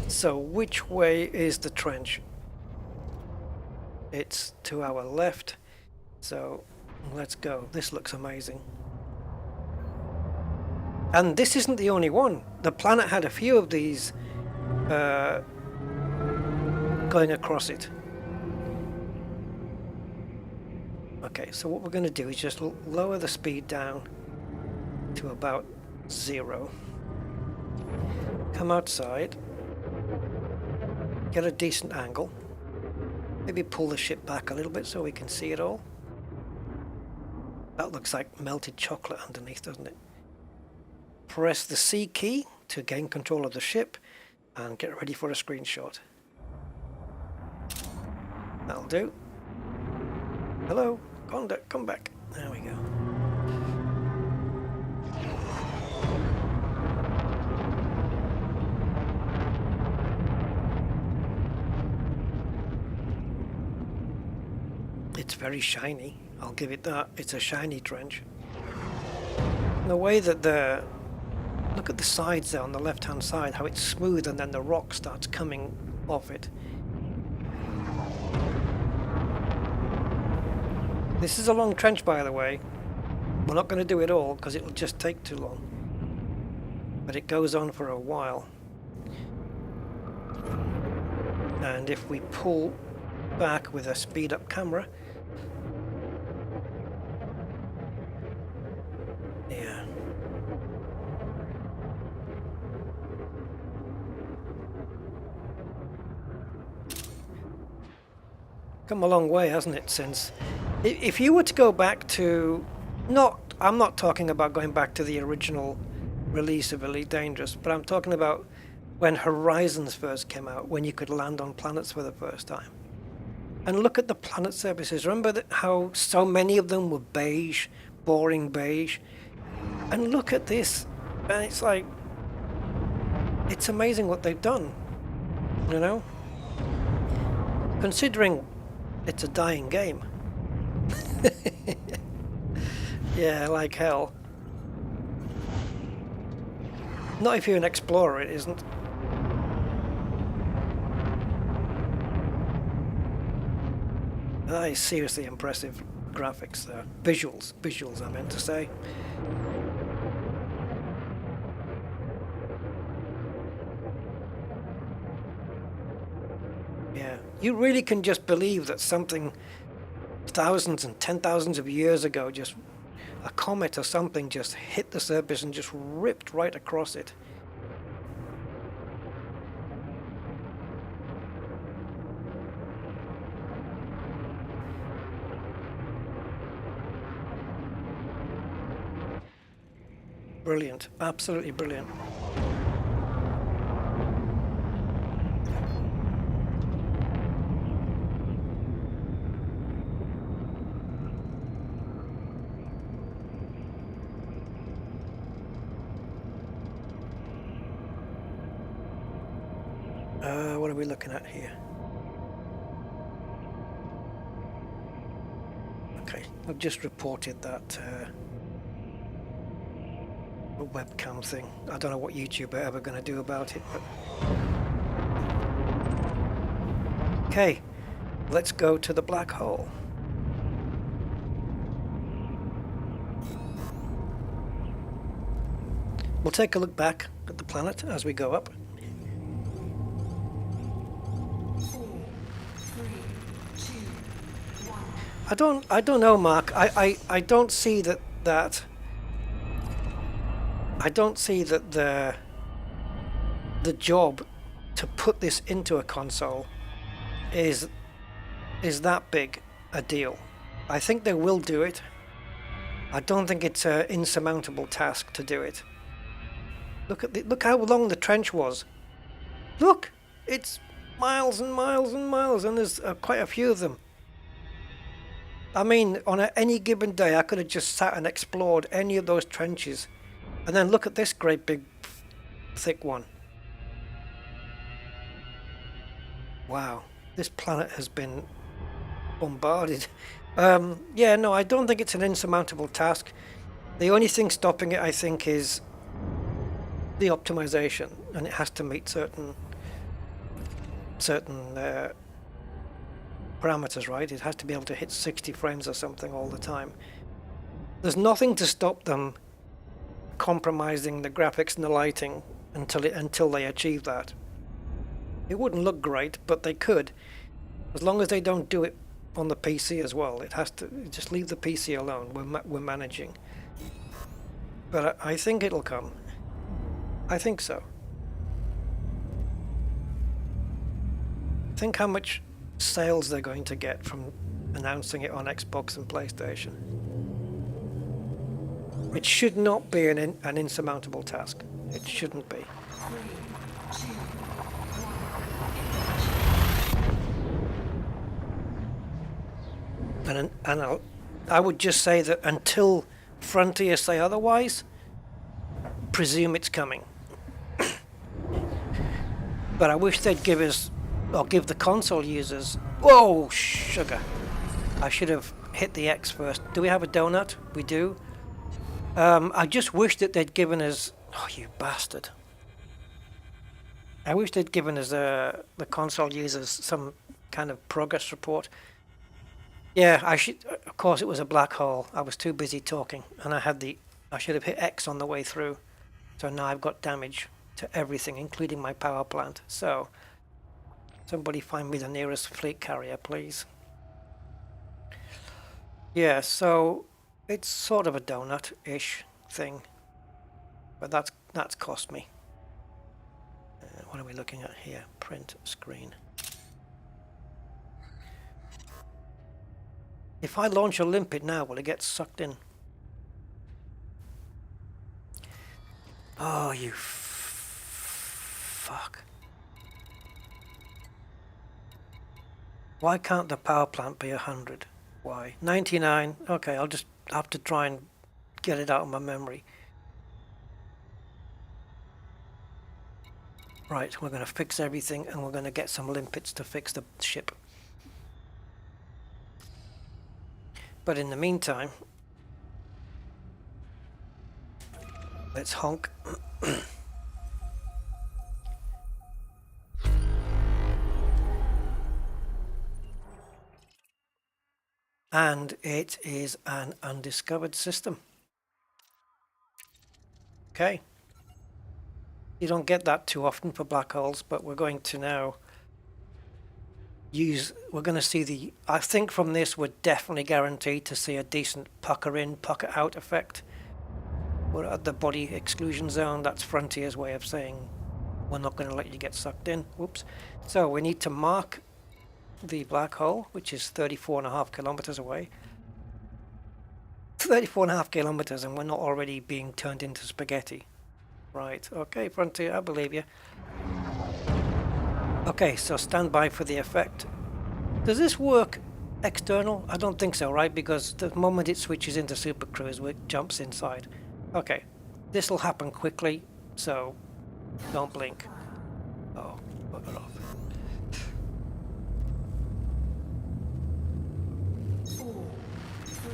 So which way is the trench? It's to our left, so let's go. This looks amazing. And this isn't the only one. The planet had a few of these going across it. Okay, so what we're going to do is just lower the speed down to about 0. Come outside. Get a decent angle. Maybe pull the ship back a little bit so we can see it all. That looks like melted chocolate underneath, doesn't it? Press the C key to gain control of the ship and get ready for a screenshot. That'll do. Hello, conduct, come back. There we go. It's very shiny, I'll give it that. It's a shiny trench. The way that look at the sides there on the left hand side, how it's smooth and then the rock starts coming off it. This is a long trench, by the way. We're not going to do it all because it'll just take too long. But it goes on for a while. And if we pull back with a speed up camera, yeah. Come a long way, hasn't it, since if you were to go back to, I'm not talking about going back to the original release of Elite Dangerous, but I'm talking about when Horizons first came out, when you could land on planets for the first time. And look at the planet surfaces. Remember how so many of them were beige, boring beige? And look at this, and it's like, it's amazing what they've done, you know? Considering it's a dying game. Yeah, like hell. Not if you're an explorer, it isn't. That is seriously impressive graphics there. Visuals I meant to say. Yeah, you really can just believe that something thousands and 10,000s of years ago, just a comet or something just hit the surface and just ripped right across it. Brilliant, absolutely brilliant. What are we looking at here? Okay, I've just reported that webcam thing. I don't know what YouTube are ever going to do about it, but okay, let's go to the black hole. We'll take a look back at the planet as we go up. 4, 3, 2, 1. I don't know, Mark. I don't see that I don't see that the job to put this into a console is that big a deal. I think they will do it. I don't think it's an insurmountable task to do it. Look how long the trench was. Look, it's miles and miles and miles, and there's quite a few of them. I mean, on any given day, I could have just sat and explored any of those trenches. And then look at this great big, thick one. Wow, this planet has been bombarded. Yeah, no, I don't think it's an insurmountable task. The only thing stopping it, I think, is the optimization, and it has to meet certain parameters, right? It has to be able to hit 60 frames or something all the time. There's nothing to stop them compromising the graphics and the lighting until they achieve that. It wouldn't look great, but they could, as long as they don't do it on the PC as well. It has to just leave the PC alone. We're managing, but I think it'll come. I think so. Think how much sales they're going to get from announcing it on Xbox and PlayStation. It should not be an insurmountable task. It shouldn't be. And I would just say that until Frontier say otherwise, presume it's coming. But I wish they'd give us, or give the console users... Whoa, sugar. I should have hit the X first. Do we have a donut? We do. I just wish that they'd given us... Oh, you bastard. I wish they'd given us, the console users, some kind of progress report. Yeah, of course it was a black hole. I was too busy talking, and I should have hit X on the way through. So now I've got damage to everything, including my power plant. So, somebody find me the nearest fleet carrier, please. Yeah, so it's sort of a donut-ish thing, but that's cost me. What are we looking at here? Print screen. If I launch a limpet now, will it get sucked in? Oh, you fuck. Why can't the power plant be 100? Why? 99? Okay, I'll just have to try and get it out of my memory. Right, we're going to fix everything, and we're going to get some limpets to fix the ship. But in the meantime, let's honk. And it is an undiscovered system. Okay. You don't get that too often for black holes, but we're going to now we're going to see I think from this we're definitely guaranteed to see a decent pucker in, pucker out effect. We're at the body exclusion zone. That's Frontier's way of saying we're not going to let you get sucked in. Whoops. So we need to mark the black hole, which is 34.5 kilometers away. 34.5 kilometers, and we're not already being turned into spaghetti. Right, okay, Frontier, I believe you. Okay, so stand by for the effect. Does this work external? I don't think so, right? Because the moment it switches into Super Cruise, it jumps inside. Okay, this will happen quickly, so don't blink. Oh, bugger off. 4, 3,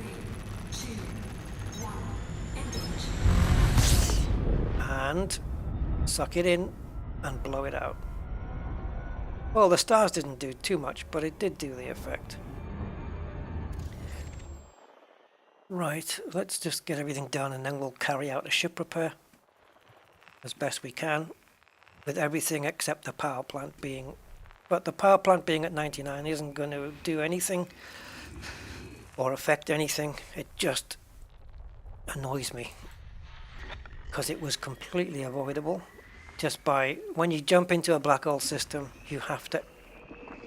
2, 1, engage. And suck it in and blow it out. Well, the stars didn't do too much, but it did do the effect. Right, let's just get everything done, and then we'll carry out a ship repair as best we can, with everything except the power plant being... But the power plant being at 99 isn't going to do anything or affect anything. It just annoys me, because it was completely avoidable just by, when you jump into a black hole system, you have to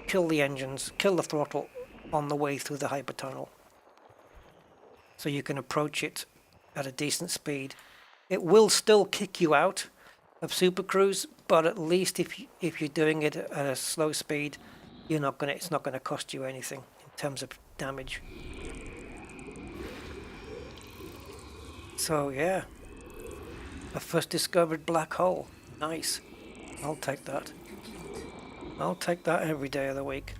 kill the engines, kill the throttle on the way through the hypertunnel, so you can approach it at a decent speed. It will still kick you out of Super Cruise, but at least if you're doing it at a slow speed, it's not gonna cost you anything in terms of damage. So yeah, a first discovered black hole. Nice. I'll take that. I'll take that every day of the week.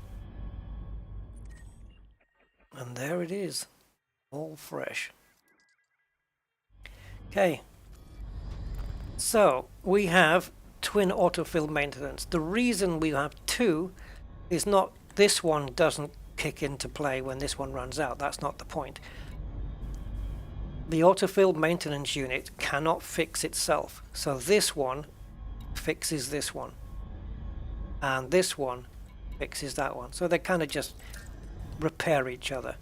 And there it is, all fresh. Okay. So we have twin autofill maintenance. The reason we have two is not this one doesn't kick into play when this one runs out. That's not the point. The autofill maintenance unit cannot fix itself. So this one fixes this one. And this one fixes that one. So they kind of just repair each other.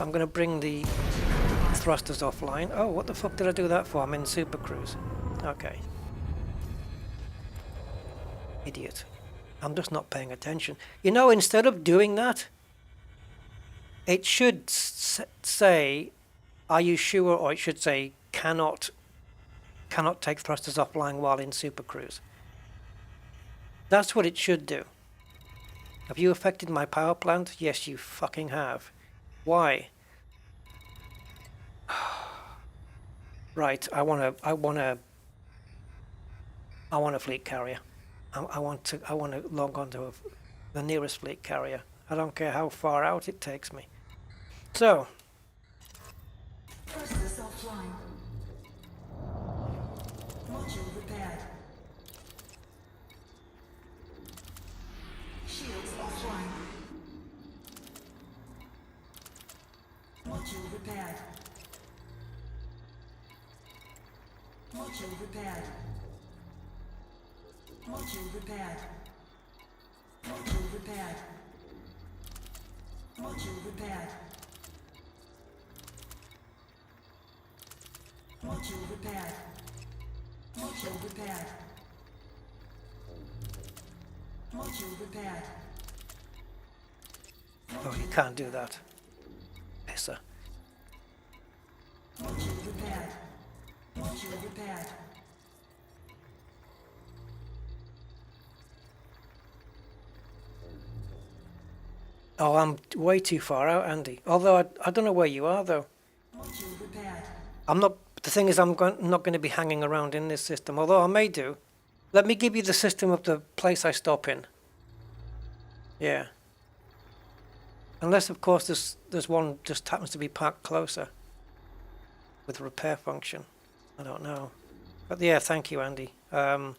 I'm going to bring the thrusters offline. Oh, what the fuck did I do that for? I'm in Super Cruise. Okay. Idiot. I'm just not paying attention. You know, instead of doing that, it should say, are you sure? Or it should say, cannot take thrusters offline while in Super Cruise. That's what it should do. Have you affected my power plant? Yes, you fucking have. Why? Right, I want a fleet carrier. I want to log onto the nearest fleet carrier. I don't care how far out it takes me. So. Thrusters offline. Module repaired. Shields offline. Module repaired. Module repaired. Module repaired. Module repaired. Module repaired. Module repaired. Module repaired. Module repaired. Oh, you can't do that. Pisser. Module repaired. Module repaired. Oh, I'm way too far out, Andy. Although I don't know where you are, though. Module repaired. I'm not. The thing is, I'm not going to be hanging around in this system. Although I may do. Let me give you the system of the place I stop in. Yeah. Unless, of course, there's one just happens to be parked closer with repair function. I don't know. But yeah, thank you, Andy. I'll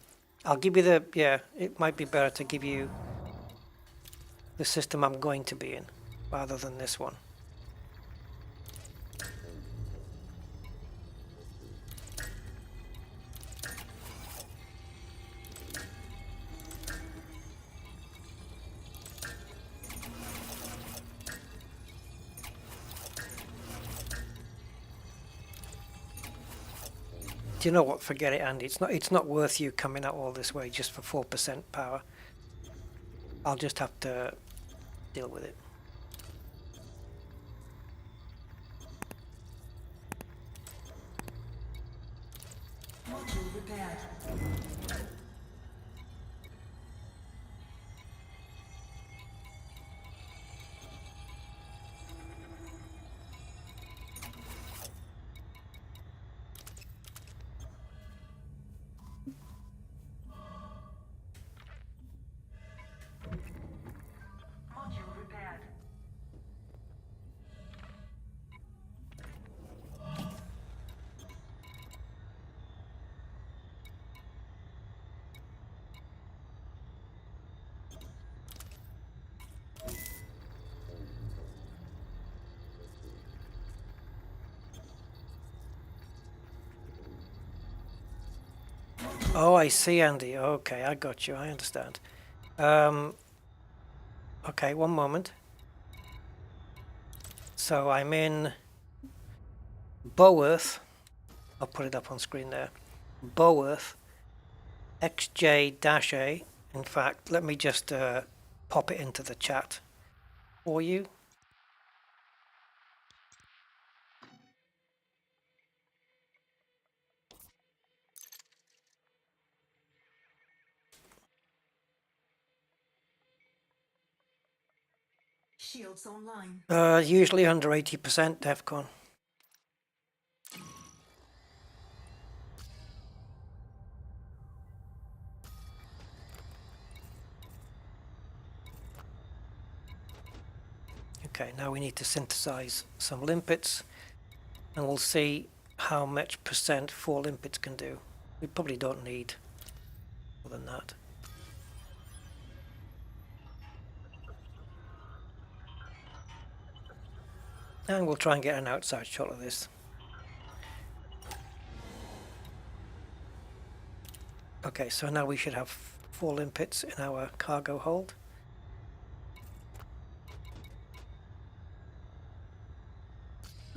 give you the. Yeah, it might be better to give you the system I'm going to be in rather than this one. Do you know what? Forget it, Andy. It's not worth you coming out all this way just for 4% power. I'll just have to deal with it. Module repaired. Module repaired. Oh, I see, Andy. Okay, I got you. I understand. Okay, one moment. So I'm in Boworth. I'll put it up on screen there. Boworth. XJ-A. In fact, let me just pop it into the chat for you. Shields online. Usually under 80% DEFCON. Okay, now we need to synthesize some limpets, and we'll see how much percent 4 limpets can do. We probably don't need more than that. And we'll try and get an outside shot of this. Okay, so now we should have 4 limpets in our cargo hold.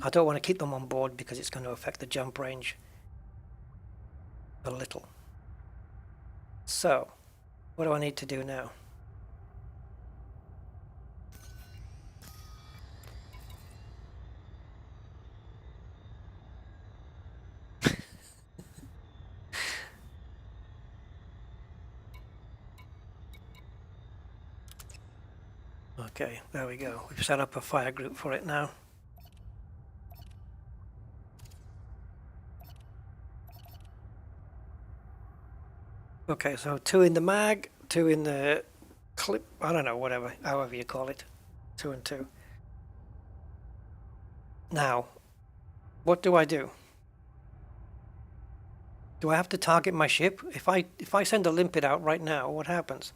I don't want to keep them on board because it's going to affect the jump range a little. So, what do I need to do now? Okay, there we go. We've set up a fire group for it now. Okay, so 2 in the mag, 2 in the clip, I don't know, whatever, however you call it. 2 and 2. Now, what do I do? Do I have to target my ship? If I send a limpet out right now, what happens?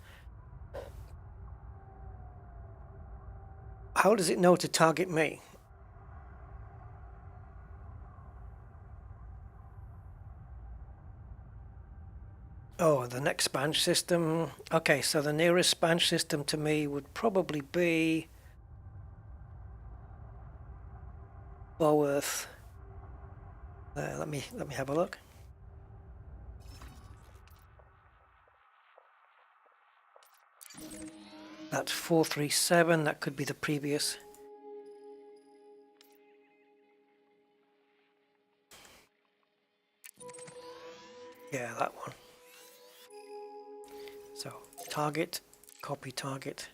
How does it know to target me? Oh, the next sponge system. Okay, so the nearest sponge system to me would probably be Boworth. Let me have a look. That's 437. That could be the previous. Yeah, that one. So target, copy target.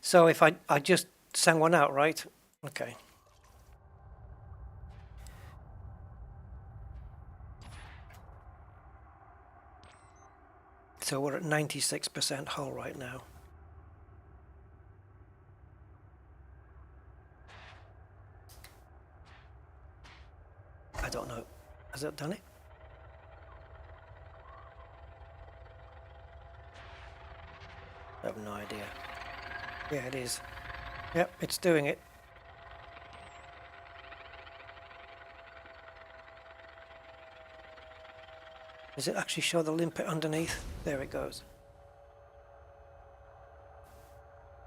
So if I just send one out, right? Okay. So we're at 96% hull right now. I don't know. Has it done it? I have no idea. Yeah, it is. Yep, it's doing it. Does it actually show the limpet underneath? There it goes.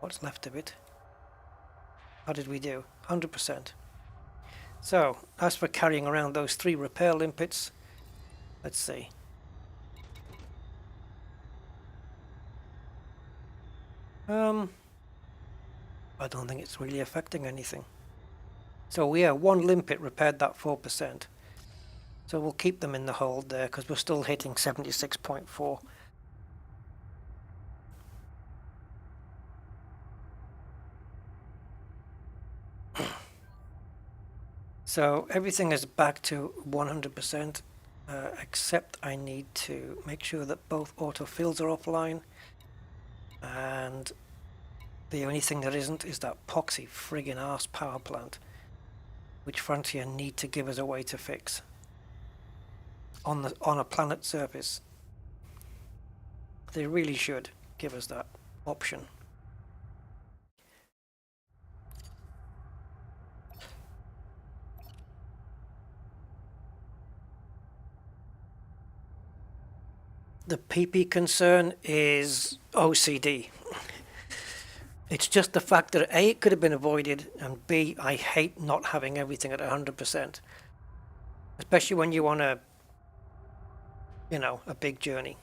What's left of it? How did we do? 100%. So, as for carrying around those 3 repair limpets, let's see. I don't think it's really affecting anything. So yeah, 1 limpet repaired that 4%. So we'll keep them in the hold there because we're still hitting 76.4. So everything is back to 100%, except I need to make sure that both autofills are offline. And the only thing that isn't is that poxy friggin' arse power plant, which Frontier need to give us a way to fix on a planet surface. They really should give us that option. The PP concern is OCD. It's just the fact that A, it could have been avoided, and B, I hate not having everything at 100%. especially when you want a, you know, a big journey.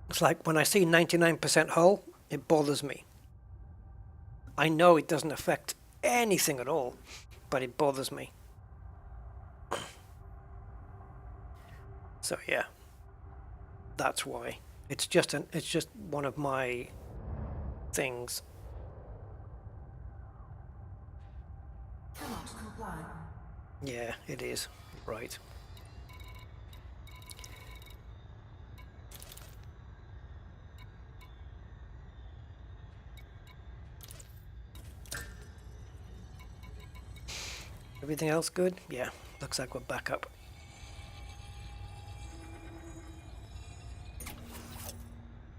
It's like when I see 99% hull, it bothers me. I know it doesn't affect anything at all, but it bothers me. So yeah, that's why. It's just one of my things. Cannot comply. Yeah, it is. Right. Everything else good? Yeah, looks like we're back up.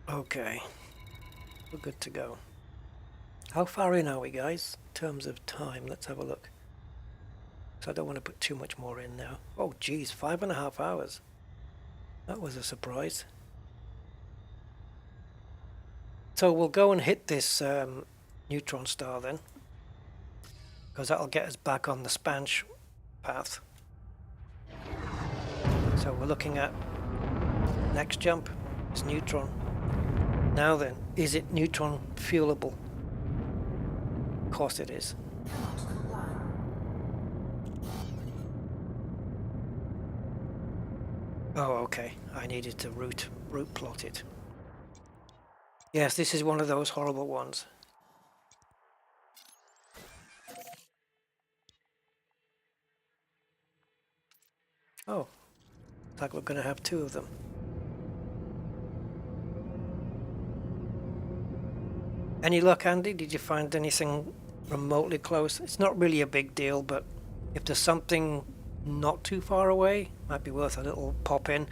Okay, we're good to go. How far in are we, guys? In terms of time, let's have a look. So I don't want to put too much more in now. Oh geez, 5.5 hours. That was a surprise. So we'll go and hit this neutron star then, because that'll get us back on the Spanch path. So we're looking at next jump. It's neutron. Now then, is it neutron fuelable? Of course it is. Cannot comply. Oh, okay. I needed to route plot it. Yes, this is one of those horrible ones. Oh, looks like we're going to have two of them. Any luck, Andy? Did you find anything remotely close? It's not really a big deal, but if there's something not too far away, might be worth a little pop in.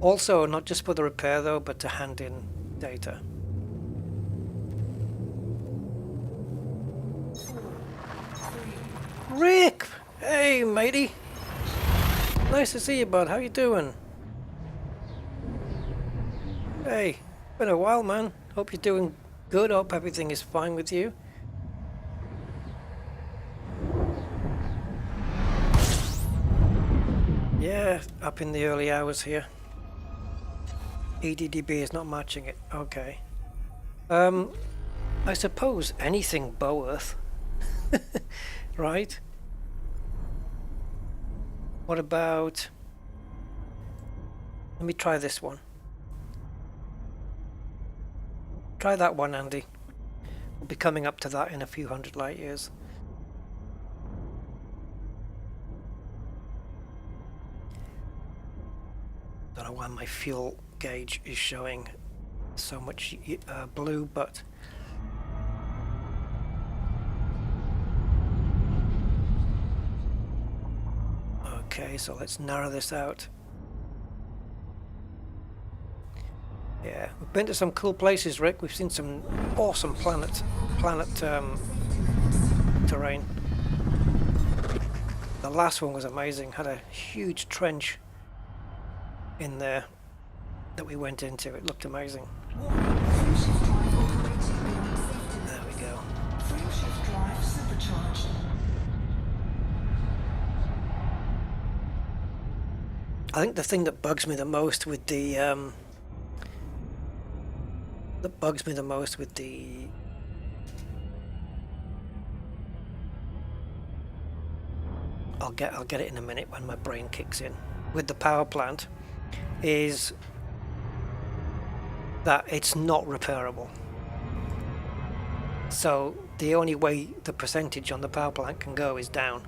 Also, not just for the repair though, but to hand in data. Rick! Hey, matey! Nice to see you, bud. How you doing? Hey, been a while, man. Hope you're doing good. Hope everything is fine with you. Yeah, up in the early hours here. EDDB is not matching it. Okay. I suppose anything Boearth. Right? What about... Let me try this one. Try that one, Andy. We'll be coming up to that in a few hundred light years. Don't know why my fuel gauge is showing so much blue, but... Okay, so let's narrow this out. Yeah, we've been to some cool places, Rick. We've seen some awesome planet terrain. The last one was amazing. Had a huge trench in there that we went into. It looked amazing. Frameshift drive operating beyond safety There we go. Frameshift drive supercharged. I think the thing that bugs me the most with the I'll get it in a minute when my brain kicks in. With the power plant is that it's not repairable. So the only way the percentage on the power plant can go is down.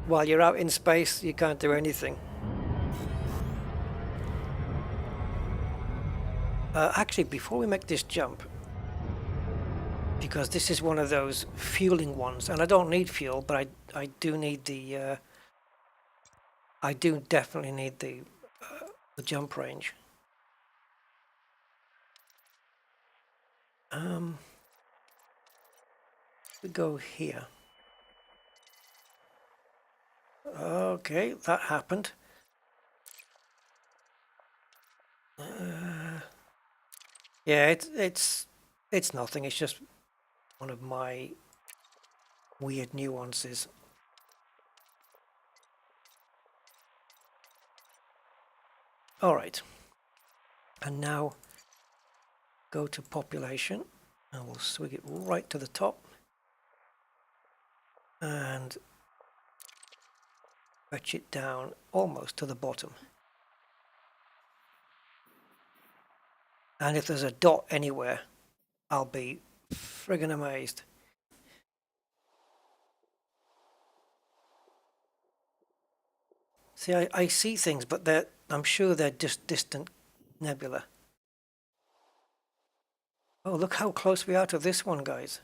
While you're out in space, you can't do anything. Actually, before we make this jump, because this is one of those fueling ones, and I don't need fuel, but I do need the I do definitely need the jump range. We go here. Okay, that happened. Yeah, it's It's nothing, it's just one of my weird nuances. Alright, and now go to population, and we'll swing it right to the top, and fetch it down almost to the bottom. And if there's a dot anywhere, I'll be friggin' amazed. See, I see things, but I'm sure they're just distant nebula. Oh, look how close we are to this one, guys.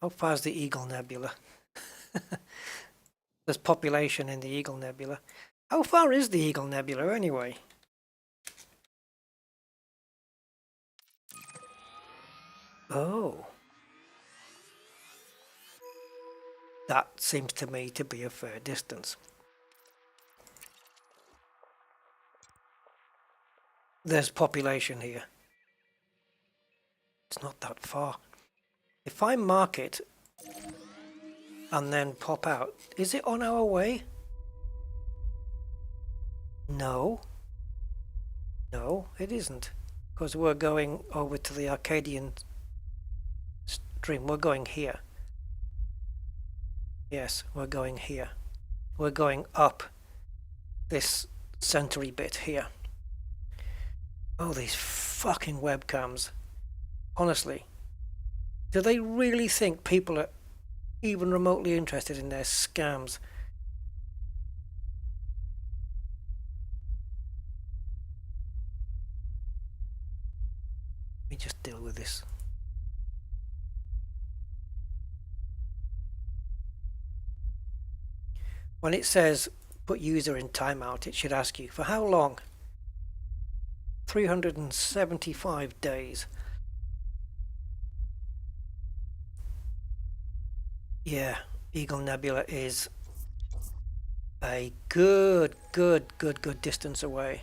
How far is the Eagle Nebula? There's population in the Eagle Nebula. How far is the Eagle Nebula anyway? Oh. That seems to me to be a fair distance. There's population here. It's not that far. If I mark it and then pop out, is it on our way? No. No, it isn't. Because we're going over to the Arcadian stream. We're going here. Yes, we're going here. We're going up this century bit here. Oh, these fucking webcams. Honestly. Do they really think people are even remotely interested in their scams? Let me just deal with this. When it says put user in timeout, it should ask you for how long? 375 days. Yeah, Eagle Nebula is a good distance away.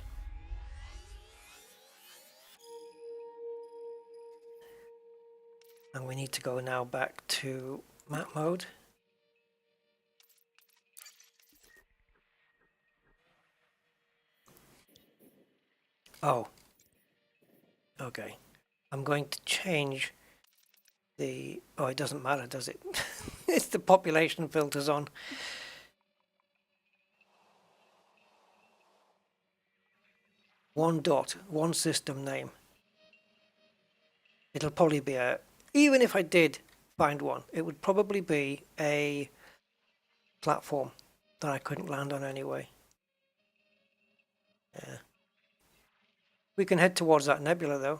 And we need to go now back to map mode. Oh, okay. I'm going to change the... Oh, it doesn't matter, does it? It's the population filters on. One dot, one system name. It'll probably be a... Even if I did find one, it would probably be a platform that I couldn't land on anyway. Yeah. We can head towards that nebula though.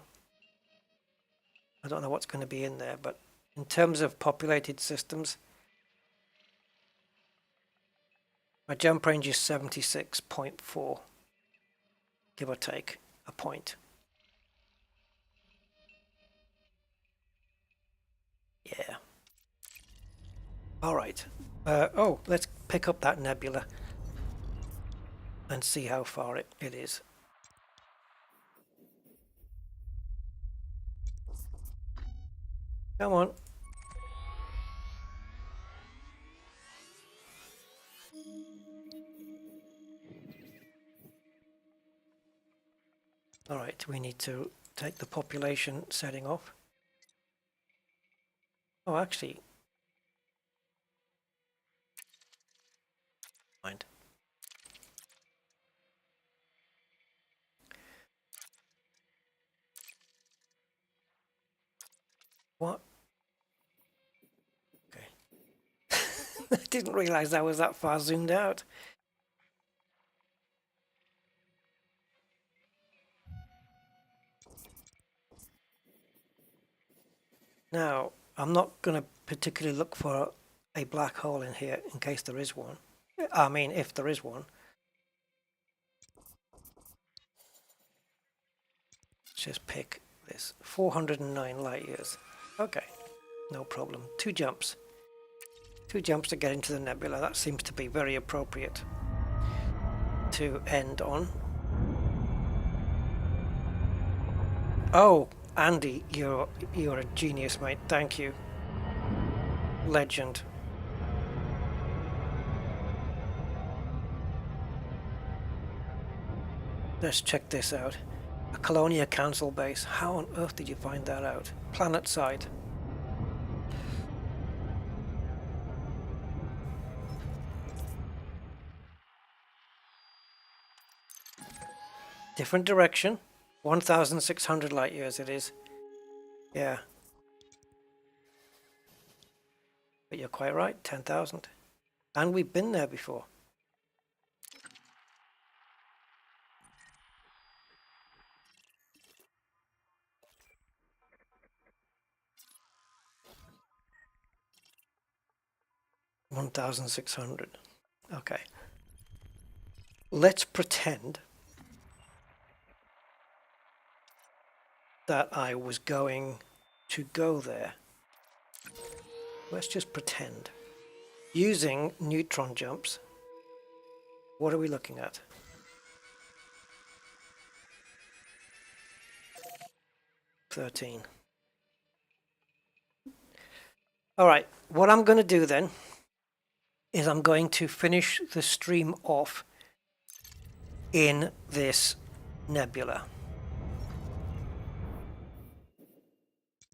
I don't know what's going to be in there, but in terms of populated systems, my jump range is 76.4, give or take a point. Yeah. All right. Oh, let's pick up that nebula and see how far it is. Come on. All right, we need to take the population setting off. Oh, actually, mind. What? Okay. I didn't realize I was that far zoomed out. Now, I'm not going to particularly look for a black hole in here in case there is one. I mean, if there is one. Let's just pick this. 409 light years. Okay, no problem. 2 jumps. 2 jumps to get into the nebula. That seems to be very appropriate. to end on. Oh, Andy, you're a genius, mate. Thank you. Legend. Let's check this out. A Colonia Council base. How on earth did you find that out? Planet side. Different direction. 1,600 light years it is. Yeah. But you're quite right, 10,000. And we've been there before. $1,600. Okay. Let's pretend that I was going to go there. Let's just pretend. Using Neutron Jumps. What are we looking at? $13. Alright, what I'm going to do then is I'm going to finish the stream off in this nebula,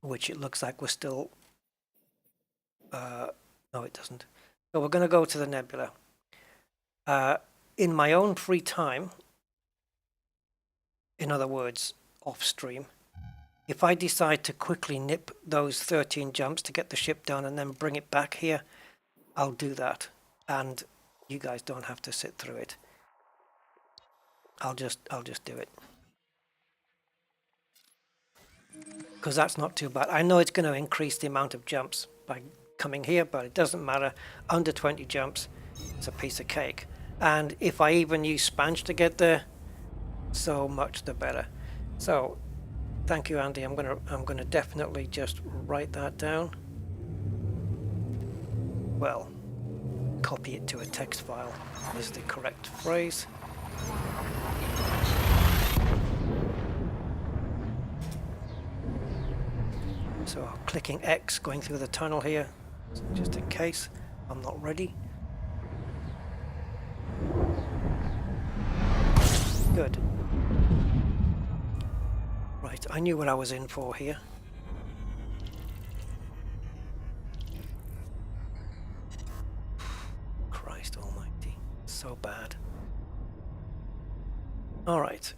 which it looks like we're still no, it doesn't. So we're going to go to the nebula. In my own free time, in other words, off stream, if I decide to quickly nip those 13 jumps to get the ship done and then bring it back here, I'll do that. And you guys don't have to sit through it. I'll just do it. Because that's not too bad. I know it's going to increase the amount of jumps by coming here, but it doesn't matter. Under 20 jumps, it's a piece of cake. And if I even use sponge to get there, so much the better. So thank you, Andy. I'm gonna definitely just write that down. Well, copy it to a text file is the correct phrase. So clicking X, going through the tunnel here, just in case I'm not ready. Good. Right, I knew what I was in for here. Christ almighty, so bad. All right.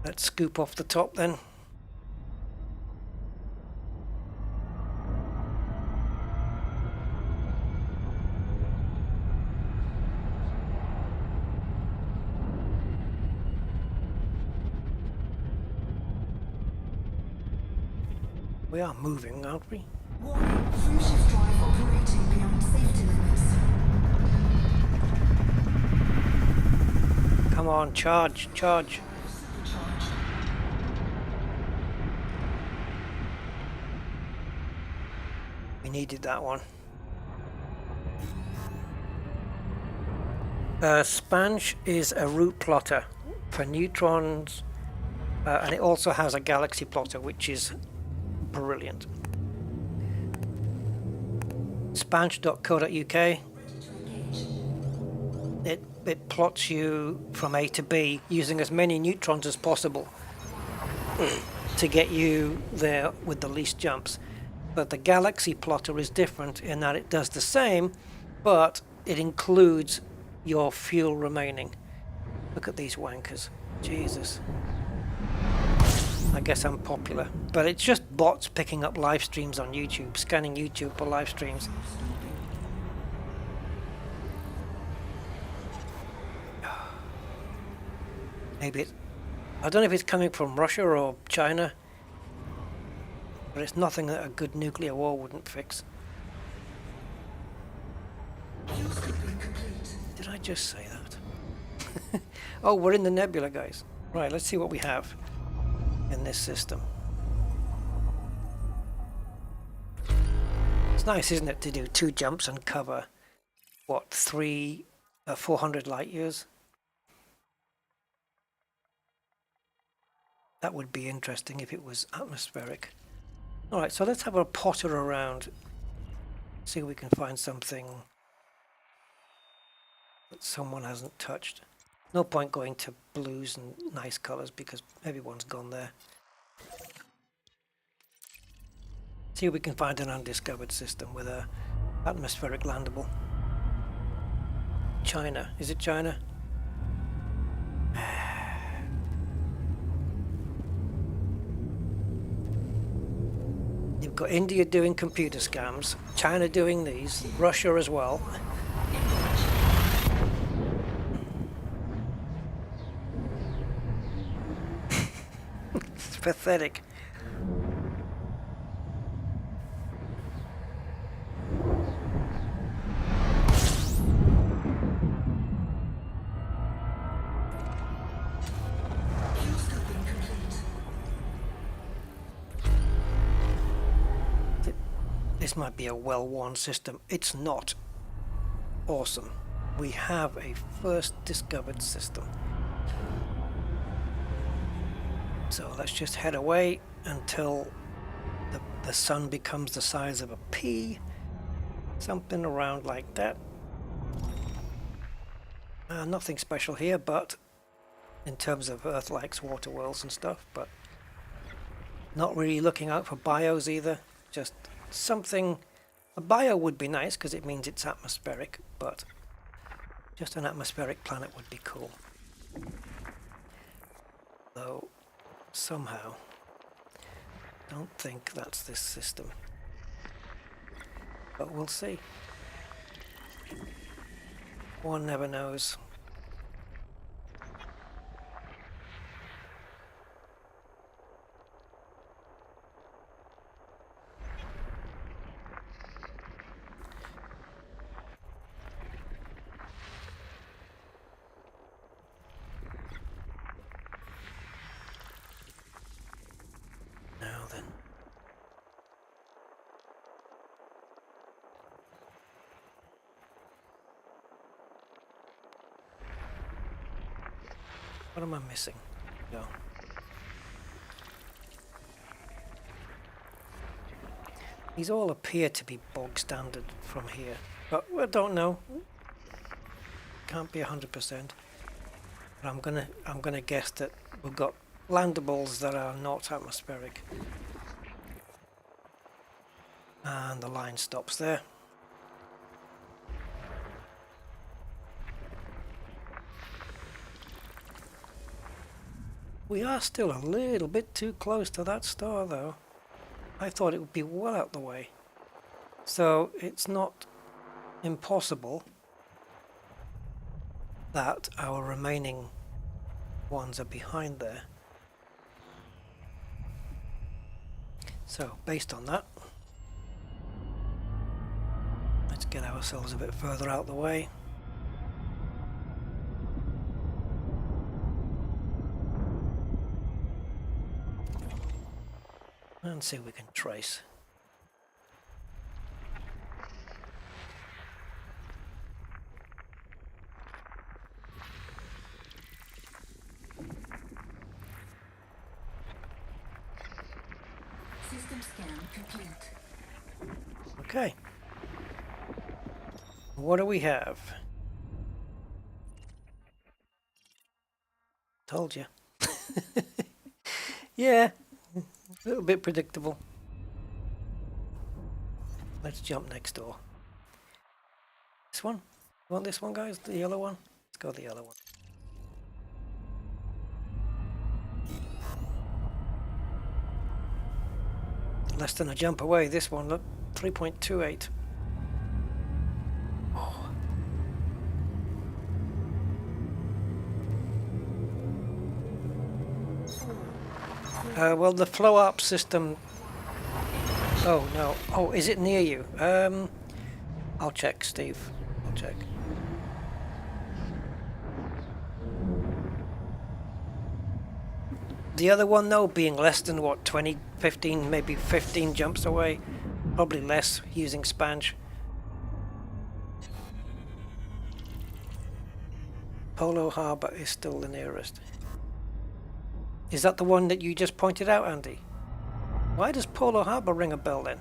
Let's scoop off the top then. We are moving, aren't we? Warning, fusion drive operating beyond safety limits. Come on, charge, charge. Supercharge. We needed that one. Sponge is a route plotter for neutrons, and it also has a galaxy plotter, which is brilliant. Sponge.co.uk. It plots you from A to B using as many neutrons as possible to get you there with the least jumps. But the galaxy plotter is different in that it does the same, but it includes your fuel remaining. Look at these wankers. Jesus. I guess I'm popular, but it's just bots picking up live streams on YouTube, scanning YouTube for live streams. Maybe I don't know if it's coming from Russia or China, but it's nothing that a good nuclear war wouldn't fix. Did I just say that? Oh, we're in the nebula, guys. Right, let's see what we have in this system. It's nice, isn't it, to do 2 jumps and cover, what, 3 400 light years. That would be interesting if it was atmospheric. Alright, so let's have a potter around. See if we can find something that someone hasn't touched. No point going to blues and nice colours because everyone's gone there. See if we can find an undiscovered system with a atmospheric landable. China. Is it China? You've got India doing computer scams, China doing these, Russia as well. It's pathetic. This might be a well-worn system. It's not. Awesome. We have a first discovered system. So let's just head away until the sun becomes the size of a pea. Something around like that. Nothing special here, but in terms of Earth likes water worlds and stuff, but not really looking out for bios either. Just something. A bio would be nice because it means it's atmospheric, but just an atmospheric planet would be cool. Though somehow don't think that's this system, but we'll see. One never knows. Now then. What am I missing? No. These all appear to be bog standard from here, but I don't know. Can't be 100%. But I'm gonna guess that we've got landables that are not atmospheric. And the line stops there. We are still a little bit too close to that star though. I thought it would be well out the way. So it's not impossible that our remaining ones are behind there. So based on that, let's get ourselves a bit further out the way. And see if we can trace. System scan complete. Okay. What do we have? Told you. Yeah. A little bit predictable. Let's jump next door. This one? You want this one, guys? The yellow one? Let's go the yellow one. Less than a jump away, this one, look. 3.28. Well, the flow up system. Oh no! Oh, is it near you? I'll check, Steve. I'll check. The other one, though, being less than what, 20, 15, maybe 15 jumps away, probably less using Spanch. Polo Harbour is still the nearest. Is that the one that you just pointed out, Andy? Why does Polo Harbour ring a bell then?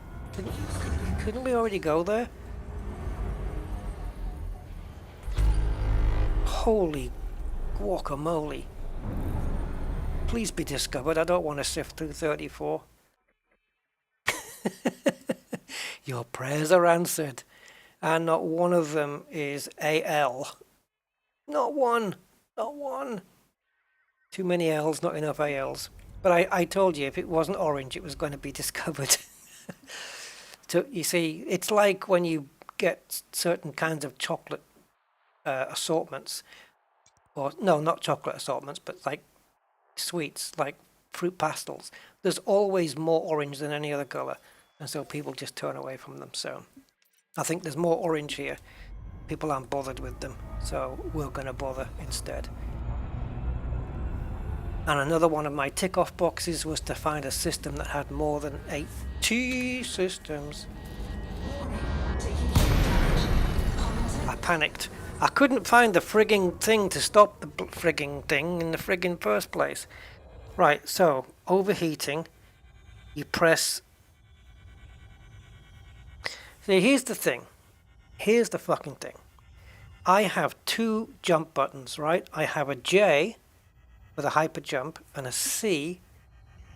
Couldn't we already go there? Holy guacamole. Please be discovered. I don't want to sift through 34. Your prayers are answered. And not one of them is AL. Not one. Not one. Too many L's, not enough ALs. But I told you if it wasn't orange, it was going to be discovered. So you see, it's like when you get certain kinds of chocolate assortments. Or no, not chocolate assortments, but like sweets, like fruit pastels. There's always more orange than any other colour. And so people just turn away from them. So I think there's more orange here. People aren't bothered with them. So we're going to bother instead. And another one of my tick-off boxes was to find a system that had more than 80 systems. I panicked. I couldn't find the frigging thing to stop the frigging thing in the frigging first place. Right, so overheating, you press. See, here's the thing. Here's the fucking thing. I have two jump buttons, right? I have a J with a hyper jump and a C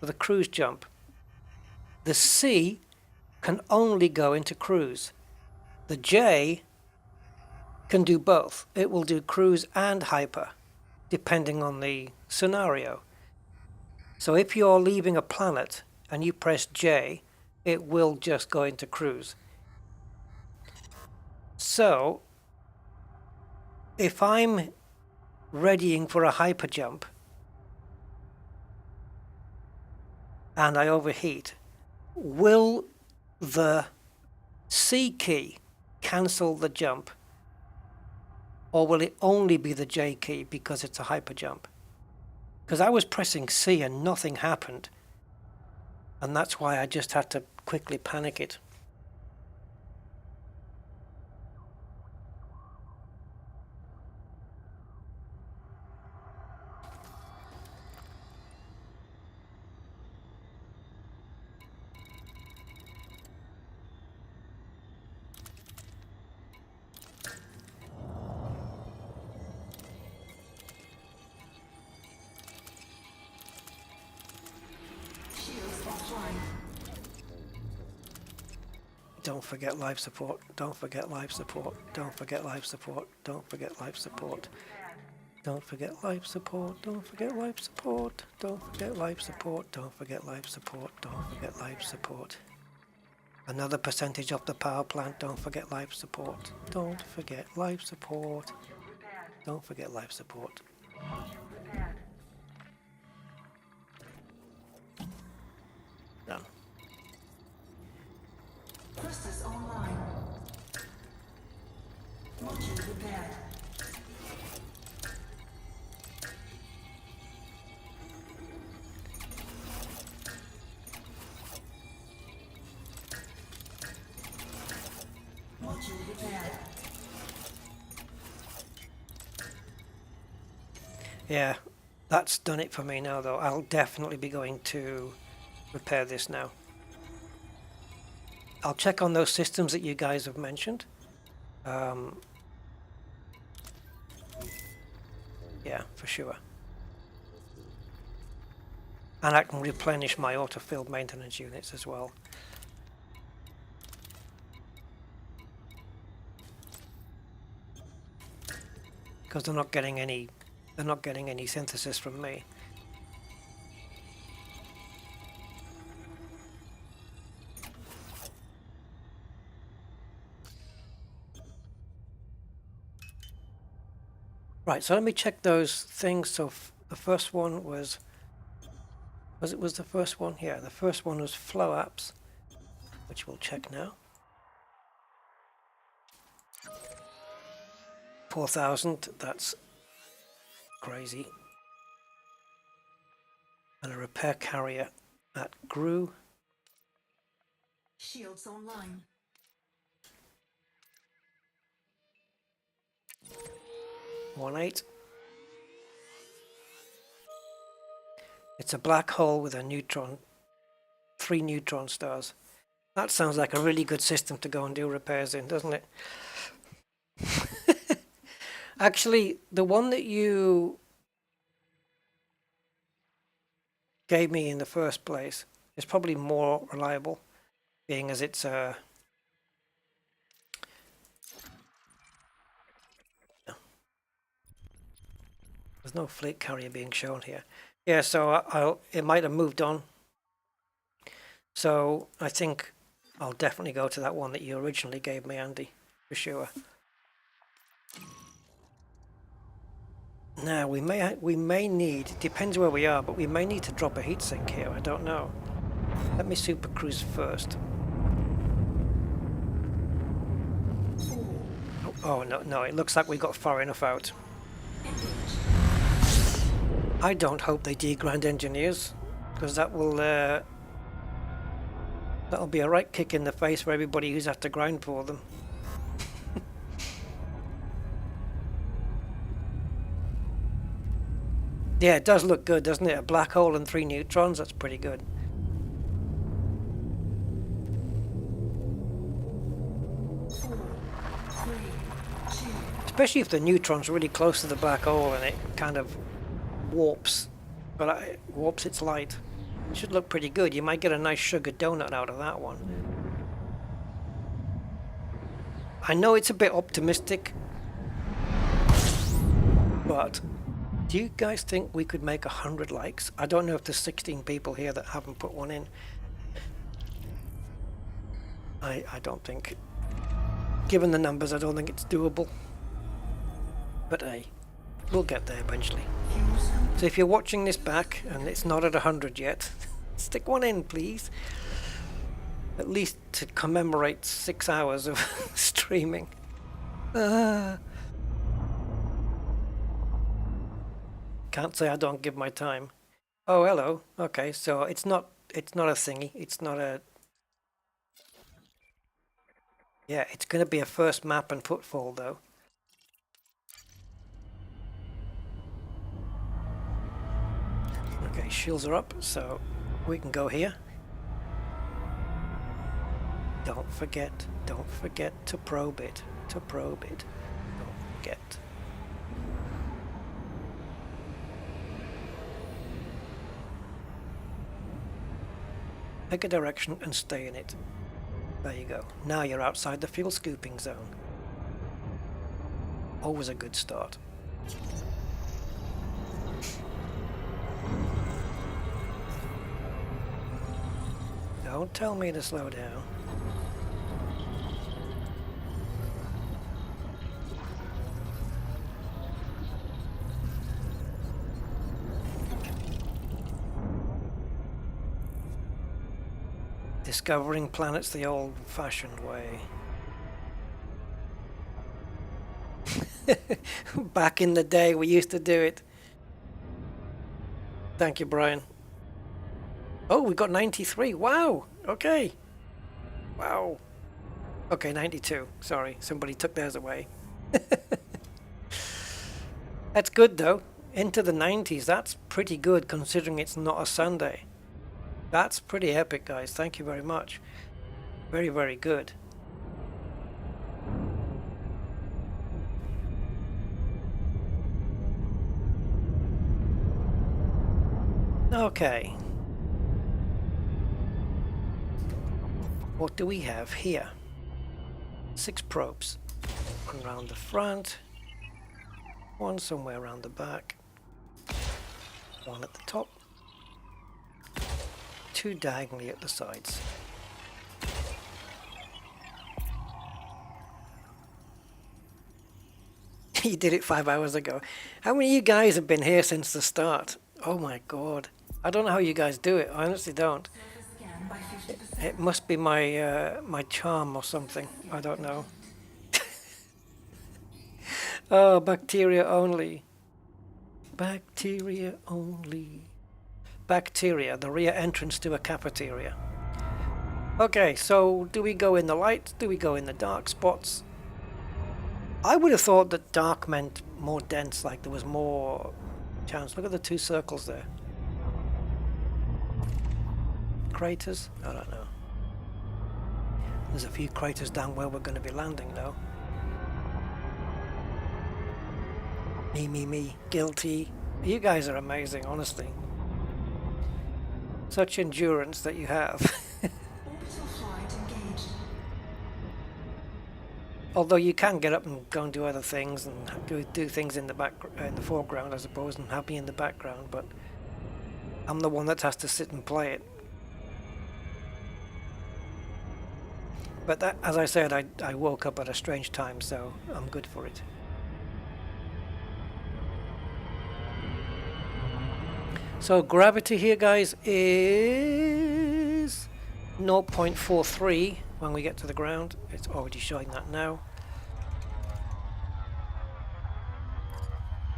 with a cruise jump. The C can only go into cruise. The J can do both. It will do cruise and hyper, depending on the scenario. So if you're leaving a planet and you press J, it will just go into cruise. So if I'm readying for a hyper jump and I overheat, will the C key cancel the jump, or will it only be the J key because it's a hyper jump? Because I was pressing C and nothing happened, and that's why I just had to quickly panic it. Don't forget life support, don't forget life support, don't forget life support, don't forget life support. Don't forget life support, don't forget life support, don't forget life support, don't forget life support, don't forget life support. Another percentage of the power plant, don't forget life support, don't forget life support, don't forget life support. Done. Thrusters online. Module repaired. Module repaired. Yeah, that's done it for me now though. I'll definitely be going to repair this now. I'll check on those systems that you guys have mentioned. Yeah, for sure. And I can replenish my auto-filled maintenance units as well. Because they're not getting any synthesis from me. Right, so let me check those things. So the first one was it was the first one? Yeah, the first one was flow apps, which we'll check now. 4,000, that's crazy. And a repair carrier that grew. Shields online. 1.8. It's a black hole with a neutron, 3 neutron stars. That sounds like a really good system to go and do repairs in, doesn't it? Actually, the one that you gave me in the first place is probably more reliable, being as it's a... There's no fleet carrier being shown here. Yeah, so it might have moved on. So I think I'll definitely go to that one that you originally gave me, Andy, for sure. Now we may need, depends where we are, but we may need to drop a heatsink here. I don't know. Let me super cruise first. Oh no, it looks like we got far enough out. I don't hope they degrind engineers, because that will that'll be a right kick in the face for everybody who's had to grind for them. Yeah, it does look good, doesn't it? A black hole and 3 neutrons, that's pretty good. Especially if the neutron's really close to the black hole and it kind of warps, but it warps its light. It should look pretty good. You might get a nice sugar donut out of that one. I know it's a bit optimistic, but do you guys think we could make 100 likes? I don't know if there's 16 people here that haven't put one in. I don't think, given the numbers, I don't think it's doable. But hey, we'll get there eventually. So if you're watching this back and it's not at 100 yet, stick one in, please. At least to commemorate 6 hours of streaming. Can't say I don't give my time. Oh, hello. Okay, so it's not a thingy. It's not a... Yeah, it's going to be a first map and footfall, though. Okay, shields are up, so we can go here. Don't forget to probe it. Don't forget. Pick a direction and stay in it. There you go. Now you're outside the fuel scooping zone. Always a good start. Don't tell me to slow down. Discovering planets the old-fashioned way. Back in the day, we used to do it. Thank you, Brian. Oh, we got 93. Wow. Okay. Wow. Okay, 92. Sorry, somebody took theirs away. That's good, though. Into the 90s. That's pretty good, considering it's not a Sunday. That's pretty epic, guys. Thank you very much. Very, very good. Okay. What do we have here? 6 probes. One around the front. One somewhere around the back. One at the top. 2 diagonally at the sides. You did it 5 hours ago. How many of you guys have been here since the start? Oh my god. I don't know how you guys do it. I honestly don't. It must be my my charm or something. I don't know. Oh, bacteria only. Bacteria only. Bacteria, the rear entrance to a cafeteria. Okay, so do we go in the light? Do we go in the dark spots? I would have thought that dark meant more dense, like there was more chance. Look at the 2 circles there. craters? I don't know. There's a few craters down where we're going to be landing though. Me, guilty. You guys are amazing, honestly. Such endurance that you have. Orbital flight engaged. Although you can get up and go and do other things and do things in the in the foreground, I suppose, and have me in the background. But I'm the one that has to sit and play it. But that, as I said, I woke up at a strange time, so I'm good for it. So gravity here, guys, is 0.43 when we get to the ground. It's already showing that now.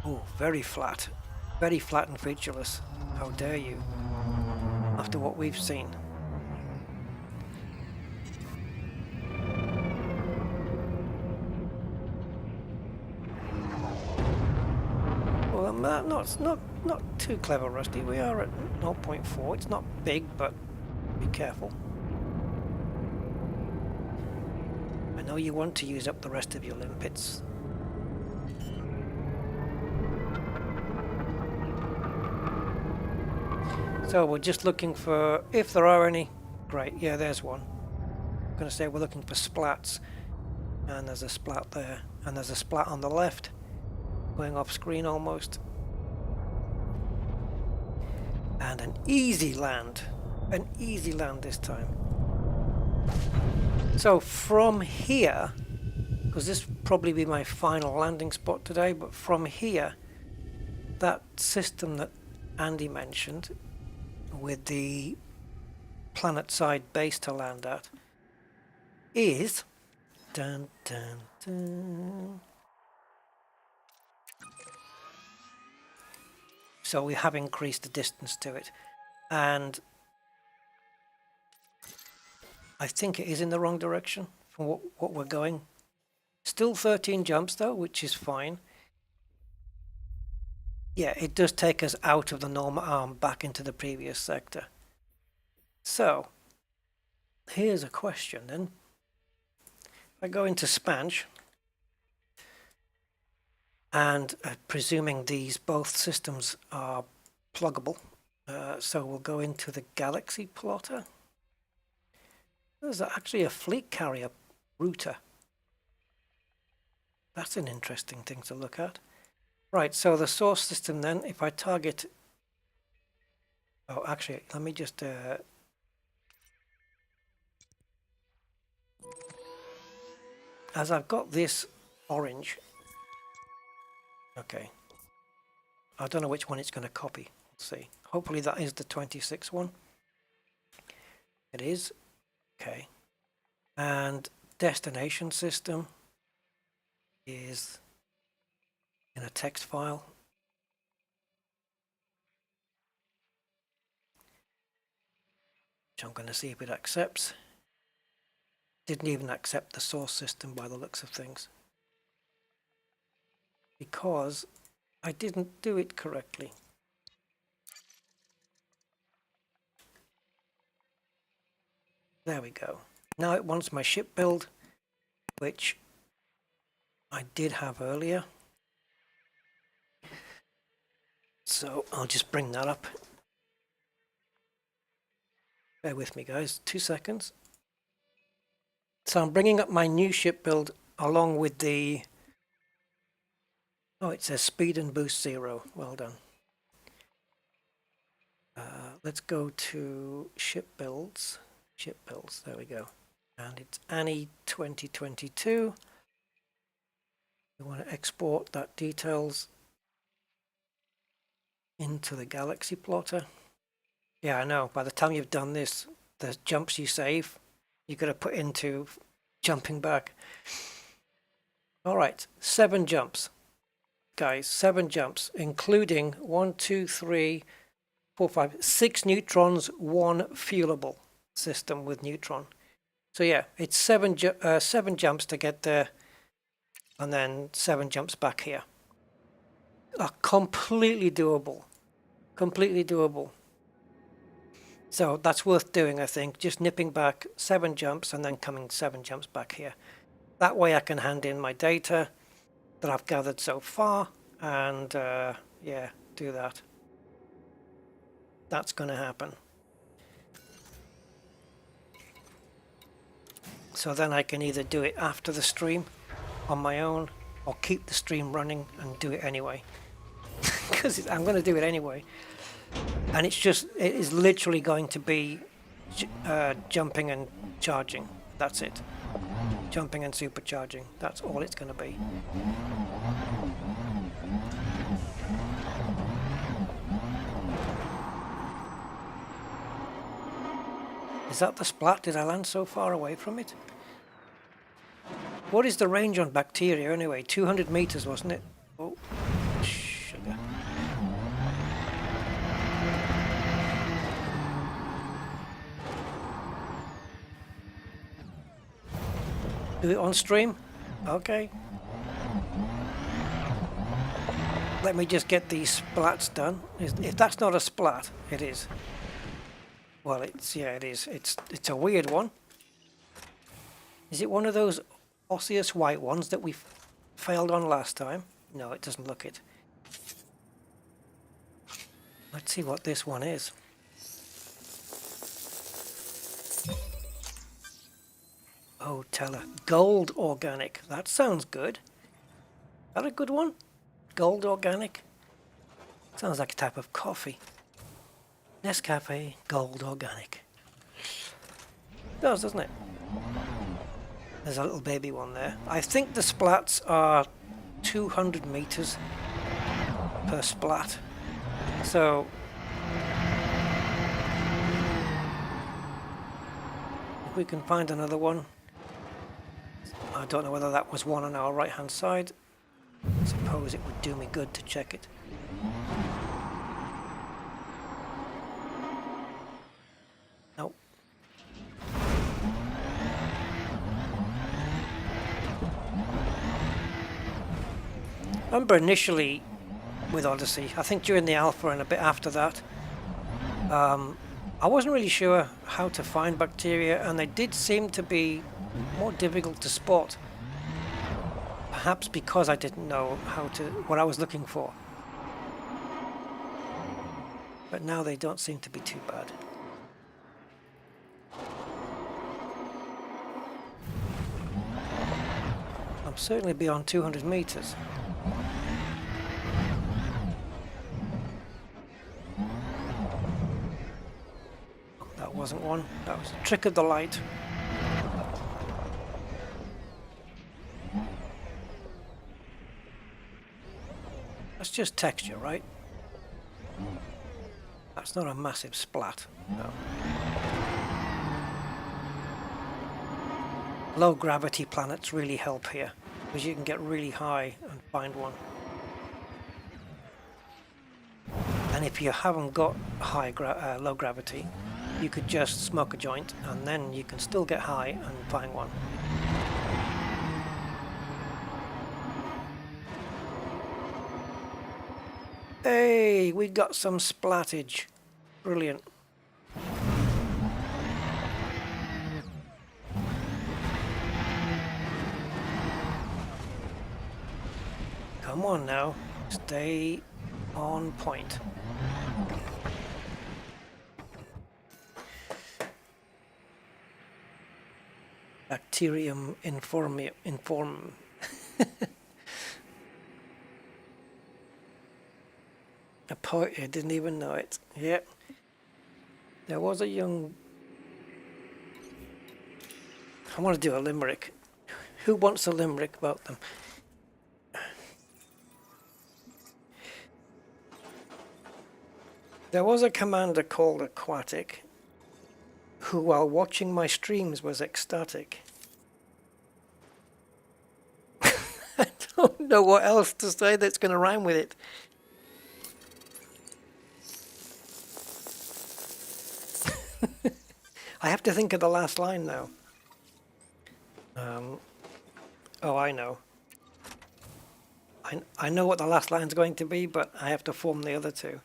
Oh, very flat and featureless. How dare you, after what we've seen. Well, not too clever, Rusty. We are at 0.4. It's not big, but be careful. I know you want to use up the rest of your limpets. So we're just looking for, if there are any. Great, yeah, there's one. I'm going to say we're looking for splats. And there's a splat there. And there's a splat on the left. Going off screen almost. And an easy land this time. So from here, because this will probably be my final landing spot today, but from here, that system that Andy mentioned with the planet side base to land at is dun, dun, dun. So we have increased the distance to it, and I think it is in the wrong direction from what we're going. Still 13 jumps though, which is fine. Yeah, it does take us out of the normal arm back into the previous sector. So here's a question then. If I go into Spanch, and presuming these both systems are pluggable, so we'll go into the Galaxy plotter. There's actually a fleet carrier router. That's an interesting thing to look at. Right, so the source system then, if I target... Oh, actually, let me just... As I've got this orange... Okay. I don't know which one it's going to copy. Let's see. Hopefully that is the 26 one. It is. Okay. And destination system is in a text file. Which I'm going to see if it accepts. Didn't even accept the source system by the looks of things. Because I didn't do it correctly. There we go. Now it wants my ship build, which I did have earlier. So I'll just bring that up. Bear with me, guys. 2 seconds. So I'm bringing up my new ship build along with the... Oh, it says speed and boost 0. Well done. Let's go to ship builds. Ship builds, there we go. And it's Annie 2022. We want to export that details into the Galaxy plotter. Yeah, I know. By the time you've done this, the jumps you save, you've got to put into jumping back. All right, 7 jumps. Guys, 7 jumps, including 1, 2, 3, 4, 5, 6 neutrons, 1 fuelable system with neutron. So yeah, it's 7 jumps to get there, and then 7 jumps back here. Completely doable. Completely doable. So that's worth doing, I think. Just nipping back 7 jumps and then coming 7 jumps back here. That way I can hand in my data that I've gathered so far and yeah, do that. That's going to happen. So then I can either do it after the stream on my own or keep the stream running and do it anyway. Because I'm going to do it anyway. And it is literally going to be jumping and charging. That's it. Jumping and supercharging. That's all it's going to be. Is that the splat? Did I land so far away from it? What is the range on bacteria anyway? 200 meters, wasn't it? Oh, sugar. Do it on stream? Okay. Let me just get these splats done. If that's not a splat, it is. Well, yeah, it is. It's a weird one. Is it one of those osseous white ones that we failed on last time? No, it doesn't look it. Let's see what this one is. Oh, teller. Gold organic. That sounds good. Is that a good one? Gold organic? Sounds like a type of coffee. Nescafe Gold Organic. It does, doesn't it? There's a little baby one there. I think the splats are 200 meters per splat. So if we can find another one. I don't know whether that was one on our right hand side. I suppose it would do me good to check it. Nope. I remember initially with Odyssey, I think during the alpha and a bit after that, I wasn't really sure how to find bacteria, and they did seem to be more difficult to spot. Perhaps because I didn't know what I was looking for. But now they don't seem to be too bad. I'm certainly beyond 200 meters. That wasn't one. That was a trick of the light. That's just texture, right? That's not a massive splat. No. Low gravity planets really help here, because you can get really high and find one. And if you haven't got low gravity, you could just smoke a joint and then you can still get high and find one. Hey, we got some splattage. Brilliant. Come on now, stay on point. Bacterium inform. A poet here didn't even know it. Yep. There was a young... I want to do a limerick. Who wants a limerick about them? There was a commander called Aquatic who, while watching my streams, was ecstatic. I don't know what else to say that's going to rhyme with it. I have to think of the last line now. Oh, I know. I know what the last line's going to be, but I have to form the other two.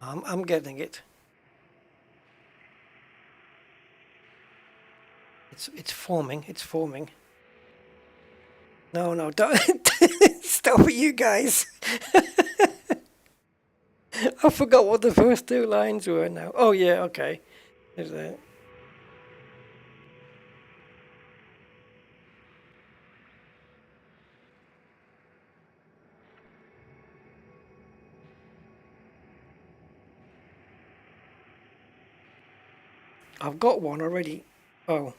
I'm getting it. It's forming. It's forming. No, don't stop it, you guys. I forgot what the first two lines were now. Oh yeah, okay. There's that. I've got one already. Oh.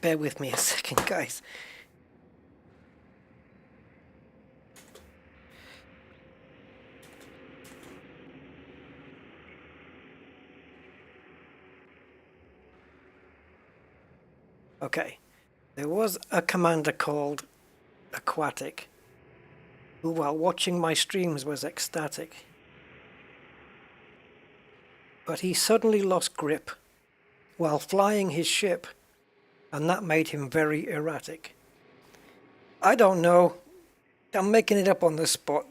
Bear with me a second, guys. Okay. There was a commander called Aquatic, who while watching my streams was ecstatic. But he suddenly lost grip while flying his ship, and that made him very erratic. I don't know. I'm making it up on the spot.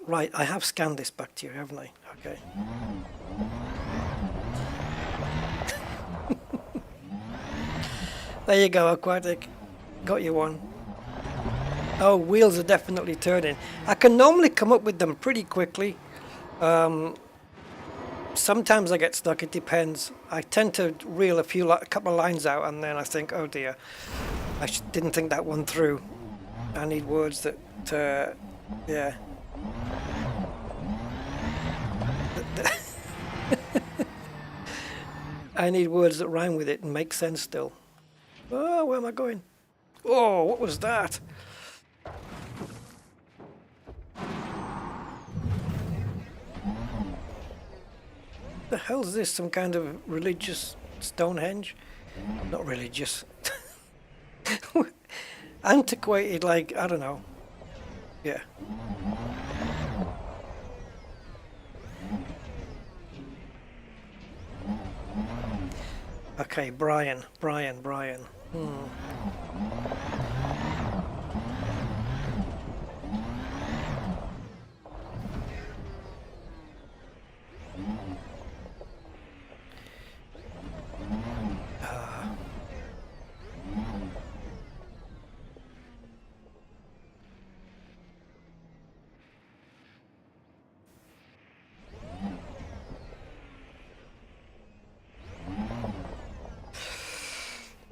Right, I have scanned this bacteria, haven't I? Okay. There you go, Aquatic. Got you one. Oh, wheels are definitely turning. I can normally come up with them pretty quickly. Sometimes I get stuck, it depends. I tend to reel a couple of lines out and then I think, oh dear, I didn't think that one through. I need words that, yeah. I need words that rhyme with it and make sense still. Oh, where am I going? Oh, what was that? The hell is this? Some kind of religious Stonehenge? Not religious. Antiquated, like, I don't know. Yeah. Okay, Brian.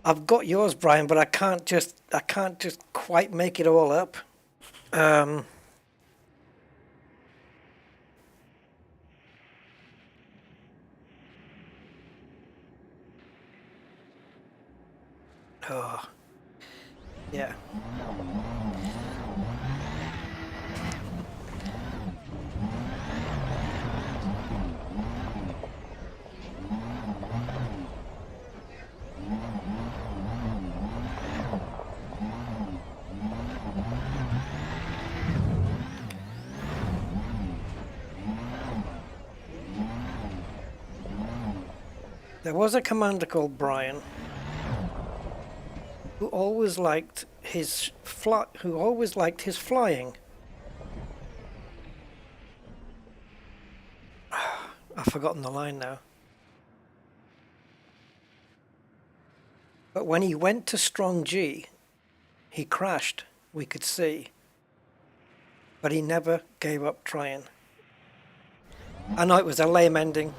I've got yours, Brian, but I can't just quite make it all up. Oh, yeah. There was a commander called Brian who always liked his flying. I've forgotten the line now. But when he went to strong G, he crashed, we could see. But he never gave up trying. I know it was a lame ending.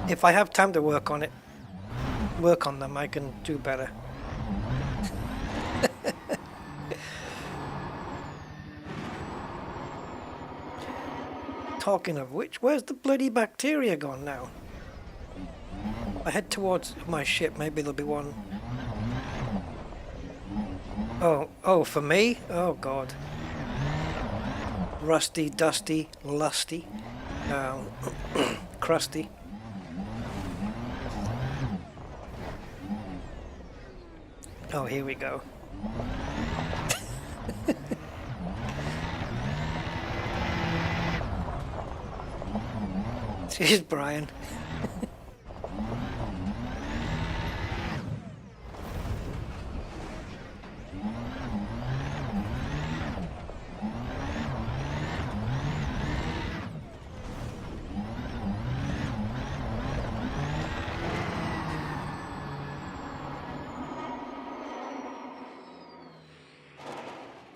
If I have time to work on them, I can do better. Talking of which, where's the bloody bacteria gone now? I head towards my ship, maybe there'll be one. Oh, for me? Oh God. Rusty, dusty, lusty, crusty. Oh, here we go. Cheers, Brian.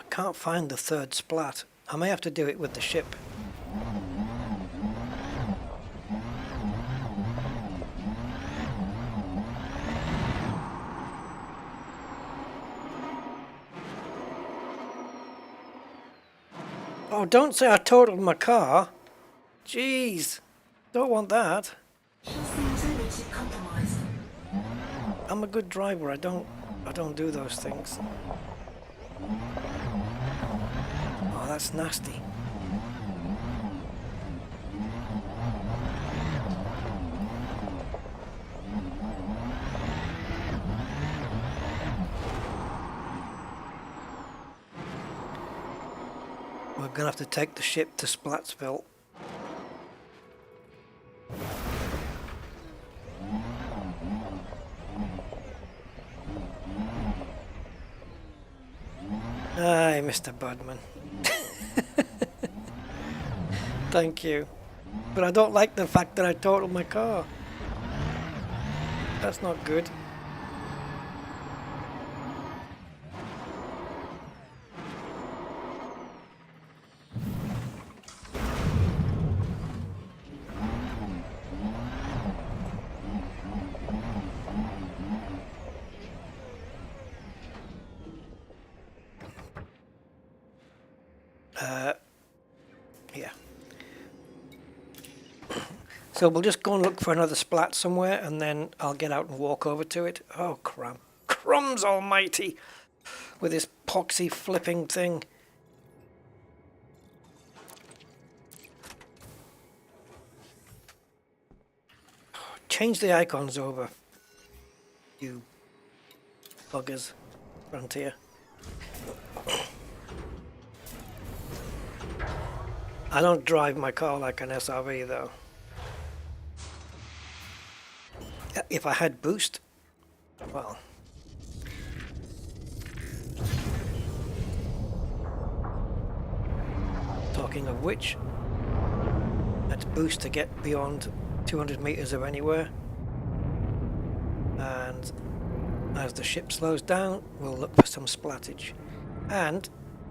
Can't find the third splat. I may have to do it with the ship. Oh, don't say I totaled my car. Jeez, don't want that. I'm a good driver. I don't do those things. Oh, that's nasty. We're gonna have to take the ship to Splatsville. Aye, Mr. Budman. Thank you. But I don't like the fact that I totaled my car. That's not good. Yeah. So we'll just go and look for another splat somewhere, and then I'll get out and walk over to it. Oh, crumbs almighty! With this poxy flipping thing. Change the icons over, you buggers, Frontier. I don't drive my car like an SRV though. If I had boost, well. Talking of which, let's boost to get beyond 200 meters of anywhere. And as the ship slows down, we'll look for some splattage. And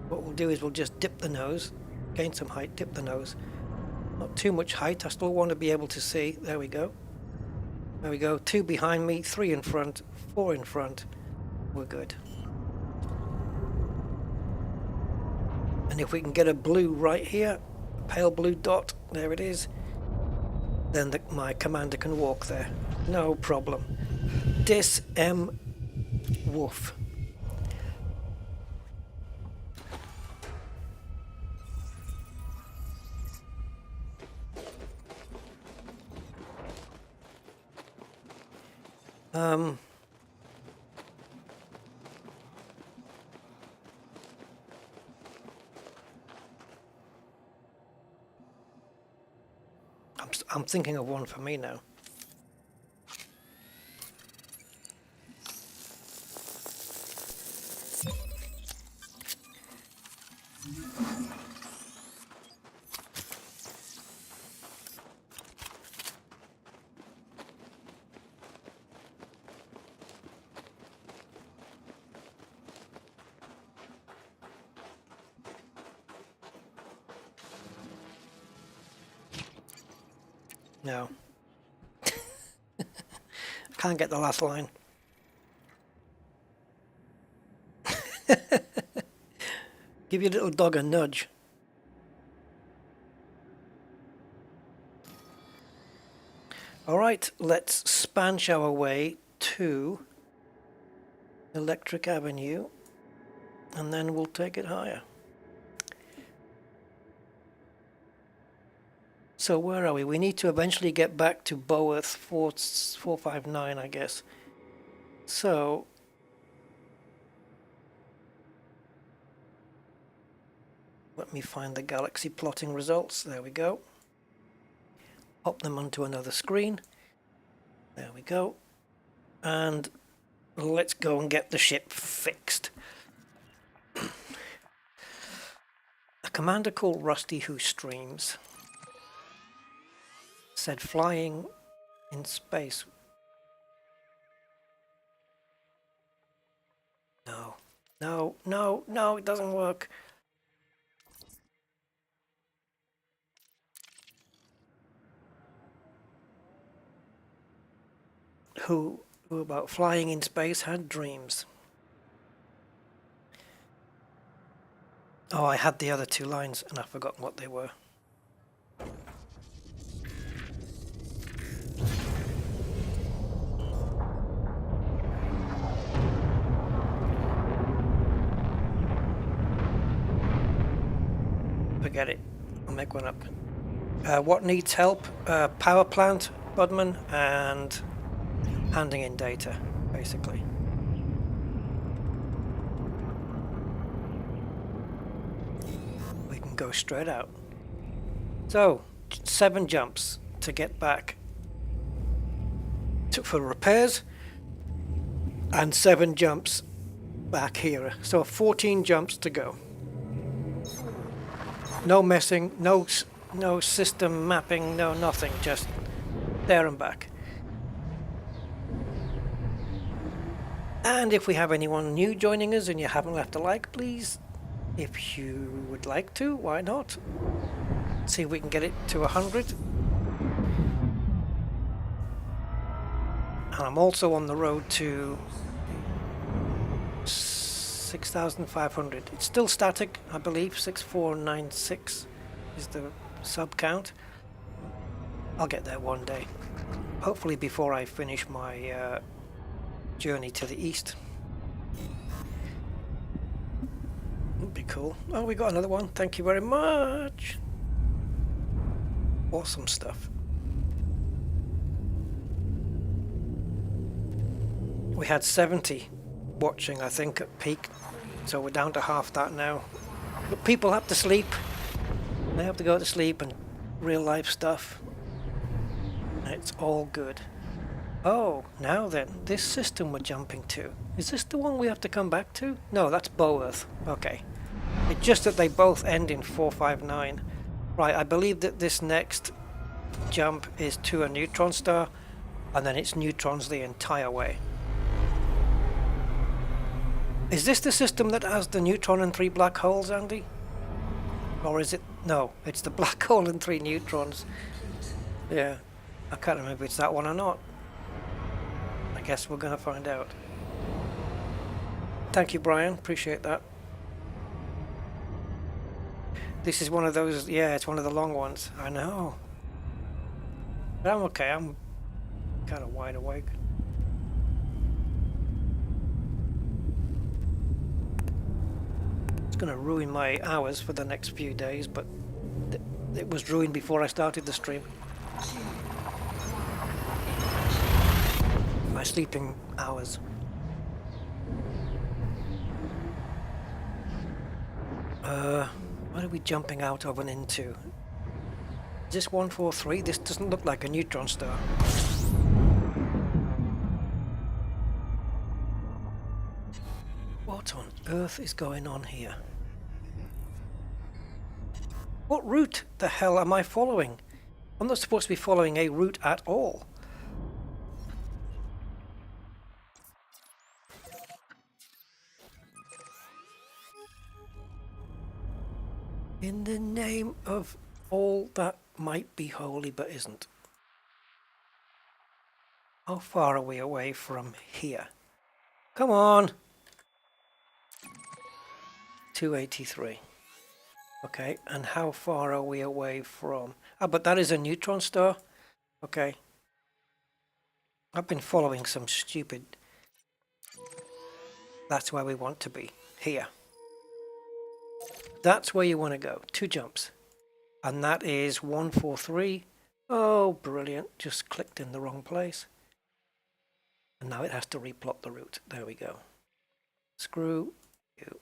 what we'll do is we'll just dip the nose. Gain some height, dip the nose. Not too much height, I still want to be able to see. There we go. There we go. 2 behind me, 3 in front, 4 in front. We're good. And if we can get a blue right here, a pale blue dot, there it is, then my commander can walk there. No problem. Dis M Woof. I'm thinking of one for me now. No. Can't get the last line. Give your little dog a nudge. Alright, let's spanch our way to Electric Avenue and then we'll take it higher. So where are we? We need to eventually get back to Boworth 459, I guess. So Let me find the galaxy plotting results. There we go. Pop them onto another screen. There we go. And let's go and get the ship fixed. A commander called Rusty who streams said flying in space. No, no, no, no, it doesn't work. Who about flying in space had dreams. Oh, I had the other two lines and I've forgotten what they were. Forget it. I'll make one up. What needs help? Power plant, Budman, and handing in data, basically. We can go straight out. So, 7 jumps to get back for repairs, and 7 jumps back here. So 14 jumps to go. No messing, no system mapping, no nothing, just there and back. And if we have anyone new joining us and you haven't left a like, please, if you would like to, why not? See if we can get it to 100. And I'm also on the road to 6,500. It's still static, I believe. 6496 is the sub count. I'll get there one day. Hopefully before I finish my journey to the east. Would be cool. Oh, we got another one. Thank you very much. Awesome stuff. We had 70 watching, I think, at peak, so we're down to half that now. But people have to sleep. They have to go to sleep and real life stuff. It's all good. Oh, now then, this system we're jumping to. Is this the one we have to come back to? No, that's Bow Earth. Okay. It's just that they both end in 459. Right, I believe that this next jump is to a neutron star, and then it's neutrons the entire way. Is this the system that has the neutron and 3 black holes, Andy? Or is it... No, it's the black hole and 3 neutrons. Yeah, I can't remember if it's that one or not. I guess we're going to find out. Thank you, Brian. Appreciate that. This is one of those... Yeah, it's one of the long ones. I know. But I'm okay. I'm kind of wide awake. It's going to ruin my hours for the next few days, but it was ruined before I started the stream. My sleeping hours. What are we jumping out of and into? Is this 143? This doesn't look like a neutron star. What on earth is going on here? What route the hell am I following? I'm not supposed to be following a route at all. In the name of all that might be holy but isn't. How far are we away from here? Come on! 283. Okay, and how far are we away from... Ah, but that is a neutron star? Okay. I've been following some stupid... That's where we want to be. Here. That's where you want to go. 2 jumps. And that is 143. Oh, brilliant. Just clicked in the wrong place. And now it has to replot the route. There we go. Screw you.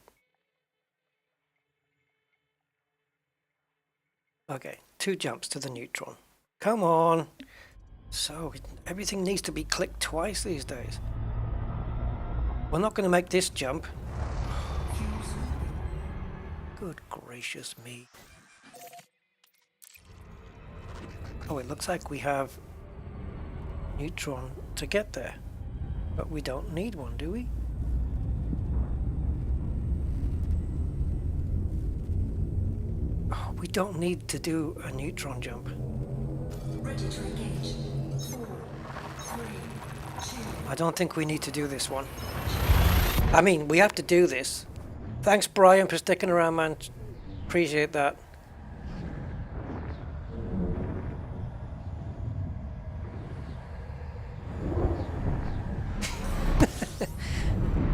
Okay, 2 jumps to the Neutron. Come on! So, everything needs to be clicked twice these days. We're not going to make this jump. Good gracious me. Oh, it looks like we have Neutron to get there. But we don't need one, do we? Oh, we don't need to do a Neutron jump. Ready to engage. 4, 3, 2. I don't think we need to do this one. I mean, we have to do this. Thanks, Brian, for sticking around, man. Appreciate that.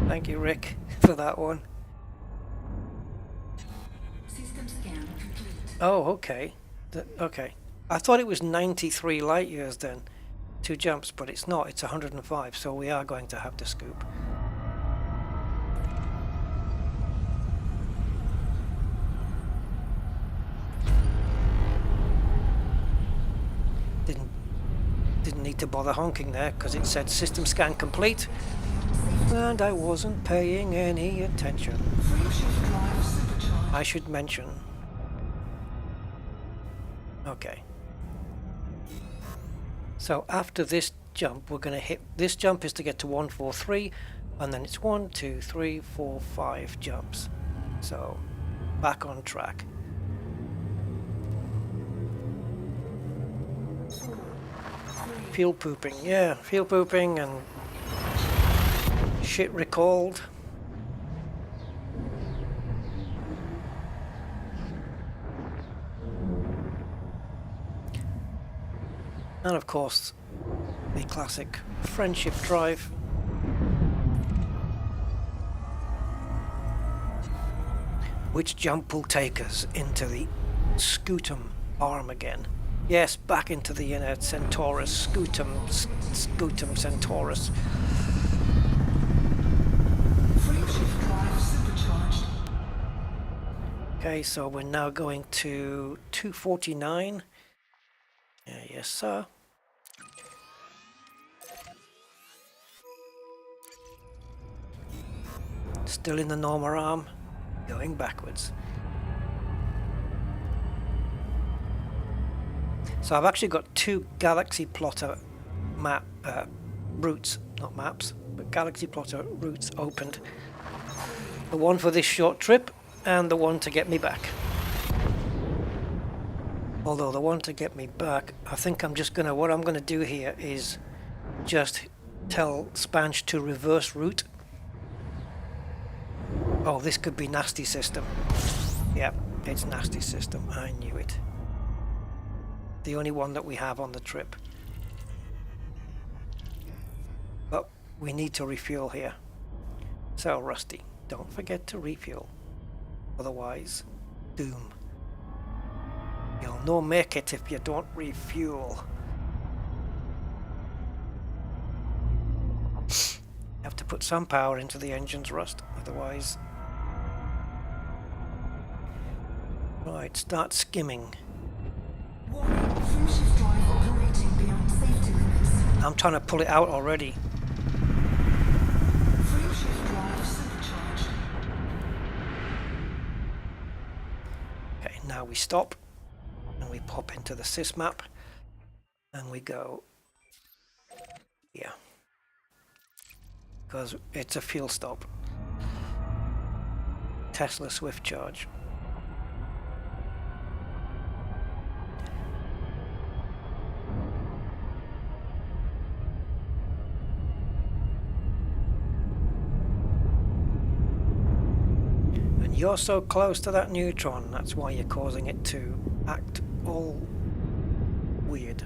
Thank you, Rick, for that one. System scan complete. Oh, okay. Okay. I thought it was 93 light years then. 2 jumps, but it's not. It's 105, so we are going to have to scoop. Didn't need to bother honking there because it said system scan complete, and I wasn't paying any attention. Frameshift drive supercharged. I should mention. Okay. So after this jump, we're going to hit. This jump is to get to 143, and then it's 1, 2, 3, 4, 5 jumps. So back on track. Fuel pooping, yeah, fuel pooping and shit recalled. And of course, the classic friendship drive. Which jump will take us into the Scutum arm again? Yes, back into the inner Centaurus, Scutum Centaurus. Frameshift drive supercharged. Okay, so we're now going to 249. Yes, sir. Still in the normal arm, going backwards. So I've actually got 2 Galaxy Plotter map routes, not maps, but Galaxy Plotter routes opened. The one for this short trip and the one to get me back. Although the one to get me back, I think what I'm gonna do here is just tell Spanch to reverse route. Oh, this could be Nasty System. Yep, it's Nasty System, I knew it. The only one that we have on the trip. But we need to refuel here. So Rusty, don't forget to refuel. Otherwise, doom. You'll no make it if you don't refuel. You have to put some power into the engines, Rust. Otherwise... Right, start skimming. Warning, frameshift drive operating beyond safety limits. I'm trying to pull it out already. Frameshift drive supercharged. Okay, now we stop. And we pop into the sys map. And we go... here. Because it's a fuel stop. Tesla Swift Charge. And you're so close to that neutron, that's why you're causing it to act all weird.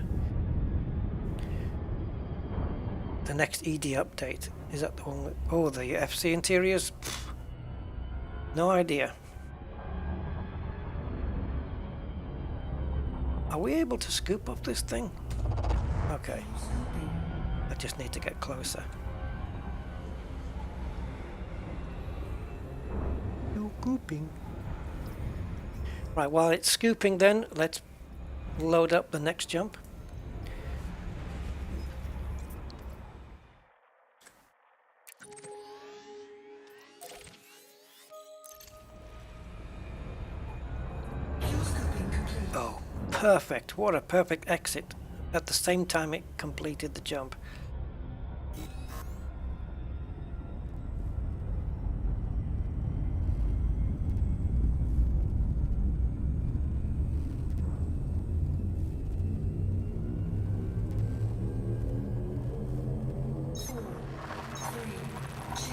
The next ED update, is that the one with, oh, the FC interiors? Pfft, no idea. Are we able to scoop up this thing? Okay. I just need to get closer. No scooping. Right, while it's scooping then, let's load up the next jump. Oh, perfect. What a perfect exit. At the same time it completed the jump.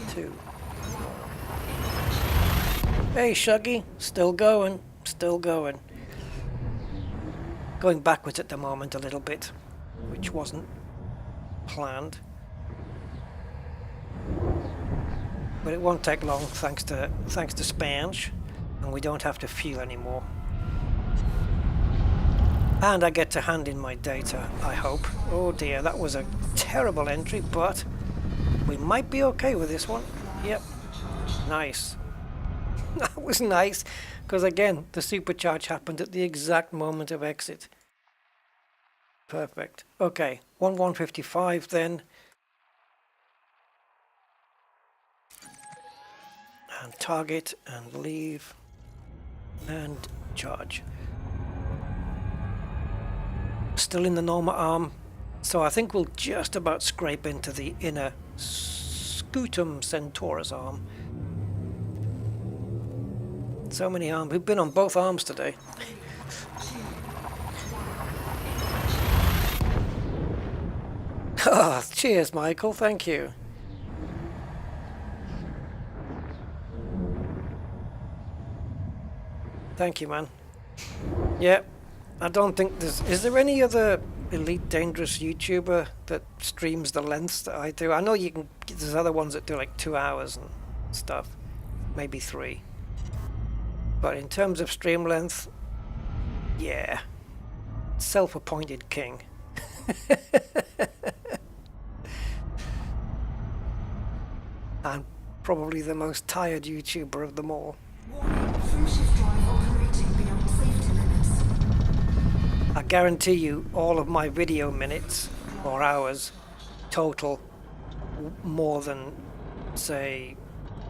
Two. Hey, Shuggy. Still going. Still going. Going backwards at the moment a little bit, which wasn't planned. But it won't take long thanks to Spange, and we don't have to fuel anymore. And I get to hand in my data, I hope. Oh dear, that was a terrible entry, but we might be okay with this one. Yep. Nice. That was nice, because again, the supercharge happened at the exact moment of exit. Perfect. Okay, 1:1:55 then. And target, and leave, and charge. Still in the normal arm, so I think we'll just about scrape into the inner Scutum Centaurus arm. So many arms. We've been on both arms today. Oh, cheers, Michael. Thank you. Thank you, man. Yeah, I don't think there's... Is there any other Elite Dangerous YouTuber that streams the lengths that I do? I know you can... There's other ones that do like 2 hours and stuff. Maybe 3. But in terms of stream length, yeah. Self-appointed king. And probably the most tired YouTuber of them all. I guarantee you all of my video minutes or hours total more than, say,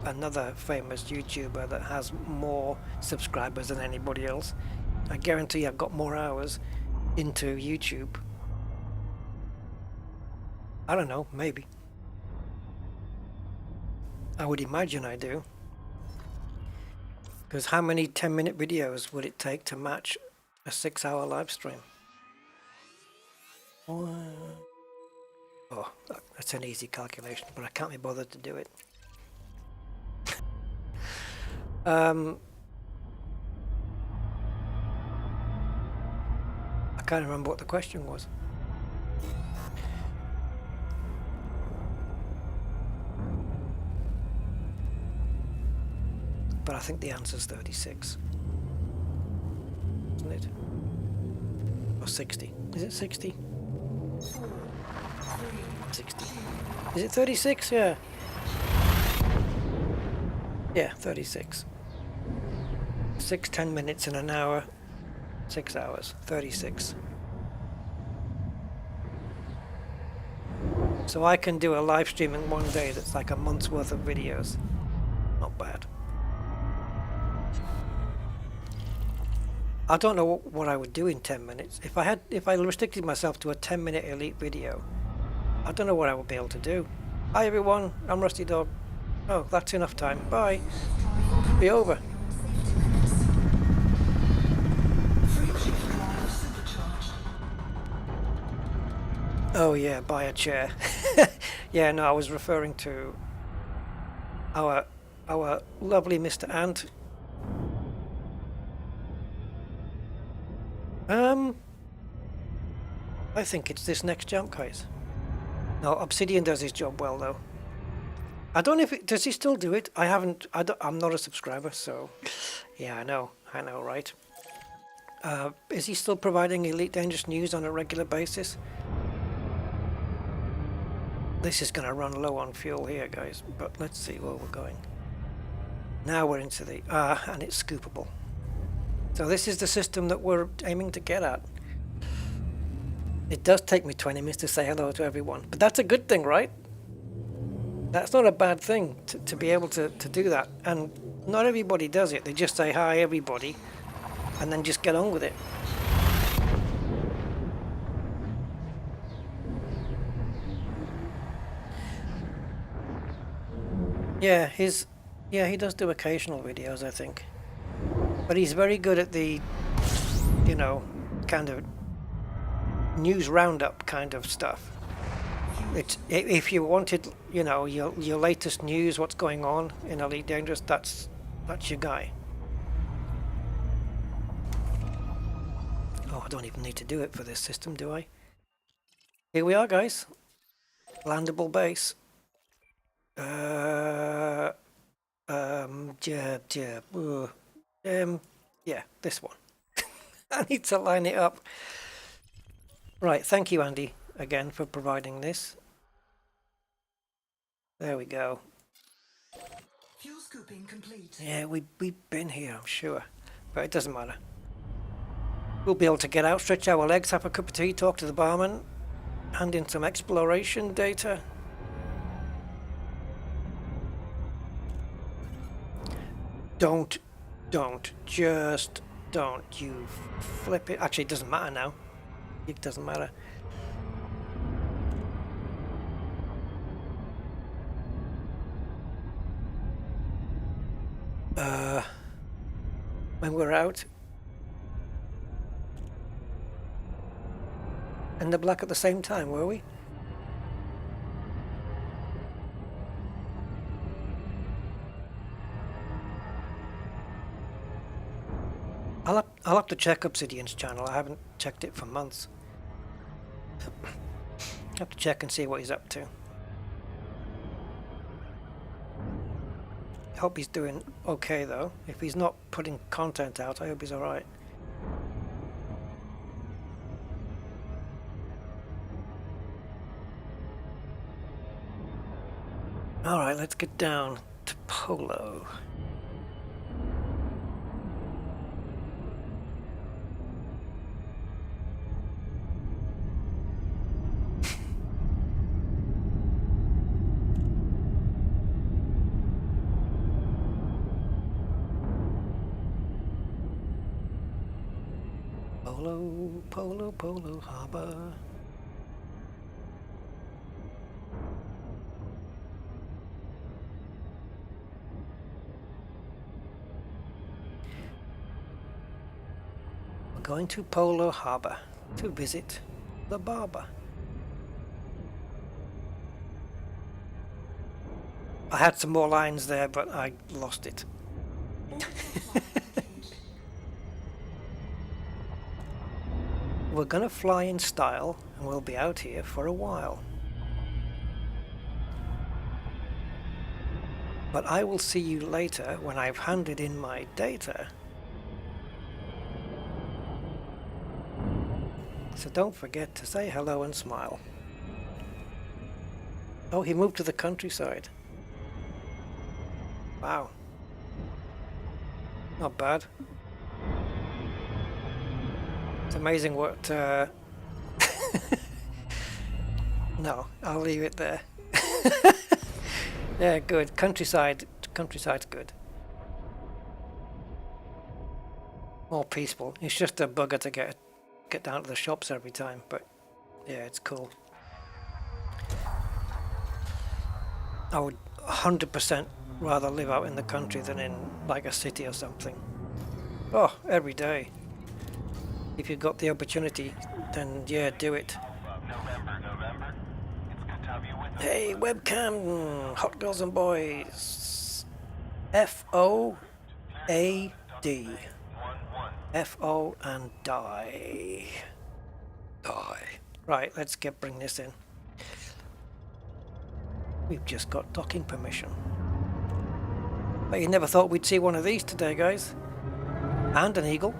another famous YouTuber that has more subscribers than anybody else. I guarantee I've got more hours into YouTube. I don't know, maybe. I would imagine I do. Because how many 10-minute videos would it take to match a 6-hour live stream? Oh, that's an easy calculation, but I can't be bothered to do it. I can't remember what the question was. But I think the answer's 36. Isn't it? Or 60. Is it 60? 60. Is it 36? Yeah. Yeah, 36. 6 10 minutes in an hour. 6 hours. 36. So I can do a live stream in one day that's like a month's worth of videos. Not bad. I don't know what I would do in 10 minutes. If I restricted myself to a 10-minute Elite video, I don't know what I would be able to do. Hi everyone, I'm Rusty Dog. Oh, that's enough time. Bye. Be over. Oh yeah, buy a chair. Yeah, no, I was referring to our lovely Mr. Ant. I think it's this next jump, guys. No, Obsidian does his job well, though. I don't know if it... Does he still do it? I'm not a subscriber, so... Yeah, I know, right? Is he still providing Elite Dangerous news on a regular basis? This is going to run low on fuel here, guys, but let's see where we're going. Now we're into the... and it's scoopable. So this is the system that we're aiming to get at. It does take me 20 minutes to say hello to everyone, but that's a good thing, right? That's not a bad thing to be able to do that. And not everybody does it. They just say hi everybody and then just get on with it. Yeah, he does do occasional videos, I think. But he's very good at the, you know, kind of news roundup kind of stuff. It's, if you wanted, you know, your latest news, what's going on in Elite Dangerous, that's your guy. Oh, I don't even need to do it for this system, do I? Here we are, guys. Landable base. Yeah, this one. I need to line it up. Right, thank you, Andy, again for providing this. There we go. Fuel scooping complete. Yeah, we've been here, I'm sure, but it doesn't matter. We'll be able to get out, stretch our legs, have a cup of tea, talk to the barman, hand in some exploration data. Just don't you flip it. Actually, it doesn't matter now. It doesn't matter. When we're out in the black at the same time, were we? I'll have to check Obsidian's channel. I haven't checked it for months. Have to check and see what he's up to. Hope he's doing okay though. If he's not putting content out, I hope he's alright. Alright, let's get down to Polo. Polo Harbor. We're going to Polo Harbor to visit the barber. I had some more lines there, but I lost it. We're gonna fly in style and we'll be out here for a while. But I will see you later when I've handed in my data. So don't forget to say hello and smile. Oh, he moved to the countryside. Wow. Not bad. It's amazing what... No, I'll leave it there. Yeah, good. Countryside's good. More peaceful. It's just a bugger to get down to the shops every time, but yeah, it's cool. I would 100% rather live out in the country than in like a city or something. Oh, every day. If you've got the opportunity, then yeah, do it. November. It's good to have you with us. Hey, webcam, hot girls and boys. FOAD. FO and die. Right, let's bring this in. We've just got docking permission. But you never thought we'd see one of these today, guys. And an eagle.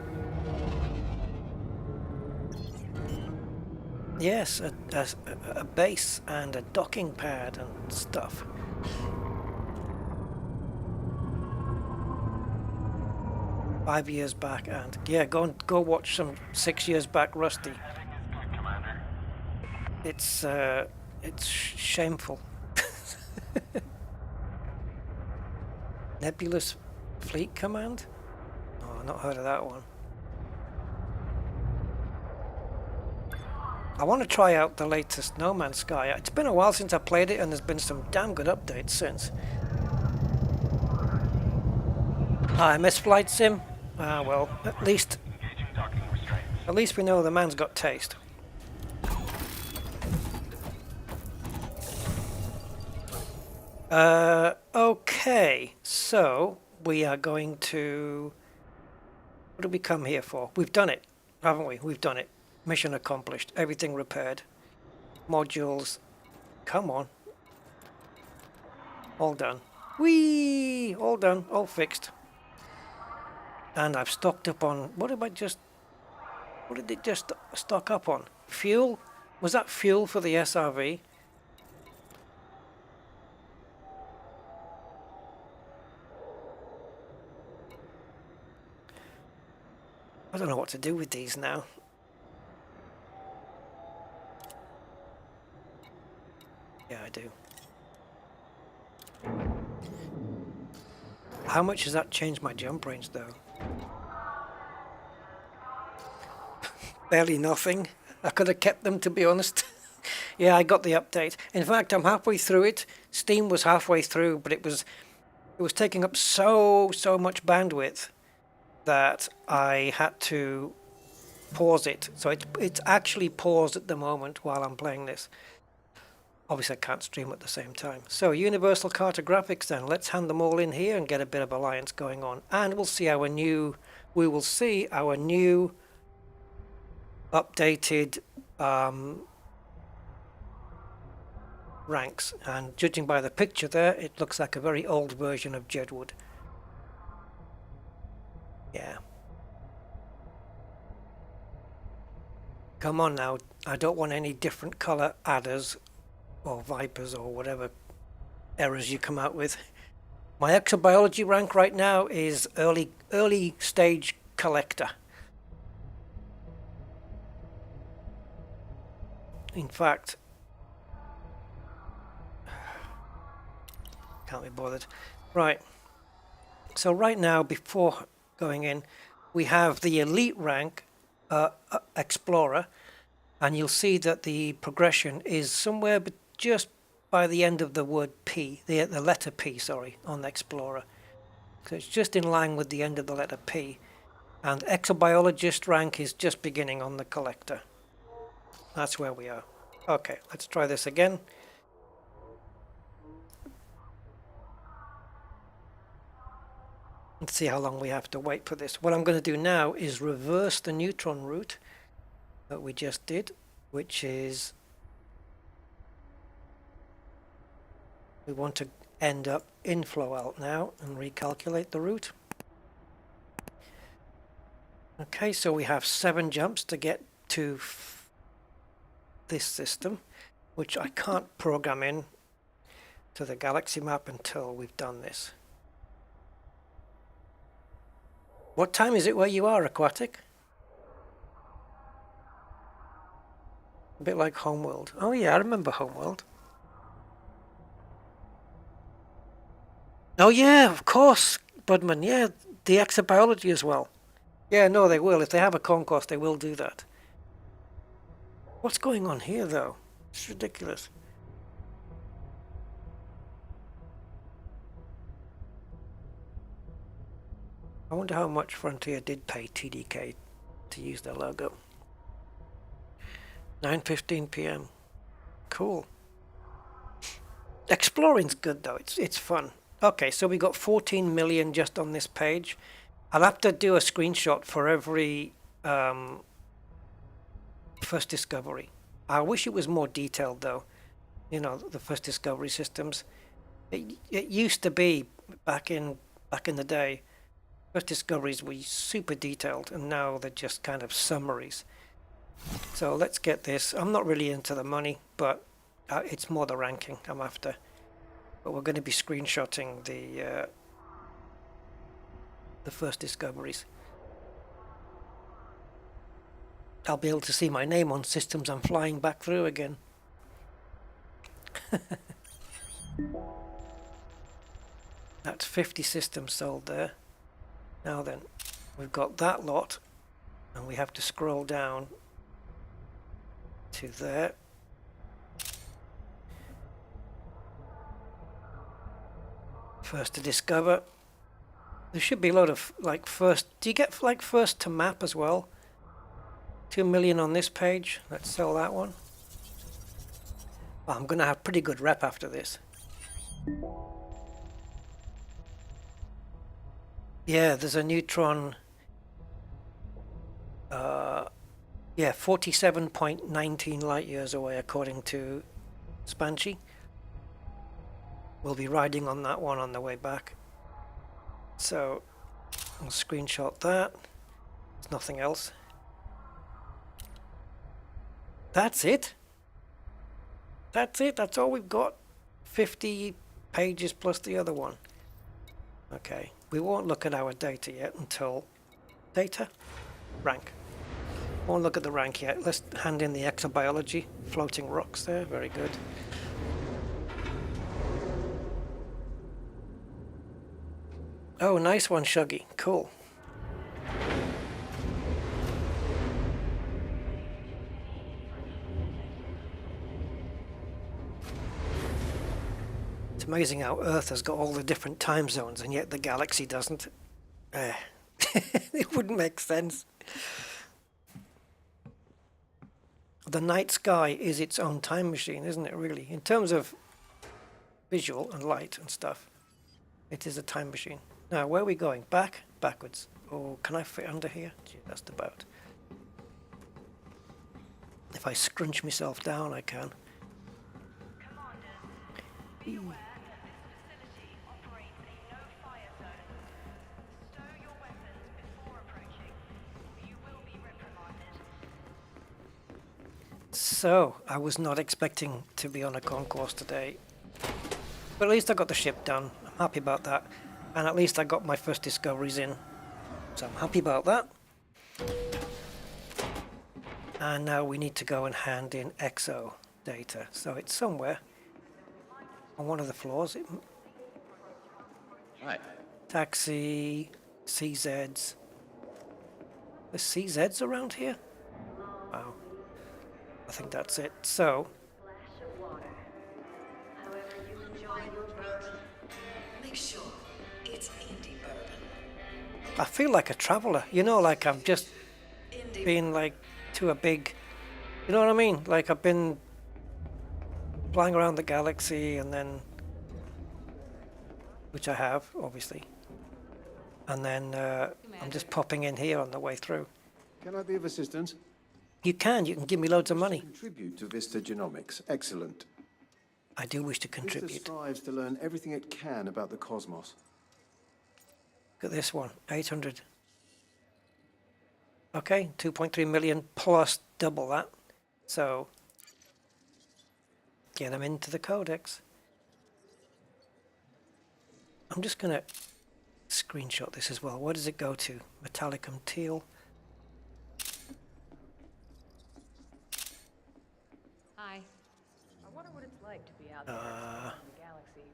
Yes, a base and a docking pad and stuff. 5 years back, and yeah, go watch some 6 years back Rusty. Heading is good, Commander. It's shameful. Nebulous Fleet Command? Oh, I've not heard of that one. I want to try out the latest No Man's Sky. It's been a while since I played it, and there's been some damn good updates since. I miss Flight Sim. Ah, well, at least Engaging docking restraints. we know the man's got taste. Okay, so we are going to... What did we come here for? We've done it, haven't we? We've done it. Mission accomplished. Everything repaired. Modules. Come on. All done. Whee! All done. All fixed. And I've stocked up on... What did it just stock up on? Fuel? Was that fuel for the SRV? I don't know what to do with these now. Yeah, I do. How much has that changed my jump range, though? Barely nothing. I could have kept them, to be honest. Yeah, I got the update. In fact, I'm halfway through it. Steam was halfway through, but it was taking up so much bandwidth that I had to pause it. So it's actually paused at the moment while I'm playing this. Obviously, I can't stream at the same time. So, Universal Cartographics then. Let's hand them all in here and get a bit of alliance going on. And we'll see our new updated ranks. And judging by the picture there, it looks like a very old version of Jedward. Yeah. Come on now. I don't want any different color adders or vipers or whatever errors you come out with. My exobiology rank right now is early stage collector. In fact, can't be bothered. Right. So right now, before going in, we have the elite rank explorer, and you'll see that the progression is somewhere just by the end of the word P, the letter P, sorry, on the explorer. So it's just in line with the end of the letter P. And exobiologist rank is just beginning on the collector. That's where we are. Okay, let's try this again. Let's see how long we have to wait for this. What I'm going to do now is reverse the neutron route that we just did, which is we want to end up in flow out now and recalculate the route. Okay, so we have 7 jumps to get to this system, which I can't program in to the galaxy map until we've done this. What time is it where you are, Aquatic? A bit like Homeworld. Oh yeah, I remember Homeworld. Oh yeah, of course, Budman. Yeah, the exobiology as well. Yeah, no, they will. If they have a concourse, they will do that. What's going on here, though? It's ridiculous. I wonder how much Frontier did pay TDK to use their logo. 9:15 p.m. Cool. Exploring's good though. It's fun. Okay, so we got 14 million just on this page. I'll have to do a screenshot for every first discovery. I wish it was more detailed though. You know, the first discovery systems. It used to be back in the day. First discoveries were super detailed, and now they're just kind of summaries. So let's get this. I'm not really into the money, but it's more the ranking I'm after. But we're going to be screenshotting the first discoveries. I'll be able to see my name on systems I'm flying back through again. That's 50 systems sold there. Now then, we've got that lot, and we have to scroll down to there. First to discover. There should be a lot of like first. Do you get like first to map as well? 2 million on this page. Let's sell that one. Oh, I'm gonna have pretty good rep after this. Yeah, there's a Neutron. Yeah, 47.19 light years away according to Spanchi. We'll be riding on that one on the way back. So I'll screenshot that. There's nothing else. That's it. That's it. That's all we've got. 50 pages plus the other one. Okay. We won't look at our data yet until data rank. Won't look at the rank yet. Let's hand in the exobiology. Floating rocks there. Very good. Oh, nice one, Shuggy. Cool. It's amazing how Earth has got all the different time zones and yet the galaxy doesn't. It wouldn't make sense. The night sky is its own time machine, isn't it, really? In terms of visual and light and stuff, it is a time machine. Now, where are we going? Back? Backwards. Oh, can I fit under here? Gee, that's about. If I scrunch myself down, I can. Commanders, be aware that this facility operates a no-fire zone. Stow your weapons before approaching, or you will be reprimanded. So, I was not expecting to be on a concourse today. But at least I got the ship done. I'm happy about that. And at least I got my first discoveries in. So I'm happy about that. And now we need to go and hand in EXO data. So it's somewhere on one of the floors. Right. Taxi, CZs. There's CZs around here? Wow. I think that's it. So, Splash of water. However you enjoy your drink, make sure it's indie bourbon. I feel like a traveller. You know, like I'm just being like to a big... You know what I mean? Like I've been flying around the galaxy and then... Which I have, obviously. And then I'm just popping in here on the way through. Can I be of assistance? You can give me loads of money. Contribute to Vista Genomics. Excellent. I do wish to Vista contribute. strives to learn everything it can about the cosmos. Look at this one, 800. Okay, 2.3 million plus double that. So, get them into the codex. I'm just going to screenshot this as well. Where does it go to? Metallicum teal. Hi. I wonder what it's like to be out there in the galaxy.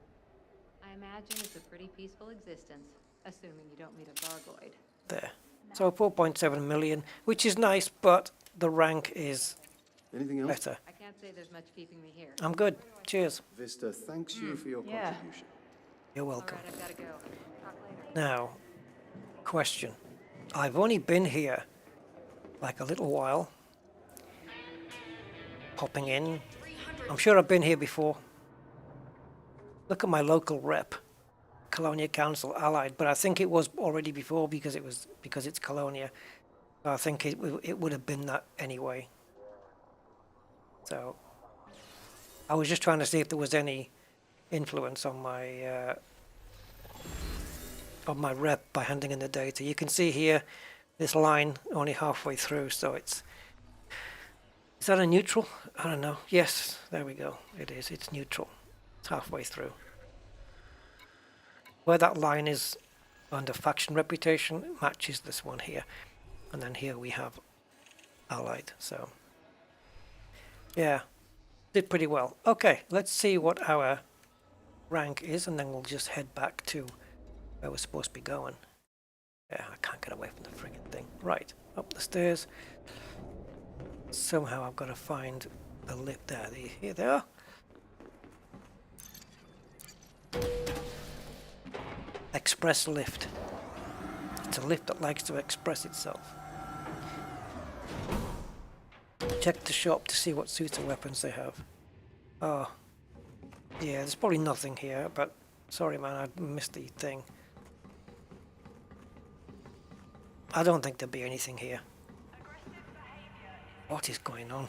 I imagine it's a pretty peaceful existence, assuming you don't meet a Vargoid. There. So 4.7 million, which is nice, but the rank is Anything else? better. I can't say there's much keeping me here. I'm good. Cheers. Vista thanks you for your Yeah. contribution. You're All welcome. right, I've got to go. Talk later. Now, question. I've only been here like a little while. Popping in. I'm sure I've been here before. Look at my local rep. Colonia Council Allied, but I think it was already before because it's Colonia. So I think it would have been that anyway. So I was just trying to see if there was any influence on my rep by handing in the data. You can see here this line only halfway through, so is that a neutral? I don't know. Yes, there we go. It is. It's neutral. It's halfway through. Where that line is under faction reputation matches this one here, and then here we have allied. So yeah, did pretty well. Okay, let's see what our rank is, and then we'll just head back to where we're supposed to be going. Yeah, I can't get away from the friggin' thing. Right, up the stairs. Somehow I've got to find the lift there. Here they are. Express lift. It's a lift that likes to express itself. Check the shop to see what suits of weapons they have. Oh, yeah, there's probably nothing here, but sorry man, I missed the thing. I don't think there'll be anything here. What is going on?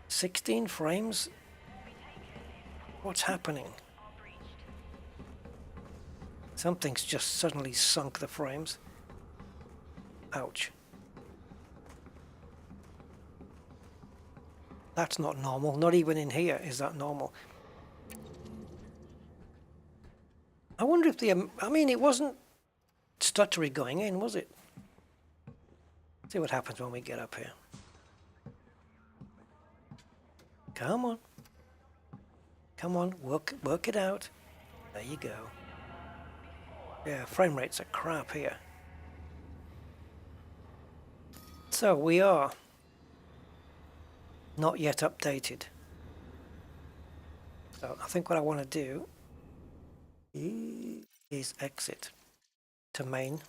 16 frames? What's happening? Something's just suddenly sunk the frames. Ouch. That's not normal. Not even in here is that normal. I wonder if the... I mean, it wasn't stuttery going in, was it? See what happens when we get up here. Come on. Come on, work it out. There you go. Yeah, frame rates are crap here. So we are not yet updated. So I think what I want to do is exit to main.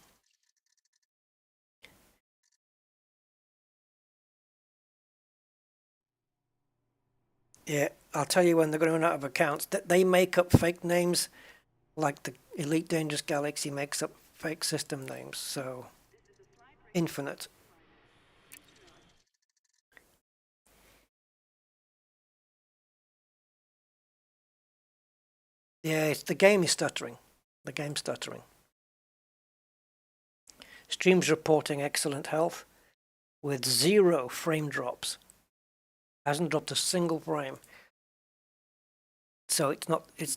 Yeah, I'll tell you when they're going to run out of accounts. They make up fake names, like the Elite Dangerous Galaxy makes up fake system names. So, infinite. Yeah, it's the game is stuttering. The game's stuttering. Stream's reporting excellent health with 0 frame drops. Hasn't dropped a single frame. So it's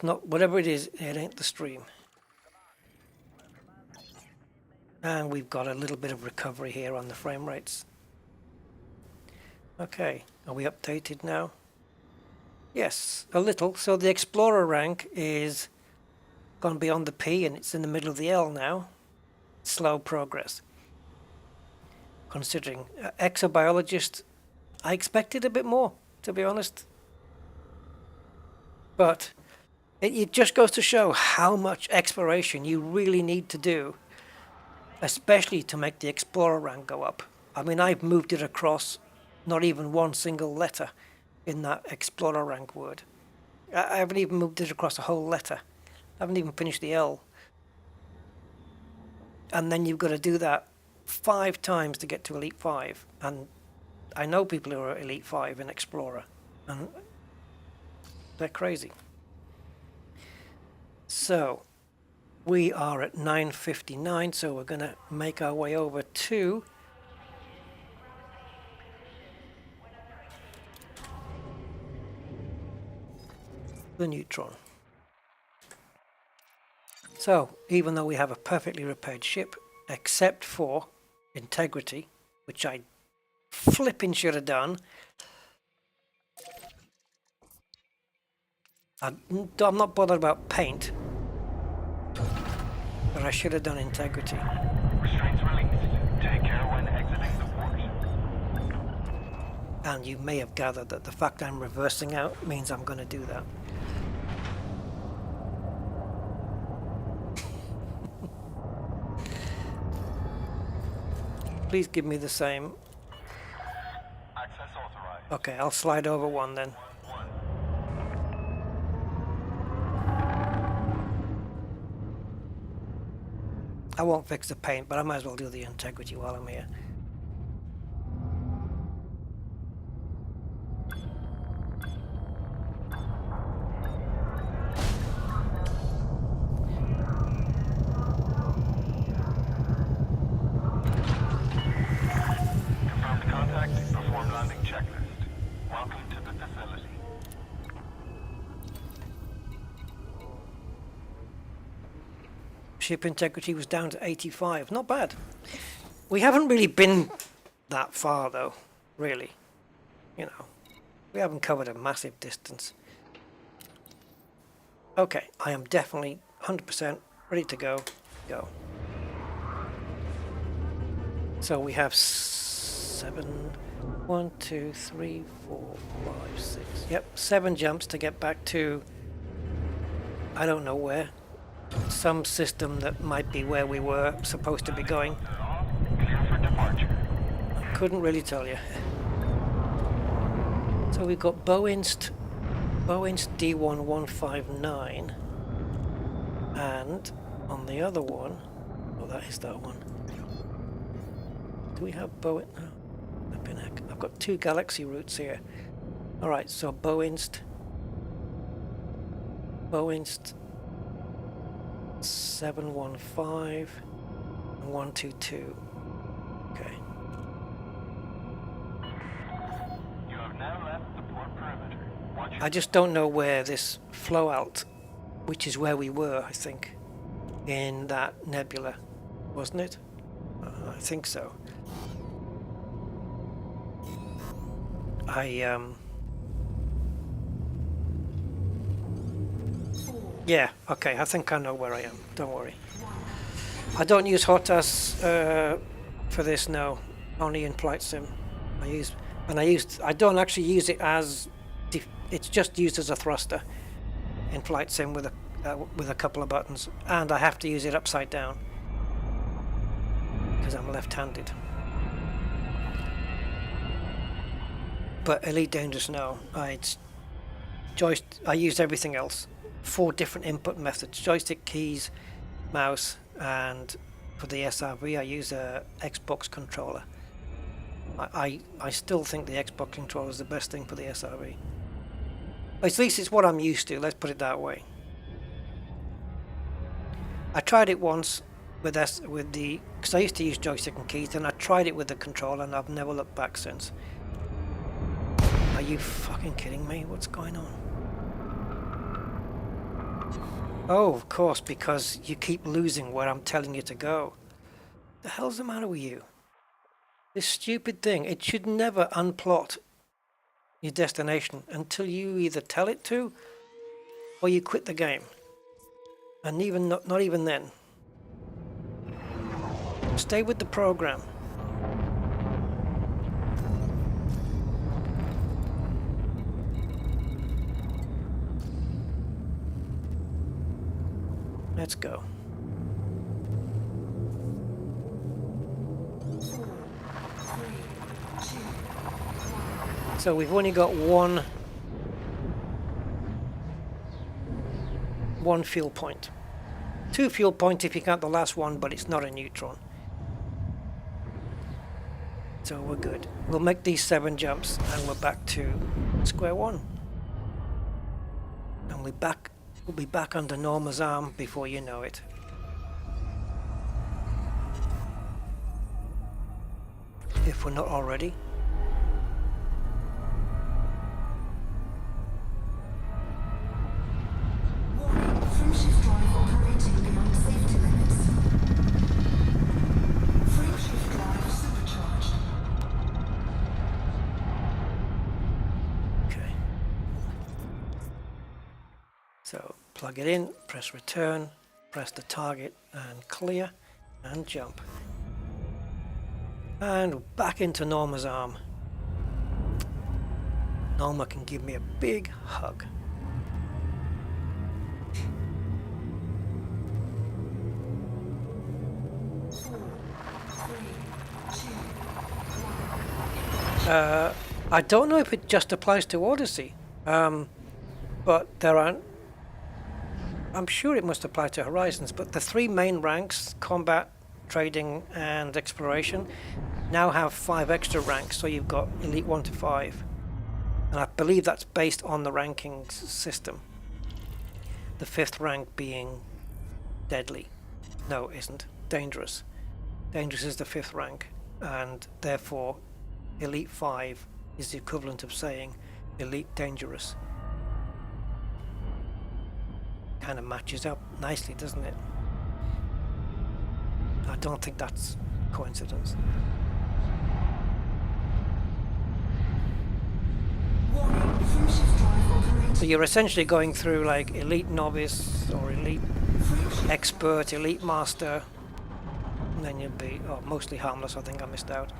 not whatever it is, it ain't the stream. And we've got a little bit of recovery here on the frame rates. Okay, are we updated now? Yes, a little. So the Explorer rank is gone beyond the P and it's in the middle of the L now. Slow progress. Considering exobiologist, I expected a bit more, to be honest. But it just goes to show how much exploration you really need to do, especially to make the Explorer rank go up. I mean, I've moved it across not even one single letter in that Explorer rank word. I haven't even moved it across a whole letter. I haven't even finished the L. And then you've got to do that 5 times to get to Elite 5. And I know people who are Elite 5 in Explorer, and they're crazy. So, we are at 9:59, so we're going to make our way over to the Neutron. So, even though we have a perfectly repaired ship, except for integrity, which I flipping should have done. I'm not bothered about paint, but I should have done integrity. Restraints released. Take care when exiting the port. And you may have gathered that the fact I'm reversing out means I'm going to do that. Please give me the same. Access authorized. Okay, I'll slide over one then. I won't fix the paint, but I might as well do the integrity while I'm here. Confirmed contact. Perform landing checklist. Welcome to the facility. ship integrity was down to 85. Not bad. We haven't really been that far though, really. You know, we haven't covered a massive distance. Okay, I am definitely 100% ready to go. Go. So we have 7, 1, 2, 3, 4, 5, 6. Yep, 7 jumps to get back to, I don't know where. Some system that might be where we were supposed to be going. Clear for departure. I couldn't really tell you. So we've got Boinst D1159, and on the other one, oh, that is that one. Do we have Boinst? No, I've got 2 galaxy routes here. All right, so Boinst 715 and 122. Okay. You have now left the port perimeter. Watch your I just don't know where this flow out, which is where we were, I think, in that nebula, wasn't it? I think so. Yeah, okay, I think I know where I am. Don't worry. I don't use HOTAS for this, no. Only in Flight Sim. I don't actually use it as it's just used as a thruster in Flight Sim with a couple of buttons, and I have to use it upside down because I'm left-handed. But Elite Dangerous, no. I used everything else. 4 different input methods: joystick, keys, mouse, and for the SRV I use a Xbox controller. I still think the Xbox controller is the best thing for the SRV. At least it's what I'm used to, let's put it that way. I tried it once because I used to use joystick and keys, and I tried it with the controller and I've never looked back since. Are you fucking kidding me? What's going on? Oh, of course, because you keep losing where I'm telling you to go. The hell's the matter with you? This stupid thing, it should never unplot your destination until you either tell it to or you quit the game. And even not even then. Stay with the program. Let's go. So we've only got one fuel point. 2 fuel points if you count the last one, but it's not a neutron. So we're good. We'll make these 7 jumps and we're back to square one. And we'll be back under Norma's arm before you know it. If we're not already. Frameshift drive operating beyond safety limits. Frameshift drive supercharged. Okay. So plug it in, press return, press the target and clear and jump. And back into Norma's arm. Norma can give me a big hug. I don't know if it just applies to Odyssey, but there aren't. I'm sure it must apply to Horizons, but the 3 main ranks, combat, trading, and exploration, now have 5 extra ranks, so you've got Elite 1 to 5. And I believe that's based on the rankings system. The 5th rank being deadly. No, it isn't. Dangerous. Dangerous is the 5th rank, and therefore Elite 5 is the equivalent of saying Elite Dangerous. Kind of matches up nicely, doesn't it? I don't think that's coincidence. So you're essentially going through like elite novice or elite expert, elite master, and then you'll be mostly harmless. I think I missed out,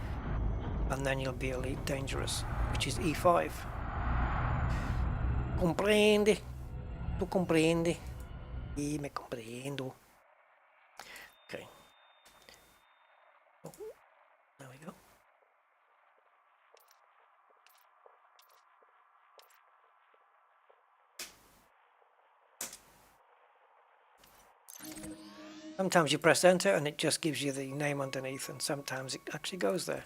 and then you'll be elite dangerous, which is E5. Comprende? Tu comprende? Y me comprendo. Okay. Oh, there we go. Sometimes you press enter and it just gives you the name underneath, and sometimes it actually goes there.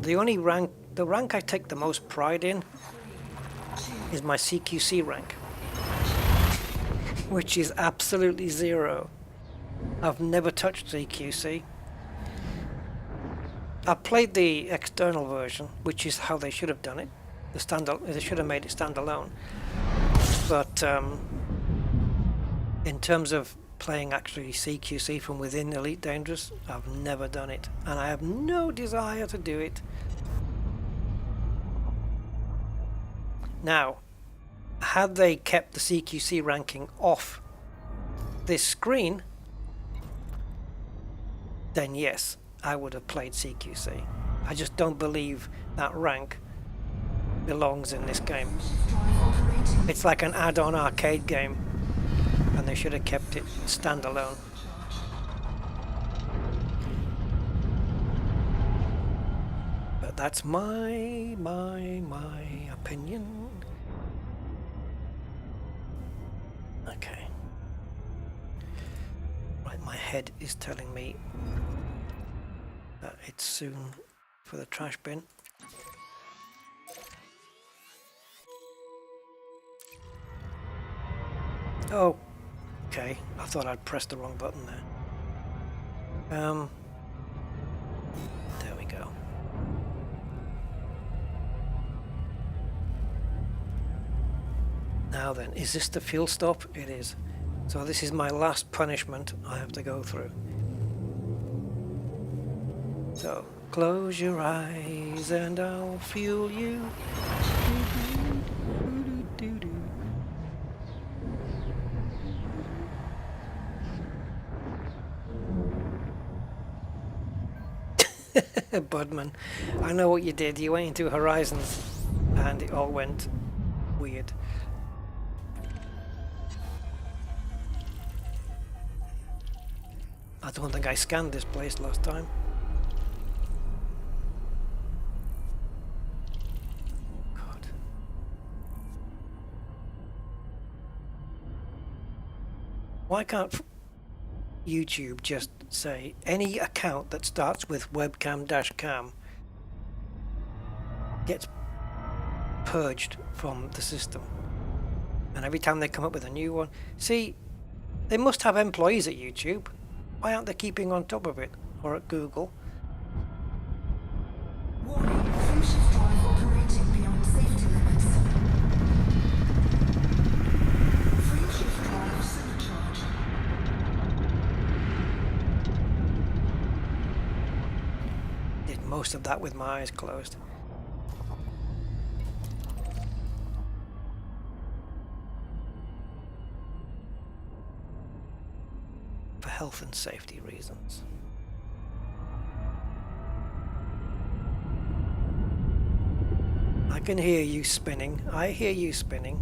The rank I take the most pride in is my CQC rank, which is absolutely 0. I've never touched CQC. I played the external version, which is how they should have done it. They should have made it standalone. But in terms of playing actually CQC from within Elite Dangerous, I've never done it, and I have no desire to do it. Now, had they kept the CQC ranking off this screen, then yes, I would have played CQC. I just don't believe that rank belongs in this game. It's like an add-on arcade game, and they should have kept it standalone. But that's my opinion. Okay. Right, my head is telling me that it's soon for the trash bin. Oh, okay. I thought I'd pressed the wrong button there. There we go. Now then, is this the fuel stop? It is. So this is my last punishment I have to go through. So, close your eyes and I'll fuel you. Budman, I know what you did. You went into Horizons and it all went weird. I don't think I scanned this place last time. God. Why can't YouTube just say any account that starts with webcam-cam gets purged from the system, and every time they come up with a new one? See, they must have employees at YouTube. Why aren't they keeping on top of it? Or at Google? Warning, free-shift drive operating beyond safety limits. Free-shift drive supercharged. Did most of that with my eyes closed. For health and safety reasons. I can hear you spinning. I hear you spinning.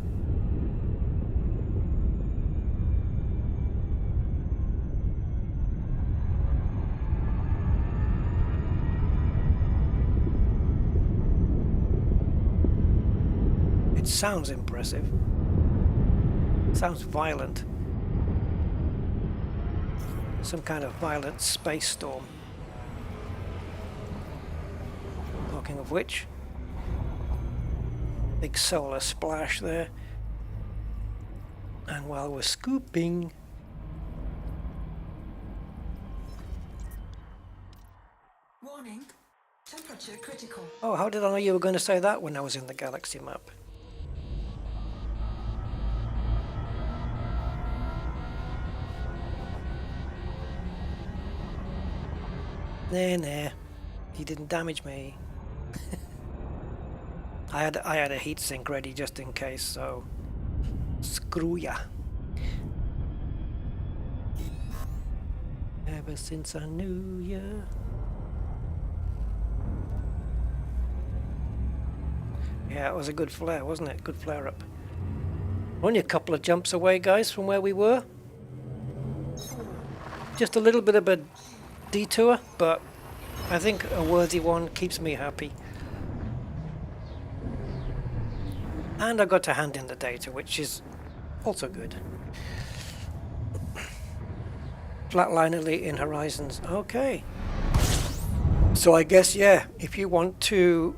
It sounds impressive. It sounds violent. Some kind of violent space storm. Talking of which, big solar splash there. And while we're scooping, Warning, Sector critical. Oh, how did I know you were going to say that when I was in the galaxy map? Nah, he didn't damage me. I had a heat sink ready just in case, so screw ya. Ever since I knew ya. Yeah, it was a good flare, wasn't it? Good flare up. Only a couple of jumps away, guys, from where we were. Just a little bit of a detour, but I think a worthy one. Keeps me happy. And I got to hand in the data, which is also good. Flatline elite in Horizons. Okay. So I guess, yeah, if you want to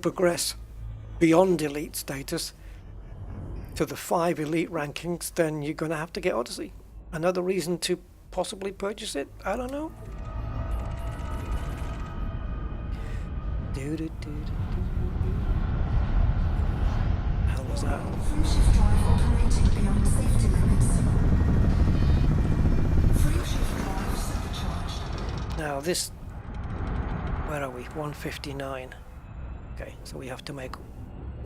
progress beyond elite status to the 5 elite rankings, then you're going to have to get Odyssey. Another reason to possibly purchase it? I don't know. Hell was that? Frameshift drive operating beyond safety limits. Frameshift drive supercharged. Now this, where are we? 159. Okay, so we have to make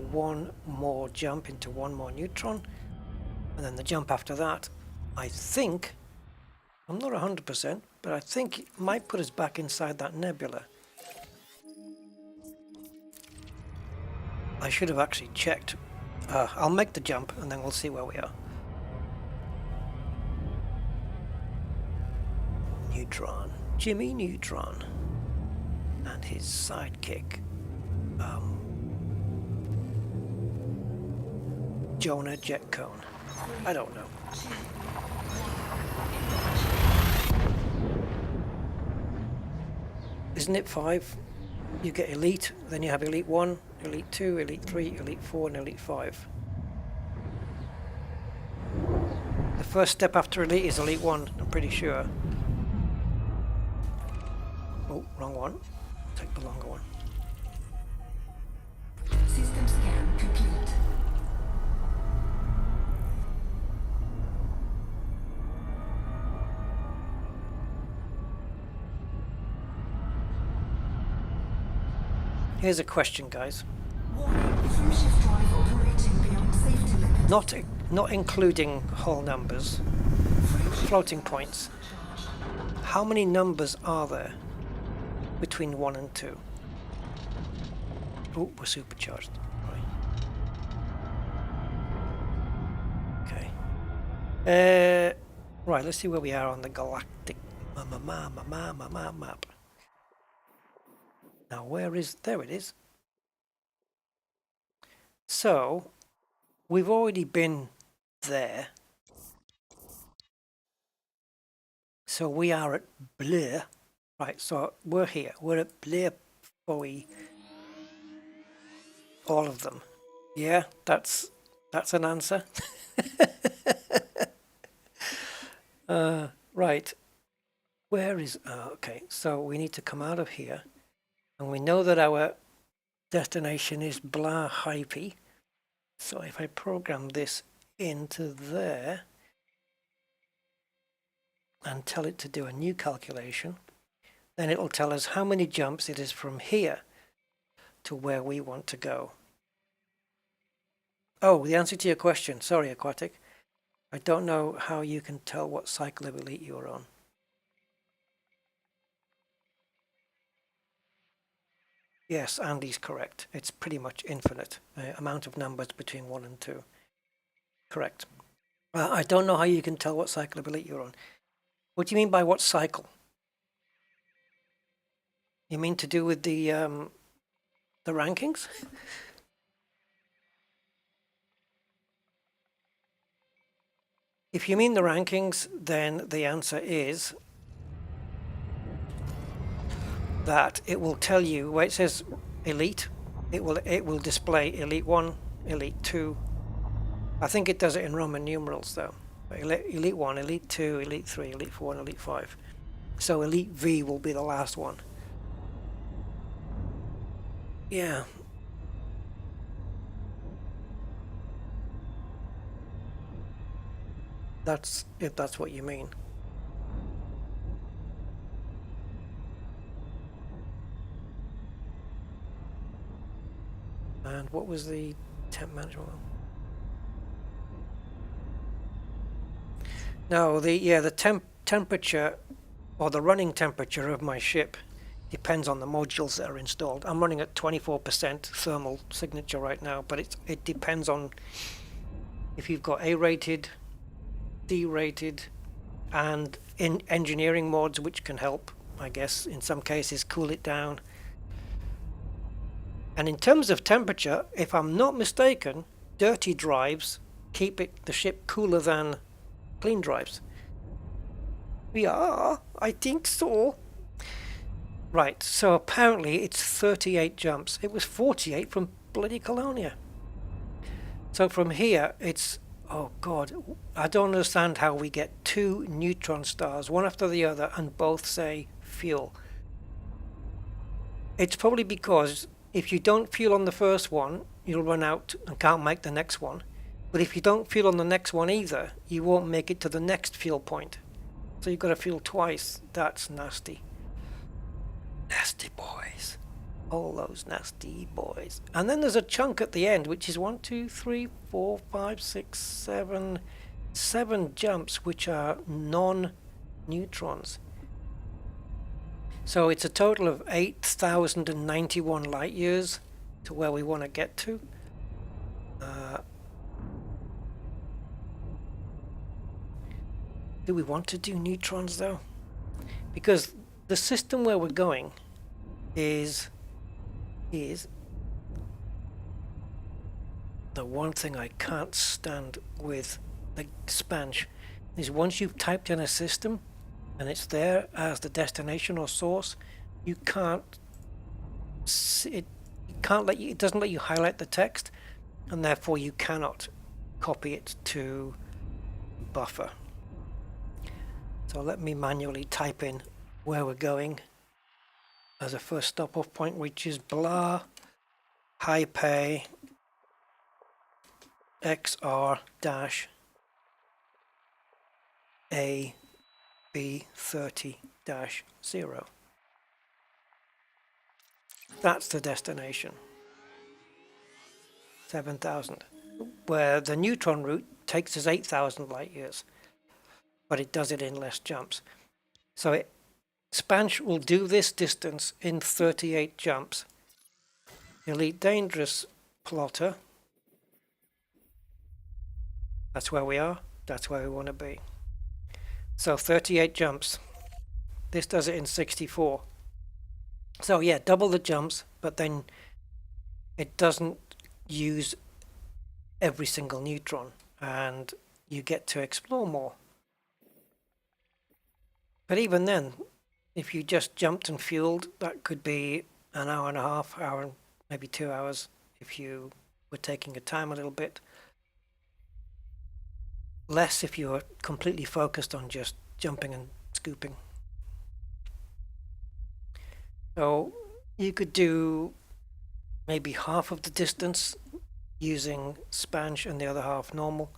one more jump into one more neutron, and then the jump after that, I think, I'm not 100%, but I think it might put us back inside that nebula. I should have actually checked. I'll make the jump and then we'll see where we are. Neutron, Jimmy Neutron, and his sidekick, Jonah Jetcone. I don't know. Isn't it 5? You get Elite, then you have Elite 1, Elite 2, Elite 3, Elite 4, and Elite 5. The first step after Elite is Elite 1, I'm pretty sure. Oh, wrong one. Take the longer one. System scan complete. Here's a question, guys. Warning, frameshift drive operating beyond safety limits. Not including whole numbers, floating points. How many numbers are there between 1 and 2? Oh, we're supercharged. Right. Okay. Right, let's see where we are on the galactic map. Now where is, there it is. So, we've already been there. So we are at Blair. Right, so we're here. We're at Blair Bowie. All of them. Yeah, that's an answer. Right. Where is, okay, so we need to come out of here. And we know that our destination is Blah Hypey. So if I program this into there and tell it to do a new calculation, then it'll tell us how many jumps it is from here to where we want to go. Oh, the answer to your question. Sorry, Aquatic. I don't know how you can tell what cycle of Elite you're on. Yes, Andy's correct. It's pretty much infinite amount of numbers between 1 and 2. Correct. I don't know how you can tell what cycle of Elite you're on. What do you mean by what cycle? You mean to do with the rankings? If you mean the rankings, then the answer is that it will tell you where it says Elite. It will display Elite 1, Elite 2. I think it does it in Roman numerals though. Elite 1, Elite 2, Elite 3, Elite 4, and Elite 5. So Elite V will be the last one. Yeah. That's if that's what you mean. And what was the temp management one? No, the temperature or the running temperature of my ship depends on the modules that are installed. I'm running at 24% thermal signature right now, but it depends on if you've got A-rated, D-rated, and in engineering mods, which can help, I guess, in some cases cool it down. And in terms of temperature, if I'm not mistaken, dirty drives keep the ship cooler than clean drives. Yeah, I think so. Right, so apparently it's 38 jumps. It was 48 from bloody Colonia. So from here, it's... Oh god, I don't understand how we get 2 neutron stars, one after the other, and both say fuel. It's probably because if you don't fuel on the first one, you'll run out and can't make the next one. But if you don't fuel on the next one either, you won't make it to the next fuel point. So you've got to fuel twice. That's nasty. Nasty boys. All those nasty boys. And then there's a chunk at the end, which is 1, 2, 3, 4, 5, 6, 7... 7 jumps, which are non-neutrons. So it's a total of 8,091 light years to where we want to get to. Do we want to do neutrons though? Because the system where we're going is the one thing I can't stand with the Spanch is once you've typed in a system and it's there as the destination or source, you can't it doesn't let you highlight the text, and therefore you cannot copy it to buffer. So let me manually type in where we're going as a first stop off point, which is blah high pay XR dash A B30 dash 0. That's the destination. 7,000. Where the neutron route takes us 8,000 light years, but it does it in less jumps. So Spanch will do this distance in 38 jumps. Elite Dangerous plotter. That's where we are. That's where we want to be. So 38 jumps. This does it in 64. So yeah, double the jumps, but then it doesn't use every single neutron, and you get to explore more. But even then, if you just jumped and fueled, that could be an hour and a half, hour, maybe 2 hours, if you were taking your time a little bit. Less if you were completely focused on just jumping and scooping. So you could do maybe half of the distance using Spanch and the other half normal.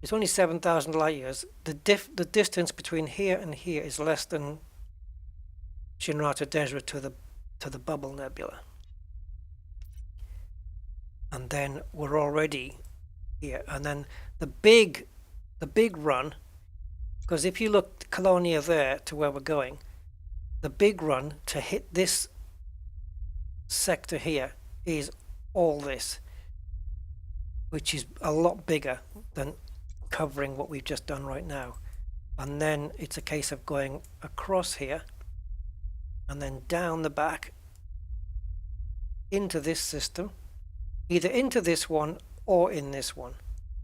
It's only 7,000 light years. The distance between here and here is less than Shinrata Dezhra to the Bubble Nebula. And then we're already here. And then the big run, because if you look Colonia there to where we're going, the big run to hit this sector here is all this, which is a lot bigger than covering what we've just done right now. And then it's a case of going across here and then down the back into this system, either into this one or in this one,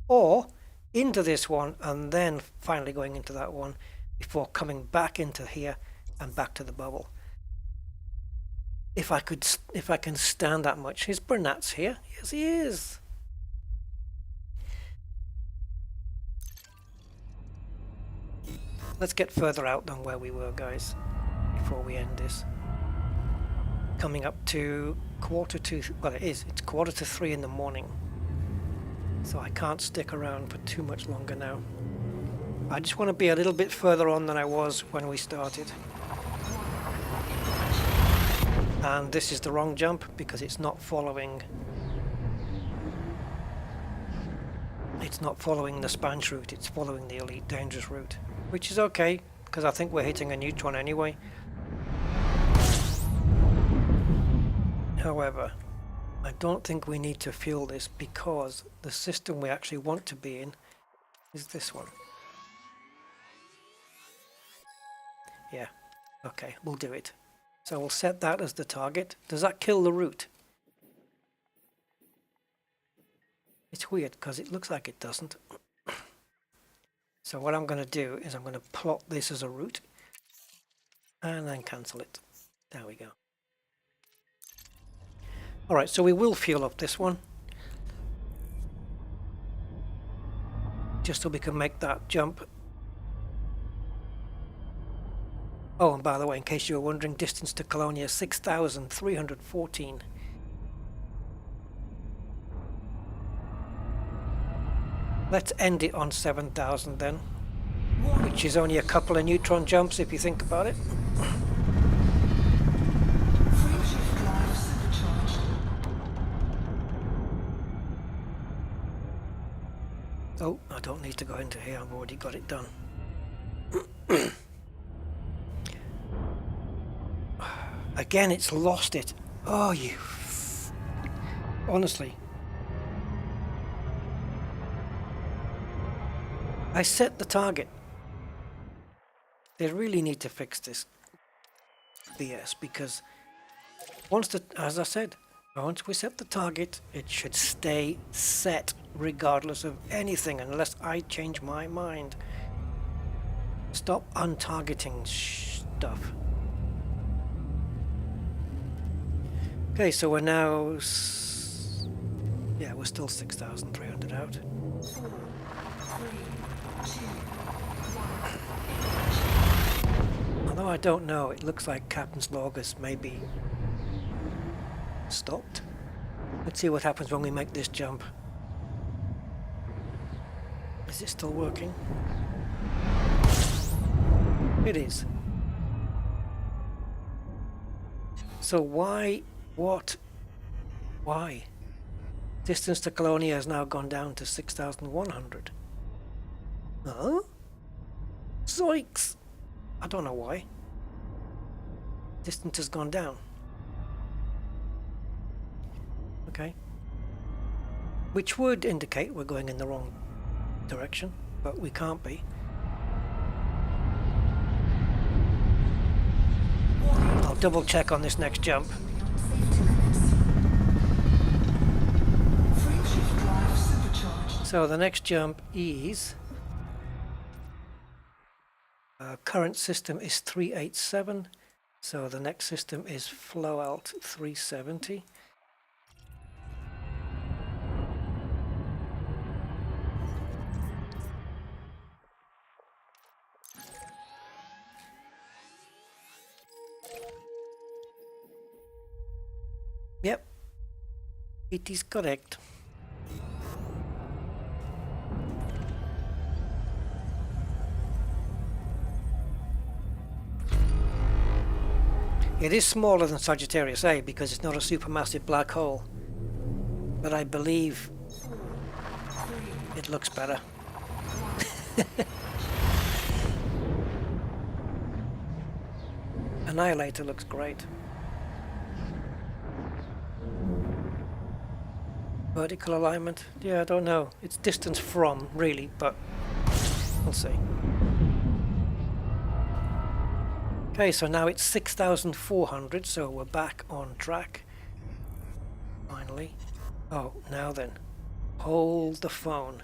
or into this one and then finally going into that one before coming back into here and back to the bubble. If I can stand that much. Is Bernat's here? Yes, he is. Let's get further out than where we were, guys, before we end this. Coming up to well, it's 2:45 in the morning. So I can't stick around for too much longer now. I just want to be a little bit further on than I was when we started. And this is the wrong jump because it's not following the sponge route, it's following the Elite Dangerous route, which is okay because I think we're hitting a neutron anyway. However, I don't think we need to fuel this because the system we actually want to be in is this one. Yeah, okay, we'll do it. So we'll set that as the target. Does that kill the route? It's weird because it looks like it doesn't. So what I'm going to do is I'm going to plot this as a route and then cancel it. There we go. Alright, so we will fuel up this one. Just so we can make that jump. Oh, and by the way, in case you were wondering, distance to Colonia 6,314. Let's end it on 7,000 then, which is only a couple of neutron jumps if you think about it. Oh, I don't need to go into here, I've already got it done. Again, it's lost it. Oh, you... Honestly. I set the target. They really need to fix this BS because as I said, once we set the target, it should stay set regardless of anything unless I change my mind. Stop untargeting stuff. Okay, so we're now... yeah, we're still 6,300 out. Although I don't know, it looks like Captain's log has maybe stopped. Let's see what happens when we make this jump. Is it still working? It is. So why? Distance to Colonia has now gone down to 6,100. Huh? Zoinks! I don't know why. Distance has gone down. Okay. Which would indicate we're going in the wrong direction, but we can't be. I'll double check on this next jump. So the next jump is... current system is 387, so the next system is Flowout 370. Yep, it is correct. It is smaller than Sagittarius A because it's not a supermassive black hole, but I believe it looks better. Annihilator looks great. Vertical alignment? Yeah, I don't know. It's distance from, really, but we'll see. Okay, so now it's 6,400, so we're back on track. Finally. Oh, now then. Hold the phone.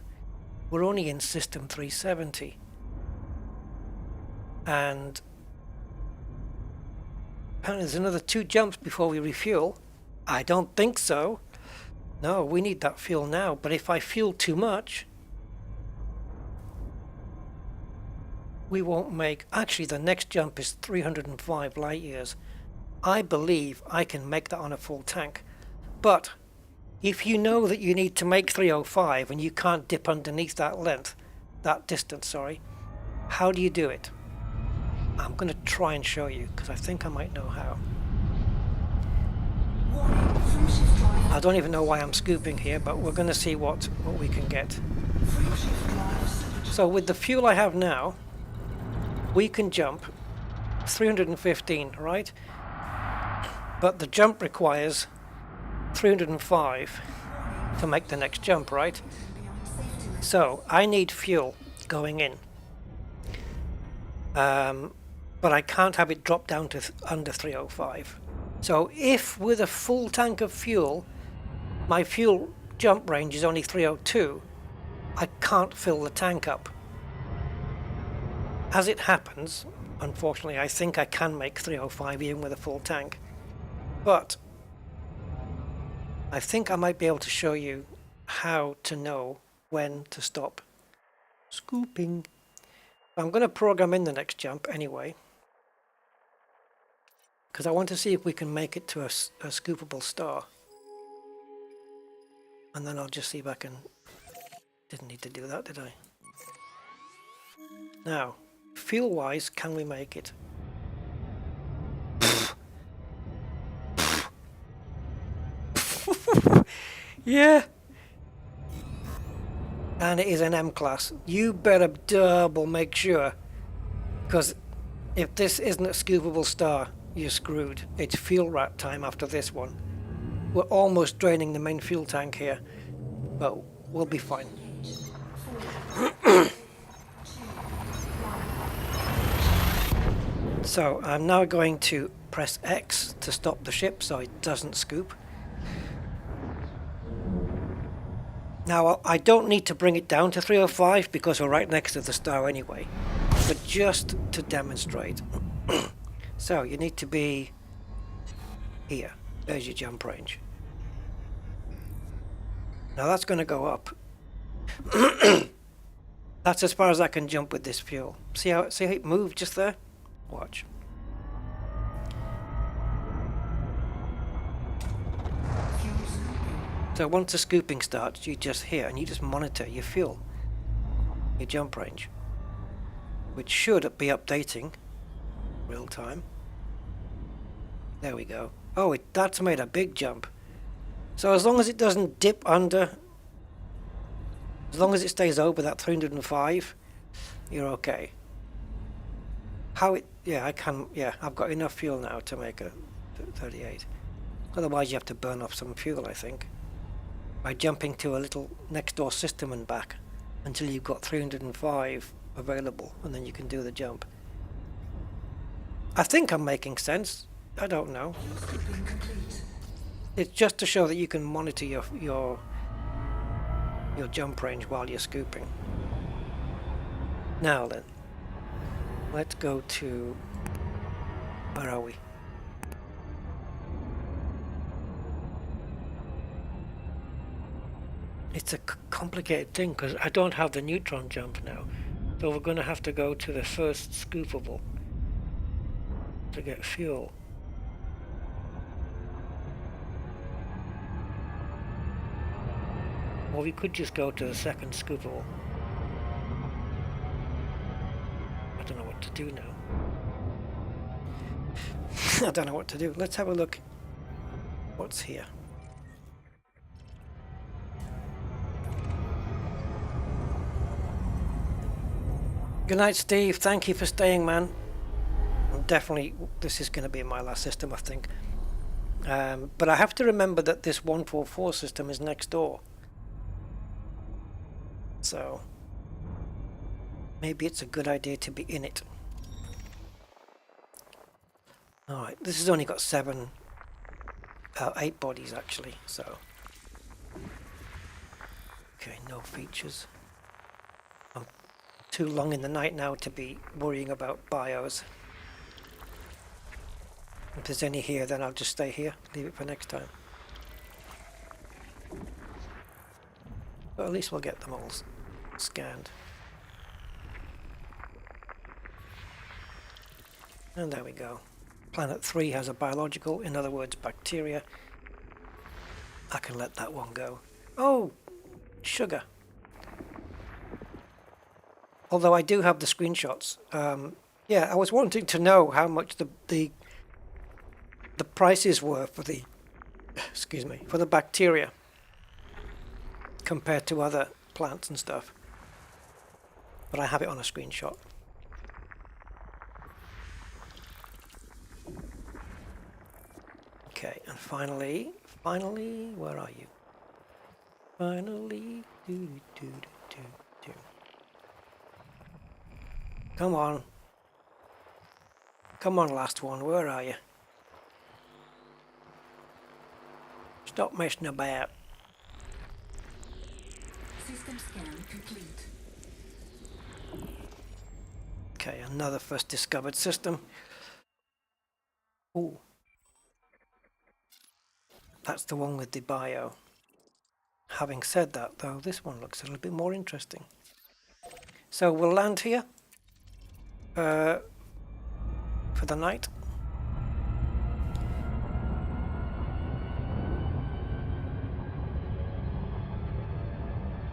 We're only in system 370. And apparently there's another 2 jumps before we refuel. I don't think so. No, we need that fuel now, but if I fuel too much, we won't make... Actually, the next jump is 305 light years. I believe I can make that on a full tank. But if you know that you need to make 305 and you can't dip underneath that distance, sorry, how do you do it? I'm going to try and show you because I think I might know how. I don't even know why I'm scooping here, but we're going to see what we can get. So with the fuel I have now, we can jump 315, right? But the jump requires 305 to make the next jump, right? So I need fuel going in. But I can't have it drop down to under 305. So if with a full tank of fuel, my fuel jump range is only 302, I can't fill the tank up. As it happens, unfortunately, I think I can make 305 even with a full tank. But I think I might be able to show you how to know when to stop scooping. I'm going to program in the next jump anyway, because I want to see if we can make it to a scoopable star. And then I'll just see if I can... Didn't need to do that, did I? Now, fuel-wise, can we make it? Yeah! And it is an M class. You better double make sure, because if this isn't a scoopable star, you're screwed. It's fuel rat time after this one. We're almost draining the main fuel tank here, but we'll be fine. So I'm now going to press X to stop the ship so it doesn't scoop. Now I don't need to bring it down to 305 because we're right next to the star anyway, but just to demonstrate. So you need to be here. There's your jump range. Now that's going to go up. That's as far as I can jump with this fuel. See how it moved just there? Watch. So once the scooping starts, you just here and you just monitor your fuel, your jump range, which should be updating real time. There we go. Oh, that's made a big jump. So as long as it doesn't dip under, as long as it stays over that 305, you're okay. I've got enough fuel now to make a 38. Otherwise you have to burn off some fuel, I think, by jumping to a little next door system and back until you've got 305 available, and then you can do the jump. I think I'm making sense. I don't know. It's just to show that you can monitor your jump range while you're scooping. Now then, let's go to... where are we? It's a complicated thing because I don't have the Neutron Jump now. So we're going to have to go to the first scoopable to get fuel. Or we could just go to the second scoopable. I don't know what to do now. I don't know what to do. Let's have a look. What's here? Good night, Steve. Thank you for staying, man. Definitely, this is going to be my last system, I think. But I have to remember that this 144 system is next door. So, maybe it's a good idea to be in it. Alright, this has only got 8 bodies actually, so. Okay, no features. I'm too long in the night now to be worrying about bios. If there's any here, then I'll just stay here, leave it for next time. But at least we'll get them all scanned. And there we go. Planet 3 has a biological, in other words, bacteria. I can let that one go. Oh, sugar. Although I do have the screenshots. Yeah, I was wanting to know how much the prices were for the excuse me, for the bacteria compared to other plants and stuff. But I have it on a screenshot. Okay, and finally, where are you? Finally, do. Come on. Come on, last one, where are you? Stop messing about. System scan complete. Okay, another first discovered system. Ooh. That's the one with the bio. Having said that, though, this one looks a little bit more interesting. So we'll land here for the night.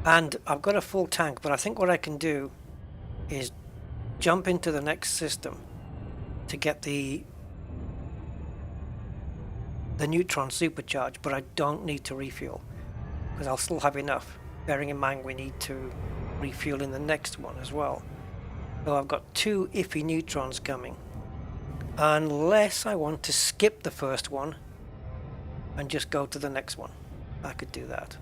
And I've got a full tank, but I think what I can do is jump into the next system to get the Neutron supercharge, but I don't need to refuel because I'll still have enough, bearing in mind we need to refuel in the next one as well. So I've got 2 iffy neutrons coming, unless I want to skip the first one and just go to the next one. I could do that,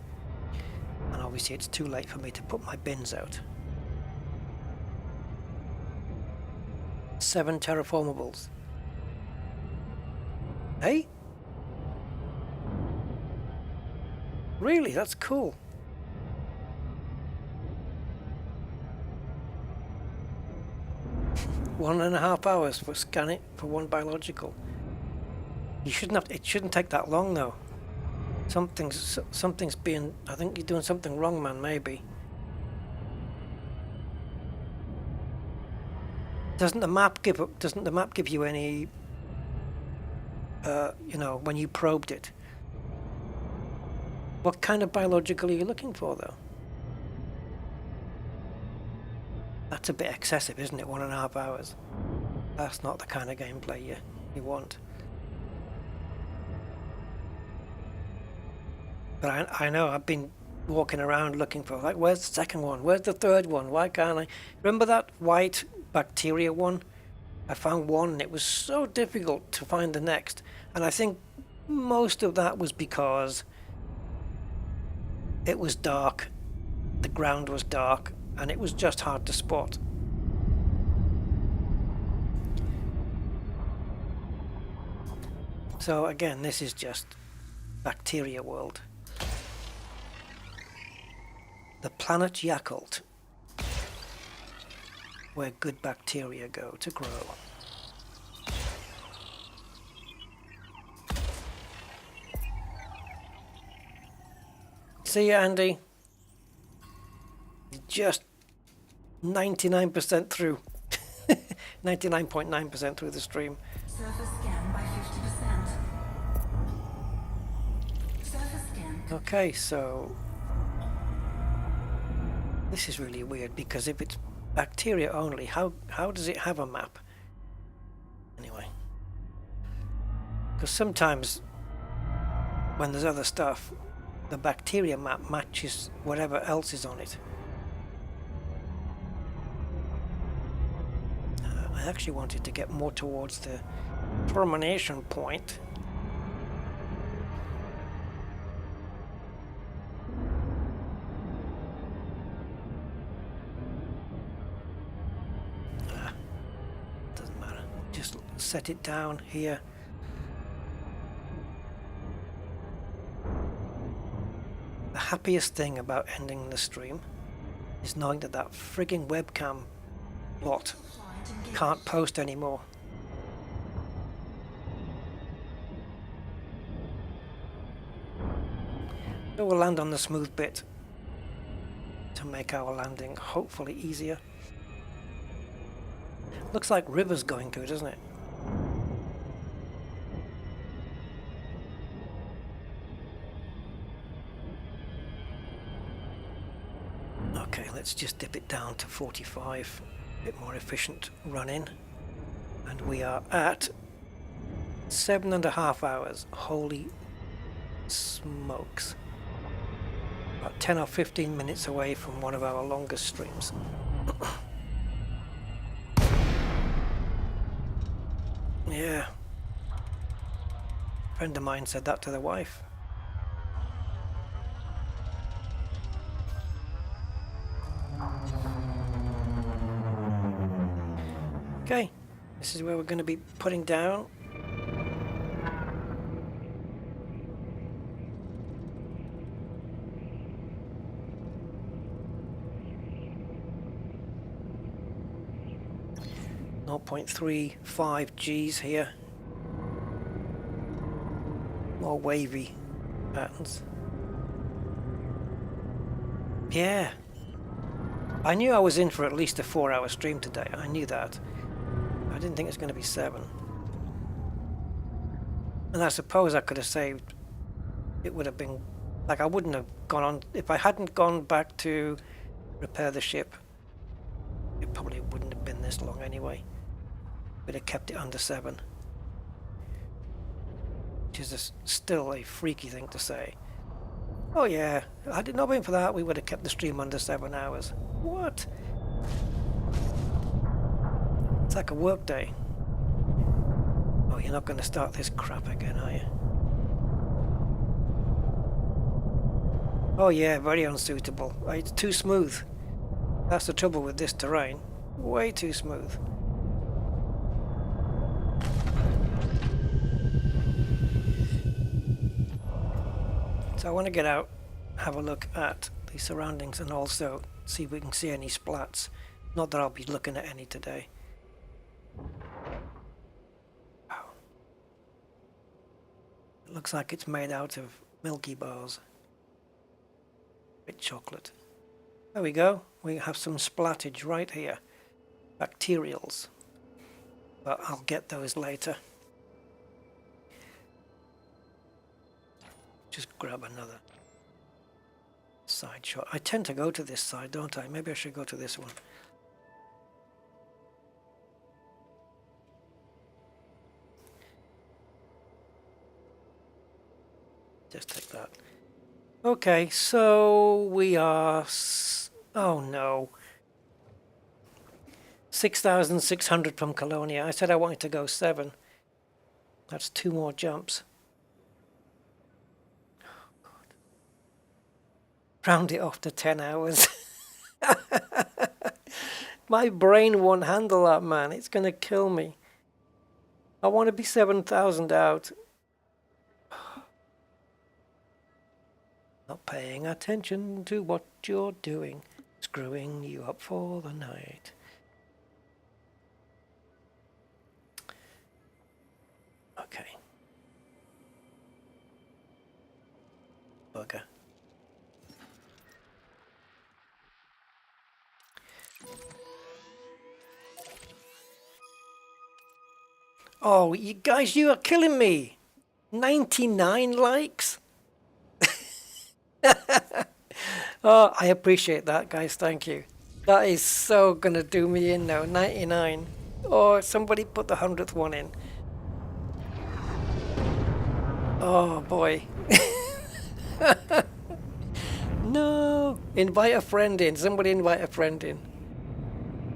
and obviously it's too late for me to put my bins out. 7 terraformables. Hey? Really? That's cool. One and a half hours for scan it for one biological. You shouldn't have. It shouldn't take that long though. Something's being. I think you're doing something wrong, man. Maybe. Doesn't the map give you any? You know, when you probed it. What kind of biological are you looking for, though? That's a bit excessive, isn't it? 1.5 hours. That's not the kind of gameplay you want. But I know I've been walking around looking for, like, where's the second one? Where's the third one? Why can't I? Remember that white bacteria one? I found one and it was so difficult to find the next. And I think most of that was because it was dark, the ground was dark, and it was just hard to spot. So again, this is just bacteria world. The planet Yakult, where good bacteria go to grow. See you, Andy. Just 99% through. 99.9% through the stream. Surface scan by 50%. Surface scan. Okay, so this is really weird because if it's bacteria only, how does it have a map? Anyway, because sometimes when there's other stuff, the bacteria map matches whatever else is on it. I actually wanted to get more towards the termination point. Doesn't matter. Just set it down here. The happiest thing about ending the stream is knowing that that frigging webcam bot can't post anymore. So we'll land on the smooth bit to make our landing hopefully easier. Looks like rivers going to it, doesn't it? Okay, let's just dip it down to 45. A bit more efficient running. And we are at 7.5 hours. Holy smokes. About 10 or 15 minutes away from one of our longest streams. Yeah. A friend of mine said that to the wife. Okay, this is where we're going to be putting down. .35 Gs here. More wavy patterns. Yeah. I knew I was in for at least a 4-hour stream today. I knew that. I didn't think it was going to be 7. And I suppose I could have saved. It would have been like I wouldn't have gone on if I hadn't gone back to repair the ship. It probably wouldn't have been this long anyway. Would have kept it under 7. Which is still a freaky thing to say. Oh yeah, had it not been for that, we would have kept the stream under 7 hours. What? It's like a work day. Oh, you're not going to start this crap again, are you? Oh yeah, very unsuitable. It's too smooth. That's the trouble with this terrain. Way too smooth. So I want to get out, have a look at the surroundings and also see if we can see any splats. Not that I'll be looking at any today. Wow. It looks like it's made out of Milky Bars. Bit chocolate. There we go. We have some splattage right here. Bacterials. But I'll get those later. Just grab another side shot. I tend to go to this side, don't I? Maybe I should go to this one. Just take that. Okay, so we are... oh no. 6,600 from Colonia. I said I wanted to go 7. That's 2 more jumps. Round it off to 10 hours. My brain won't handle that, man. It's going to kill me. I want to be 7,000 out. Not paying attention to what you're doing. Screwing you up for the night. Okay. Bugger. Oh, you guys, you are killing me. 99 likes? Oh, I appreciate that, guys. Thank you. That is so going to do me in now. 99. Oh, somebody put the 100th one in. Oh, boy. No. Invite a friend in. Somebody invite a friend in.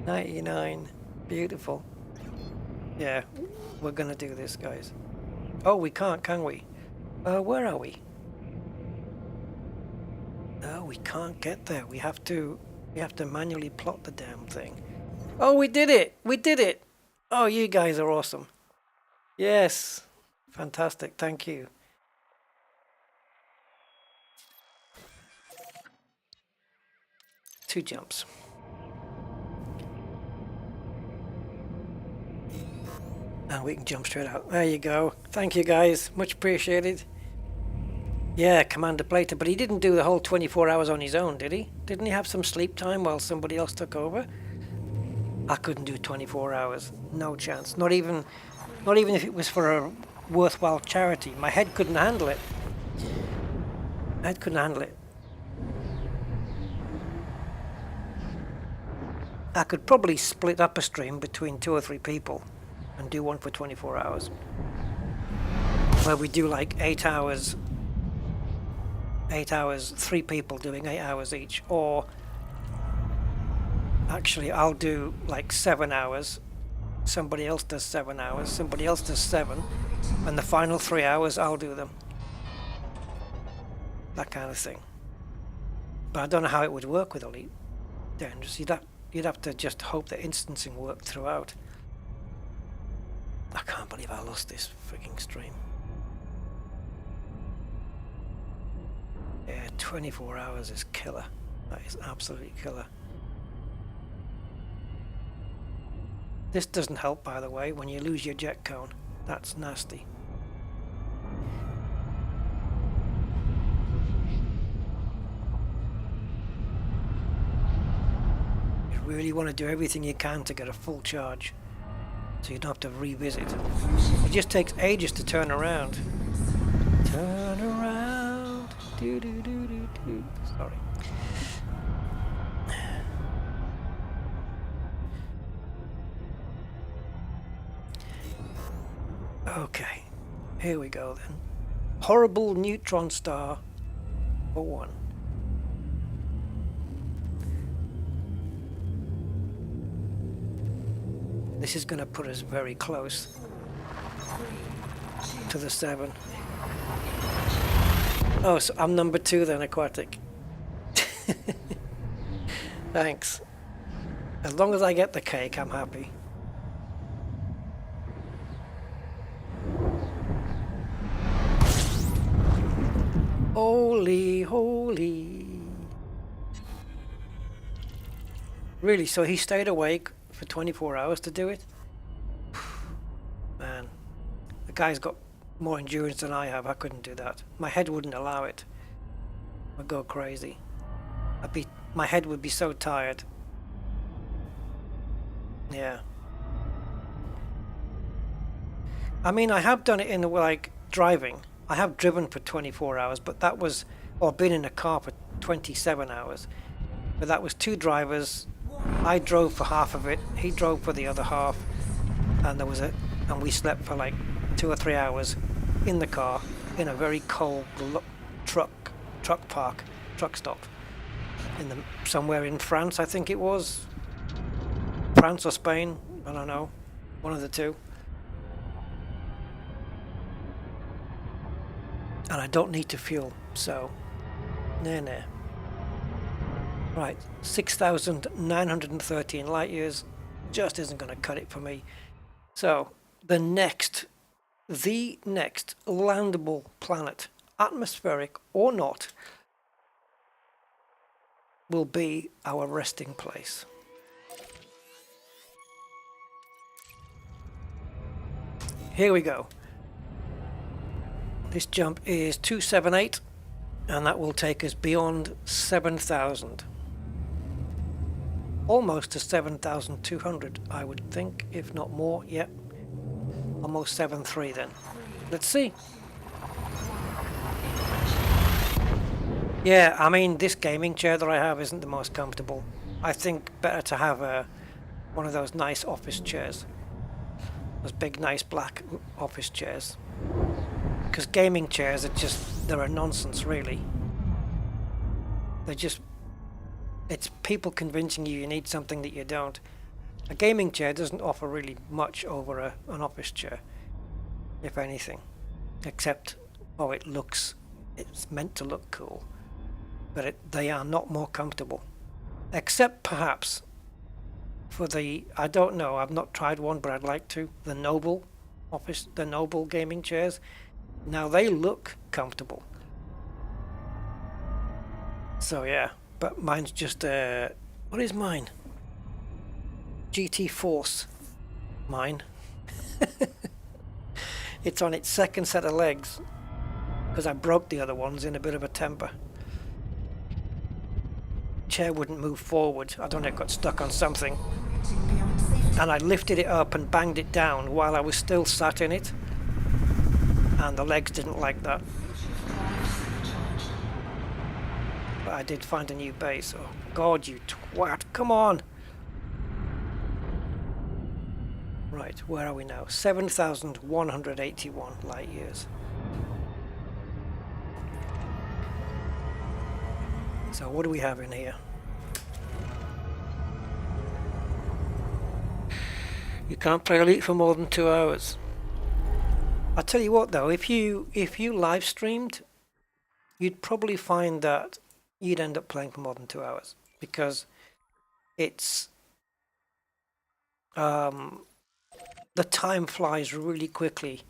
99. Beautiful. Yeah, we're going to do this, guys. Oh, we can't, can we? Where are we? No, we can't get there. We have to manually plot the damn thing. Oh, we did it! We did it! Oh, you guys are awesome. Yes. Fantastic. Thank you. Two jumps. And we can jump straight out. There you go. Thank you, guys. Much appreciated. Yeah, Commander Plater, but he didn't do the whole 24 hours on his own, did he? Didn't he have some sleep time while somebody else took over? I couldn't do 24 hours. No chance. Not even if it was for a worthwhile charity. My head couldn't handle it. My head couldn't handle it. I could probably split up a stream between 2 or 3 people and do one for 24 hours. Where we do like 8 hours, 3 people doing 8 hours each. Or actually I'll do like 7 hours, somebody else does 7 hours, somebody else does 7, and the final 3 hours I'll do them. That kind of thing. But I don't know how it would work with Elite Dangerous. You'd have to just hope that instancing worked throughout. I can't believe I lost this freaking stream. Yeah, 24 hours is killer. That is absolutely killer. This doesn't help, by the way, when you lose your jet cone. That's nasty. You really want to do everything you can to get a full charge, so you don't have to revisit. It just takes ages to turn around. Turn around. Do do do do do. Sorry. Okay, here we go then. Horrible neutron star for 1. This is going to put us very close to the 7. Oh, so I'm number 2 then, Aquatic. Thanks. As long as I get the cake, I'm happy. Holy, holy. Really, so he stayed awake for 24 hours to do it? Man, the guy's got more endurance than I have. I couldn't do that. My head wouldn't allow it. I'd go crazy. My head would be so tired. Yeah. I mean, I have done it in like driving. I have driven for 24 hours, but that was, or been in a car for 27 hours. But that was 2 drivers. I drove for half of it, he drove for the other half, and we slept for like 2 or 3 hours in the car in a very cold truck stop somewhere in France, I think it was. France or Spain, I don't know, one of the two. And I don't need to fuel, so nah. Right, 6,913 light years just isn't going to cut it for me. So the next landable planet, atmospheric or not, will be our resting place. Here we go. This jump is 278, and that will take us beyond 7,000. Almost to 7,200, I would think, if not more. Yep. Almost 7.3 then. Let's see. Yeah, I mean, this gaming chair that I have isn't the most comfortable. I think better to have one of those nice office chairs. Those big, nice black office chairs. Because gaming chairs they're a nonsense, really. It's people convincing you need something that you don't. A gaming chair doesn't offer really much over an office chair, if anything. Except, it's meant to look cool. But they are not more comfortable. Except perhaps for I don't know, I've not tried one, but I'd like to. The Noble gaming chairs. Now they look comfortable. So yeah, but mine's just what is mine? GT Force. Mine. It's on its second set of legs because I broke the other ones in a bit of a temper. Chair wouldn't move forward. I don't know, it got stuck on something. And I lifted it up and banged it down while I was still sat in it. And the legs didn't like that. But I did find a new base. Oh God, you twat, come on! Right, where are we now? 7,181 light years. So what do we have in here? You can't play Elite for more than 2 hours. I'll tell you what though, if you live streamed, you'd probably find that you'd end up playing for more than 2 hours, because it's the time flies really quickly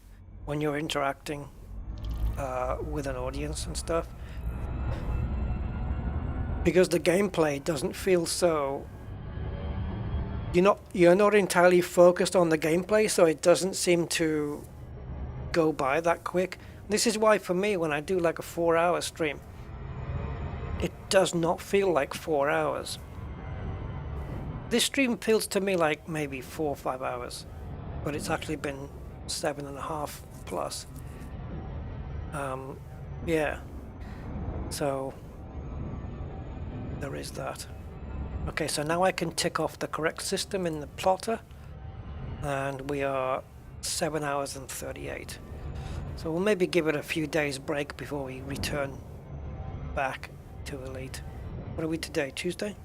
when you're interacting with an audience and stuff, because the gameplay doesn't feel so, you're not entirely focused on the gameplay, so it doesn't seem to go by that quick. This is why for me, when I do like a 4-hour stream, it does not feel like 4 hours. This stream feels to me like maybe 4 or 5 hours, but it's actually been 7.5 plus. Yeah, so there is that. Okay, so now I can tick off the correct system in the plotter, and we are 7 hours and 38. So we'll maybe give it a few days break before we return back to Elite. What are we today? Tuesday?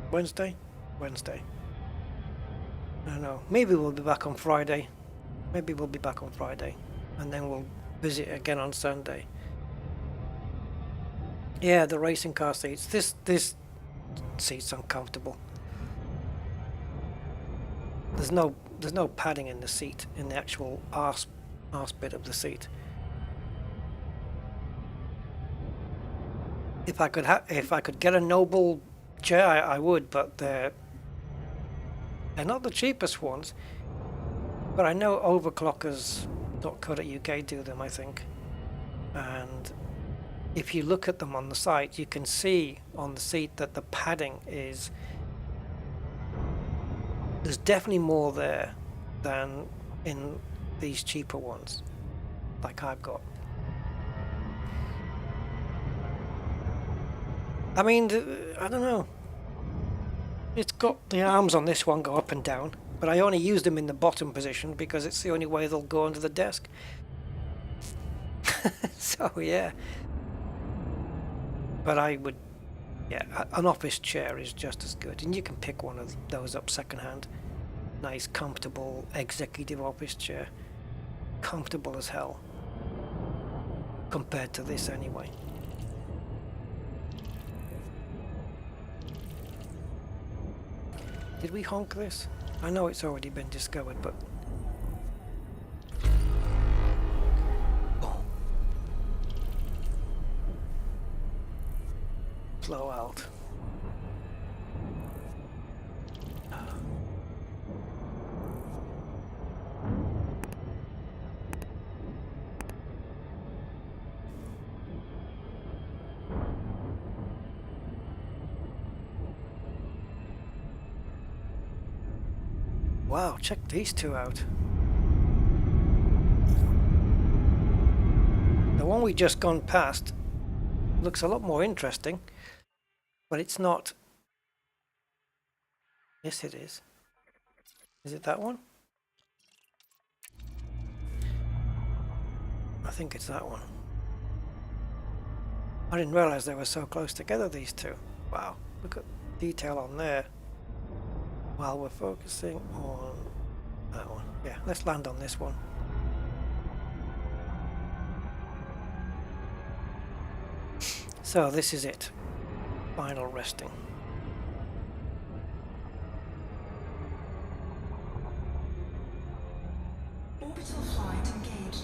Wednesday? Wednesday. I don't know. Maybe we'll be back on Friday. Maybe we'll be back on Friday, and then we'll visit again on Sunday. Yeah, the racing car seats. This seat's uncomfortable. There's no padding in the seat, in the actual arse bit of the seat. If I could get a Noble chair, I would, but they're not the cheapest ones. But I know overclockers.co.uk do them, I think. And if you look at them on the site, you can see on the seat that the padding is, there's definitely more there than in these cheaper ones like I've got. I mean, I don't know, it's got the arms on this one go up and down, but I only use them in the bottom position because it's the only way they'll go under the desk. So yeah, but I would, yeah, an office chair is just as good, and you can pick one of those up secondhand. Nice, comfortable executive office chair. Comfortable as hell. Compared to this anyway. Did we honk this? I know it's already been discovered, but... Oh. Slow out. Wow, check these two out. The one we just gone past looks a lot more interesting, but it's not. Yes, it is. Is it that one? I think it's that one. I didn't realize they were so close together, these two. Wow, look at detail on there. While we're focusing on that one. Yeah, let's land on this one. So this is it. Final resting. Orbital flight engaged.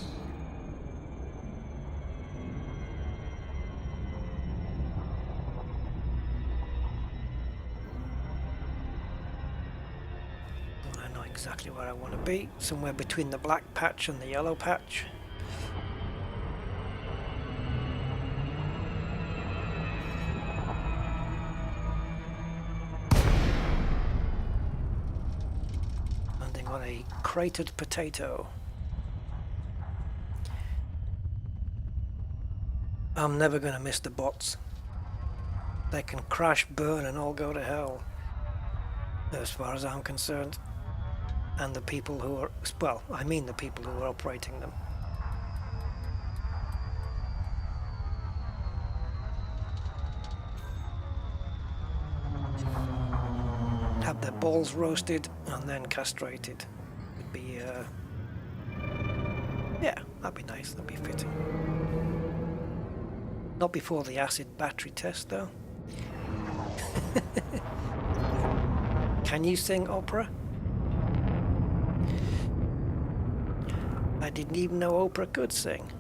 I know exactly where I want to be. Somewhere between the black patch and the yellow patch. Landing on a cratered potato. I'm never going to miss the bots. They can crash, burn and all go to hell, as far as I'm concerned. and the people who are, well, I mean the people who are operating them. Have their balls roasted and then castrated. Would be, yeah, that'd be nice, that'd be fitting. Not before the acid battery test, though. Can you sing opera? I didn't even know opera could sing.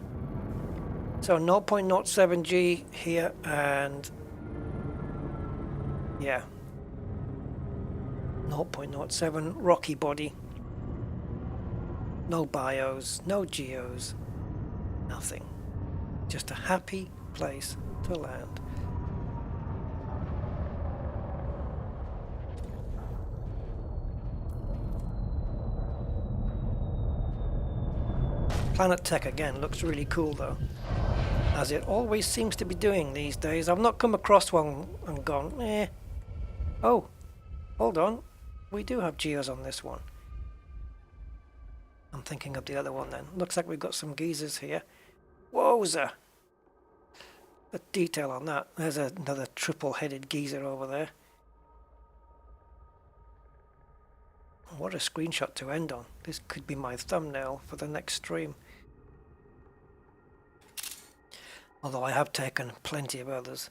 So 0.07G here, and yeah, 0.07 rocky body. No bios, no geos, nothing. Just a happy place to land. Planet Tech again looks really cool though, as it always seems to be doing these days. I've not come across one and gone, eh. Oh, hold on, we do have geos on this one. I'm thinking of the other one then. Looks like we've got some geezers here. Wowza! The detail on that. There's another triple-headed geezer over there. What a screenshot to end on. This could be my thumbnail for the next stream. Although I have taken plenty of others.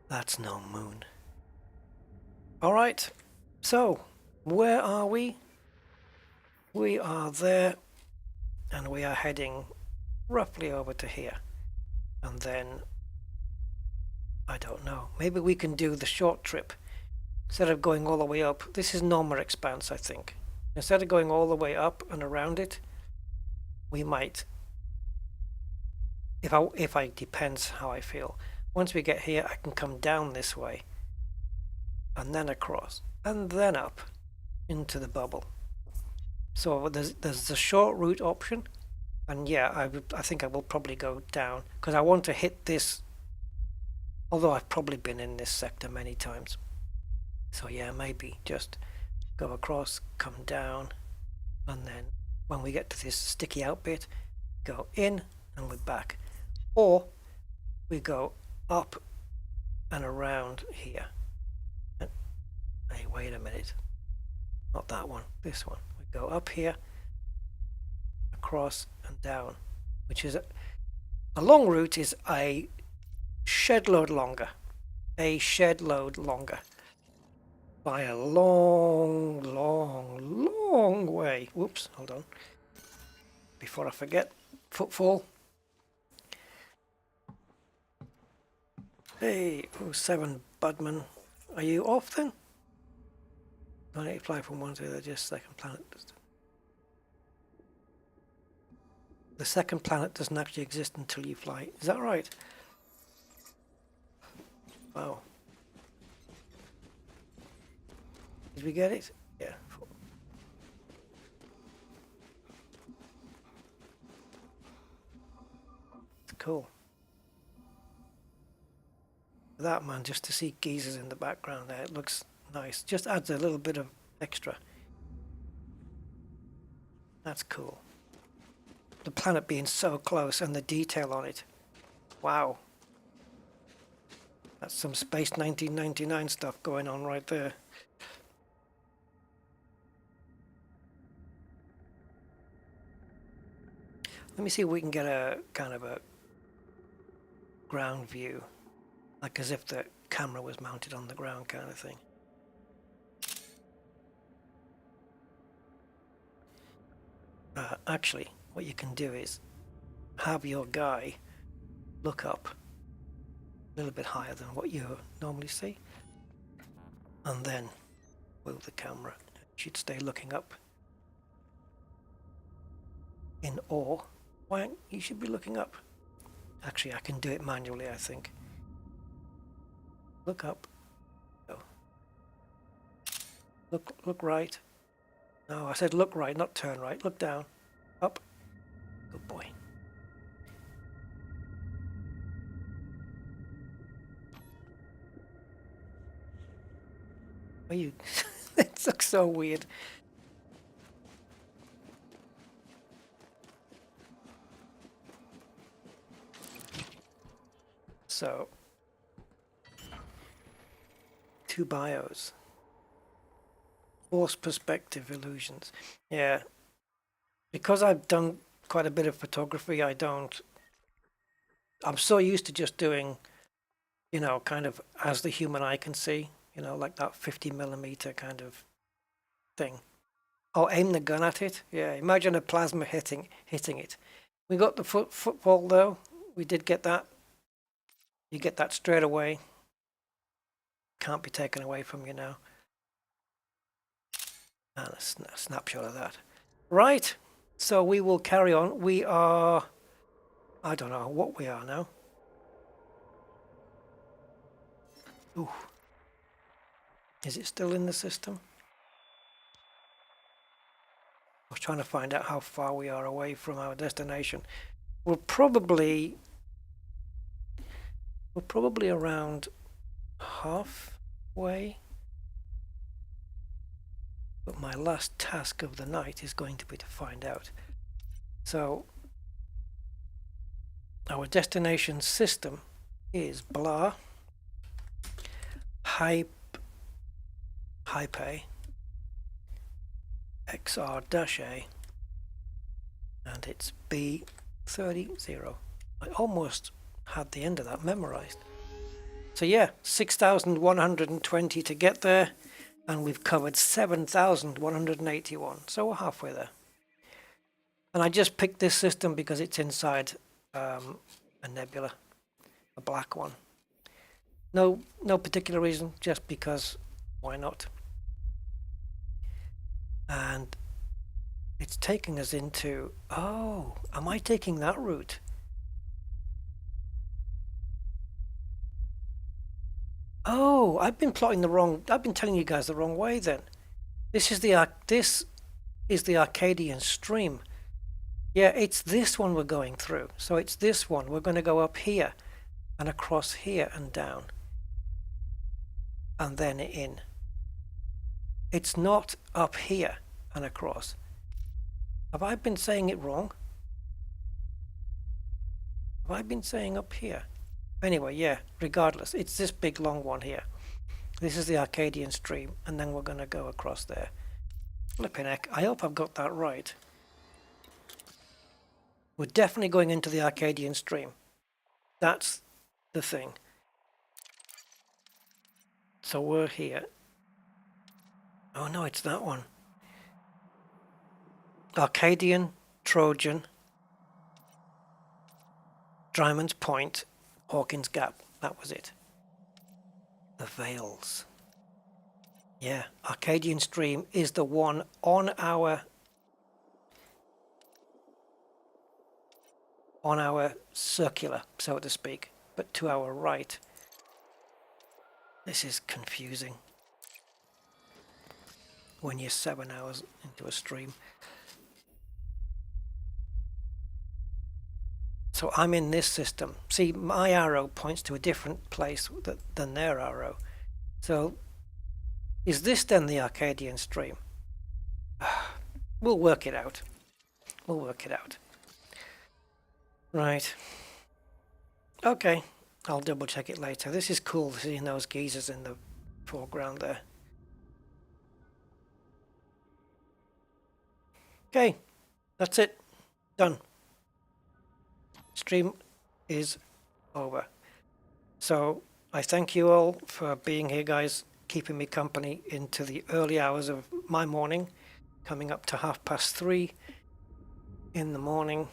That's no moon. Alright, so where are we? We are there, and we are heading roughly over to here. And then, I don't know, maybe we can do the short trip. Instead of going all the way up, this is Norma Expanse, I think. Instead of going all the way up and around it, we might, if I depends how I feel. Once we get here, I can come down this way, and then across, and then up into the bubble. So there's the short route option, and yeah, I think I will probably go down, because I want to hit this, although I've probably been in this sector many times. So yeah, maybe just go across, come down, and then when we get to this sticky out bit, go in and we're back. Or we go up and around here. Hey, wait a minute. Not that one, this one. We go up here, across and down, which is a long route is a shed load longer. A shed load longer. By a long, long, long way. Whoops, hold on. Before I forget, Footfall. Hey, 07 Budman. Are you off then? I need to fly from one to the just second planet. The second planet doesn't actually exist until you fly. Is that right? Wow. Did we get it? Yeah. It's cool. That man, just to see geezers in the background there, it looks nice. Just adds a little bit of extra. That's cool. The planet being so close and the detail on it. Wow. That's some Space 1999 stuff going on right there. Let me see if we can get a kind of a ground view. Like as if the camera was mounted on the ground kind of thing. Actually, what you can do is have your guy look up a little bit higher than what you normally see, and then move the camera. It should stay looking up in awe. Why, you should be looking up. Actually, I can do it manually, I think. Look up. Go. Look right. No, I said look right, not turn right. Look down. Up. Good boy. Are you? It looks so weird. So, 2 bios. Force perspective illusions. Yeah. Because I've done quite a bit of photography, I'm so used to just doing, you know, kind of as the human eye can see, you know, like that 50mm kind of thing. Oh, aim the gun at it? Yeah, imagine a plasma hitting it. We got the footfall though. We did get that. You get that straight away. Can't be taken away from you now. And a snapshot of that. Right, so we will carry on. We are, I don't know what we are now. Ooh. Is it still in the system? I was trying to find out how far we are away from our destination. We're probably around halfway. But my last task of the night is going to be to find out. So our destination system is blah hype A XR-A and it's B30. I almost had the end of that memorized. So yeah, 6,120 to get there, and we've covered 7,181, so we're halfway there. And I just picked this system because it's inside a nebula, a black one. No particular reason, just because why not? And it's taking us into, oh, am I taking that route? Oh, I've been telling you guys the wrong way then. This is the Arcadian stream. Yeah, it's this one we're going through. So it's this one. We're going to go up here and across here and down. And then in. It's not up here and across. Have I been saying it wrong? Have I been saying up here? Anyway, yeah, regardless, it's this big long one here. This is the Arcadian stream, and then we're going to go across there. Flipping heck, I hope I've got that right. We're definitely going into the Arcadian stream. That's the thing. So we're here. Oh no, it's that one. Arcadian, Trojan, Dryman's Point, Hawkins Gap. That was it. The Vales. Yeah, Arcadian Stream is the one on our circular, so to speak, but to our right. This is confusing when you're 7 hours into a stream. So I'm in this system. See, my arrow points to a different place than their arrow. So is this then the Arcadian stream? We'll work it out. We'll work it out. Right. Okay. I'll double check it later. This is cool, seeing those geezers in the foreground there. Okay. That's it. Done. Stream is over. So I thank you all for being here, guys, keeping me company into the early hours of my morning, coming up to 3:30 in the morning.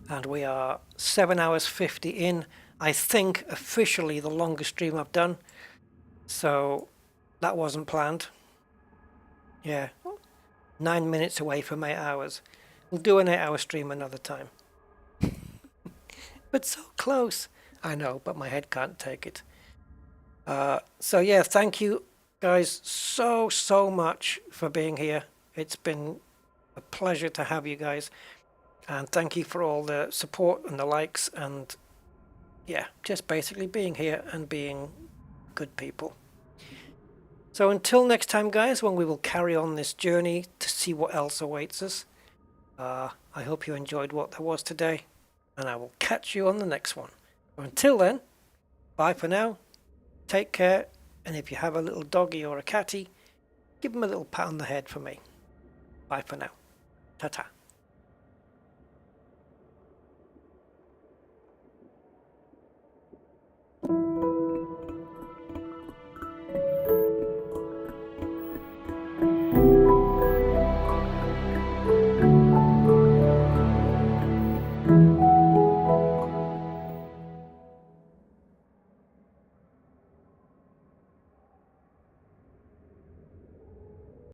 And we are 7 hours 50 in. I think officially the longest stream I've done. So that wasn't planned. Yeah, 9 minutes away from 8 hours. We'll do an 8-hour stream another time. But so close. I know, but my head can't take it. So yeah, thank you guys so much for being here. It's been a pleasure to have you guys. And thank you for all the support and the likes and yeah, just basically being here and being good people. So until next time, guys, when we will carry on this journey to see what else awaits us, I hope you enjoyed what there was today, and I will catch you on the next one. Until then, bye for now, take care, and if you have a little doggy or a catty, give them a little pat on the head for me. Bye for now. Ta-ta.